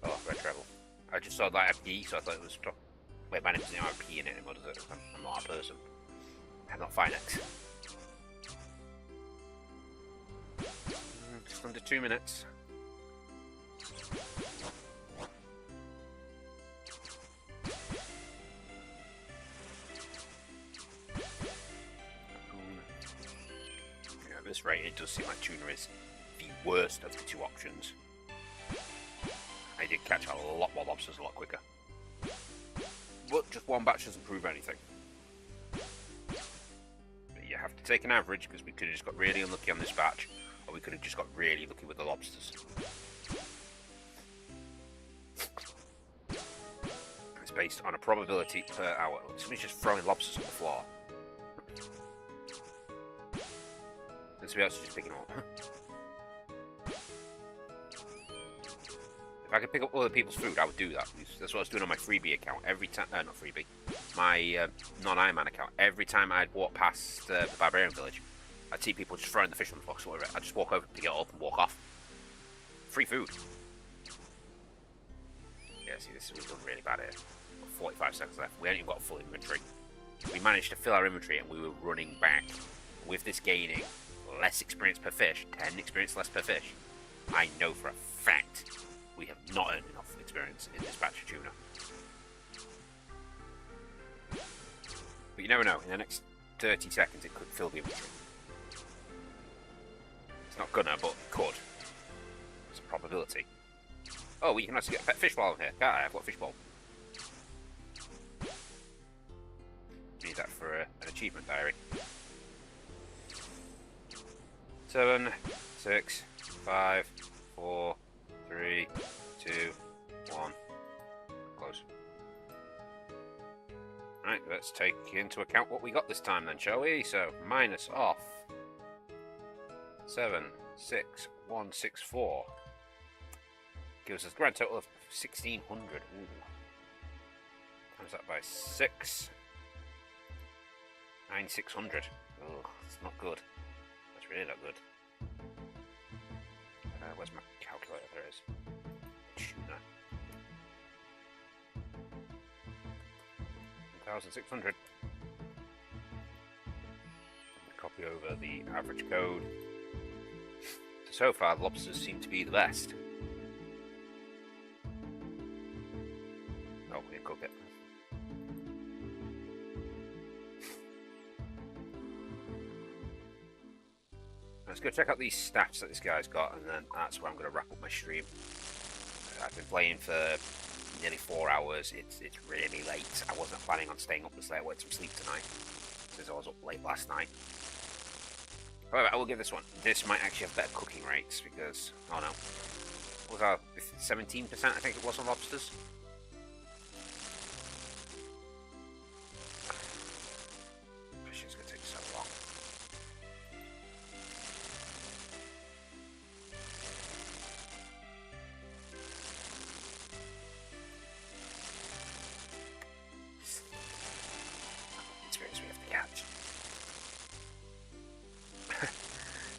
Oh, Red Treble. I just saw that a P, so I thought it was. Wait, my name's not a P in it anymore, does it? I'm not a person. I'm not Finex. Just under 2 minutes. At this rate, it does seem like tuna is the worst of the 2 options. I did catch a lot more lobsters a lot quicker. But just 1 batch doesn't prove anything. But you have to take an average, because we could have just got really unlucky on this batch, or we could have just got really lucky with the lobsters. It's based on a probability per hour. Somebody's just throwing lobsters on the floor. And somebody else is just picking them up. If I could pick up other people's food, I would do that. That's what I was doing on my freebie account. Every time, not freebie, my non-Ironman account. Every time I'd walk past the Barbarian Village, I'd see people just throwing the fish on the box. I'd just walk over, pick it up, and walk off. Free food. Yeah, see, we've done really bad here. 45 seconds left. We haven't even got a full inventory. We managed to fill our inventory, and we were running back. With this gaining less experience per fish, 10 experience less per fish, I know for a fact we have not earned enough experience in this batch of tuna. But you never know, in the next 30 seconds it could fill the inventory. It's not gonna, but it could. It's a probability. Oh, we can actually get a pet fish ball in here. Can't I? I've got a fish ball. Need that for an achievement diary. 7, 6, 5, 4, 3, 2, 1. Close. Right, let's take into account what we got this time then, shall we? So, minus off 7, 6, 1, 6, 4. Gives us a grand total of 1,600. Ooh. Times that by 6. 9,600. Oh, it's not good. That's really not good. Where's my calculator? There it is. Tuna. 1,600. Copy over the average code. So far, the lobsters seem to be the best. Oh, we can cook it. Let's go check out these stats that this guy's got, and then that's where I'm going to wrap up my stream. I've been playing for nearly 4 hours. It's really late. I wasn't planning on staying up this late. I wanted some sleep tonight, since I was up late last night. However, I will give this one. This might actually have better cooking rates, because... Oh no. What was our 17%, I think it was, on lobsters?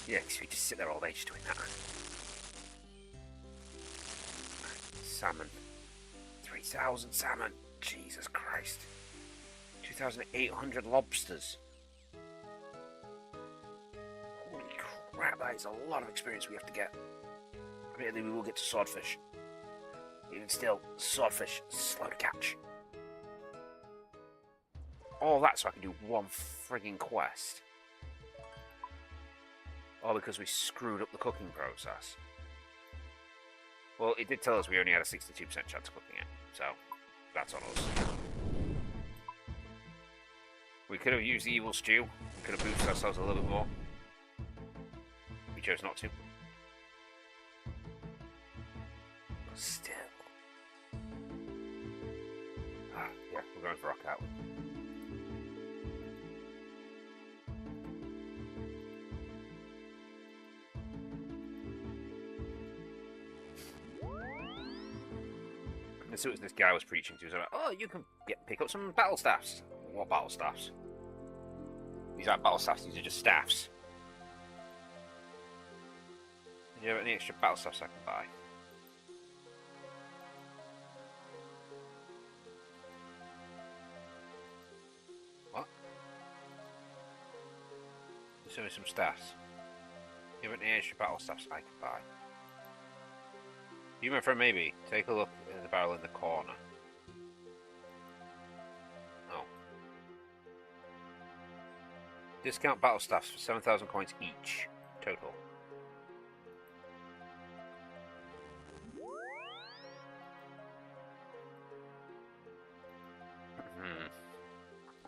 Yeah, because we just sit there all day just doing that. Salmon. 3,000 salmon. Jesus Christ. 2,800 lobsters. Holy crap, that is a lot of experience we have to get. Admittedly, we will get to swordfish. Even still, swordfish, slow to catch. All that so I can do one frigging quest. All because we screwed up the cooking process. Well, it did tell us we only had a 62% chance of cooking it, so that's on us. We could have used the evil stew. We could have boosted ourselves a little bit more. We chose not to. But still. Yeah, we're going for rock out. This was this guy was preaching to. He was like, oh, you can pick up some battle staffs. What battle staffs? These aren't battle staffs, these are just staffs. Do you have any extra battle staffs I can buy? What? Show me some staffs. Do you have any extra battle staffs I can buy? You, my friend, maybe take a look at the barrel in the corner. Oh. Discount battle staffs for 7,000 coins each. Total.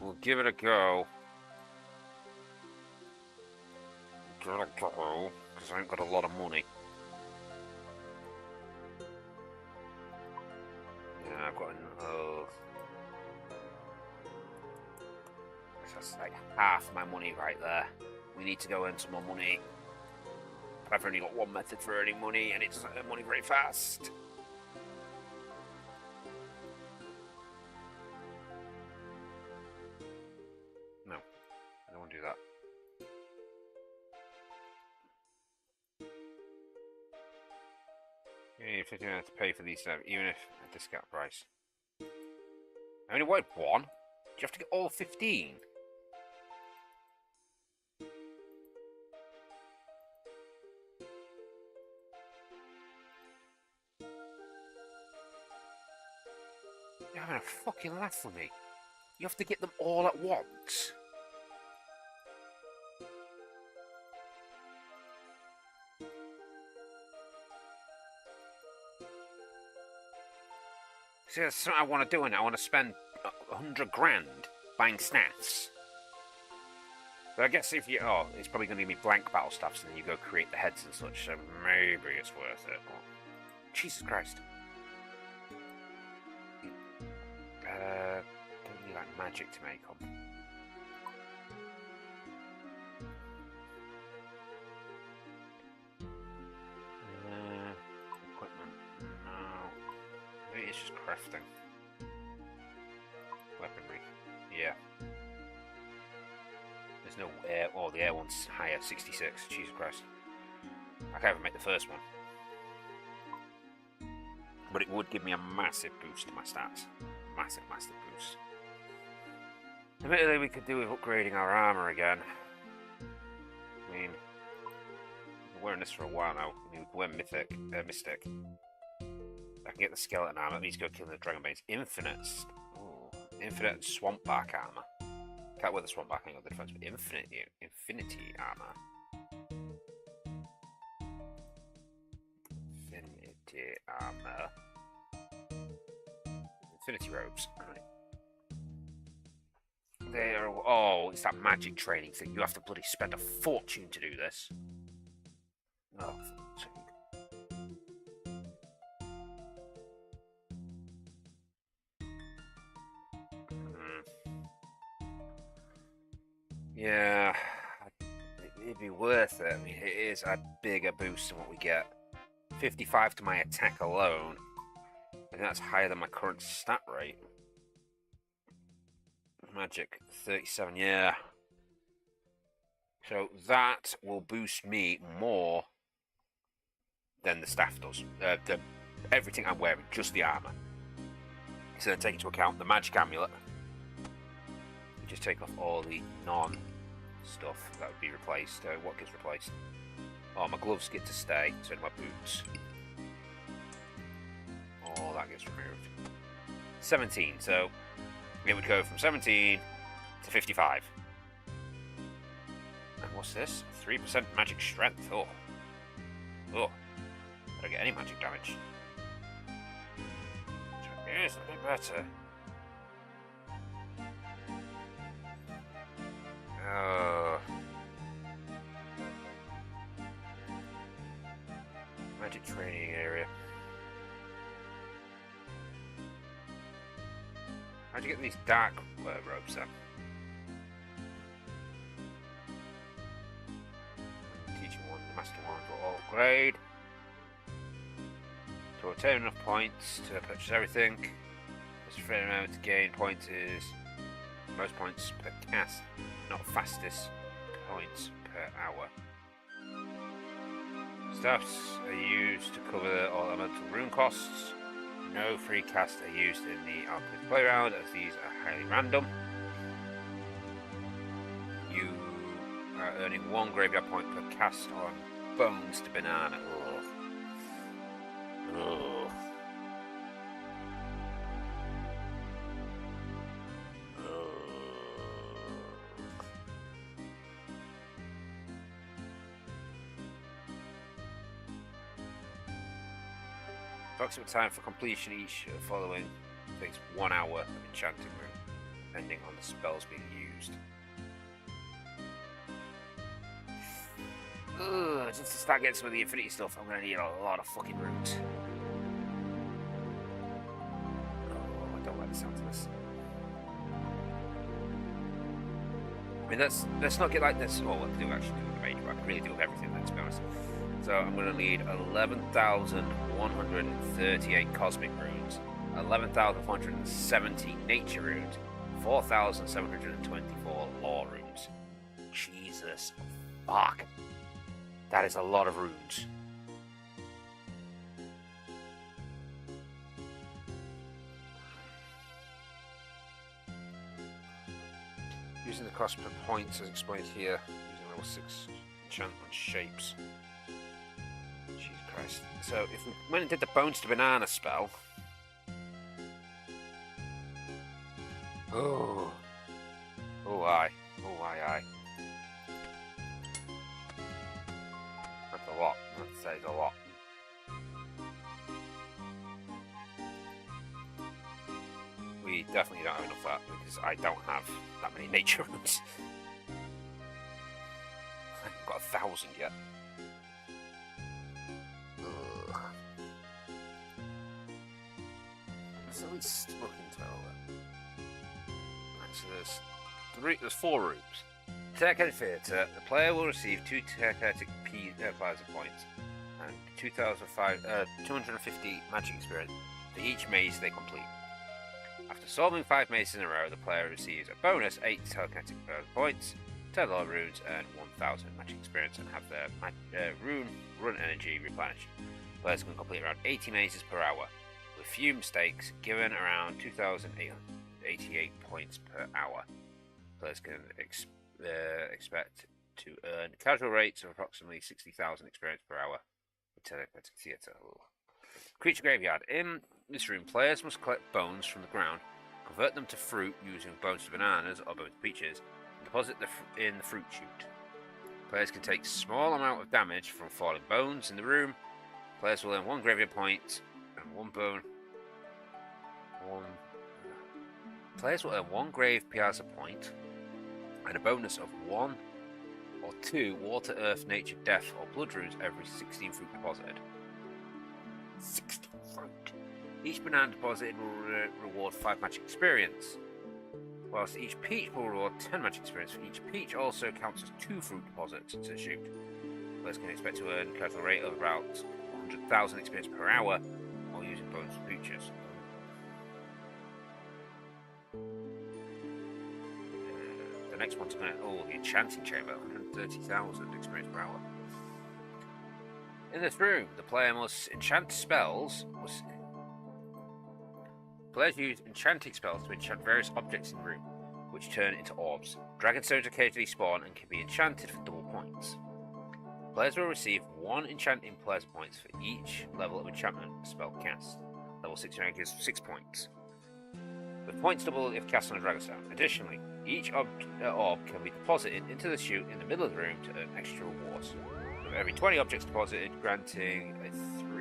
We'll give it a go. Give it a go, because I ain't got a lot of money. Yeah, I've got that's like half my money right there. We need to go earn some more money. I've only got one method for earning money, and it doesn't earn money very fast. No, I don't want to do that. You need 15 minutes to pay for these stuff, even if at discount price. I only wanted one. Do you have to get all 15? You're having a fucking laugh with me. You have to get them all at once. See, that's something I want to do, and I want to spend 100 grand buying snaps. But I guess if you... Oh, it's probably going to give me blank battle stuffs, and then you go create the heads and such, so maybe it's worth it. Oh, Jesus Christ. Don't need, like, magic to make them. Equipment. No. Maybe it's just crafting. Weaponry. Yeah. There's no air. Oh, the air one's higher. 66. Jesus Christ. I can't even make the first one. But it would give me a massive boost to my stats. Massive, massive boost. Admittedly, we could do with upgrading our armor again. I mean, we're wearing this for a while now. I mean, we can wear Mystic. I can get the skeleton armor. That means go kill the dragon banes. Infinite. Ooh, infinite swamp bark armor. Can't wear the swamp bark, ain't got the defense, but infinity armor. Infinity armor. Infinity robes. Right. They are. Oh, it's that magic training thing. You have to bloody spend a fortune to do this. Oh, yeah, it'd be worth it. I mean, it is a bigger boost than what we get. 55 to my attack alone. I think that's higher than my current stat rate. Magic, 37, yeah. So that will boost me more than the staff does. Everything I'm wearing, just the armour. So then take into account the magic amulet. You just take off all the non-stuff that would be replaced. What gets replaced? Oh, my gloves get to stay, so do my boots. All that gets removed. 17, so it would go from 17 to 55. And what's this? 3% magic strength. Oh. Oh. I don't get any magic damage. It's a bit better. Oh. Magic training area. How'd you get these dark robes then? Teaching one, the master one for all grade. To obtain enough points to purchase everything. This fair amount to gain points is most points per cast, not fastest points per hour. Staffs are used to cover all elemental rune costs. No free casts are used in the Alchemist Playground, as these are highly random. You are earning 1 graveyard point per cast on Bones to Banana. Ugh. Ugh. Approximate time for completion each following takes 1 hour of enchanting room, depending on the spells being used. Ugh, just to start getting some of the infinity stuff, I'm going to need a lot of fucking runes. Oh, I don't like the sound of this. I mean, let's not get like this. Oh, what do actually do with the major? I can really do with everything, let's be honest. So I'm going to need 11,138 cosmic runes, 11,470 nature runes, 4,724 law runes. Jesus fuck. That is a lot of runes. Using the cost per points as explained here, using level 6 enchantment shapes. Jesus Christ. So if we went and did the Bones to Banana spell. Oh. Oh aye. Oh aye. That's a lot. That says a lot. We definitely don't have enough of that because I don't have that many nature runes. I haven't got 1,000 yet. Ugh. Let's at least look into all that. Actually, there's 4 rooms. Terracotta Theatre, the player will receive 2 Terracotta Plaza points and 250 magic experience for each maze they complete. After solving 5 mazes in a row, the player receives a bonus 8 telekinetic points, 10 law runes, and 1,000 magic experience, and have their run energy replenished. Players can complete around 80 mazes per hour, with few mistakes, given around 2,888 points per hour. Players can expect to earn casual rates of approximately 60,000 experience per hour with Telekinetic Theatre. Creature Graveyard. In this room, players must collect bones from the ground, convert them to fruit using bones to bananas or bones to peaches, and deposit them in the fruit chute. Players can take small amount of damage from falling bones in the room. Players will earn 1 graveyard point and 1 bone. Players will earn 1 grave piazza point and a bonus of 1 or 2 water, earth, nature, death, or blood runes every 16 fruit deposited. 16 fruit. Each banana deposited will reward 5 magic experience, whilst each peach will reward 10 magic experience for each peach. Also counts as 2 fruit deposits to shoot. Players can expect to earn a casual rate of about 100,000 experience per hour while using bones and peaches. the next one's going to... Oh, the Enchanting Chamber, 130,000 experience per hour. In this room, the player must enchant spells. Players use enchanting spells to enchant various objects in the room, which turn into orbs. Dragonstones occasionally spawn and can be enchanted for double points. Players will receive 1 enchanting pleasure points for each level of enchantment spell cast. Level 6 rank is 6 points, with points double if cast on a Dragonstone. Additionally, each orb can be deposited into the chute in the middle of the room to earn extra rewards. With every 20 objects deposited, granting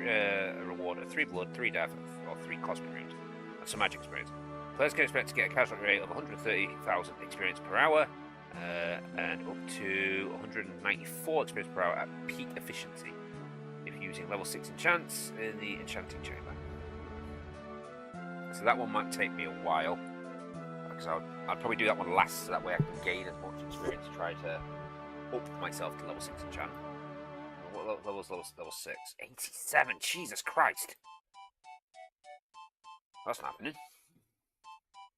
a reward of 3 blood, 3 death, or 3 cosmic runes, and some magic experience. Players can expect to get a casualty rate of 130,000 experience per hour, and up to 194 experience per hour at peak efficiency if using level 6 enchants in the Enchanting Chamber. So that one might take me a while, because I'd probably do that one last, so that way I can gain as much experience to try to up myself to level 6 enchant. What level is level 6? 87! Jesus Christ! That's not happening.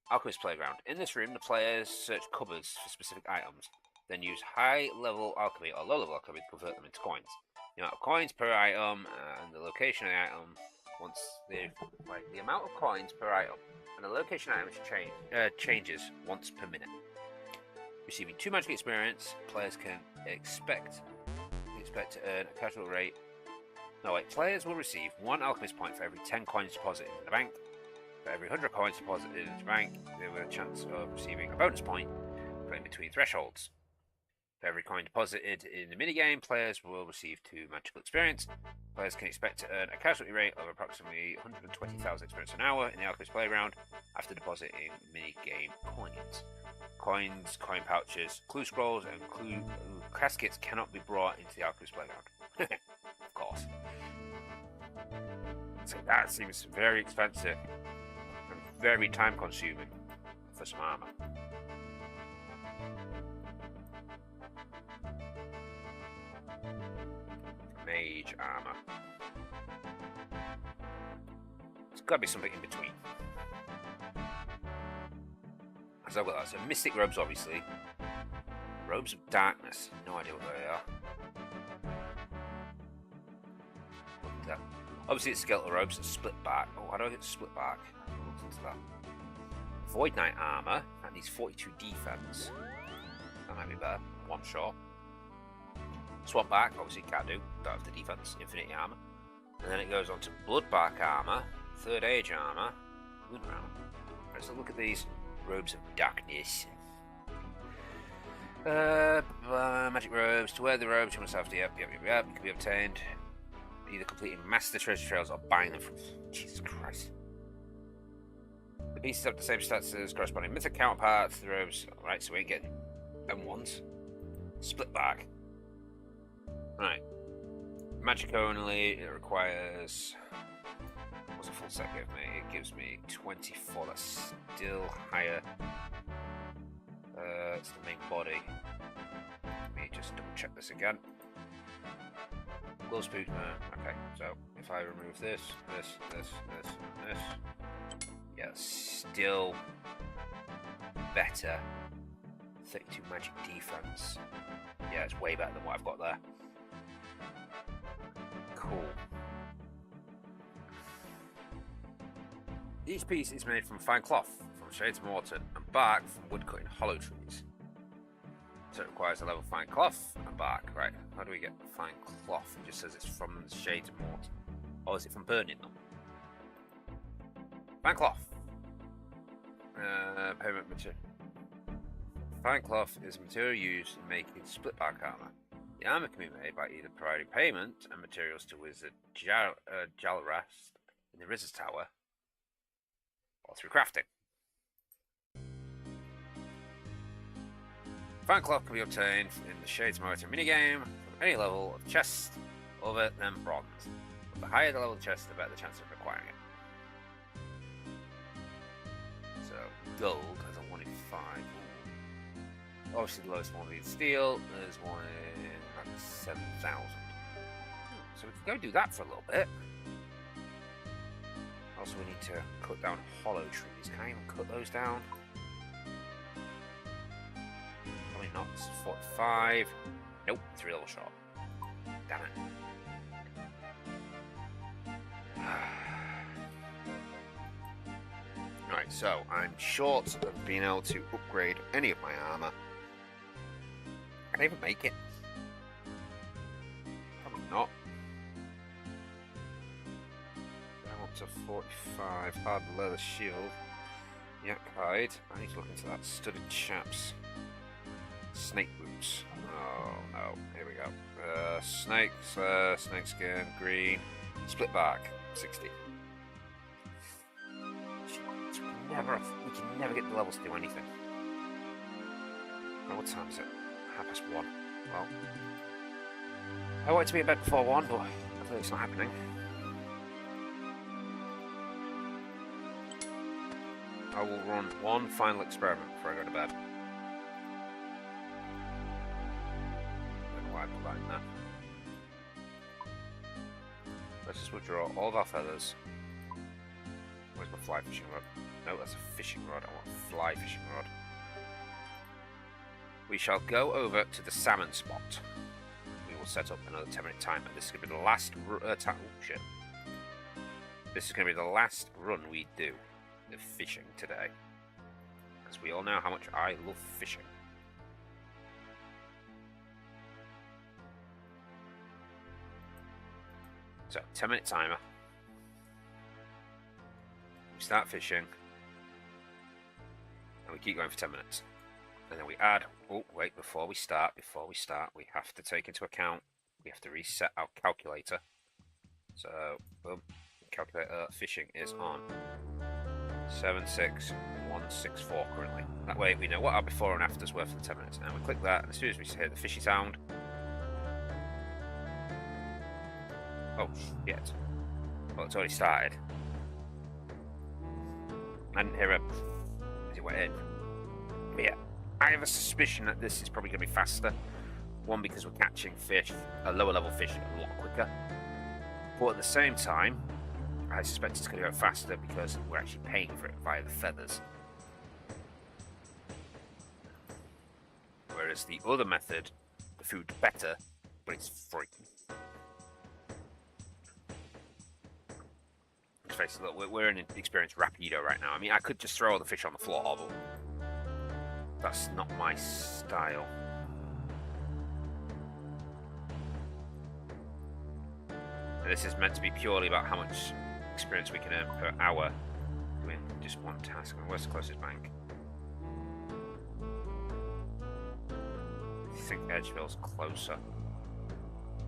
Alchemist Playground. In this room, the players search cupboards for specific items, then use high-level alchemy or low-level alchemy to convert them into coins. The amount of coins per item and the location of the item the amount of coins per item and the location of items changes once per minute. Receiving 2 magic experience, players can expect to earn a casual rate. Players will receive 1 alchemist point for every 10 coins deposited in the bank. For every 100 coins deposited in the bank, they will have a chance of receiving a bonus point for in between thresholds. For every coin deposited in the minigame, players will receive 2 magical experience. Players can expect to earn a casualty rate of approximately 120,000 experience an hour in the Alchemist Playground after depositing minigame coins. Coins, coin pouches, clue scrolls, and clue caskets cannot be brought into the Alchemist Playground. Of course. So that seems very expensive and very time consuming for some armor. Mage armor. There's got to be something in between. Because I've got that. So Mystic Robes, obviously. Robes of Darkness. No idea what they are. Look at that. Obviously, it's Skeletal Robes and Split Back. Oh, how do I get Split Back? I'll look into that. Void Knight armor. That needs 42 defense. That might be better. One shot. Swamp Back, obviously can't do, don't have the defense, Infinity armor. And then it goes on to Bloodback armor, Third Age armor, Moon armor. Right, so look at these Robes of Darkness. Magic robes. To wear the robes, you must have to, yep, can be obtained either completing master treasure trails or buying them from... Jesus Christ. The pieces have the same stats as corresponding mythic counterparts. The robes, alright, so we ain't getting them ones. Split Back. Right. Magic only, it requires... What's a full set give me? It gives me 24, that's still higher. It's the main body. Let me just double check this again. Glow spook, okay, so if I remove this, and this. Yeah, still better. 32 magic defense. Yeah, it's way better than what I've got there. Cool. Each piece is made from fine cloth, from shades of mortar, and bark from wood cut in hollow trees. So it requires a level of fine cloth and bark. Right, how do we get fine cloth? It just says it's from shades of mortar. Or is it from burning them? Fine cloth. Payment material. Fine cloth is a material used in making split bark armor. The armor can be made by either providing payment and materials to Wizard Jalrast in the Rizzer's Tower, or through crafting. Fine cloth can be obtained in the Shades of Mortar minigame from any level of chest other than bronze. But the higher the level of chest, the better the chance of acquiring it. So, gold has a 1 in 5. Ooh. Obviously, the lowest one is steel. There's one in like 7,000. So we can go do that for a little bit. Also, we need to cut down hollow trees. Can I even cut those down? not. It's 45. Nope, 3 levels short. Damn it. Right, so I'm short of being able to upgrade any of my armor. Can I even make it? Probably not. I'm up to 45. Hard leather shield. Yak hide. I need to look into that. Studded chaps. Snake boots. Oh no. Here we go. Snakes. Snake skin. Green. Split back. 60. We can never get the levels to do anything. Oh, what time is it? 1:30. Well, I wanted to be in bed before 1, but clearly it's not happening. I will run one final experiment before I go to bed. I don't know why I put that in there. Let's just withdraw all of our feathers. Where's my fly fishing rod? No, that's a fishing rod. I want a fly fishing rod. We shall go over to the salmon spot. We will set up another 10-minute timer. This is going to be the last time. Oh, shit. This is going to be the last run we do of fishing today. Because we all know how much I love fishing. So, 10-minute timer. We start fishing. And we keep going for 10 minutes. And then we add, oh wait, before we start, we have to take into account, we have to reset our calculator. So, boom, calculator fishing is on 76164 currently. That way we know what our before and afters were for the 10 minutes. And we click that, and as soon as we hear the fishy sound, oh shit, well it's already started. I didn't hear a, as it went in. But yeah. I have a suspicion that this is probably going to be faster. One, because we're catching fish, lower level fish, a lot quicker. But at the same time, I suspect it's going to go faster because we're actually paying for it via the feathers. Whereas the other method, the food's better, but it's free. Let's face it, look, we're in an experienced rapido right now. I mean, I could just throw all the fish on the floor, but that's not my style. And this is meant to be purely about how much experience we can earn per hour doing just one task. Where's the closest bank? I think Edgeville's closer.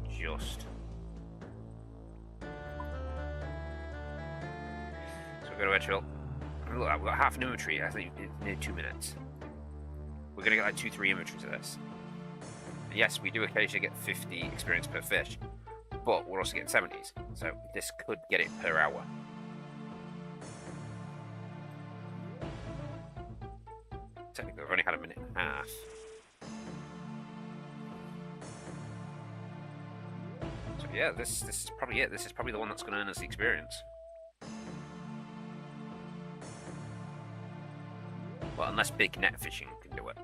Just. So we go to Edgeville. Look, I've got half an inventory. I think it's near 2 minutes. We're going to get like 2-3 inventories of this. And yes, we do occasionally get 50 experience per fish, but we're also getting 70s, so this could get it per hour. Technically, we've only had a minute and a half. So yeah, this is probably it. This is probably the one that's going to earn us the experience. Well, unless big net fishing can do it.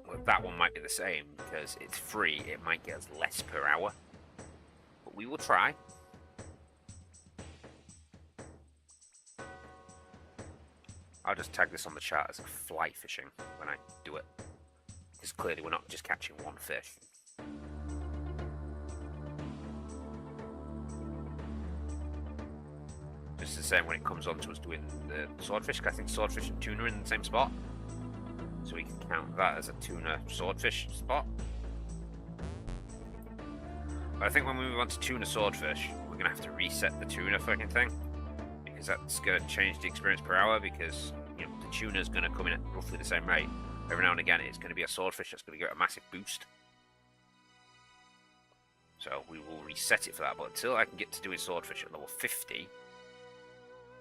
Well, that one might be the same, because it's free, it might get us less per hour. But we will try. I'll just tag this on the chart as fly fishing when I do it. Because clearly we're not just catching one fish. Just the same when it comes on to us doing the swordfish, because I think swordfish and tuna are in the same spot. So we can count that as a tuna swordfish spot. But I think when we move on to tuna swordfish, we're going to have to reset the tuna fucking thing. Because that's going to change the experience per hour, because you know the tuna is going to come in at roughly the same rate. Every now and again it's going to be a swordfish that's going to get a massive boost. So we will reset it for that, but until I can get to doing swordfish at level 50,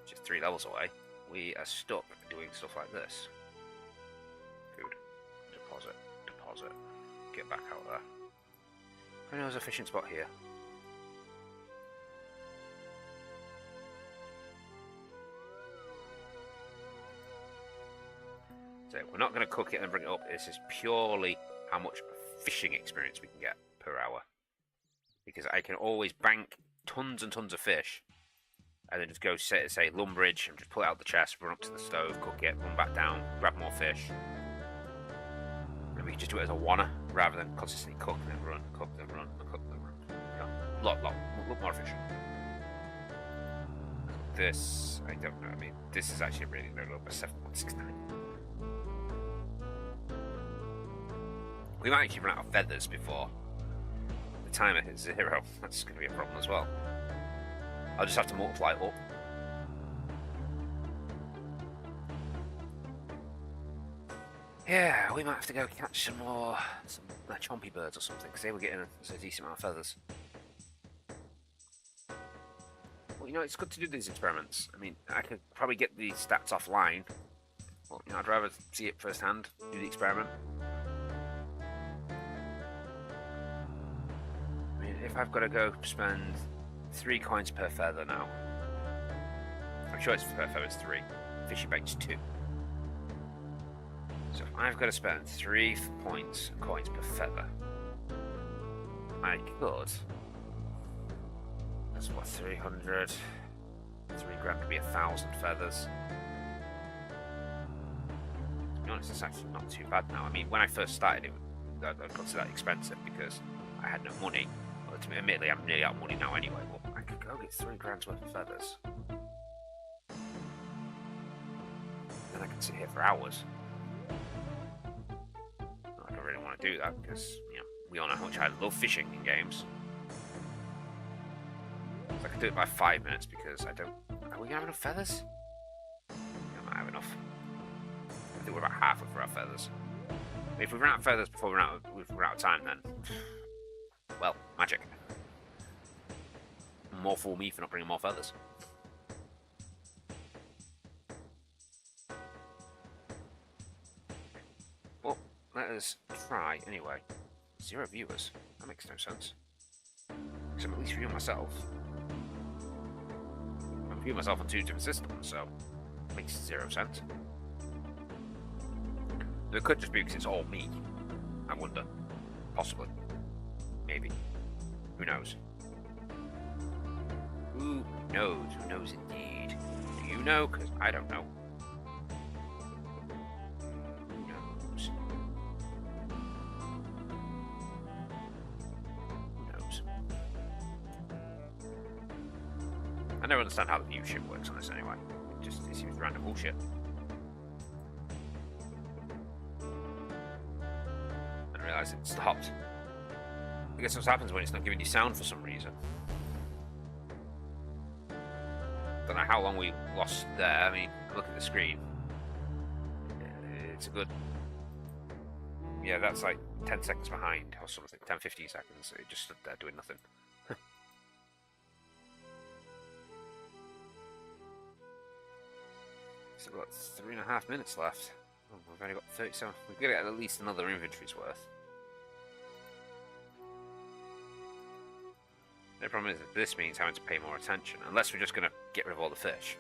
which is 3 levels away, we are stuck doing stuff like this. Food. Deposit. Deposit. Get back out there. I know there's a fishing spot here. So We're not going to cook it and bring it up. This is purely how much fishing experience we can get per hour. Because I can always bank tons and tons of fish, and then just go say lumberage and just pull it out of the chest, run up to the stove, cook it, run back down, grab more fish. And we can just do it as a wanna rather than consistently cook and then run, cook then run, cook then run. You know, lot more efficient. This, I don't know. I mean, this is actually really low, but 7.69. We might actually run out of feathers before the timer hits 0. That's going to be a problem as well. I'll just have to multiply it up. Yeah, we might have to go catch some more chompy birds or something, because they were getting a decent amount of feathers. Well, you know, it's good to do these experiments. I mean, I could probably get the stats offline, but you know, I'd rather see it firsthand, do the experiment. I mean, if I've got to go spend 3 coins per feather now, I'm sure it's per feather, it's 3. Fishing bait's 2. So if I've got to spend 3 coins per feather, I could. That's what, 300? 3 grand could be 1,000 feathers. To be honest, it's actually not too bad now. I mean, when I first started, I'd consider that expensive because I had no money. Well, admittedly, I'm nearly out of money now anyway, but I could go get 3 grand's worth of feathers. Then I could sit here for hours. I don't really want to do that because, you know, we all know how much I love fishing in games. So I can do it by 5 minutes because I don't... Are we going to have enough feathers? We might have enough. I think we're about halfway for our feathers. If we run out of feathers before we run out of time, then... Well, magic. More for me for not bringing more feathers. Well, let us try anyway. 0 viewers. That makes no sense. Because I'm at least viewing myself. I'm viewing myself on 2 different systems, so it makes 0 sense. It could just be because it's all me. I wonder. Possibly. Maybe. Who knows? Who knows? Who knows indeed? Do you know? Because I don't know. Who knows? Who knows? I never understand how the viewership works on this anyway. It seems random bullshit. I realise it stopped. I guess what happens when it's not giving you sound for some reason. Don't know how long we lost there. I mean, look at the screen. It's a good... Yeah, that's like 10 seconds behind or something. 10, 15 seconds. It just stood there doing nothing. So we've got 3.5 minutes left. Oh, we've only got 37. We've got to get at least another inventory's worth. The problem is that this means having to pay more attention, unless we're just going to get rid of all the fish.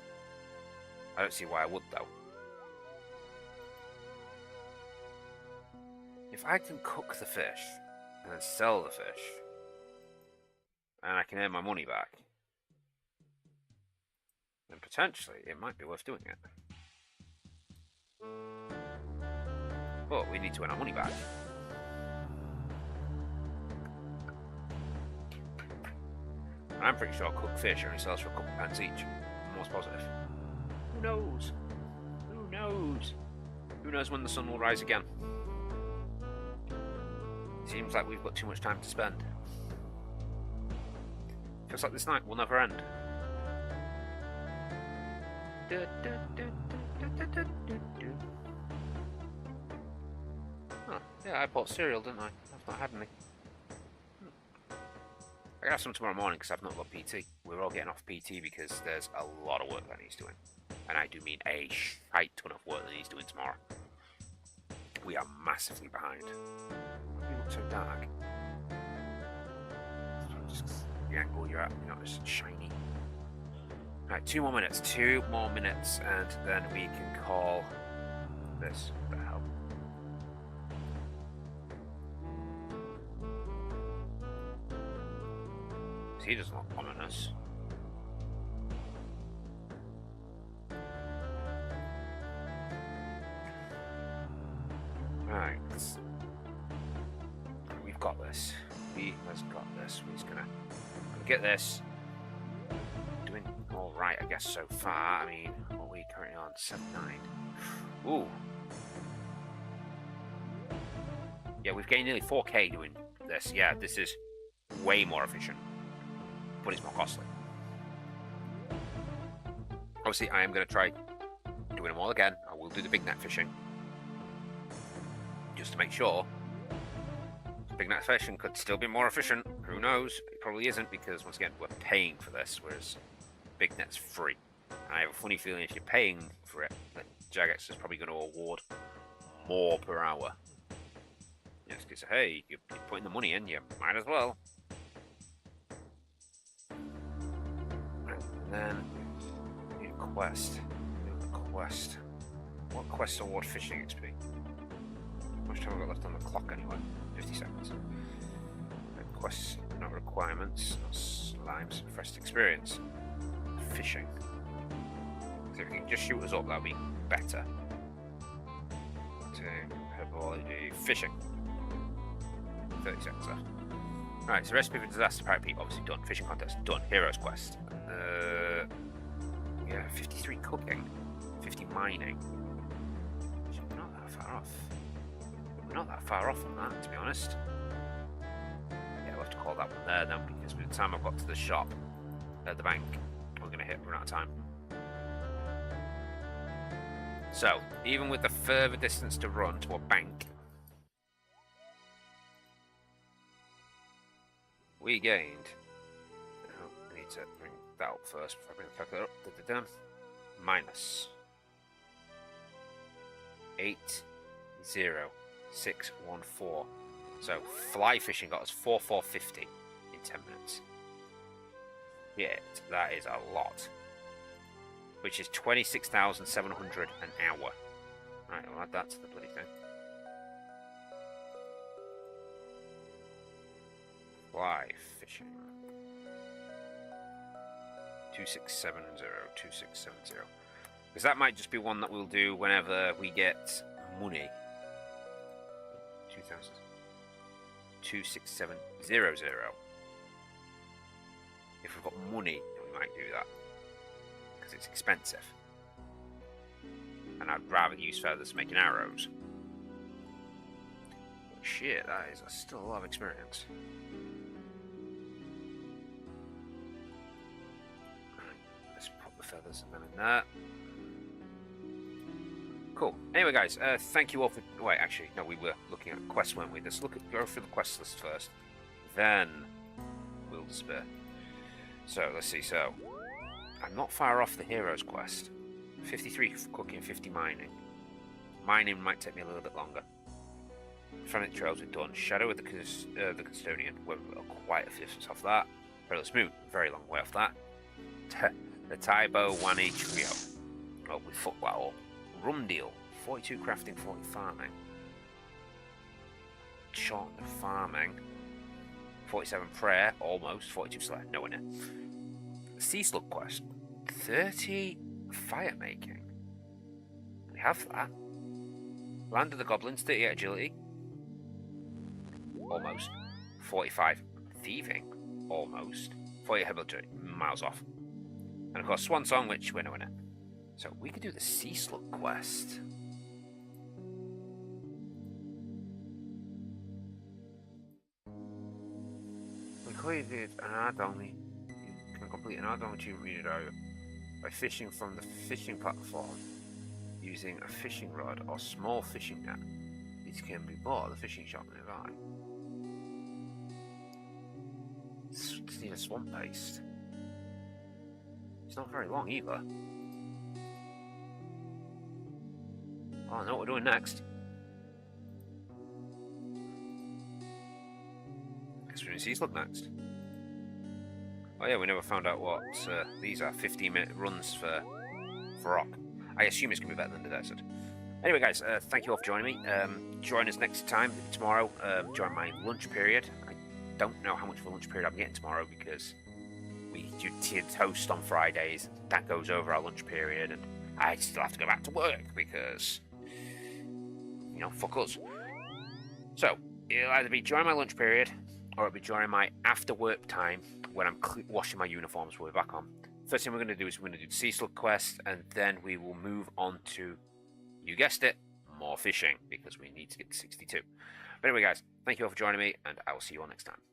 I don't see why I would, though. If I can cook the fish, and then sell the fish, and I can earn my money back, then potentially it might be worth doing it. But we need to earn our money back. I'm pretty sure cooked fish only sells for a couple pence each. I'm most positive. Who knows? Who knows? Who knows when the sun will rise again? Seems like we've got too much time to spend. Feels like this night will never end. Oh, yeah, I bought cereal, didn't I? I've not had any. I have some tomorrow morning because I've not got PT. We're all getting off PT because there's a lot of work that he's doing. And I do mean a shite ton of work that he's doing tomorrow. We are massively behind. Why do you look so dark? Just the angle you're at, you're not as shiny. Right, 2 more minutes. 2 more minutes, and then we can call this. What the hell? He doesn't look ominous. Right. We've got this. He has got this. We're just gonna get this. Doing all right, I guess, so far. I mean, what are we currently on? 7-9. Ooh. Yeah, we've gained nearly 4k doing this. Yeah, this is way more efficient, but it's more costly. Obviously, I am going to try doing them all again. I will do the big net fishing, just to make sure. Big net fishing could still be more efficient. Who knows? It probably isn't, because once again, we're paying for this, whereas big net's free. And I have a funny feeling if you're paying for it, then Jagex is probably going to award more per hour. Just because, hey, you're putting the money in, you might as well. And then, we need a quest. Quest. What quest award fishing XP? How much time have I got left on the clock anyway? 50 seconds. Quests, not requirements. Slimes, first experience. Fishing. So if you can just shoot us up, that would be better. Herbology, fishing. 30 seconds left. Right, so recipe for disaster pirate peep, obviously done. Fishing contest, done. Heroes quest. Yeah, 53 cooking. 50 mining. We're not that far off. We're not that far off on that, to be honest. Yeah, I'll have to call that one there then, because by the time I've got to the shop at the bank, we're going to run out of time. So, even with the further distance to run to a bank, we gained. Oh, I need to bring that up first before I bring the calculator up. Minus 80614. So fly fishing got us 4450 in 10 minutes. Yeah, that is a lot. Which is 26,700 an hour. Right, I'll add that to the bloody thing. Fly fishing. 2670, 2670. Because that might just be one that we'll do whenever we get money. 2000. 26700. If we've got money, we might do that. Because it's expensive. And I'd rather use feathers making arrows. But shit, that is still a lot of experience. Let's put the feathers and then in there. Cool. Anyway, guys, thank you all for... Wait, actually, no, we were looking at quests, weren't we? Let's go through the quest list first. Then we'll despair. So, let's see. So, I'm not far off the heroes quest. 53 cooking, 50 mining. Mining might take me a little bit longer. Frantic trails are done. Shadow of the custodian. We're quite a distance off that. Perilous moon. Very long way off that. The Taibo Wani trio. Oh, we fucked that all. Rum deal. 42 crafting, 40 farming. Short the farming. 47 prayer, almost. 42 select, nowhere near. Sea slug quest. 30 fire making. We have that. Land of the goblins, 38 agility. Almost. 45 thieving. Almost. 48 ability, miles off. And of course, Swan Song, which we're nowhere near. So we could do the sea slug quest. We completed an add-on. You can complete an add-on to read it out by fishing from the fishing platform using a fishing rod or small fishing net. These can be bought at the fishing shop nearby. Just need a swamp paste. It's not very long either. Oh, I know what we're doing next. Guess we're doing sea slug next. Oh yeah, we never found out what these are. 15-minute runs for rock. I assume it's going to be better than the desert. Anyway, guys, thank you all for joining me. Join us next time, tomorrow, during my lunch period. I don't know how much of a lunch period I'm getting tomorrow because We do tea and toast on Fridays. That goes over our lunch period, and I still have to go back to work because, you know, fuck us. So, it'll either be during my lunch period, or it'll be during my after work time when I'm washing my uniforms when we're back on. First thing we're going to do is we're going to do the Sea Slug quest, and then we will move on to, you guessed it, more fishing, because we need to get to 62. But anyway, guys, thank you all for joining me, and I will see you all next time.